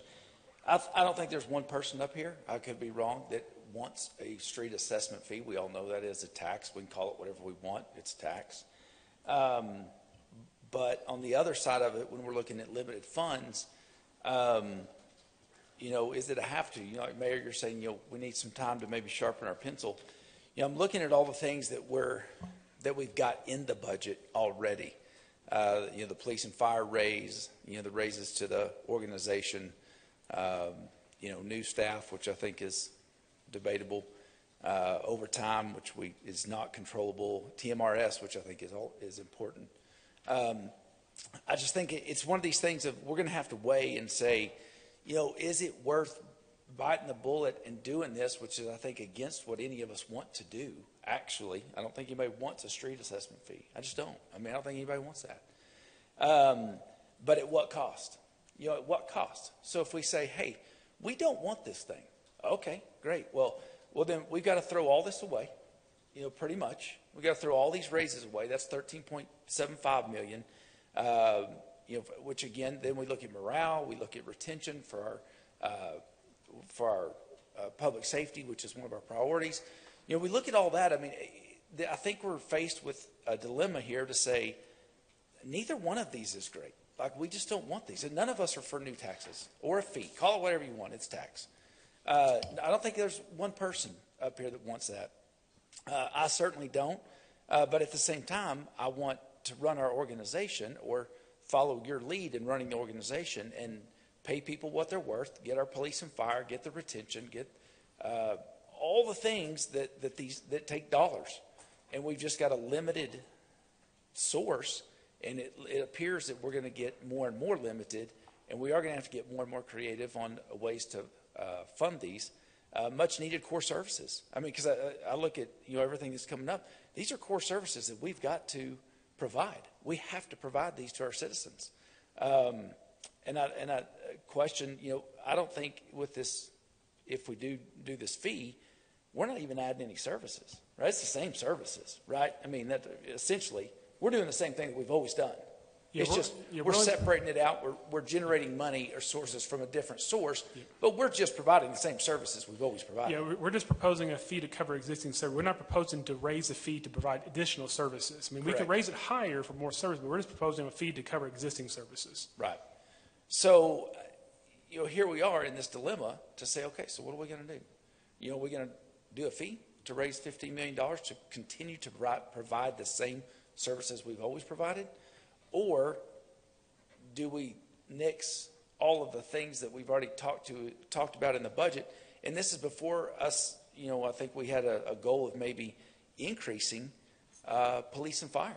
I don't think there's one person up here, I could be wrong, that wants a street assessment fee. We all know that is a tax. We can call it whatever we want. It's tax. But on the other side of it, when we're looking at limited funds, is it a have to? Like Mayor, you're saying, we need some time to maybe sharpen our pencil. I'm looking at all the things that we've got in the budget already. The police and fire raise, the raises to the organization, new staff, which I think is debatable, overtime, which is not controllable, TMRS, which I think is important. I just think it's one of these things of we're going to have to weigh and say, is it worth biting the bullet and doing this, which is, I think, against what any of us want to do, actually. I don't think anybody wants a street assessment fee. I just don't. I don't think anybody wants that. But at what cost? At what cost? So if we say, hey, we don't want this thing. Okay, great. Well, then we've got to throw all this away, pretty much. We've got to throw all these raises away. That's $13.75 million. Which again, then we look at morale, we look at retention for our public safety, which is one of our priorities. We look at all that. I think we're faced with a dilemma here to say neither one of these is great. Like, we just don't want these, and none of us are for new taxes or a fee. Call it whatever you want. It's tax. I don't think there's one person up here that wants that. I certainly don't. But at the same time, I want to run our organization or follow your lead in running the organization and pay people what they're worth, get our police and fire, get the retention, get all the things that take dollars. And we've just got a limited source, and it appears that we're going to get more and more limited, and we are going to have to get more and more creative on ways to fund these much needed core services. Because I look at everything that's coming up. These are core services that we've got to provide. We have to provide these to our citizens. And I question, I don't think with this, if we do this fee, we're not even adding any services, right? It's the same services, right? That essentially, we're doing the same thing that we've always done. It's just, we're separating it out. We're generating money or sources from a different source, but we're just providing the same services we've always provided. Yeah, we're just proposing a fee to cover existing services. We're not proposing to raise a fee to provide additional services. We could raise it higher for more services, but we're just proposing a fee to cover existing services. Right. So, here we are in this dilemma to say, okay, so what are we going to do? Are we going to do a fee? to raise $15 million to continue to provide the same services we've always provided? Or do we nix all of the things that we've already talked about in the budget? And this is before us, I think we had a goal of maybe increasing police and fire,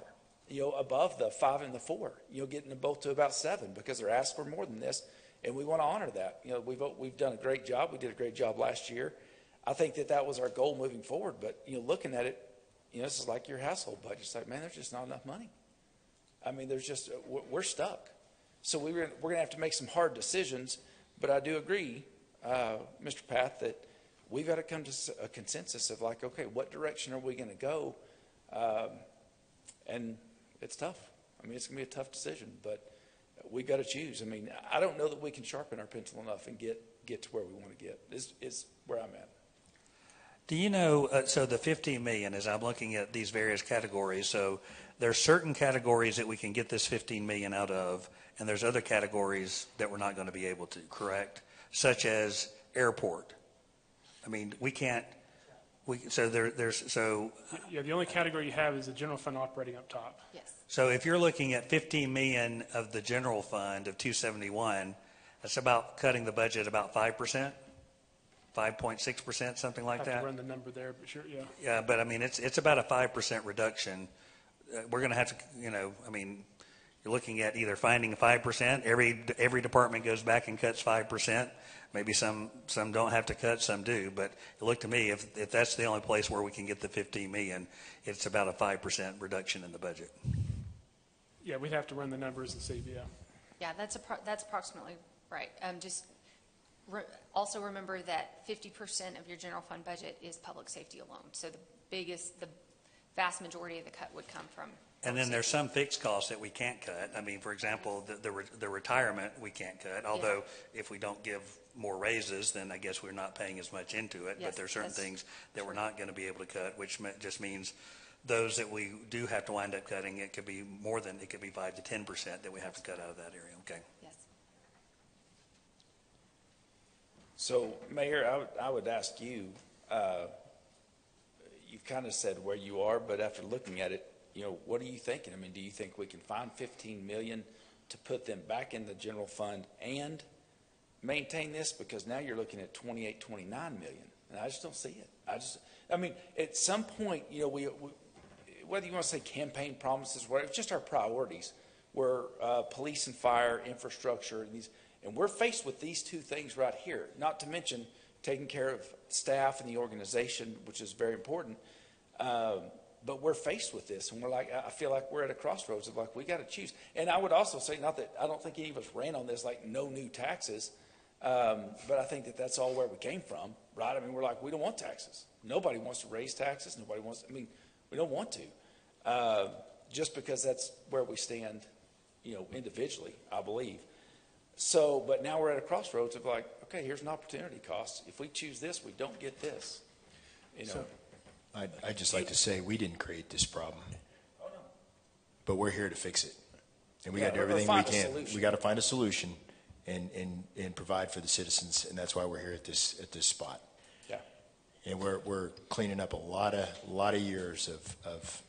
above the 5 and the 4, getting them both to about 7, because they're asked for more than this, and we want to honor that. We've done a great job. We did a great job last year. I think that was our goal moving forward. But looking at it, this is like your household budget. It's like, man, there's just not enough money. I mean, we're stuck. So we're going to have to make some hard decisions. But I do agree, Mr. Path, that we've got to come to a consensus of like, okay, what direction are we going to go? And it's tough. I mean, it's going to be a tough decision, but we've got to choose. I mean, I don't know that we can sharpen our pencil enough and get to where we want to get. Is where I'm at. Do you know, so the 15 million, as I'm looking at these various categories, so there's certain categories that we can get this 15 million out of, and there's other categories that we're not going to be able to, correct? Such as airport. I mean, we can't, so the only category you have is the general fund operating up top. Yes. So if you're looking at 15 million of the general fund of 271, that's about cutting the budget about 5%, 5.6%, something like I have that. to run the number there, but sure, yeah. Yeah, but I mean, it's about a 5% reduction. We're going to have to, I mean, you're looking at either finding 5%. Every department goes back and cuts 5%. Maybe some don't have to cut, some do. But it looked to me, if that's the only place where we can get the 15 million, it's about a 5% reduction in the budget. Yeah, we'd have to run the numbers and see, yeah. Yeah, that's approximately right. Also remember that 50% of your general fund budget is public safety alone. So the vast majority of the cut would come from. And then there's some fixed costs that we can't cut. I mean, for example, the retirement we can't cut. Although if we don't give more raises, then I guess we're not paying as much into it. Yes, but there's certain things that we're not going to be able to cut, which just means those that we do have to wind up cutting, it could be more than, it could be 5 to 10% that we have to cut out of that area. Okay. Yes. So, Mayor, I would ask you, you've kind of said where you are, but after looking at it, what are you thinking? I mean, do you think we can find 15 million to put them back in the general fund and maintain this? Because now you're looking at 28, 29 million, and I just don't see it. I mean, at some point, we whether you want to say campaign promises, whatever, it's just our priorities. We're police and fire, infrastructure, and we're faced with these two things right here. Not to mention taking care of staff and the organization, which is very important. But we're faced with this, and I feel like we're at a crossroads of like, we got to choose. And I would also say, not that I don't think any of us ran on this, like no new taxes, but I think that that's all where we came from, right? I mean, we're like, we don't want taxes. Nobody wants to raise taxes. We don't want to, just because that's where we stand, individually, I believe. So, but now we're at a crossroads of like, okay, here's an opportunity cost. If we choose this, we don't get this, I'd just like to say we didn't create this problem, but we're here to fix it, and we got to do everything we can. We got to find a solution and provide for the citizens, and that's why we're here at this spot. Yeah, and we're cleaning up a lot of years of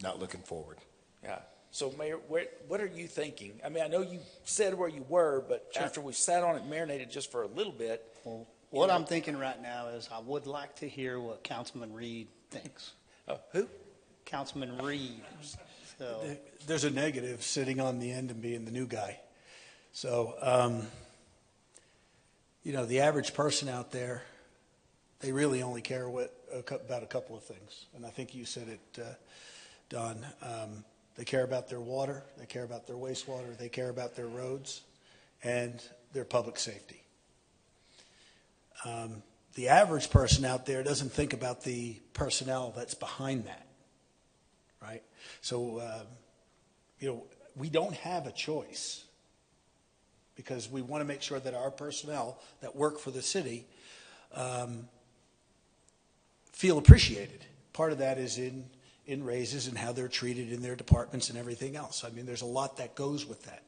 not looking forward. Yeah. So, Mayor, what are you thinking? I mean, I know you said where you were, but after we sat on it, marinated just for a little bit. Well, what I'm thinking right now is I would like to hear what Councilman Reed thinks. Who? Councilman Reed. So there's a negative sitting on the end and being the new guy. So, the average person out there, they really only care about a couple of things. And I think you said it, Don. They care about their water, they care about their wastewater, they care about their roads, and their public safety. The average person out there doesn't think about the personnel that's behind that, right? So, we don't have a choice because we want to make sure that our personnel that work for the city feel appreciated. Part of that is in raises and how they're treated in their departments and everything else. I mean, there's a lot that goes with that.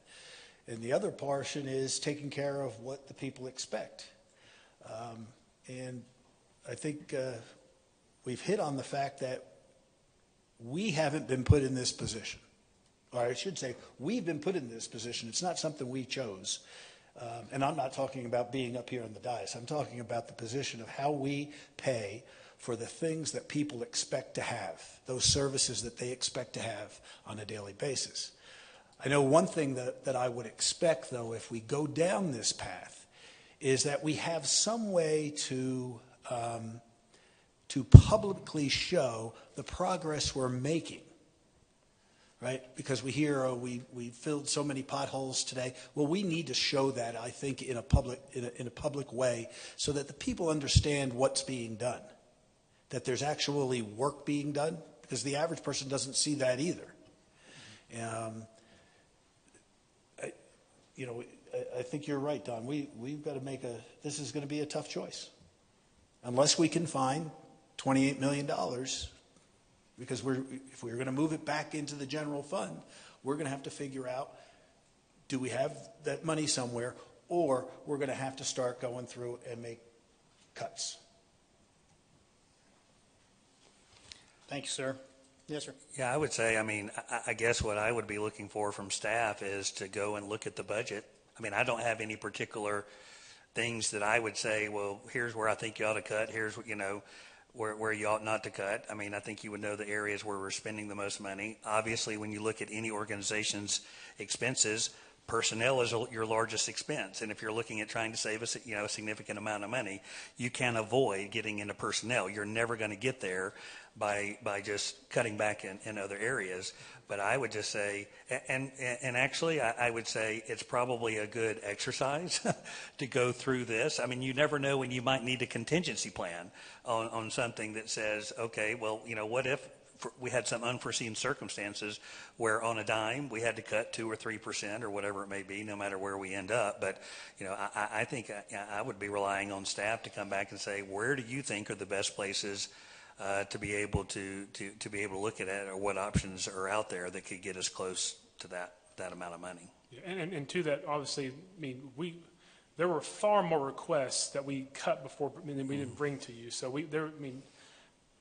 And the other portion is taking care of what the people expect. And I think we've hit on the fact that we haven't been put in this position. Or I should say, we've been put in this position. It's not something we chose. And I'm not talking about being up here on the dais. I'm talking about the position of how we pay for the things that people expect to have, those services that they expect to have on a daily basis. I know one thing that I would expect, though, if we go down this path, is that we have some way to publicly show the progress we're making, right? Because we hear, oh, we filled so many potholes today. Well, we need to show that, I think, in a public way, so that the people understand what's being done, that there's actually work being done, because the average person doesn't see that either. I think you're right, Don. We've got to make this is going to be a tough choice. Unless we can find $28 million, because if we're going to move it back into the general fund, we're going to have to figure out, do we have that money somewhere, or we're going to have to start going through and make cuts. Thank you, sir. Yes, sir. Yeah, I would say, I guess what I would be looking for from staff is to go and look at the budget. I don't have any particular things that I would say, well, here's where I think you ought to cut. Here's what, where you ought not to cut. I think you would know the areas where we're spending the most money. Obviously, when you look at any organization's expenses, personnel is your largest expense. And if you're looking at trying to save a significant amount of money, you can't avoid getting into personnel. You're never going to get there by just cutting back in other areas. But I would just say, and actually, I would say it's probably a good exercise to go through this. You never know when you might need a contingency plan on something that says, okay, well, what if we had some unforeseen circumstances where on a dime we had to cut 2 or 3% or whatever it may be, no matter where we end up. But I think I would be relying on staff to come back and say, where do you think are the best places to be able to be able to look at it, or what options are out there that could get us close to that amount of money. Yeah, and to that, obviously, there were far more requests that we cut before than we didn't bring to you. So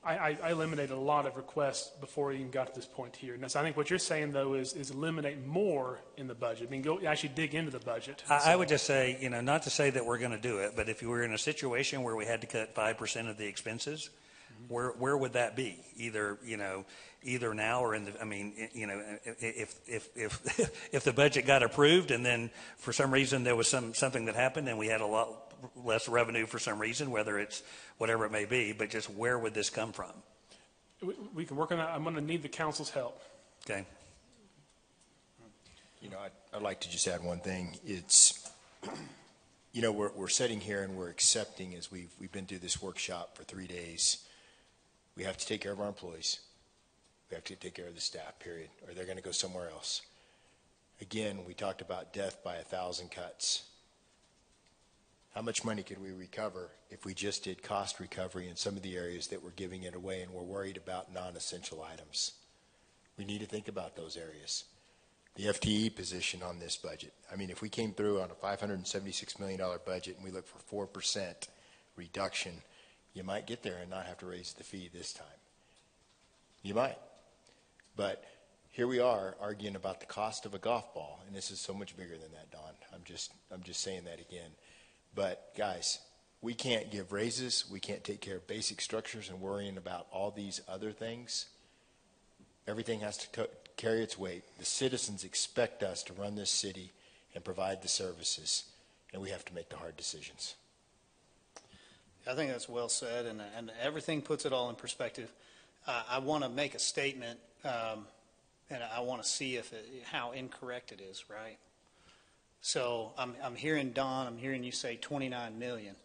I eliminated a lot of requests before we even got to this point here. And so I think what you're saying, though, is eliminate more in the budget. Go actually dig into the budget. I would just say, not to say that we're going to do it, but if you were in a situation where we had to cut 5% of the expenses, where would that be? Either now or in the, if the budget got approved and then for some reason there was something that happened and we had a lot less revenue for some reason, whether it's whatever it may be, but just where would this come from? We can work on that. I'm going to need the council's help. Okay. I'd like to just add one thing. It's, we're sitting here and we're accepting, as we've been through this workshop for 3 days, we have to take care of our employees. We have to take care of the staff, period, or they're going to go somewhere else. Again, we talked about death by 1,000 cuts. How much money could we recover if we just did cost recovery in some of the areas that we're giving it away and we're worried about non-essential items? We need to think about those areas. The FTE position on this budget. If we came through on a $576 million budget and we look for 4% reduction, you might get there and not have to raise the fee this time. You might. But here we are arguing about the cost of a golf ball, and this is so much bigger than that, Don. I'm just saying that again. But guys, we can't give raises, we can't take care of basic structures and worrying about all these other things. Everything has to carry its weight. The citizens expect us to run this city and provide the services, and we have to make the hard decisions. I think that's well said, and everything puts it all in perspective. I want to make a statement, and I want to see how incorrect it is, right? So I'm hearing Don, I'm hearing you say 29 million.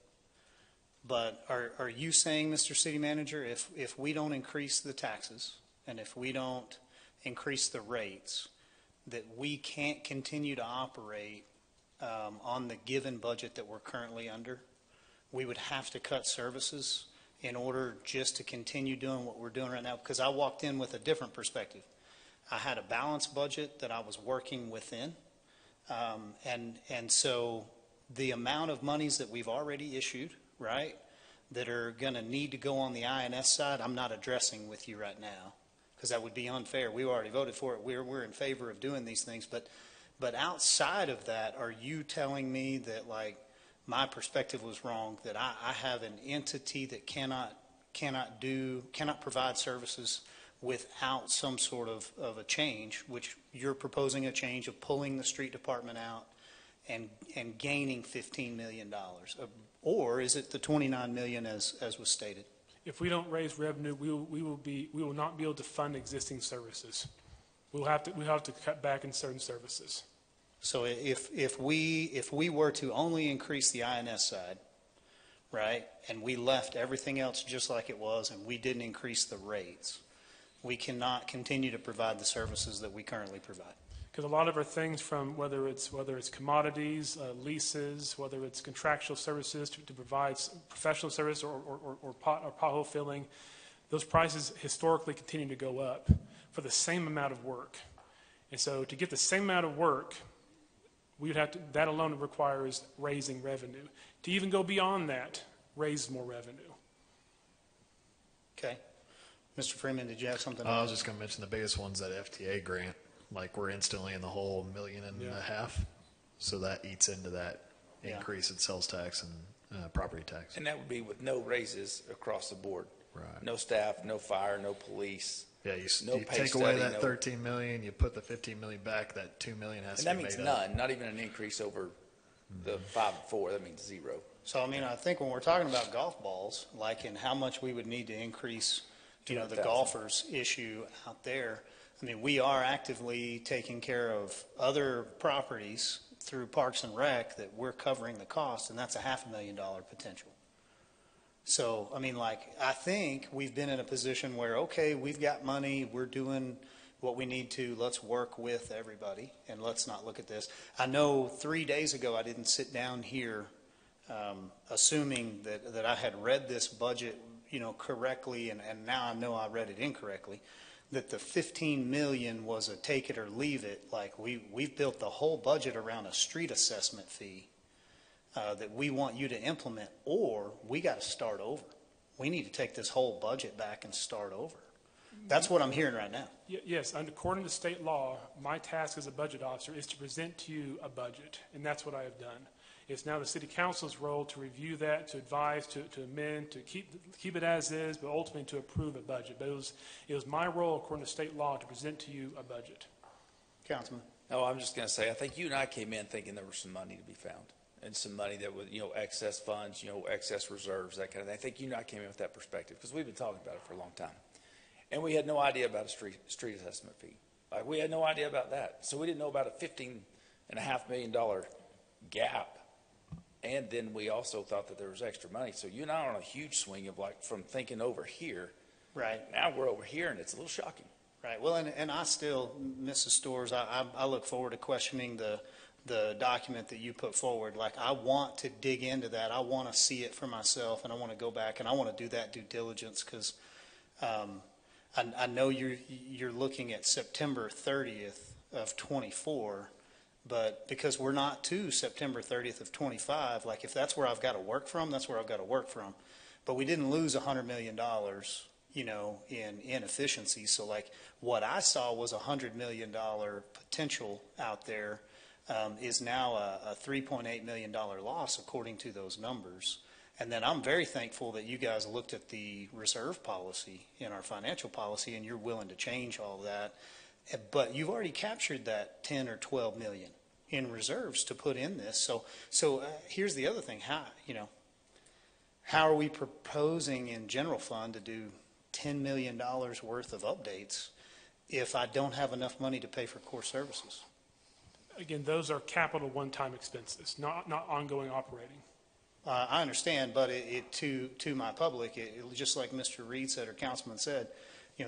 But are you saying, Mr. City Manager, if we don't increase the taxes and if we don't increase the rates, that we can't continue to operate on the given budget that we're currently under? We would have to cut services in order just to continue doing what we're doing right now? Because I walked in with a different perspective. I had a balanced budget that I was working within. And so the amount of monies that we've already issued, right, that are going to need to go on the INS side, I'm not addressing with you right now, because that would be unfair. We already voted for it. We're in favor of doing these things. But outside of that, are you telling me that, like, my perspective was wrong, that I have an entity that cannot provide services without some sort of a change, which you're proposing a change of pulling the street department out and gaining $15 million? Or is it the $29 million as was stated? If we don't raise revenue, we will not be able to fund existing services. We'll have to cut back in certain services. So if we were to only increase the INS side, right, and we left everything else just like it was, and we didn't increase the rates, we cannot continue to provide the services that we currently provide. Because a lot of our things, from whether it's commodities, leases, whether it's contractual services to provide professional service or pothole filling, those prices historically continue to go up for the same amount of work. And so to get the same amount of work, we would have to, that alone requires raising revenue. To even go beyond that, raise more revenue. Okay. Mr. Freeman, did you have something? I was just going to mention the biggest one's that FTA grant. Like, we're instantly in the hole $1.5 million. So that eats into that increase in sales tax and property tax. And that would be with no raises across the board. Right. No staff, no fire, no police. Yeah, you pay take away study, that $13 million, you put the $15 million back, that $2 million has to be made up. And that means none, not even an increase over the 5 and 4. That means zero. So, I mean, I think when we're talking about golf balls, like in how much we would need to increase, the golfers issue out there, I mean, we are actively taking care of other properties through Parks and Rec that we're covering the cost, and that's a $500,000 potential. So, I mean, like, I think we've been in a position where, okay, we've got money, we're doing what we need to, let's work with everybody, and let's not look at this. I know 3 days ago I didn't sit down here assuming that I had read this budget, correctly, and now I know I read it incorrectly, that the 15 million was a take it or leave it. Like, we've built the whole budget around a street assessment fee that we want you to implement, or we got to start over. We need to take this whole budget back and start over. That's what I'm hearing right now. Yes, according to state law, my task as a budget officer is to present to you a budget, and that's what I have done. It's now the city council's role to review that, to advise, to amend, to keep it as is, but ultimately to approve a budget. But it was my role, according to state law, to present to you a budget. Councilman? No, I'm just going to say, I think you and I came in thinking there was some money to be found, and some money that was, excess funds, excess reserves, that kind of thing. I think you and I came in with that perspective, because we've been talking about it for a long time. And we had no idea about a street assessment fee. Like, we had no idea about that. So we didn't know about a $15.5 million gap. And then we also thought that there was extra money. So you and I are on a huge swing of, like, from thinking over here. Right. Now we're over here, and it's a little shocking. Right. Well, and I still, Mrs. Storrs, I look forward to questioning the document that you put forward. Like, I want to dig into that. I want to see it for myself, and I want to go back, and I want to do that due diligence, because I know you're looking at September 30th of 24, but because we're not to September 30th of 25, like, if that's where I've got to work from, that's where I've got to work from. But we didn't lose $100 million, in inefficiencies. So, like, what I saw was a $100 million potential out there is now a $3.8 million loss according to those numbers. And then I'm very thankful that you guys looked at the reserve policy in our financial policy, and you're willing to change all that. But you've already captured that 10 or 12 million in reserves to put in this. So here's the other thing. How are we proposing in general fund to do $10 million worth of updates if I don't have enough money to pay for core services? Again, those are capital one-time expenses, not ongoing operating. I understand, but to my public, just like Mr. Reed said or Councilman said,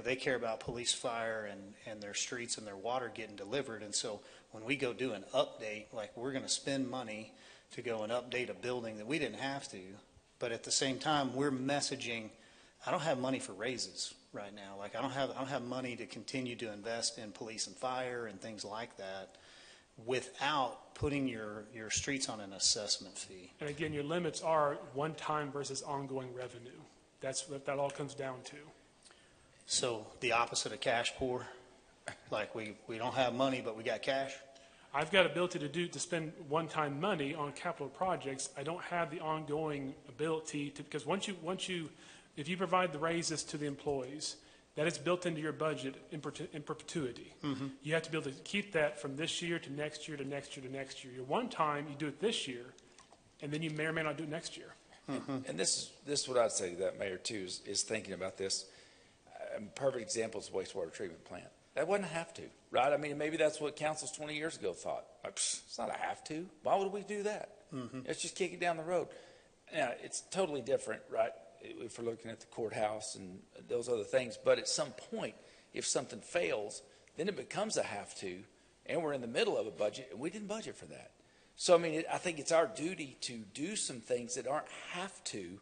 they care about police, fire, and their streets and their water getting delivered. And so when we go do an update, like, we're going to spend money to go and update a building that we didn't have to. But at the same time, we're messaging, I don't have money for raises right now. Like, I don't have money to continue to invest in police and fire and things like that. without putting your streets on an assessment fee. And again, your limits are one-time versus ongoing revenue. That's what that all comes down to. So the opposite of cash poor, like we don't have money, but we got cash? I've got ability to spend one-time money on capital projects. I don't have the ongoing ability to, because if you provide the raises to the employees, that is built into your budget in perpetuity. Mhm. You have to be able to keep that from this year to next year to next year to next year. Your one time, you do it this year, and then you may or may not do it next year. And this is what I'd say to that, Mayor, too, is thinking about this. A perfect example is the wastewater treatment plant. That wasn't a have to, right? I mean, maybe that's what councils 20 years ago thought. It's not a have to. Why would we do that? Let's just kick it down the road. Now, it's totally different, right, if we're looking at the courthouse and those other things. But at some point, if something fails, then it becomes a have to, and we're in the middle of a budget, and we didn't budget for that. So, I mean, I think it's our duty to do some things that aren't have to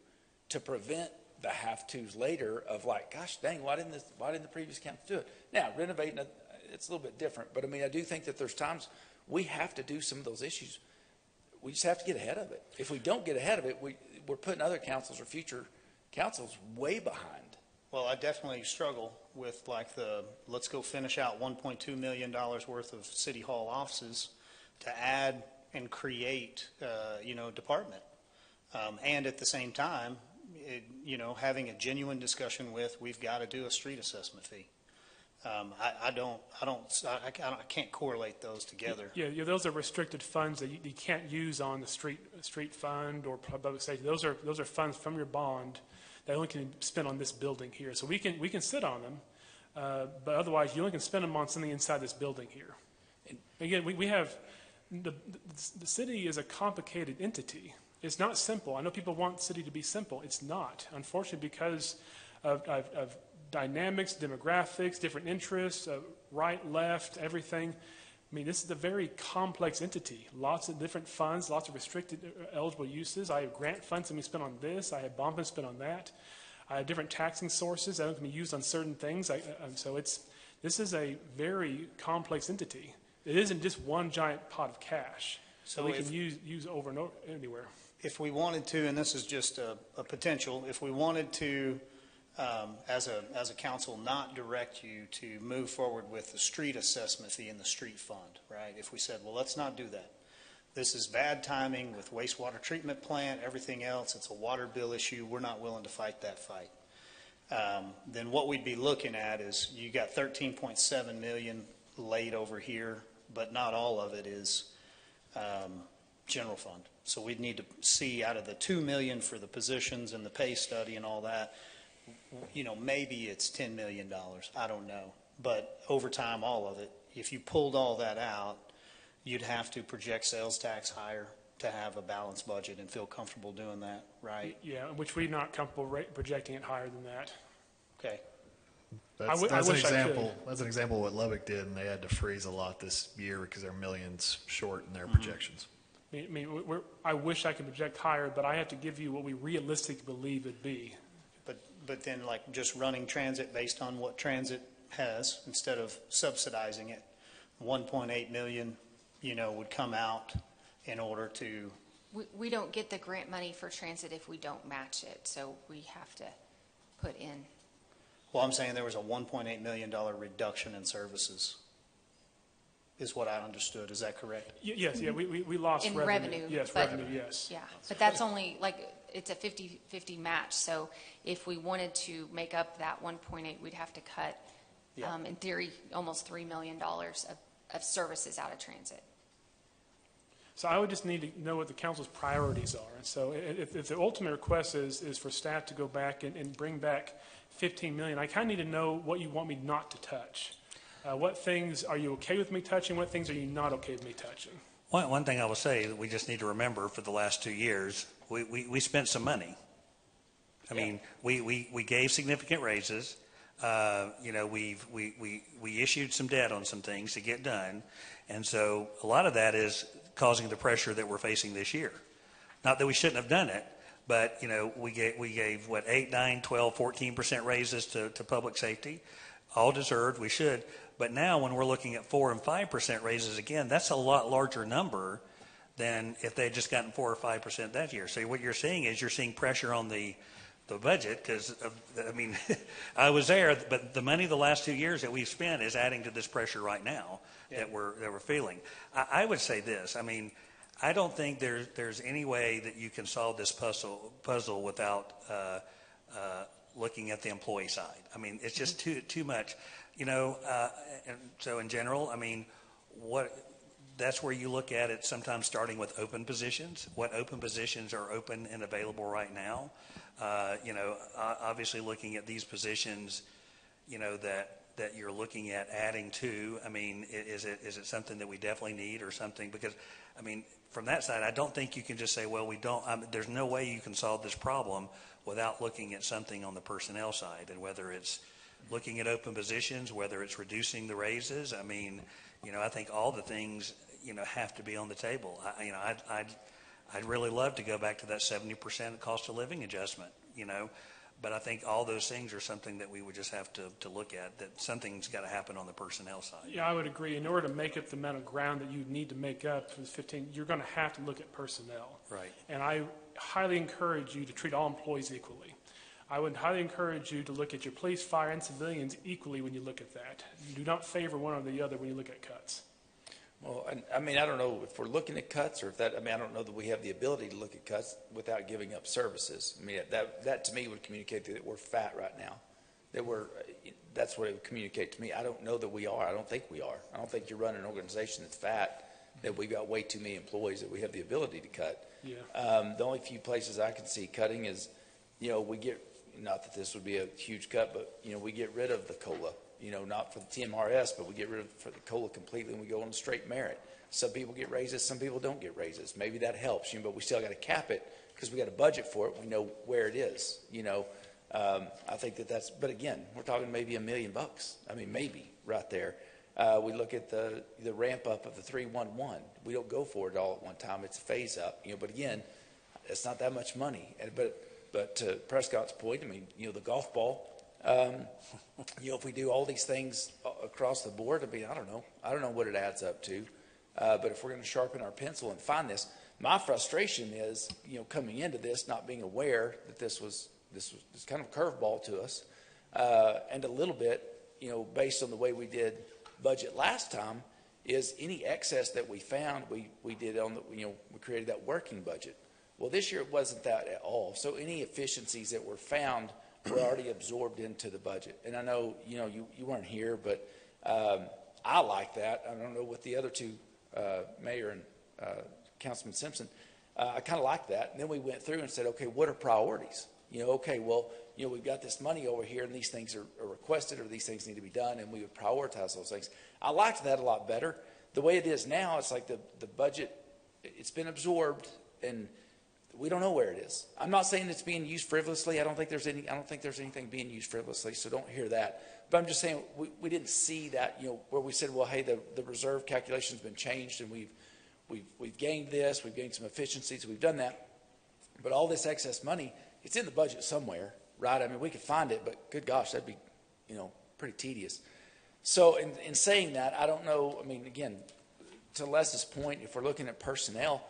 prevent the have-tos later of like, gosh dang, why didn't the previous council do it? Now, renovating it, it's a little bit different, but I mean, I do think that there's times we have to do some of those issues. We just have to get ahead of it. If we don't get ahead of it, we're putting other councils or future councils way behind. Well, I definitely struggle with like let's go finish out $1.2 million worth of city hall offices to add and create, department. And at the same time, having a genuine discussion with, we've got to do a street assessment fee. I can't correlate those together. Yeah, those are restricted funds that you can't use on the street fund or public safety. Those are funds from your bond that only can be spent on this building here. So we can sit on them, but otherwise you only can spend them on something inside this building here. Again, we have the city is a complicated entity. It's not simple. I know people want the city to be simple. It's not. Unfortunately, because of dynamics, demographics, different interests, right, left, everything. I mean, this is a very complex entity. Lots of different funds, lots of restricted eligible uses. I have grant funds that can be spent on this. I have bond funds spent on that. I have different taxing sources that can be used on certain things. This is a very complex entity. It isn't just one giant pot of cash. So we can use over and over anywhere. If we wanted to, and this is just a potential, if we wanted to, as a council, not direct you to move forward with the street assessment fee in the street fund, right? If we said, well, let's not do that. This is bad timing with wastewater treatment plant, everything else. It's a water bill issue. We're not willing to fight that fight. Then what we'd be looking at is you got $13.7 million laid over here, but not all of it is general fund. So we'd need to see out of the $2 million for the positions and the pay study and all that, maybe it's $10 million. I don't know. But over time, all of it, if you pulled all that out, you'd have to project sales tax higher to have a balanced budget and feel comfortable doing that, right? Yeah, which we're not comfortable projecting it higher than that. Okay. That's an example. That's an example of what Lubbock did, and they had to freeze a lot this year because they're millions short in their projections. I wish I could project higher, but I have to give you what we realistically believe it'd be. But then like just running transit based on what transit has instead of subsidizing it, 1.8 million, would come out in order to. We don't get the grant money for transit if we don't match it, so we have to put in. Well, I'm saying there was a $1.8 million reduction in services, is what I understood. Is that correct? Yes, yeah, we lost revenue. Yes, revenue, yes. Yeah, but that's only it's a 50-50 match. So if we wanted to make up that 1.8, we'd have to cut, in theory, almost $3 million of services out of transit. So I would just need to know what the council's priorities are. And so if the ultimate request is for staff to go back and bring back $15 million, I kind of need to know what you want me not to touch. What things are you okay with me touching? What things are you not okay with me touching? One thing I will say that we just need to remember for the last 2 years, we spent some money. I mean, we gave significant raises. We issued some debt on some things to get done. And so a lot of that is causing the pressure that we're facing this year. Not that we shouldn't have done it, but, we gave 8, 9, 12, 14% raises to public safety. All deserved, we should. But now when we're looking at 4 and 5% raises again, that's a lot larger number than if they had just gotten 4 or 5% that year. So what you're seeing is you're seeing pressure on the budget because, I mean, I was there, but the money the last 2 years that we've spent is adding to this pressure right now that we're feeling. I would say this. I mean, I don't think there's any way that you can solve this puzzle without looking at the employee side. I mean, it's just too much, and so in general, I mean, that's where you look at it sometimes starting with open positions. What open positions are open and available right now? Obviously looking at these positions, that you're looking at adding to. I mean, is it something that we definitely need or something? Because, I mean, from that side, I don't think you can just say, well, we don't. There's no way you can solve this problem without looking at something on the personnel side, and whether it's looking at open positions, whether it's reducing the raises. I mean, I think all the things, have to be on the table. I'd really love to go back to that 70% cost of living adjustment, but I think all those things are something that we would just have to look at, that something's got to happen on the personnel side. Yeah, I would agree. In order to make up the amount of ground that you need to make up for the 15, you're going to have to look at personnel. Right. And I highly encourage you to treat all employees equally. I would highly encourage you to look at your police, fire, and civilians equally when you look at that. You do not favor one or the other when you look at cuts. Well, I mean, I don't know if we're looking at cuts or if that, I mean, I don't know that we have the ability to look at cuts without giving up services. I mean, that to me would communicate that we're fat right now. That's what it would communicate to me. I don't know that we are. I don't think we are. I don't think you're running an organization that's fat, that we've got way too many employees that we have the ability to cut. Yeah. The only few places I can see cutting is, we get, not that this would be a huge cut, but, we get rid of the COLA. Not for the TMRS, but we get rid of for the COLA completely and we go on straight merit. Some people get raises, some people don't get raises. Maybe that helps, but we still got to cap it because we got a budget for it. We know where it is, I think that's, but again, we're talking maybe $1 million. I mean, maybe right there. We look at the ramp up of the 311. We don't go for it all at one time. It's a phase up, but again, it's not that much money. But to Prescott's point, I mean, the golf ball, if we do all these things across the board, I mean, I don't know what it adds up to. But if we're going to sharpen our pencil and find this, my frustration is, coming into this, not being aware that this was kind of a curveball to us. And a little bit, based on the way we did budget last time, is any excess that we found, we did on the, we created that working budget. Well, this year it wasn't that at all. So any efficiencies that were found were already absorbed into the budget. And I know, you weren't here, but I like that. I don't know what the other two, Mayor and Councilman Simpson, I kind of like that. And then we went through and said, okay, what are priorities? Okay, well, we've got this money over here and these things are requested or these things need to be done, and we would prioritize those things. I liked that a lot better. The way it is now, it's like the budget, it's been absorbed and we don't know where it is. I'm not saying it's being used frivolously. I don't think there's anything being used frivolously, so don't hear that. But I'm just saying we didn't see that, where we said, well, hey, the reserve calculation's been changed and we've gained this, we've gained some efficiencies, we've done that. But all this excess money, it's in the budget somewhere, right? I mean, we could find it, but good gosh, that'd be, pretty tedious. So in saying that, I don't know, I mean, again, to Les's point, if we're looking at personnel,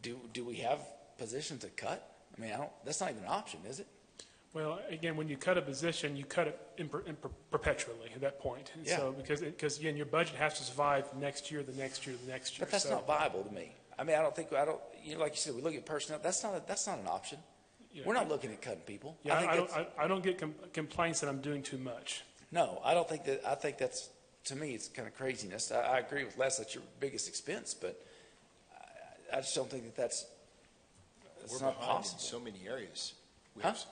do we have positions to cut? I mean, that's not even an option, is it? Well, again, when you cut a position, you cut it perpetually at that point. And yeah. So because again, your budget has to survive next year, the next year, the next year. But that's not viable to me. I mean, like you said, we look at personnel. That's not an option. Yeah. We're not looking at cutting people. Yeah, I don't get complaints that I'm doing too much. No, I don't think that. I think that's, to me, it's kind of craziness. I agree with Les, that's your biggest expense, but I just don't think that's not possible. In so many areas. We have,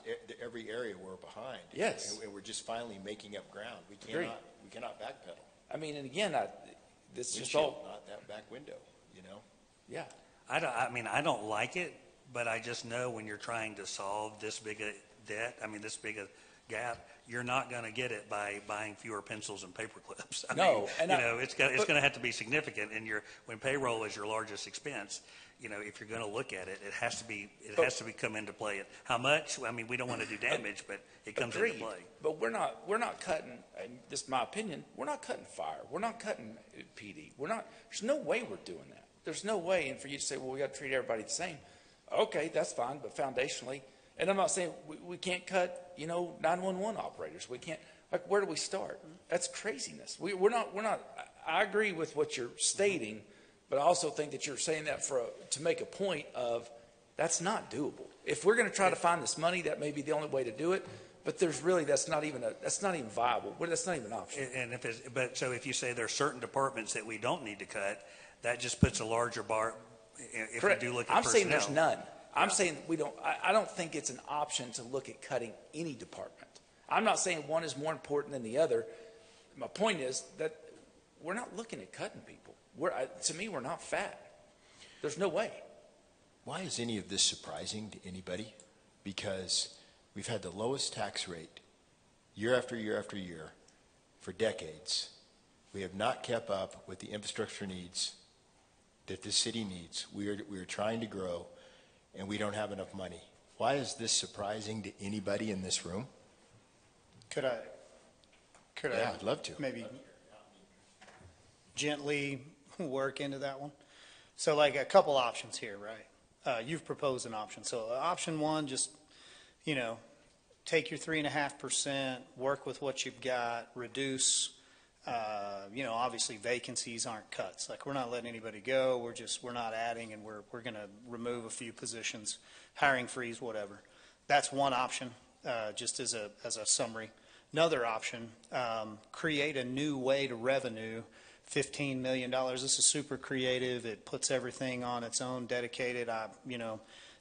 every area we're behind. Yes. And we're just finally making up ground. We cannot backpedal. I mean, and again, this just all not that back window, Yeah. I don't like it, but I just know when you're trying to solve this big a debt, this big a gap, you're not going to get it by buying fewer pencils and paper clips. It's going to have to be significant. And when payroll is your largest expense, if you're going to look at it, it has to be come into play. How much? I mean, we don't want to do damage, but it comes into Agreed. play. But we're not cutting, and this is my opinion, we're not cutting fire. We're not cutting PD. There's no way we're doing that. There's no way. And for you to say, well, we got to treat everybody the same. Okay, that's fine, but foundationally, and I'm not saying we can't cut, 911 operators. We can't, where do we start? That's craziness. We're not, I agree with what you're stating, but I also think that you're saying that to make a point of that's not doable. If we're going to try to find this money, that may be the only way to do it. But that's not even viable. That's not even an option. And so if you say there are certain departments that we don't need to cut, that just puts a larger bar. If Correct. we do look at I'm personnel. saying there's none. I'm saying we don't. I don't think it's an option to look at cutting any department. I'm not saying one is more important than the other. My point is that we're not looking at cutting people. To me, we're not fat. There's no way. Why is any of this surprising to anybody? Because we've had the lowest tax rate year after year after year for decades. We have not kept up with the infrastructure needs that this city needs. We are trying to grow, and we don't have enough money. Why is this surprising to anybody in this room? Could I? Yeah, I'd love to. Maybe gently work into that one. So like a couple options here, right? You've proposed an option. So option one, just, take your 3.5%, work with what you've got, reduce, obviously vacancies aren't cuts. Like we're not letting anybody go. We're not adding, and we're going to remove a few positions, hiring freeze, whatever. That's one option, just as a summary. Another option, create a new way to revenue $15 million. This is super creative. It puts everything on its own, dedicated.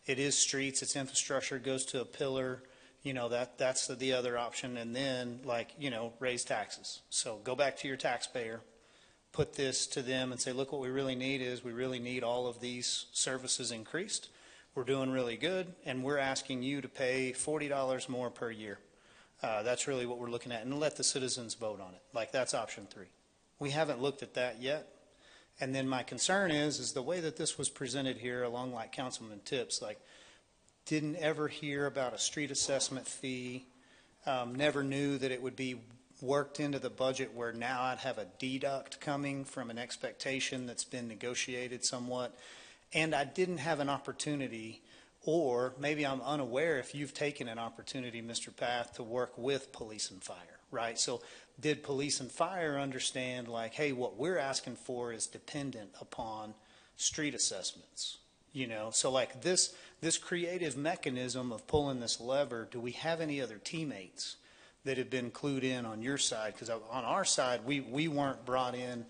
It is streets, it's infrastructure, it goes to a pillar. That's the other option. And then, raise taxes. So go back to your taxpayer, put this to them and say, look, what we really need is we really need all of these services increased. We're doing really good, and we're asking you to pay $40 more per year. That's really what we're looking at, and let the citizens vote on it. That's option 3. We haven't looked at that yet. And then my concern is the way that this was presented here, along like Councilman Tips, didn't ever hear about a street assessment fee, never knew that it would be worked into the budget where now I'd have a deduct coming from an expectation that's been negotiated somewhat. And I didn't have an opportunity, or maybe I'm unaware if you've taken an opportunity, Mr. Path, to work with police and fire, right? So did police and fire understand hey, what we're asking for is dependent upon street assessments, So this creative mechanism of pulling this lever, do we have any other teammates that have been clued in on your side? Because on our side, we weren't brought in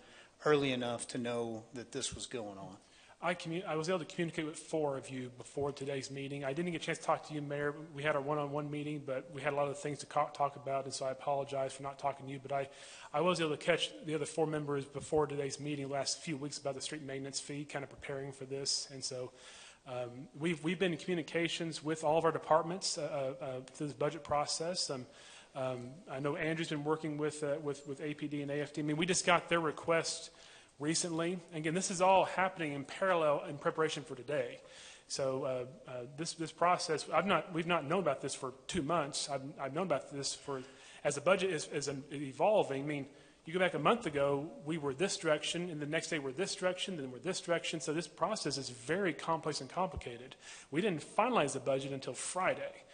early enough to know that this was going on. I was able to communicate with 4 of you before today's meeting. I didn't get a chance to talk to you, Mayor. We had our one-on-one meeting, but we had a lot of things to talk about, and so I apologize for not talking to you. But I was able to catch the other 4 members before today's meeting the last few weeks about the street maintenance fee, kind of preparing for this. And so we've been in communications with all of our departments through this budget process. I know Andrew's been working with APD and AFD. I mean, we just got their request recently. Again, this is all happening in parallel in preparation for today. So this process, we've not known about this for 2 months. I've known about this as the budget is evolving. I mean, you go back a month ago, we were this direction, and the next day we're this direction, then we're this direction. So this process is very complex and complicated. We didn't finalize the budget until Friday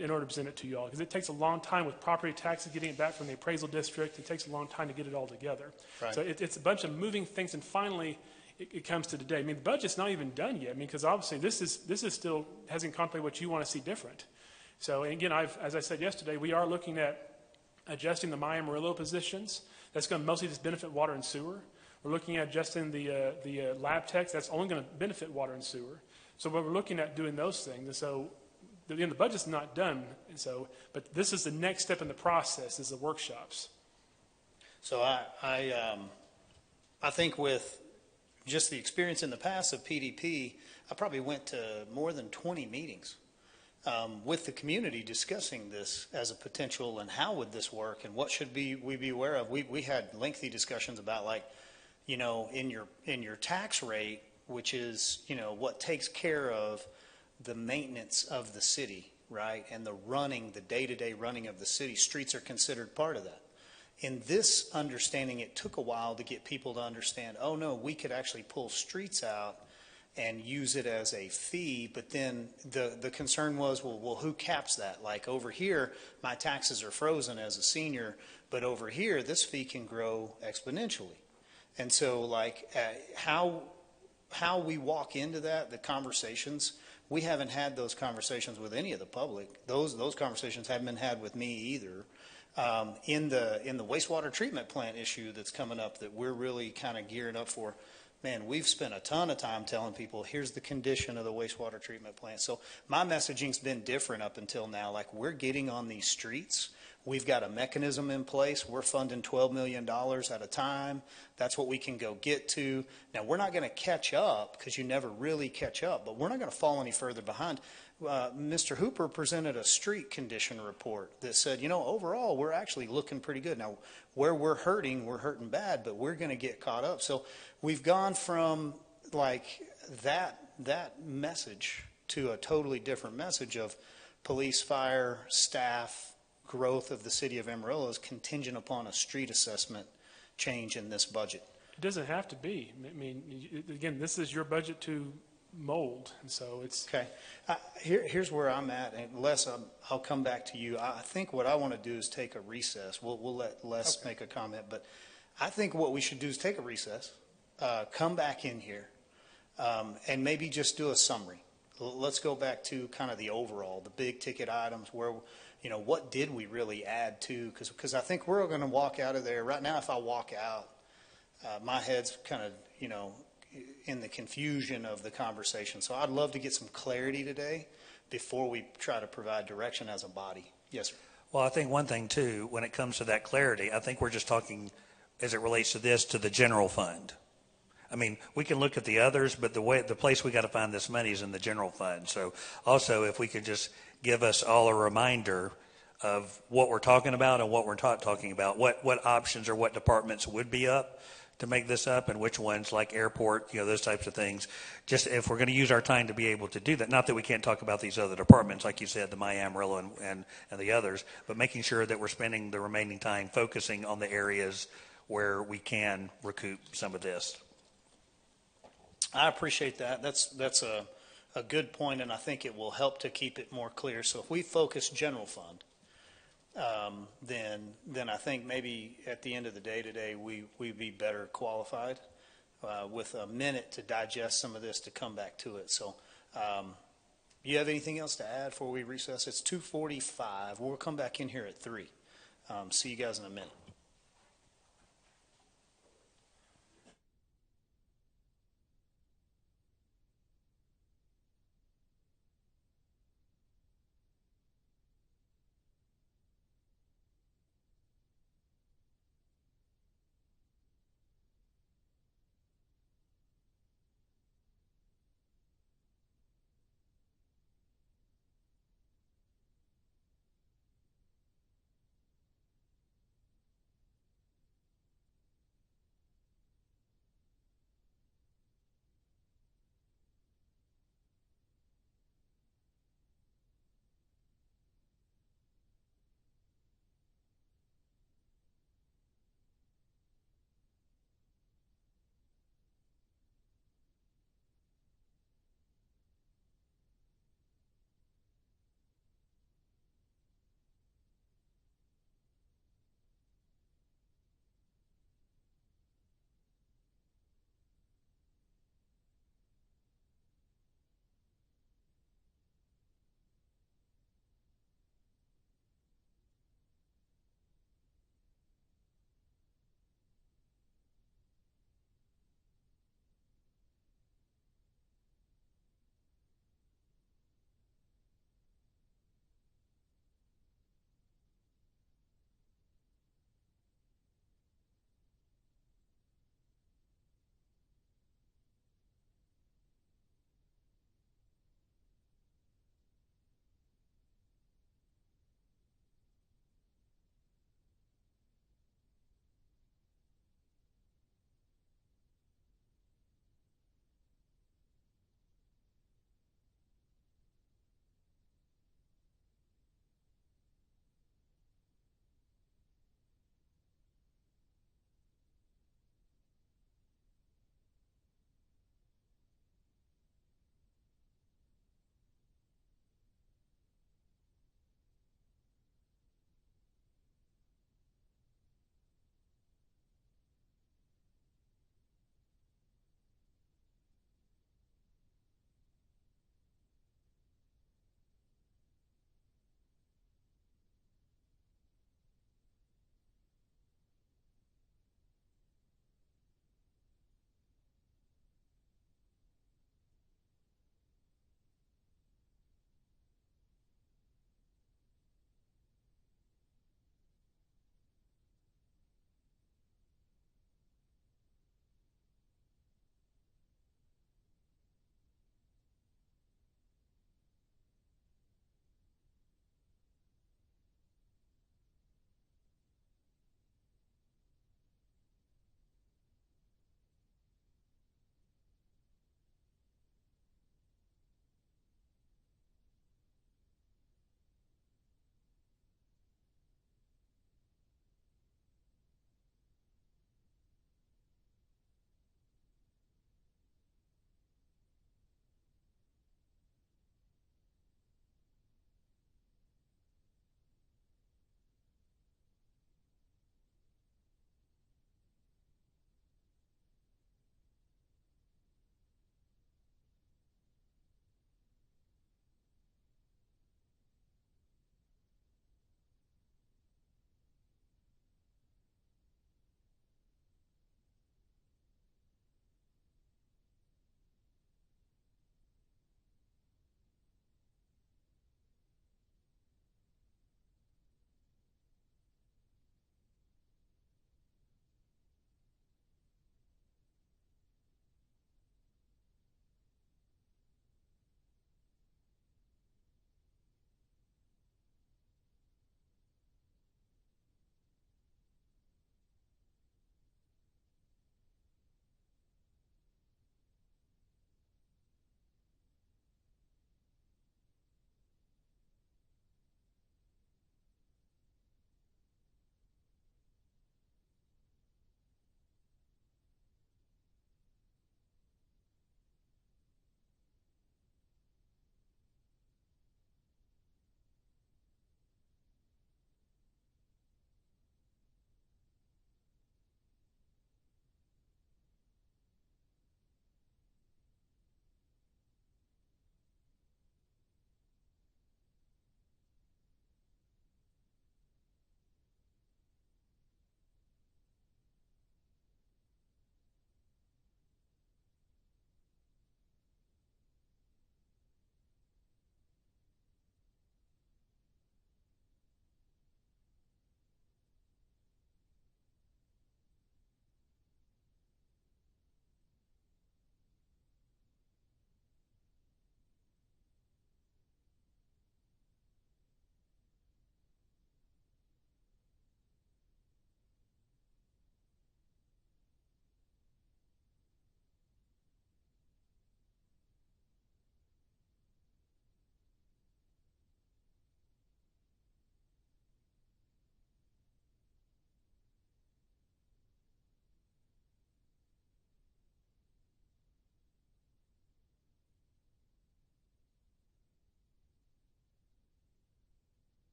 in order to present it to you all, because it takes a long time with property taxes, getting it back from the appraisal district. It takes a long time to get it all together. Right. So it's a bunch of moving things, and finally it comes to today. I mean, the budget's not even done yet. I mean, because obviously this is still hasn't contemplated what you want to see different. So, and again, as I said yesterday, we are looking at adjusting the Amarillo positions. That's going to mostly just benefit water and sewer. We're looking at adjusting the lab techs. That's only going to benefit water and sewer. So we're looking at doing those things. And so the budget's not done. And so, but this is the next step in the process, is the workshops. So I think with just the experience in the past of PDP, I probably went to more than 20 meetings with the community discussing this as a potential, and how would this work, and what should we be aware of. We had lengthy discussions about in your tax rate, which is, what takes care of the maintenance of the city, right? And the day-to-day running of the city. Streets are considered part of that. In this understanding, it took a while to get people to understand, oh no, we could actually pull streets out and use it as a fee, but then the concern was, well, who caps that? Like over here, my taxes are frozen as a senior, but over here, this fee can grow exponentially. And so like how we walk into that, the conversations, we haven't had those conversations with any of the public. Those conversations haven't been had with me either. In the wastewater treatment plant issue that's coming up that we're really kind of gearing up for, man, we've spent a ton of time telling people, here's the condition of the wastewater treatment plant. So my messaging's been different up until now. Like, we're getting on these streets. We've got a mechanism in place. We're funding $12 million at a time. That's what we can go get to. Now, we're not going to catch up, because you never really catch up, but we're not going to fall any further behind. Mr. Hooper presented a street condition report that said, overall, we're actually looking pretty good. Now, where we're hurting bad, but we're going to get caught up. So we've gone from like that message to a totally different message of police, fire, staff, growth of the city of Amarillo is contingent upon a street assessment change in this budget. It doesn't have to be. I mean, again, this is your budget to mold, and so it's okay. Here's where I'm at, and Les, I'll come back to you. I think what I want to do is take a recess. We'll let Les make a comment, but I think what we should do is take a recess, come back in here, and maybe just do a summary. Let's go back to kind of the overall, the big ticket items, where, what did we really add to? Because I think we're going to walk out of there. Right now, if I walk out, my head's kind of, in the confusion of the conversation. So I'd love to get some clarity today before we try to provide direction as a body. Yes, sir. Well, I think one thing, too, when it comes to that clarity, I think we're just talking, as it relates to this, to the general fund. I mean, we can look at the others, but the place we got to find this money is in the general fund. So also, if we could just give us all a reminder of what we're talking about and what we're not talking about, what options or what departments would be up to make this up, and which ones, like airport, those types of things. Just if we're going to use our time to be able to do that, not that we can't talk about these other departments, like you said, the Amarillo and the others, but making sure that we're spending the remaining time focusing on the areas where we can recoup some of this. I appreciate that. That's a good point, and I think it will help to keep it more clear. So if we focus general fund, then I think maybe at the end of the day today, we'd be better qualified with a minute to digest some of this to come back to it. So you have anything else to add before we recess? It's 2:45. We'll come back in here at 3. See you guys in a minute.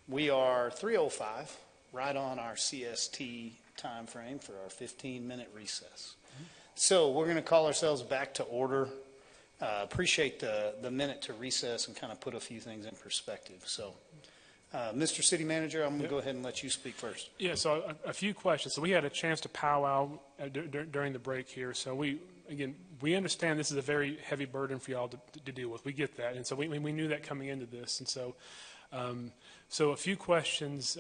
We are 3:05, right on our CST time frame for our 15-minute recess. So we're going to call ourselves back to order. Appreciate the minute to recess and kind of put a few things in perspective. So, Mr. City Manager, I'm going to go ahead and let you speak first. Yeah, so a few questions. So we had a chance to powwow during the break here. So we understand this is a very heavy burden for y'all to deal with. We get that. And so we knew that coming into this. And so, so a few questions.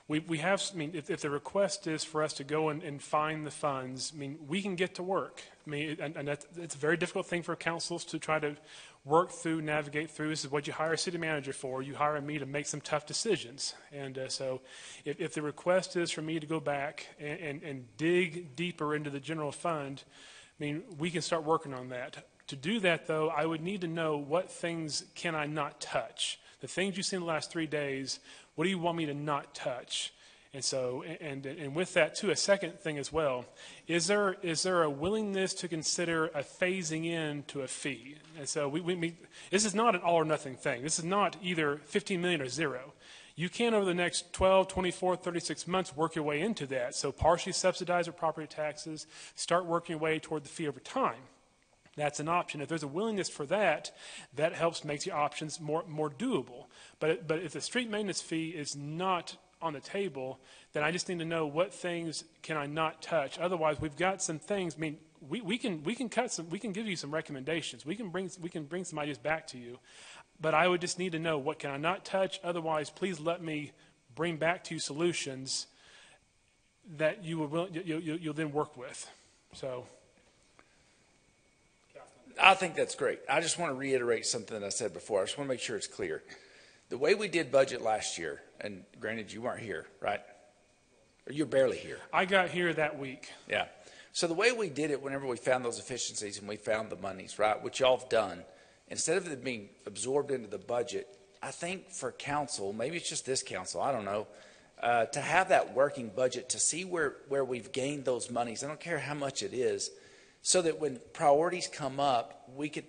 We have, I mean, if the request is for us to go and find the funds, I mean, we can get to work. I mean, and it's a very difficult thing for councils to try to work through, navigate through. This is what you hire a city manager for. You hire me to make some tough decisions. And so if the request is for me to go back and dig deeper into the general fund, I mean, we can start working on that. To do that, though, I would need to know what things can I not touch. The things you've seen the last 3 days, what do you want me to not touch? And so, and with that, too, a second thing as well, is there a willingness to consider a phasing in to a fee? And so this is not an all or nothing thing. This is not either 15 million or zero. You can, over the next 12, 24, 36 months, work your way into that. So partially subsidize your property taxes, start working your way toward the fee over time. That's an option. If there's a willingness for that, that helps make the options more doable. But if the street maintenance fee is not on the table, then I just need to know what things can I not touch. Otherwise, we've got some things. I mean, we can give you some recommendations. We can bring some ideas back to you. But I would just need to know what can I not touch. Otherwise, please let me bring back to you solutions that you'll then work with. So. I think that's great. I just want to reiterate something that I said before. I just want to make sure it's clear. The way we did budget last year, and granted you weren't here, right? Or you're barely here. I got here that week. Yeah. So the way we did it whenever we found those efficiencies and we found the monies, right, which y'all have done, instead of it being absorbed into the budget, I think for council, maybe it's just this council, I don't know, to have that working budget to see where we've gained those monies, I don't care how much it is, so that when priorities come up, we could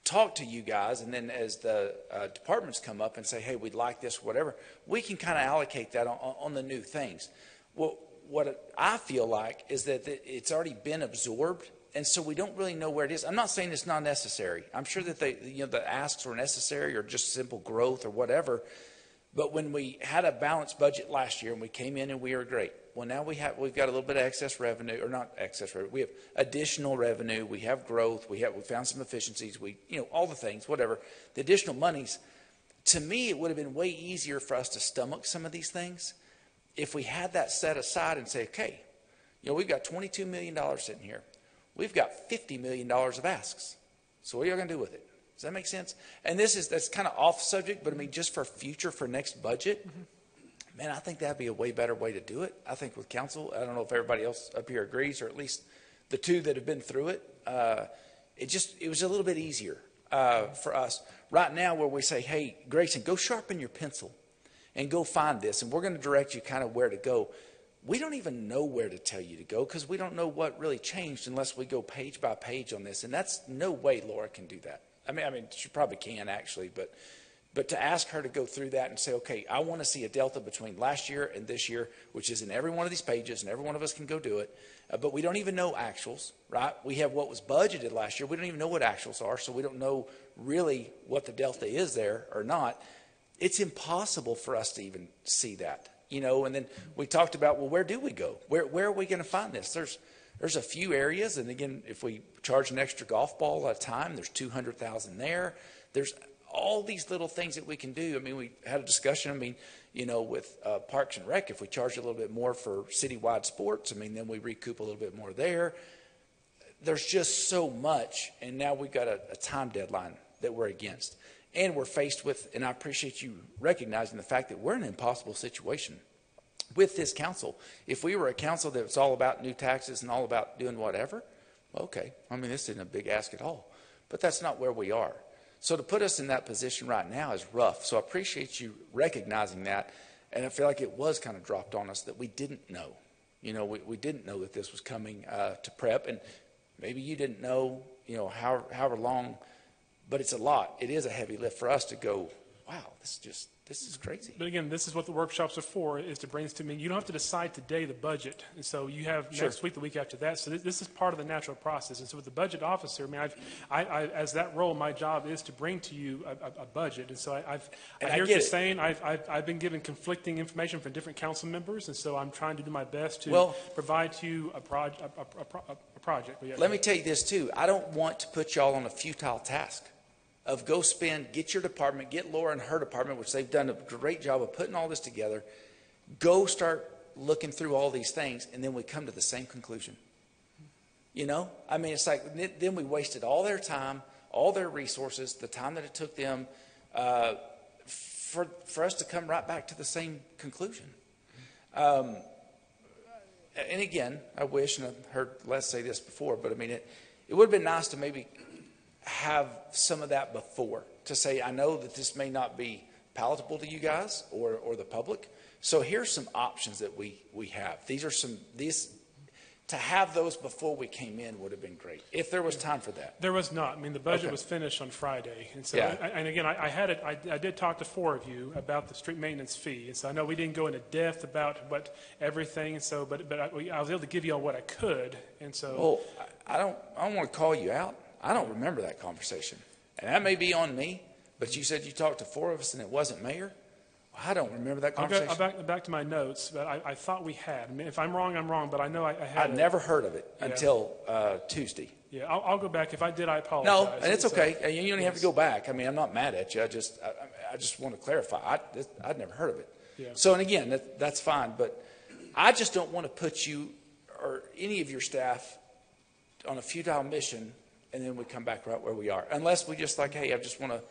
talk to you guys, and then as the departments come up and say, hey, we'd like this, whatever, we can kind of allocate that on the new things. Well, what I feel like is that it's already been absorbed, and so we don't really know where it is. I'm not saying it's not necessary. I'm sure that the asks were necessary or just simple growth or whatever. But when we had a balanced budget last year and we came in and we were great, well, now we've got a little bit of excess revenue, or not excess revenue. We have additional revenue. We have growth. We found some efficiencies. All the things, whatever. The additional monies. To me, it would have been way easier for us to stomach some of these things if we had that set aside and say, okay, we've got $22 million sitting here. We've got $50 million of asks. So what are you going to do with it? Does that make sense? And that's kind of off subject, but I mean, just for next budget, man, I think that'd be a way better way to do it. I think with council, I don't know if everybody else up here agrees, or at least the two that have been through it. It was a little bit easier for us right now, where we say, hey, Grayson, go sharpen your pencil and go find this, and we're going to direct you kind of where to go. We don't even know where to tell you to go because we don't know what really changed unless we go page by page on this, and that's no way Laura can do that. I mean, she probably can actually, but to ask her to go through that and say, okay, I want to see a delta between last year and this year, which is in every one of these pages, and every one of us can go do it, but we don't even know actuals, right? We have what was budgeted last year. We don't even know what actuals are, so we don't know really what the delta is there or not. It's impossible for us to even see that, and then we talked about, well, where do we go? Where are we going to find this? There's a few areas, and again, if we charge an extra golf ball at a time, there's $200,000 there. There's all these little things that we can do. I mean, we had a discussion, with Parks and Rec, if we charge a little bit more for citywide sports, then we recoup a little bit more there. There's just so much, and now we've got a time deadline that we're against. And we're faced with, and I appreciate you recognizing the fact that we're in an impossible situation with this council. If we were a council that was all about new taxes and all about doing whatever, okay, this isn't a big ask at all. But that's not where we are. So to put us in that position right now is rough. So I appreciate you recognizing that. And I feel like it was kind of dropped on us that we didn't know. We didn't know that this was coming to prep. And maybe you didn't know, however long. But it's a lot. It is a heavy lift for us to go, wow, this is crazy. But again, this is what the workshops are for, is to brainstorm. I mean, you don't have to decide today the budget. And so you have next week, the week after that. So this is part of the natural process. And so with the budget officer, I mean, as that role, my job is to bring to you a budget. And so I hear what you're saying. I've been given conflicting information from different council members. And so I'm trying to do my best to provide to you a project. But yeah, let me tell you this too. I don't want to put y'all on a futile task of go get your department, get Laura and her department, which they've done a great job of putting all this together. Go start looking through all these things, and then we come to the same conclusion. You know? I mean, it's like then we wasted all their time, all their resources, the time that it took them for us to come right back to the same conclusion. And again, I wish, and I've heard Les say this before, but I mean, it would have been nice to maybe have some of that before, to say, I know that this may not be palatable to you guys or the public. So here's some options that we have. To have those before we came in would have been great, if there was time for that. There was not. I mean, the budget was finished on Friday. And so, and again, I did talk to 4 of you about the street maintenance fee. And so I know we didn't go into depth about everything. And so, but I was able to give you all what I could. And so. Well, I don't want to call you out. I don't remember that conversation. And that may be on me, but you said you talked to 4 of us and it wasn't mayor? Well, I don't remember that conversation. I'll back to my notes, but I thought we had. I mean, if I'm wrong, I'm wrong, but I know I had. I'd never heard of it until Tuesday. Yeah, I'll go back. If I did, I apologize. No, and it's okay. You don't even have to go back. I mean, I'm not mad at you. I just want to clarify. I'd never heard of it. Yeah. So, and again, that's fine, but I just don't want to put you or any of your staff on a futile mission, and then we come back right where we are. Unless we just like, hey, I just want to,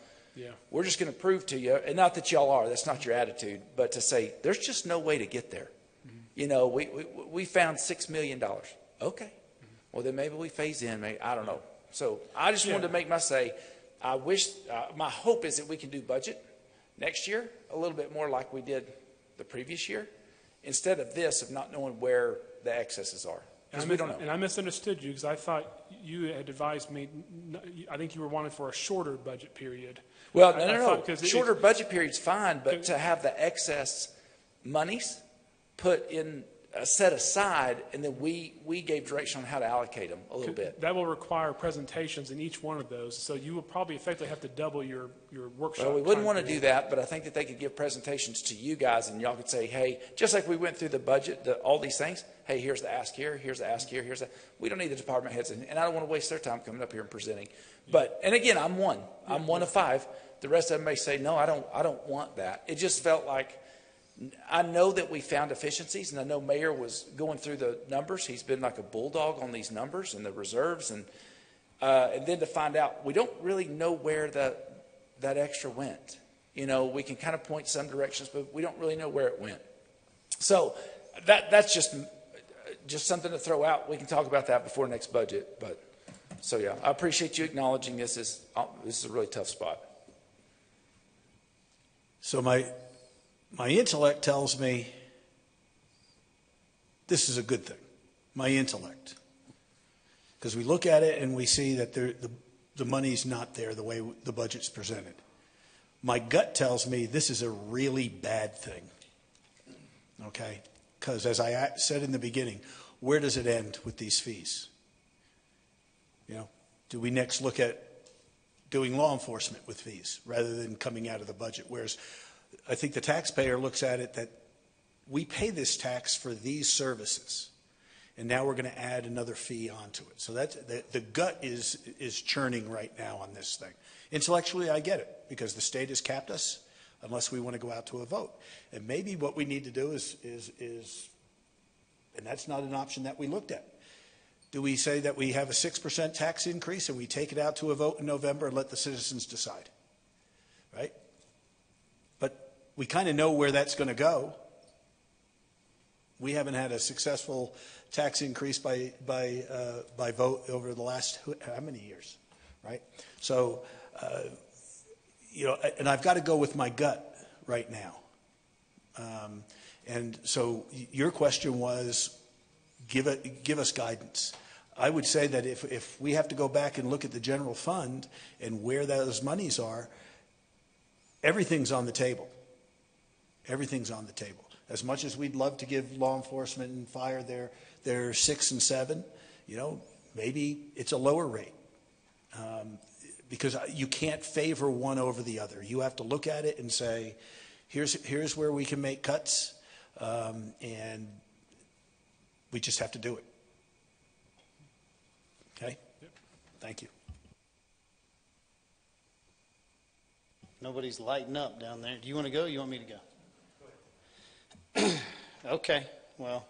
we're just going to prove to you, and not that y'all are, that's not your attitude, but to say, there's just no way to get there. Mm-hmm. You know, we found $6 million. Okay. Mm-hmm. Well, then maybe we phase in, I don't know. So I just wanted to make my say, I wish, my hope is that we can do budget next year a little bit more like we did the previous year, instead of this, of not knowing where the excesses are. We don't know. And I misunderstood you because I thought you had advised me, I think you were wanting for a shorter budget period. Well, no. Shorter budget period's fine, but to have the excess monies put in, set aside, and then we gave direction on how to allocate them a little bit. That will require presentations in each one of those, so you will probably effectively have to double your workshop. Well, we wouldn't want to do that, but I think that they could give presentations to you guys, and y'all could say, hey, just like we went through the budget, all these things, hey, here's the ask here, here's the ask here, here's that. We don't need the department heads, and I don't want to waste their time coming up here and presenting. But, and again, I'm one of 5. The rest of them may say, no, I don't want that. It just felt like, I know that we found efficiencies, and I know Mayor was going through the numbers. He's been like a bulldog on these numbers and the reserves, and then to find out we don't really know where that extra went. You know, we can kind of point some directions, but we don't really know where it went. So that's just something to throw out. We can talk about that before next budget. But so yeah, I appreciate you acknowledging this is a really tough spot. So my intellect tells me this is a good thing. My intellect. Because we look at it and we see that the money's not there the way the budget's presented. My gut tells me this is a really bad thing. Okay? Because as I said in the beginning, where does it end with these fees? You know, do we next look at doing law enforcement with fees rather than coming out of the budget? Whereas I think the taxpayer looks at it that we pay this tax for these services, and now we're going to add another fee onto it. So that's the gut is churning right now on this thing. Intellectually, I get it, because the state has capped us unless we want to go out to a vote. And maybe what we need to do is and that's not an option that we looked at. Do we say that we have a 6% tax increase and we take it out to a vote in November and let the citizens decide? Right? But we kind of know where that's going to go. We haven't had a successful tax increase by vote over the last how many years, right? So, you know, and I've got to go with my gut right now. And so your question was, give us guidance. I would say that if we have to go back and look at the general fund and where those monies are, everything's on the table. Everything's on the table. As much as we'd love to give law enforcement and fire their 6 and 7, maybe it's a lower rate. Because you can't favor one over the other. You have to look at it and say, here's where we can make cuts, and we just have to do it. Okay? Yep. Thank you. Nobody's lighting up down there. Do you want to go or you want me to go? Okay, well,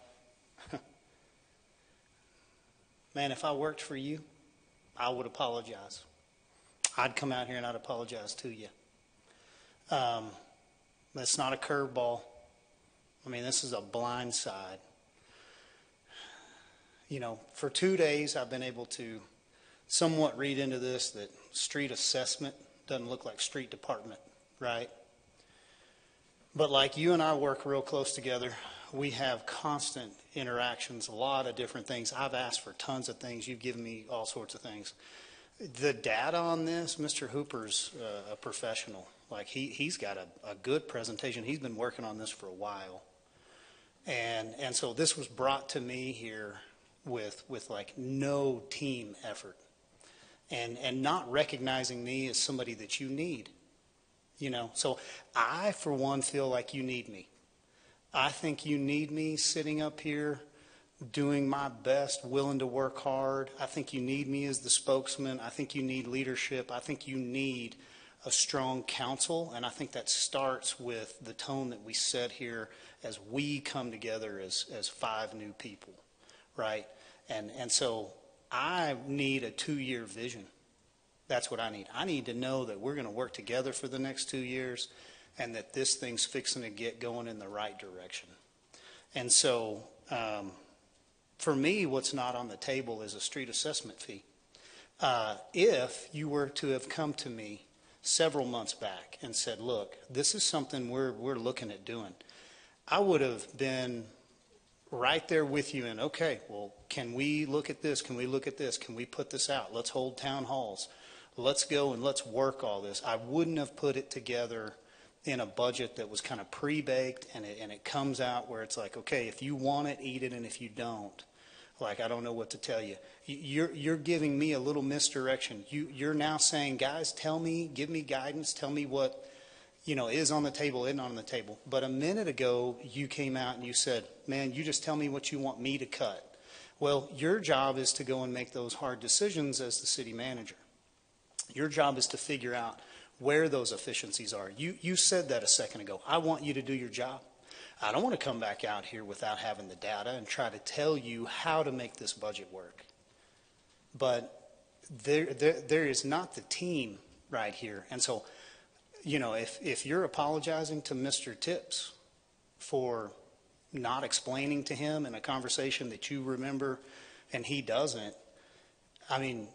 man, if I worked for you, I would apologize. I'd come out here and I'd apologize to you. That's not a curveball. I mean, this is a blind side. For 2 days, I've been able to somewhat read into this that street assessment doesn't look like street department, right? But like you and I work real close together, we have constant interactions, a lot of different things. I've asked for tons of things. You've given me all sorts of things. The data on this, Mr. Hooper's a professional. Like he's got a good presentation. He's been working on this for a while. And so this was brought to me here with like no team effort and not recognizing me as somebody that you need. So I, for one, feel like you need me. I think you need me sitting up here doing my best, willing to work hard. I think you need me as the spokesman. I think you need leadership. I think you need a strong council, and I think that starts with the tone that we set here as we come together as 5 new people, right? And so I need a 2-year vision. That's what I need. I need to know that we're going to work together for the next 2 years and that this thing's fixing to get going in the right direction. And so for me, what's not on the table is a street assessment fee. If you were to have come to me several months back and said, look, this is something we're looking at doing, I would have been right there with you and, okay, well, can we look at this? Can we look at this? Can we put this out? Let's hold town halls. Let's go and let's work all this. I wouldn't have put it together in a budget that was kind of pre-baked and it comes out where it's like, okay, if you want it, eat it, and if you don't, like, I don't know what to tell you. You're giving me a little misdirection. You're now saying, guys, give me guidance, tell me what, is on the table, isn't on the table. But a minute ago, you came out and you said, man, you just tell me what you want me to cut. Well, your job is to go and make those hard decisions as the city manager. Your job is to figure out where those efficiencies are. You said that a second ago. I want you to do your job. I don't want to come back out here without having the data and try to tell you how to make this budget work. But there is not the team right here. And so, if you're apologizing to Mr. Tips for not explaining to him in a conversation that you remember and he doesn't, I mean,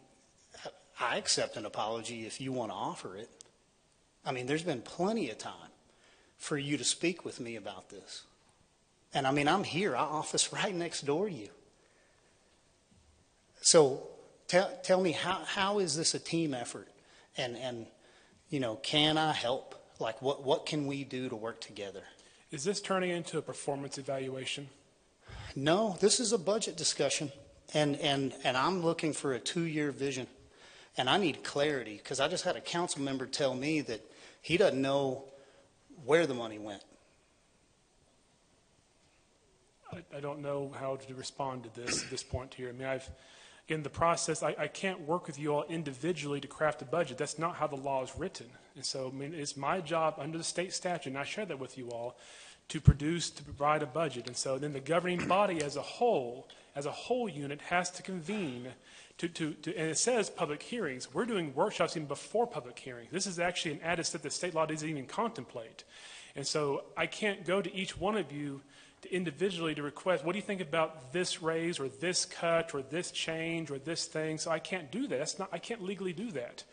I accept an apology if you want to offer it. I mean, there's been plenty of time for you to speak with me about this. And I mean, I'm here, our office right next door to you. So tell me, how is this a team effort? And can I help? Like, what can we do to work together? Is this turning into a performance evaluation? No, this is a budget discussion. And I'm looking for a 2-year vision. And I need clarity, because I just had a council member tell me that he doesn't know where the money went. I don't know how to respond to this point here. I mean, in the process, I can't work with you all individually to craft a budget. That's not how the law is written. And so, I mean, it's my job under the state statute, and I share that with you all, to provide a budget. And so then the governing body as a whole unit has to convene and it says public hearings. We're doing workshops even before public hearings. This is actually an added step that state law doesn't even contemplate. And so I can't go to each one of you individually to request, what do you think about this raise or this cut or this change or this thing? So I can't do that. I can't legally do that.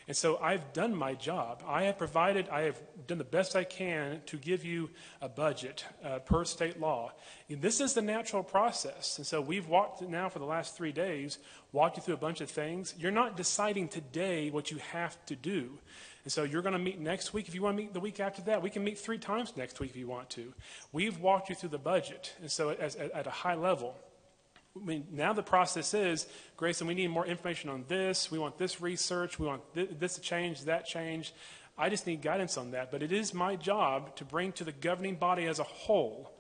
And so I've done my job. I have done the best I can to give you a budget per state law. And this is the natural process. And so we've walked now for the last 3 days, walked you through a bunch of things. You're not deciding today what you have to do. And so you're going to meet next week. If you want to meet the week after that, we can meet 3 times next week if you want to. We've walked you through the budget. And so at a high level, I mean, now the process is, Grayson, we need more information on this. We want this research. We want this to change, that change. I just need guidance on that. But it is my job to bring to the governing body as a whole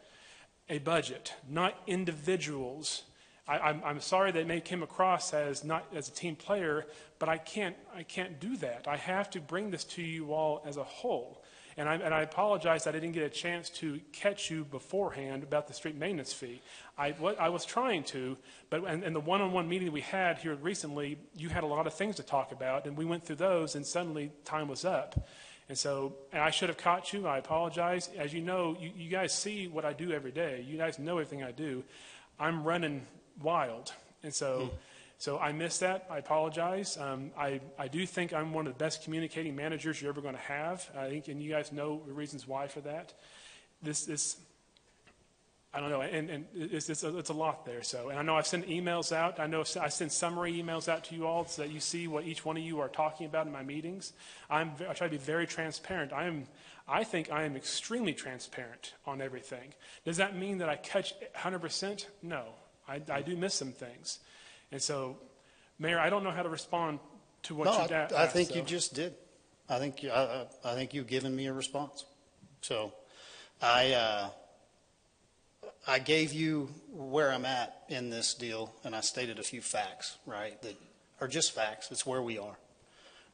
a budget, not individuals. I'm sorry that it may came across as not as a team player, but I can't do that. I have to bring this to you all as a whole. And I apologize that I didn't get a chance to catch you beforehand about the street maintenance fee. I was trying to, but in the one-on-one meeting we had here recently, you had a lot of things to talk about, and we went through those, and suddenly time was up. And so I should have caught you. I apologize. As you know, you guys see what I do every day. You guys know everything I do. I'm running wild. And so I missed that. I apologize. I do think I'm one of the best communicating managers you're ever going to have. I think, and you guys know the reasons why for that. This I don't know, and it's a lot there. So, and I know I've sent emails out. I know I send summary emails out to you all so that you see what each one of you are talking about in my meetings. I try to be very transparent. I think I am extremely transparent on everything. Does that mean that I catch 100%? No, I do miss some things. And so, Mayor, I don't know how to respond to what you asked. I think you just did. I think you've given me a response. So, I gave you where I'm at in this deal, and I stated a few facts, right, that are just facts. It's where we are,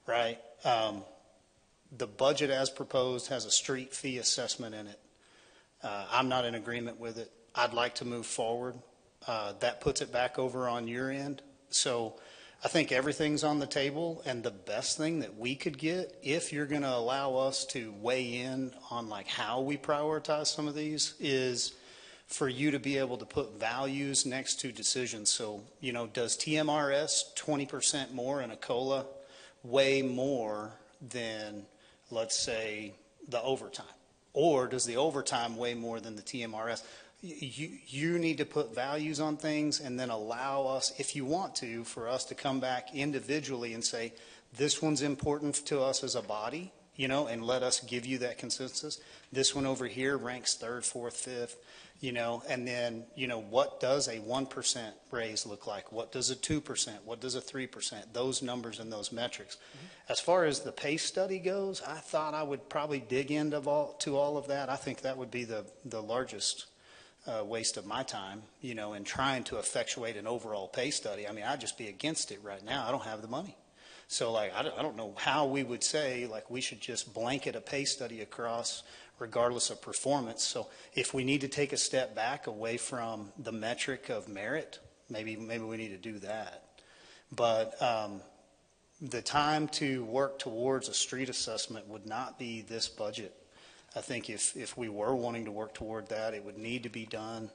right? The budget as proposed has a street fee assessment in it. I'm not in agreement with it. I'd like to move forward. That puts it back over on your end. So I think everything's on the table, and the best thing that we could get, if you're going to allow us to weigh in on like how we prioritize some of these, is for you to be able to put values next to decisions. So, you know, does TMRS 20% more in a COLA weigh more than, let's say, the overtime? Or does the overtime weigh more than the TMRS? You need to put values on things and then allow us, if you want to, for us to come back individually and say, this one's important to us as a body, you know, and let us give you that consensus. This one over here ranks 3rd, 4th, 5th. You know, and then, you know, what does a 1% raise look like? What does a 2%? What does a 3%? Those numbers and those metrics. Mm-hmm. As far as the pay study goes, I thought I would probably dig into all of that. I think that would be the largest waste of my time, you know, in trying to effectuate an overall pay study. I mean, I'd just be against it right now. I don't have the money. So, like, I don't know how we would say, like, we should just blanket a pay study across regardless of performance. So if we need to take a step back away from the metric of merit, maybe we need to do that. But the time to work towards a street assessment would not be this budget. I think if we were wanting to work toward that, it would need to be done.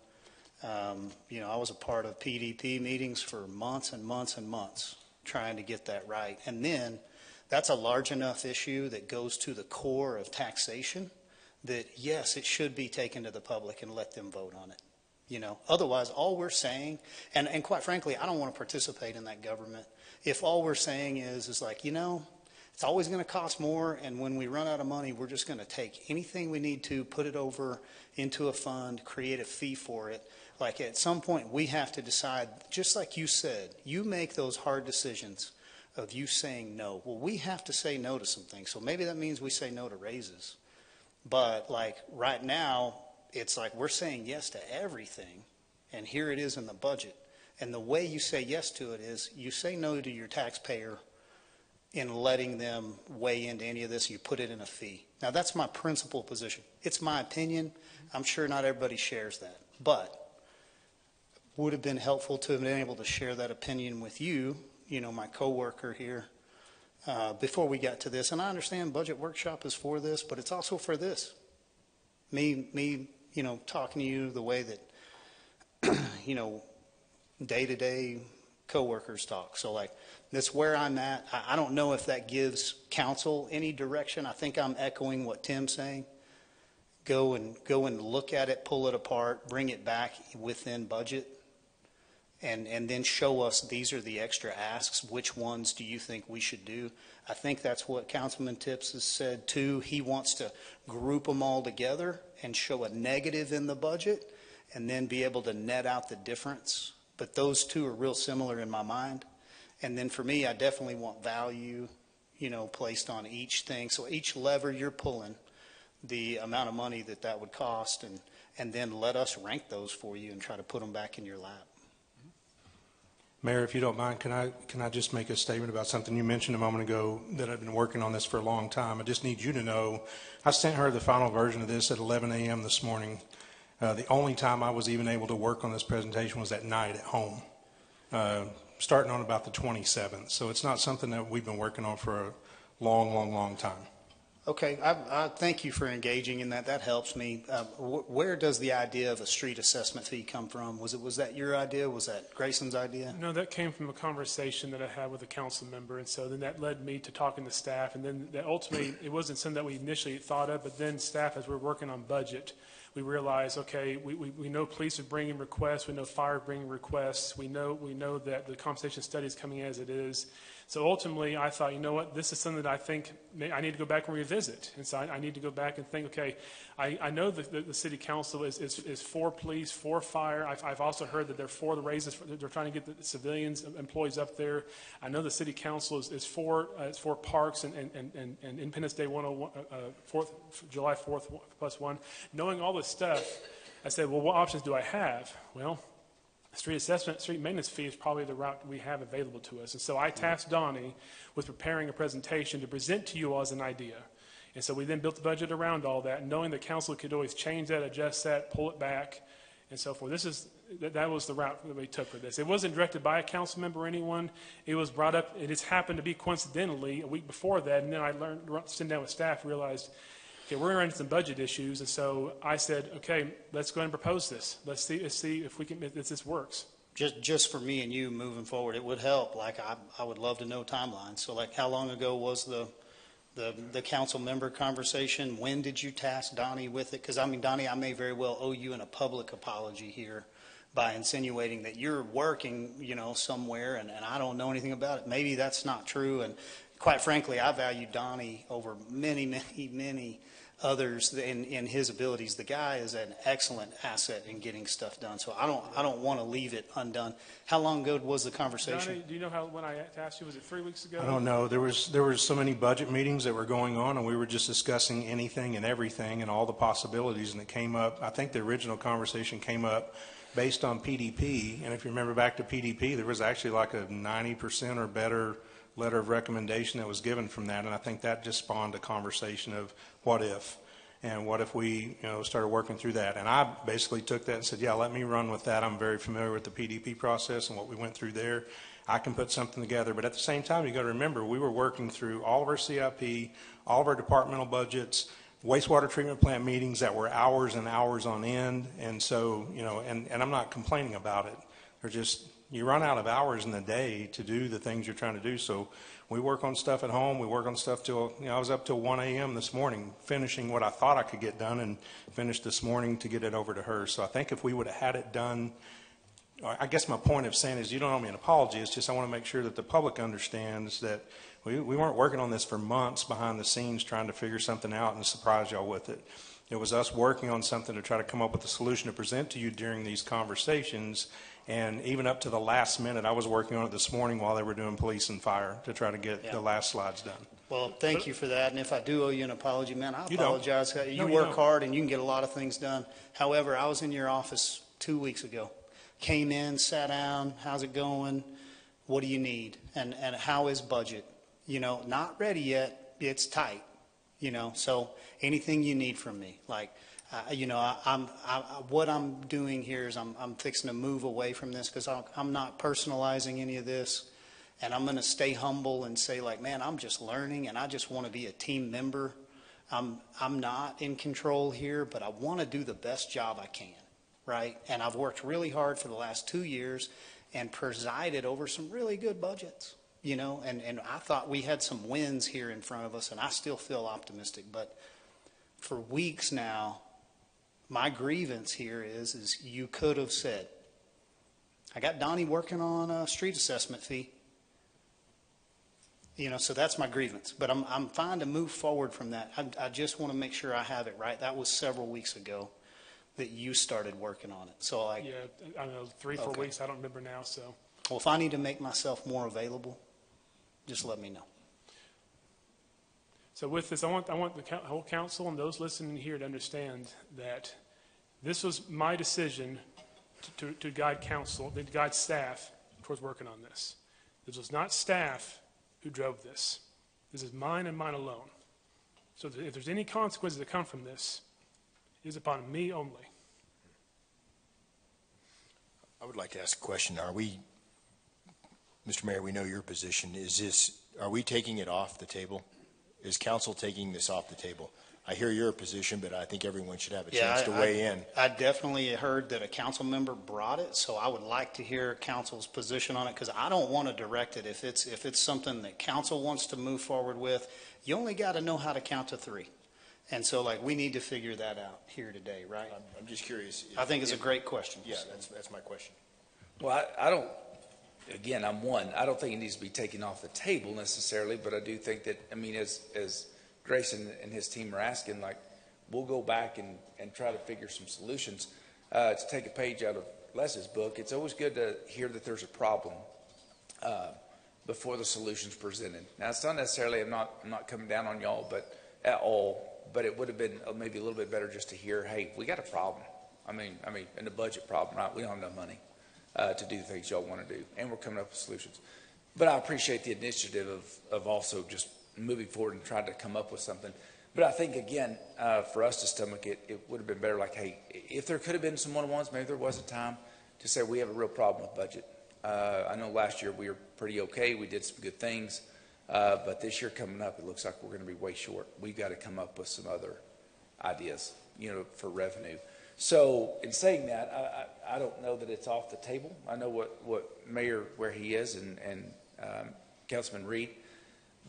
You know, I was a part of PDP meetings for months and months and months trying to get that right. And then that's a large enough issue that goes to the core of taxation that, yes, it should be taken to the public and let them vote on it. You know, otherwise, all we're saying, and quite frankly, I don't want to participate in that government if all we're saying is like, you know, it's always going to cost more, and when we run out of money, we're just going to take anything we need to, put it over into a fund, create a fee for it. Like, at some point, we have to decide, just like you said, you make those hard decisions of you saying no. Well, we have to say no to some things, so maybe that means we say no to raises. But like right now, it's like we're saying yes to everything, and here it is in the budget. And the way you say yes to it is you say no to your taxpayer in letting them weigh into any of this. You put it in a fee. Now, that's my principal position. It's my opinion. I'm sure not everybody shares that. But would have been helpful to have been able to share that opinion with you, you know, my coworker here, before we got to this. And I understand budget workshop is for this, but it's also for this. Me, you know, talking to you the way that, you know, day-to-day coworkers talk. So like, that's where I'm at. I don't know if that gives council any direction. I think I'm echoing what Tim's saying. Go and look at it, pull it apart, bring it back within budget, and then show us these are the extra asks. Which ones do you think we should do? I think that's what Councilman Tips has said too. He wants to group them all together and show a negative in the budget and then be able to net out the difference. But those two are real similar in my mind. And then for me, I definitely want value, placed on each thing. So each lever you're pulling, the amount of money that would cost, and then let us rank those for you and try to put them back in your lap. Mayor, if you don't mind, can I just make a statement about something you mentioned a moment ago that I've been working on this for a long time? I just need you to know, I sent her the final version of this at 11 a.m. this morning. The only time I was even able to work on this presentation was at night at home, starting on about the 27th. So it's not something that we've been working on for a long time. Okay, I thank you for engaging in that. That helps me. Where does the idea of a street assessment fee come from? Was that your idea? Was that Grayson's idea? No, that came from a conversation that I had with a council member, and so then that led me to talking to staff, and then that ultimately, it wasn't something that we initially thought of, but then staff, as we're working on budget, we realized, okay, we know police are bringing requests, we know fire bringing requests, we know that the compensation study is coming as it is. So ultimately, I thought, you know what, this is something that I think I need to go back and revisit. And so I need to go back and think, okay, I know that the city council is for police, for fire. I've also heard that they're for the raises. They're trying to get the civilians, employees up there. I know the city council is for parks and Independence Day 101, July 4th +1. Knowing all this stuff, I said, well, what options do I have? Well, street assessment, street maintenance fee is probably the route we have available to us. And so I tasked Donnie with preparing a presentation to present to you all as an idea. And so we then built the budget around all that, knowing the council could always change that, adjust that, pull it back, and so forth. That was the route that we took for this. It wasn't directed by a council member or anyone. It was brought up, it just happened to be coincidentally a week before that, and then I learned, sitting down with staff, realized, okay, we're running some budget issues, and so I said, okay, let's go ahead and propose this. Let's see if we can, if this works. Just for me and you moving forward, it would help. Like I would love to know timelines. So like, how long ago was the council member conversation? When did you task Donnie with it? Because I mean, Donnie, I may very well owe you a public apology here by insinuating that you're working, somewhere, and I don't know anything about it. Maybe that's not true. And quite frankly, I value Donnie over many others in his abilities. The guy is an excellent asset in getting stuff done. So I don't want to leave it undone. How long ago was the conversation? Donnie, do you know when I asked you, was it 3 weeks ago? I don't know. There was so many budget meetings that were going on, and we were just discussing anything and everything and all the possibilities, and it came up. I think the original conversation came up based on PDP, and if you remember back to PDP, there was actually like a 90% or better letter of recommendation that was given from that, and I think that just spawned a conversation of what if, and what if we started working through that. And I basically took that and said, yeah, let me run with that. I'm very familiar with the PDP process and what we went through there. I can put something together, but at the same time, you got to remember, we were working through all of our CIP, all of our departmental budgets, wastewater treatment plant meetings that were hours and hours on end, and so, and I'm not complaining about it. They're just, you run out of hours in the day to do the things you're trying to do. So we work on stuff at home. We work on stuff till, I was up till 1 a.m. this morning finishing what I thought I could get done, and finished this morning to get it over to her. So I think if we would have had it done, I guess my point of saying is you don't owe me an apology. It's just I want to make sure that the public understands that we weren't working on this for months behind the scenes trying to figure something out and surprise y'all with it. It was us working on something to try to come up with a solution to present to you during these conversations. And even up to the last minute, I was working on it this morning while they were doing police and fire to try to get the last slides done. Well, thank you for that. And if I do owe you an apology, man, I apologize. No, you work hard and you can get a lot of things done. However, I was in your office 2 weeks ago. Came in, sat down, how's it going? What do you need? And how is budget? Not ready yet. It's tight. So anything you need from me, like, what I'm doing here is I'm fixing to move away from this because I'm not personalizing any of this, and I'm going to stay humble and say, like, man, I'm just learning and I just want to be a team member. I'm not in control here, but I want to do the best job I can, right? And I've worked really hard for the last 2 years, and presided over some really good budgets, you know, and I thought we had some wins here in front of us, and I still feel optimistic. But for weeks now, my grievance here is you could have said, I got Donnie working on a street assessment fee. You know, so that's my grievance. But I'm fine to move forward from that. I just want to make sure I have it right. That was several weeks ago that you started working on it. So like, Yeah, I don't know, 3-4 weeks, I don't remember now, so. well, if I need to make myself more available, just let me know. So with this, I want the whole council and those listening here to understand that this was my decision to guide council, to guide staff towards working on this. This was not staff who drove this. This is mine and mine alone. So if there's any consequences that come from this, it is upon me only. I would like to ask a question. Mr. Mayor, we know your position. Are we taking it off the table? Is council taking this off the table? I hear your position, but I think everyone should have a chance to weigh in. I definitely heard that a council member brought it, so I would like to hear council's position on it, because I don't want to direct it. If it's something that council wants to move forward with, you only got to know how to count to 3. And so, like, we need to figure that out here today, right? I'm just curious. I think it's a great question. Yeah, that's my question. Well, I don't, again, I don't think it needs to be taken off the table necessarily, but I do think that, I mean, as Grayson and his team are asking, like, we'll go back and try to figure some solutions. To take a page out of Les's book, it's always good to hear that there's a problem before the solution's presented. Now, it's not necessarily, I'm not coming down on y'all, but at all, but it would have been maybe a little bit better just to hear, hey, we got a problem. I mean, and a budget problem, right? We don't have enough money to do the things y'all want to do, and we're coming up with solutions. But I appreciate the initiative of also just moving forward and trying to come up with something. But I think, again, for us to stomach it, it would have been better like, hey, if there could have been some one-on-ones, maybe there wasn't time to say we have a real problem with budget. I know last year we were pretty okay. We did some good things. But this year coming up, it looks like we're going to be way short. We've got to come up with some other ideas, you know, for revenue. So in saying that, I don't know that it's off the table. I know what Mayor, where he is, and Councilman Reed,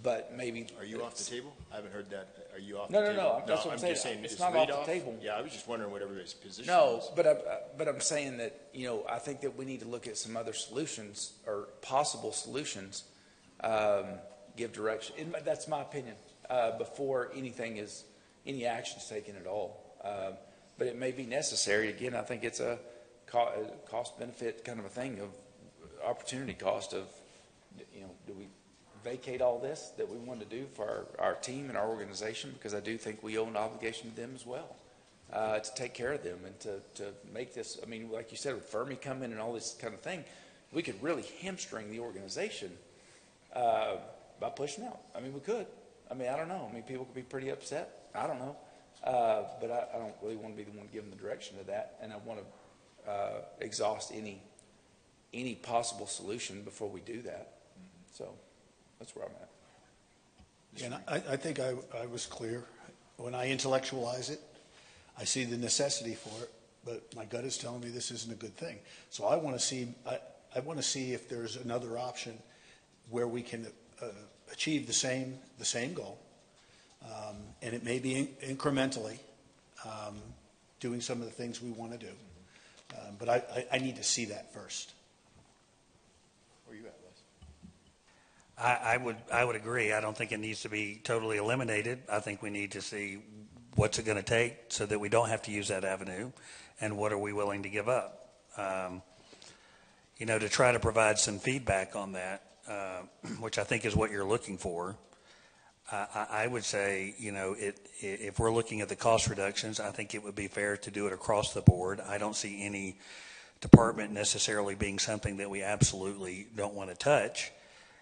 but maybe. Are you off the table? I haven't heard that. Are you off No, the no, table? no. That's what I'm saying. Just saying, It's is not Reed off the table. Yeah, I was just wondering what everybody's position No, is. but I'm saying that, you know, I think that we need to look at some other solutions or possible solutions, give direction. That's my opinion, before any action is taken at all. But it may be necessary. Again, I think it's a cost benefit kind of a thing, of opportunity cost of, you know, do we vacate all this that we want to do for our team and our organization? Because I do think we owe an obligation to them as well, to take care of them and to make this, I mean, like you said, with Fermi coming and all this kind of thing, we could really hamstring the organization by pushing out. I mean, we could. I mean, I don't know. I mean, people could be pretty upset. I don't know. But I don't really want to be the one giving the direction to that, and I want to exhaust any possible solution before we do that. So that's where I'm at. And I think I was clear. When I intellectualize it, I see the necessity for it, but my gut is telling me this isn't a good thing. So I want to see if there's another option where we can achieve the same goal, and it may be incrementally doing some of the things we want to do. But I need to see that first. Where are you at, Les? I would agree. I don't think it needs to be totally eliminated. I think we need to see what's it going to take so that we don't have to use that avenue, and what are we willing to give up. You know, to try to provide some feedback on that, which I think is what you're looking for. I would say, you know, if we're looking at the cost reductions, I think it would be fair to do it across the board. I don't see any department necessarily being something that we absolutely don't want to touch.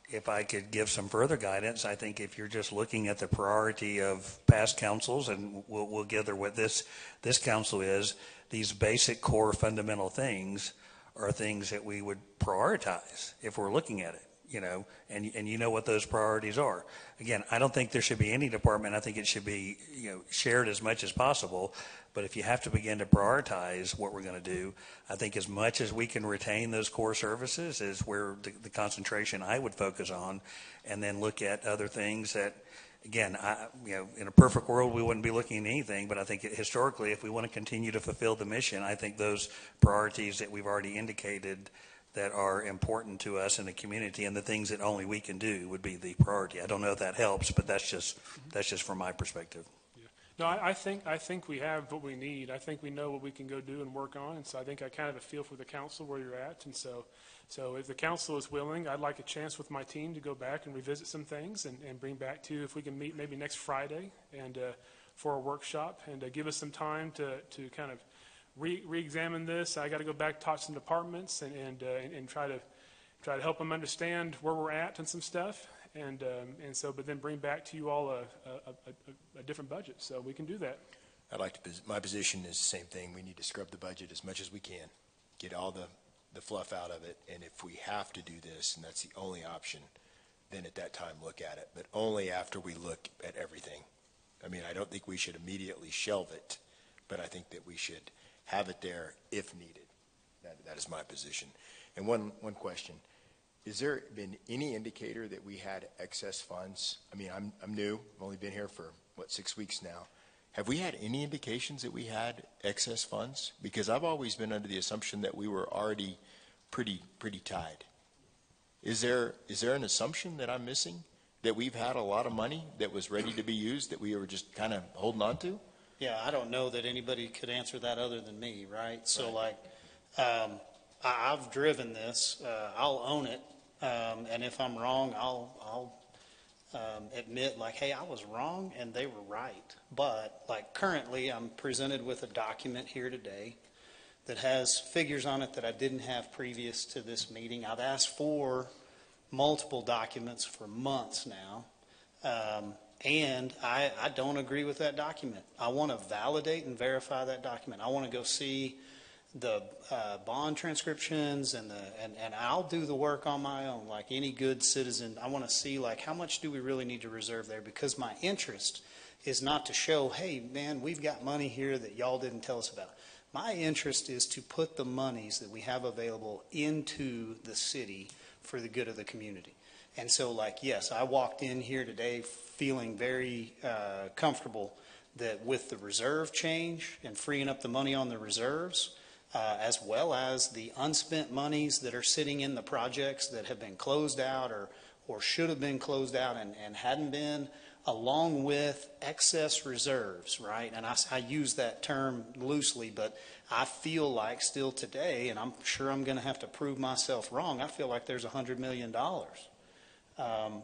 If I could give some further guidance, I think if you're just looking at the priority of past councils, and we'll gather what this council is, these basic core fundamental things are things that we would prioritize if we're looking at it. and you know what those priorities are. Again, I don't think there should be any department. I think it should be, shared as much as possible. But if you have to begin to prioritize what we're going to do, I think as much as we can retain those core services is where the concentration I would focus on, and then look at other things that, again, in a perfect world, we wouldn't be looking at anything, but I think historically, if we want to continue to fulfill the mission, I think those priorities that we've already indicated that are important to us in the community and the things that only we can do would be the priority. I don't know if that helps, but that's just from my perspective. No, I think we have what we need. I think we know what we can go do and work on, and so I think I kind of have a feel for the council where you're at, and so if the council is willing, I'd like a chance with my team to go back and revisit some things and bring back to you if we can meet maybe next Friday and for a workshop and give us some time to kind of re-examine this. I got to go back, talk to some departments and try to help them understand where we're at and some stuff. But then bring back to you all a different budget, so we can do that. My position is the same thing. We need to scrub the budget as much as we can, get all the fluff out of it, and if we have to do this, and that's the only option, then at that time look at it, but only after we look at everything. I mean, I don't think we should immediately shelve it, but I think that we should have it there if needed. That is my position. And one question. Has there been any indicator that we had excess funds? I mean, I'm new. I've only been here for, 6 weeks now. Have we had any indications that we had excess funds? Because I've always been under the assumption that we were already pretty tied. Is there an assumption that I'm missing, that we've had a lot of money that was ready to be used that we were just kind of holding on to? Yeah, I don't know that anybody could answer that other than me, right? So I've driven this. I'll own it. And if I'm wrong, I'll admit, hey, I was wrong and they were right. But currently, I'm presented with a document here today that has figures on it that I didn't have previous to this meeting. I've asked for multiple documents for months now, and I don't agree with that document. I want to validate and verify that document. I want to go see the bond transcriptions and I'll do the work on my own, like any good citizen. I want to see how much do we really need to reserve there, because my interest is not to show, hey man, we've got money here that y'all didn't tell us about. My interest is to put the monies that we have available into the city for the good of the community. And so yes, I walked in here today feeling very comfortable that with the reserve change and freeing up the money on the reserves, as well as the unspent monies that are sitting in the projects that have been closed out or should have been closed out and hadn't been, along with excess reserves, right? And I use that term loosely, but I feel like still today, and I'm sure I'm going to have to prove myself wrong, I feel like there's $100 million.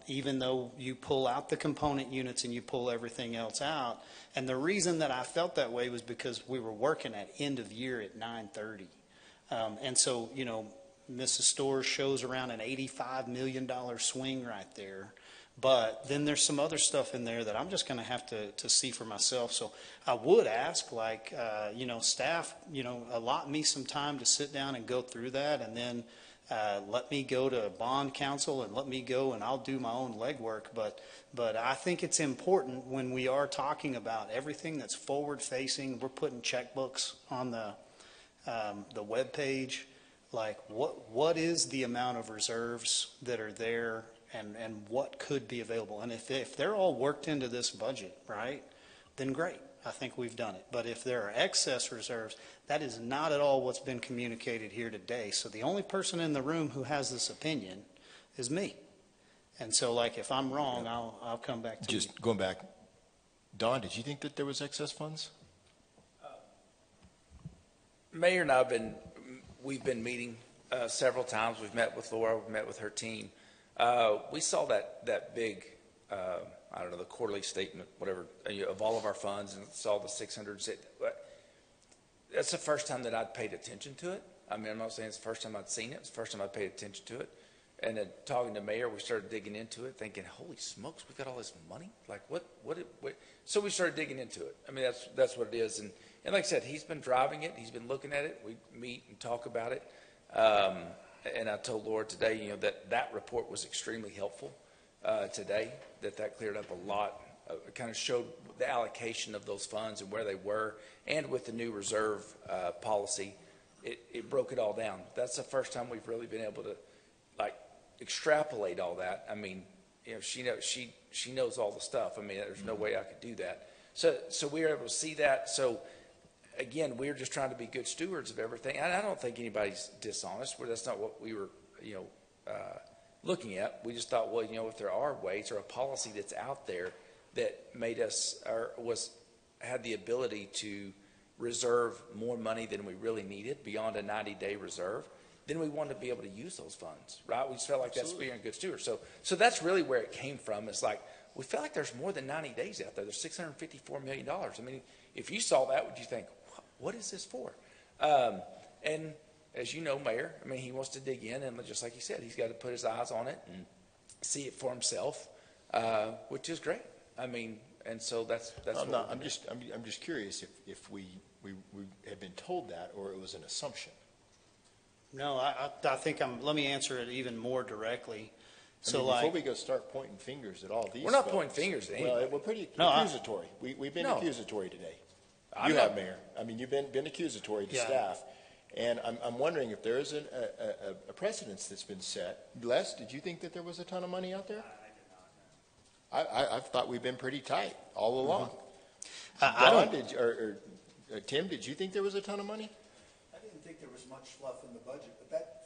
Even though you pull out the component units and you pull everything else out. And the reason that I felt that way was because we were working at end of year at 9:30. And so, Mrs. Storrs shows around an $85 million swing right there. But then there's some other stuff in there that I'm just going to have to see for myself. So I would ask, staff, allot me some time to sit down and go through that, and then let me go to bond counsel and let me go and I'll do my own legwork. But I think it's important when we are talking about everything that's forward facing. We're putting checkbooks on the web page. What is the amount of reserves that are there and what could be available? And if they're all worked into this budget, right, then great. I think we've done it. But if there are excess reserves, that is not at all what's been communicated here today. So the only person in the room who has this opinion is me. And so, if I'm wrong, I'll come back to you. Just going back, Don, did you think that there was excess funds? Mayor and I we've been meeting several times. We've met with Laura. We've met with her team. We saw that big, the quarterly statement, whatever, of all of our funds, and saw the 600. That's the first time that I'd paid attention to it. I mean, I'm not saying it's the first time I'd seen it. It's the first time I paid attention to it. And then talking to Mayor, we started digging into it, thinking, holy smokes, we've got all this money? What? So we started digging into it. I mean, that's what it is. And like I said, he's been driving it. He's been looking at it. We meet and talk about it. and I told Laura today, you know, that report was extremely helpful today, that cleared up a lot, kind of showed the allocation of those funds and where they were, and with the new reserve policy, it broke it all down. That's the first time we've really been able to, like, extrapolate all that. I mean, you know, she knows all the stuff. I mean, there's no way I could do that. So we were able to see that. So again, we're just trying to be good stewards of everything. And I don't think anybody's dishonest. That's not what we were, you know, looking at. We just thought, well, you know, if there are ways or a policy that's out there that made us or had the ability to reserve more money than we really needed beyond a 90-day reserve, then we wanted to be able to use those funds, right? We just felt like that's being a good steward. So that's really where it came from. It's like, we feel like there's more than 90 days out there. There's $654 million. I mean, if you saw that, would you think, what is this for? And as you know, Mayor, I mean, he wants to dig in, and just like he said, he's got to put his eyes on it and see it for himself, which is great. I mean, and so that's. I'm just curious if we had been told that, or it was an assumption. No, I think let me answer it even more directly. So, before we go start pointing fingers at all these, we're not pointing fingers at anybody. Well, we're pretty accusatory. We've been accusatory today. You have, Mayor. I mean, you've been accusatory to staff, and I'm wondering if there is a precedence that's been set. Les, did you think that there was a ton of money out there? I did not. I've thought we've been pretty tight all along. Tim, did you think there was a ton of money? I didn't think there was much fluff in the budget, but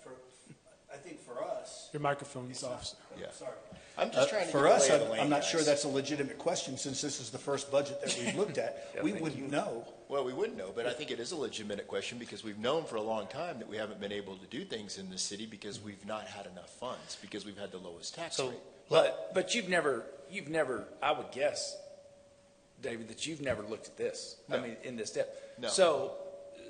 I think for us. Your microphone's off. Yeah. Sorry. I'm just trying to for get us, the lay of the land, I'm not guys. sure that's a legitimate question since this is the first budget that we've looked at. We wouldn't know. Well, we wouldn't know, but I think it is a legitimate question because we've known for a long time that we haven't been able to do things in this city because we've not had enough funds, because we've had the lowest tax rate. But you've never, I would guess, David, that you've never looked at this. No. I mean, in this depth. No.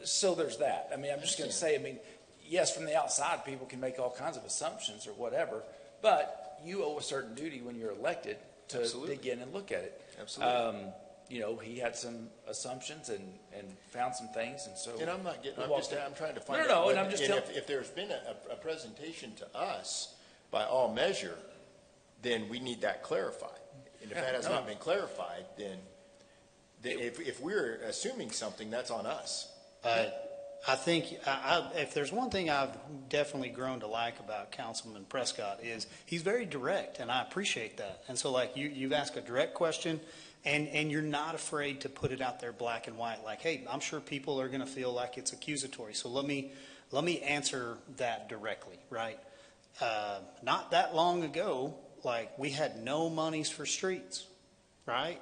So there's that. I mean, I'm just going to say, I mean, yes, from the outside, people can make all kinds of assumptions or whatever, but you owe a certain duty when you're elected to dig in and look at it. Absolutely. You know, he had some assumptions and found some things, and so. And I'm not getting. I'm trying to find out. No, and I'm just telling. If there's been a presentation to us, by all measure, then we need that clarified. And if that has not been clarified, then if we're assuming something, that's on us. I think if there's one thing I've definitely grown to like about Councilman Prescott is he's very direct, and I appreciate that. And so, like, you've asked a direct question, and you're not afraid to put it out there black and white. Like, hey, I'm sure people are going to feel like it's accusatory. So let me answer that directly, right? Not that long ago, like, we had no monies for streets, right?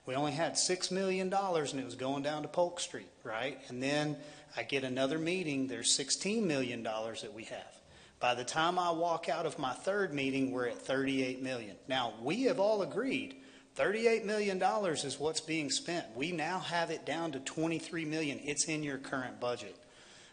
We only had $6 million, and it was going down to Polk Street, right? And then I get another meeting, there's $16 million that we have. By the time I walk out of my third meeting, we're at $38 million. Now, we have all agreed $38 million is what's being spent. We now have it down to $23 million. It's in your current budget.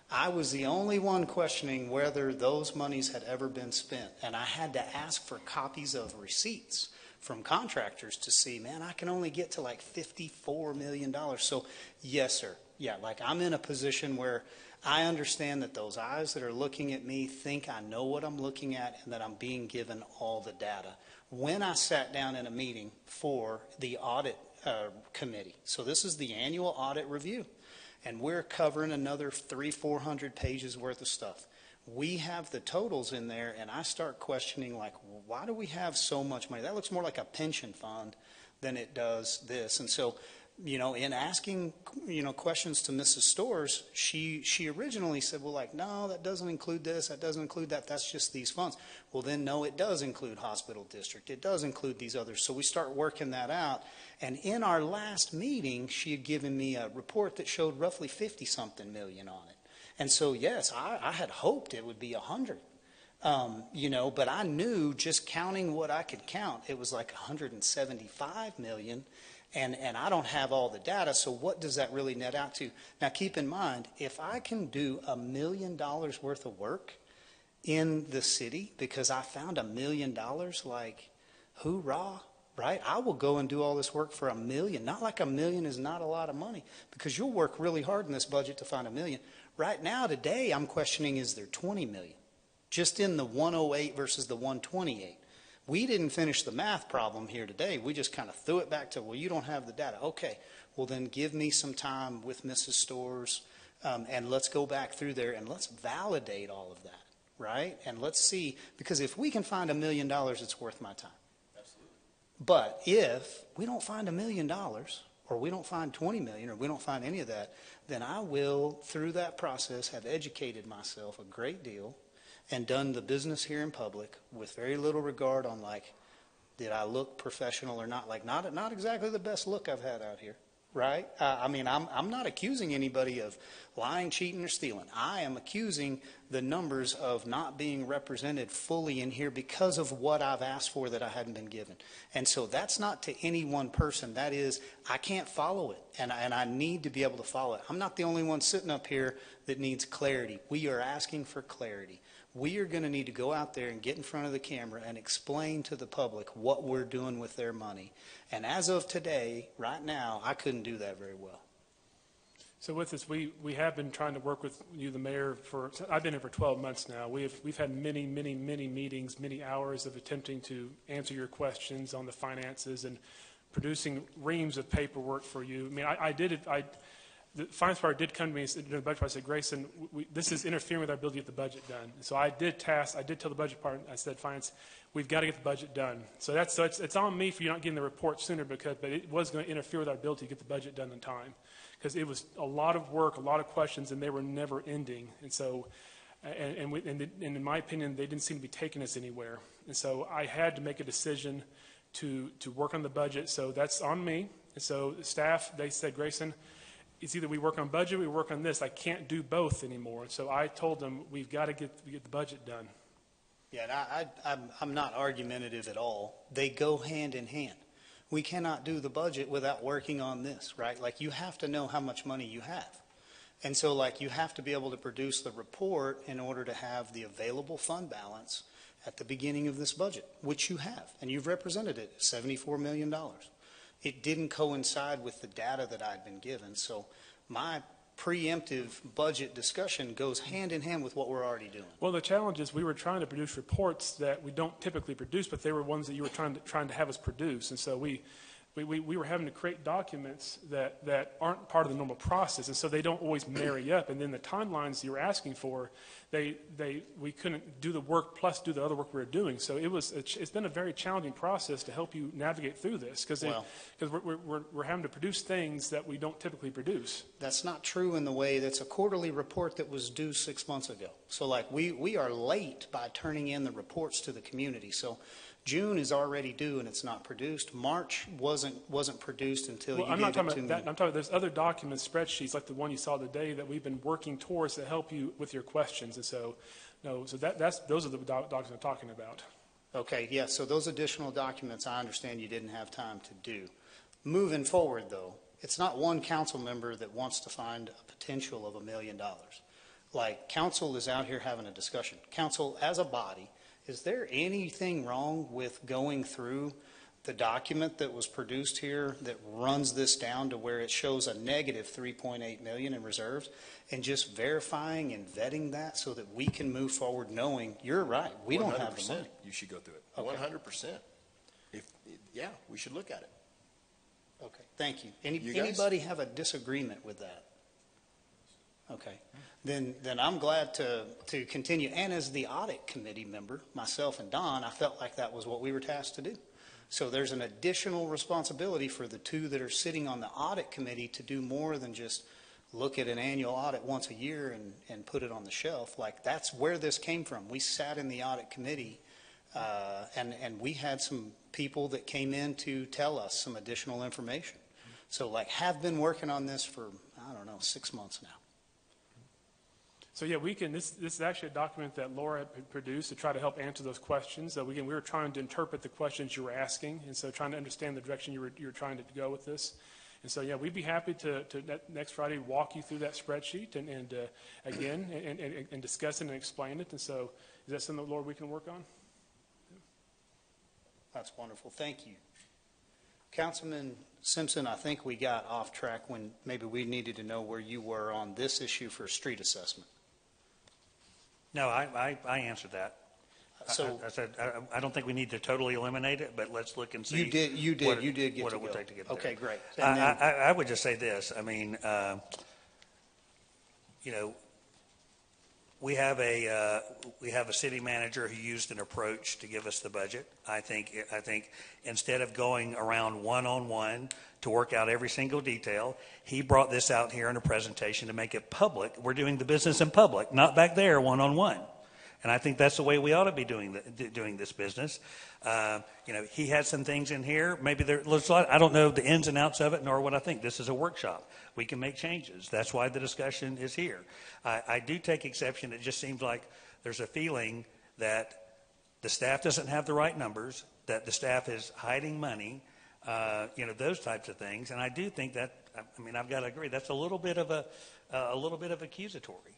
I was the only one questioning whether those monies had ever been spent, and I had to ask for copies of receipts from contractors to see, man, I can only get to like $54 million. So, yes, sir. Yeah, like, I'm in a position where I understand that those eyes that are looking at me think I know what I'm looking at and that I'm being given all the data. When I sat down in a meeting for the audit committee, so this is the annual audit review, and we're covering another 300-400 pages worth of stuff. We have the totals in there, and I start questioning, like, why do we have so much money? That looks more like a pension fund than it does this. And so, you know, in asking, you know, questions to Mrs. Storrs, she originally said, well, like, no, that doesn't include this, that doesn't include that, that's just these funds. Well, then, no, it does include hospital district. It does include these others. So we start working that out. And in our last meeting, she had given me a report that showed roughly 50-something million on it. And so, yes, I had hoped it would be 100, you know, but I knew just counting what I could count, it was like 175 million, and I don't have all the data, so what does that really net out to? Now, keep in mind, if I can do $1 million worth of work in the city because I found $1 million, like, hoorah, right? I will go and do all this work for $1 million. Not like $1 million is not a lot of money, because you'll work really hard in this budget to find $1 million. Right now, today, I'm questioning, is there 20 million? just in the 108 versus the 128. We didn't finish the math problem here today. We just kind of threw it back to, well, you don't have the data. Okay, well then give me some time with Mrs. Storrs, and let's go back through there and let's validate all of that, right? And let's see, because if we can find $1 million, it's worth my time. Absolutely. But if we don't find $1 million, or we don't find 20 million, or we don't find any of that, then I will, through that process, have educated myself a great deal and done the business here in public with very little regard on, like, did I look professional or not? Like, not exactly the best look I've had out here, right? I mean, I'm not accusing anybody of lying, cheating, or stealing. I am accusing the numbers of not being represented fully in here because of what I've asked for that I hadn't been given. And so that's not to any one person. That is, I can't follow it, and I need to be able to follow it. I'm not the only one sitting up here that needs clarity. We are asking for clarity. We are going to need to go out there and get in front of the camera and explain to the public what we're doing with their money. And as of today, right now, I couldn't do that very well. So with this, we have been trying to work with you, the mayor, I've been here for 12 months now. We've had many meetings, many hours of attempting to answer your questions on the finances and producing reams of paperwork for you. I mean, the finance part did come to me and said, the budget part, I said, Grayson, this is interfering with our ability to get the budget done. So I did tell the budget part, I said, finance, we've got to get the budget done. So it's on me for you not getting the report sooner, but it was going to interfere with our ability to get the budget done in time. Because it was a lot of work, a lot of questions, and they were never ending. And so, and in my opinion, they didn't seem to be taking us anywhere. And so I had to make a decision to work on the budget. So that's on me. And so the staff, they said, Grayson, it's either we work on budget or we work on this. I can't do both anymore. And so I told them, we've got to get the budget done. Yeah, and I'm not argumentative at all. They go hand in hand. We cannot do the budget without working on this, right? Like, you have to know how much money you have. And so, like, you have to be able to produce the report in order to have the available fund balance at the beginning of this budget, which you have, and you've represented it, $74 million. It didn't coincide with the data that I'd been given, so my preemptive budget discussion goes hand in hand with what we're already doing. Well, the challenge is we were trying to produce reports that we don't typically produce, but they were ones that you were trying to have us produce. And so we were having to create documents that aren't part of the normal process, and so they don't always marry up. And then the timelines you were asking for, we couldn't do the work plus do the other work we were doing. So it's been a very challenging process to help you navigate through this, because we're having to produce things that we don't typically produce. That's not true in the way that's a quarterly report that was due 6 months ago. So, like, we are late by turning in the reports to the community. So June is already due and it's not produced. March wasn't produced until you gave it to me. I'm not talking about that. I'm talking about there's other documents, spreadsheets like the one you saw today that we've been working towards to help you with your questions. And so, those are the documents I'm talking about. Okay, yeah, so those additional documents I understand you didn't have time to do. Moving forward, though, it's not one council member that wants to find a potential of $1 million. Like, council is out here having a discussion. Council, as a body, is there anything wrong with going through the document that was produced here that runs this down to where it shows a negative 3.8 million in reserves and just verifying and vetting that so that we can move forward knowing you're right, we don't have the money? You should go through it. Okay. 100%. Yeah, we should look at it. Okay, thank you. Anybody have a disagreement with that? Okay, then I'm glad to continue. And as the audit committee member, myself and Don, I felt like that was what we were tasked to do. So there's an additional responsibility for the two that are sitting on the audit committee to do more than just look at an annual audit once a year and put it on the shelf. Like, that's where this came from. We sat in the audit committee and we had some people that came in to tell us some additional information. So, like, have been working on this for, 6 months now. So yeah, this is actually a document that Laura had produced to try to help answer those questions. So again, we were trying to interpret the questions you were asking, and so trying to understand the direction you were trying to go with this. And so yeah, we'd be happy to next Friday walk you through that spreadsheet and discuss it and explain it. And so is that something, Laura, we can work on? That's wonderful. Thank you. Councilman Simpson, I think we got off track when maybe we needed to know where you were on this issue for street assessment. No, I answered that. So- I said, I don't think we need to totally eliminate it, but let's look and see. You did get what to it would go. take to get there. Okay, great. And then- I would just say this, I mean, we have a city manager who used an approach to give us the budget. I think instead of going around one-on-one to work out every single detail, he brought this out here in a presentation to make it public. We're doing the business in public, not back there one-on-one. And I think that's the way we ought to be doing this business. He had some things in here. Maybe I don't know the ins and outs of it, nor what I think. This is a workshop. We can make changes. That's why the discussion is here. I do take exception. It just seems like there's a feeling that the staff doesn't have the right numbers, that the staff is hiding money, those types of things. And I do think that, I've got to agree, that's a little bit of accusatory.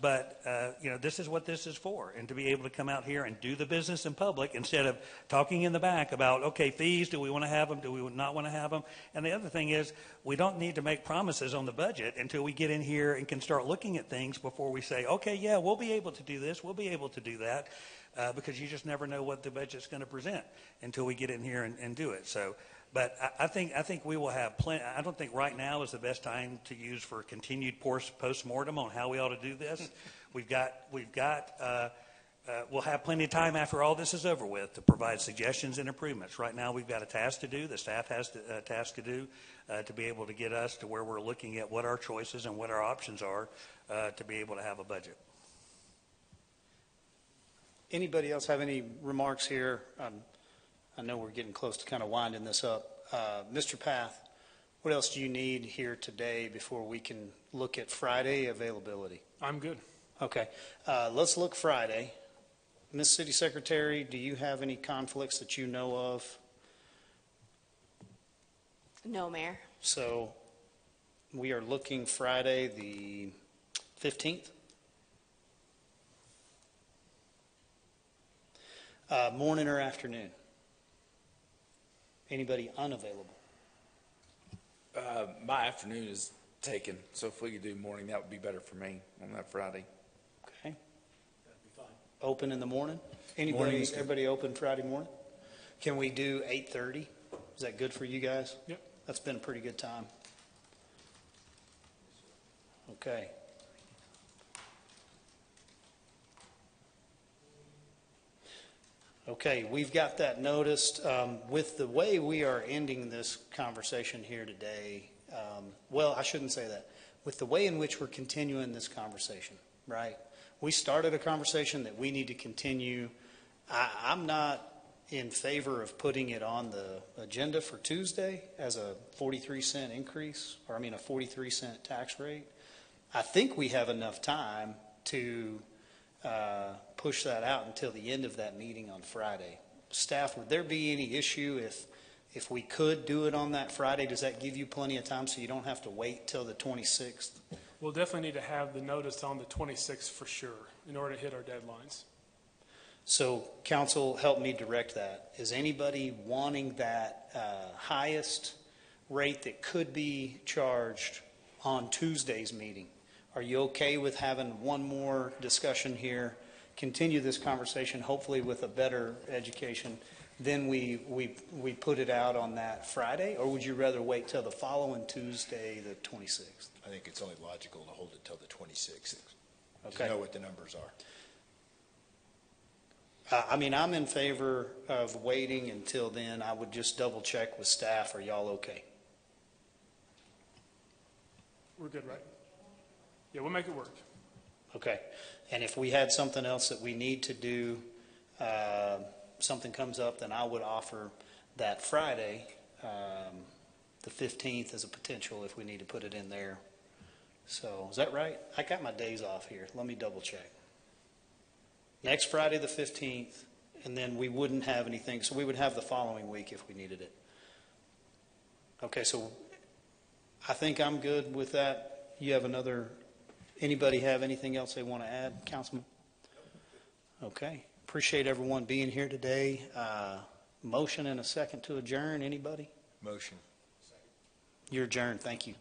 This is what this is for, and to be able to come out here and do the business in public instead of talking in the back about, okay, fees, do we want to have them, do we not want to have them? And the other thing is, we don't need to make promises on the budget until we get in here and can start looking at things before we say, okay, yeah, we'll be able to do this, we'll be able to do that, because you just never know what the budget's going to present until we get in here and do it. So. But I think we will have plenty. I don't think right now is the best time to use for continued post-mortem on how we ought to do this. We'll have plenty of time after all this is over with to provide suggestions and improvements. Right now we've got a task to do. The staff has a task to do to be able to get us to where we're looking at what our choices and what our options are to be able to have a budget. Anybody else have any remarks here? I know we're getting close to kind of winding this up. Mr. Path, what else do you need here today before we can look at Friday availability? I'm good. Okay. Let's look Friday. Ms. City Secretary, do you have any conflicts that you know of? No, Mayor. So we are looking Friday the 15th? Morning or afternoon? Anybody unavailable? My afternoon is taken, so if we could do morning, that would be better for me on that Friday. Okay. That'd be fine. Open in the morning? Everybody open Friday morning? Can we do 8:30? Is that good for you guys? Yep. That's been a pretty good time. Okay. Okay, we've got that noticed. With the way we are ending this conversation here today, I shouldn't say that. With the way in which we're continuing this conversation, right? We started a conversation that we need to continue. I'm not in favor of putting it on the agenda for Tuesday as a 43-cent increase, a 43-cent tax rate. I think we have enough time to push that out until the end of that meeting on Friday. Staff, would there be any issue if we could do it on that Friday? Does that give you plenty of time so you don't have to wait till the 26th? We'll definitely need to have the notice on the 26th for sure in order to hit our deadlines. So council, help me direct that. Is anybody wanting that highest rate that could be charged on Tuesday's meeting? Are you okay with having one more discussion here, continue this conversation, hopefully with a better education, then we put it out on that Friday? Or would you rather wait till the following Tuesday, the 26th? I think it's only logical to hold it till the 26th. Okay. To know what the numbers are. I'm in favor of waiting until then. I would just double check with staff. Are y'all okay? We're good, right? Yeah, we'll make it work. Okay. And if we had something else that we need to do, something comes up, then I would offer that Friday, the 15th, as a potential if we need to put it in there. So is that right? I got my days off here. Let me double check. Next Friday, the 15th, and then we wouldn't have anything. So we would have the following week if we needed it. Okay, so I think I'm good with that. You have anybody have anything else they want to add, Councilman? Okay. Appreciate everyone being here today. Motion and a second to adjourn. Anybody? Motion. You're adjourned. Thank you.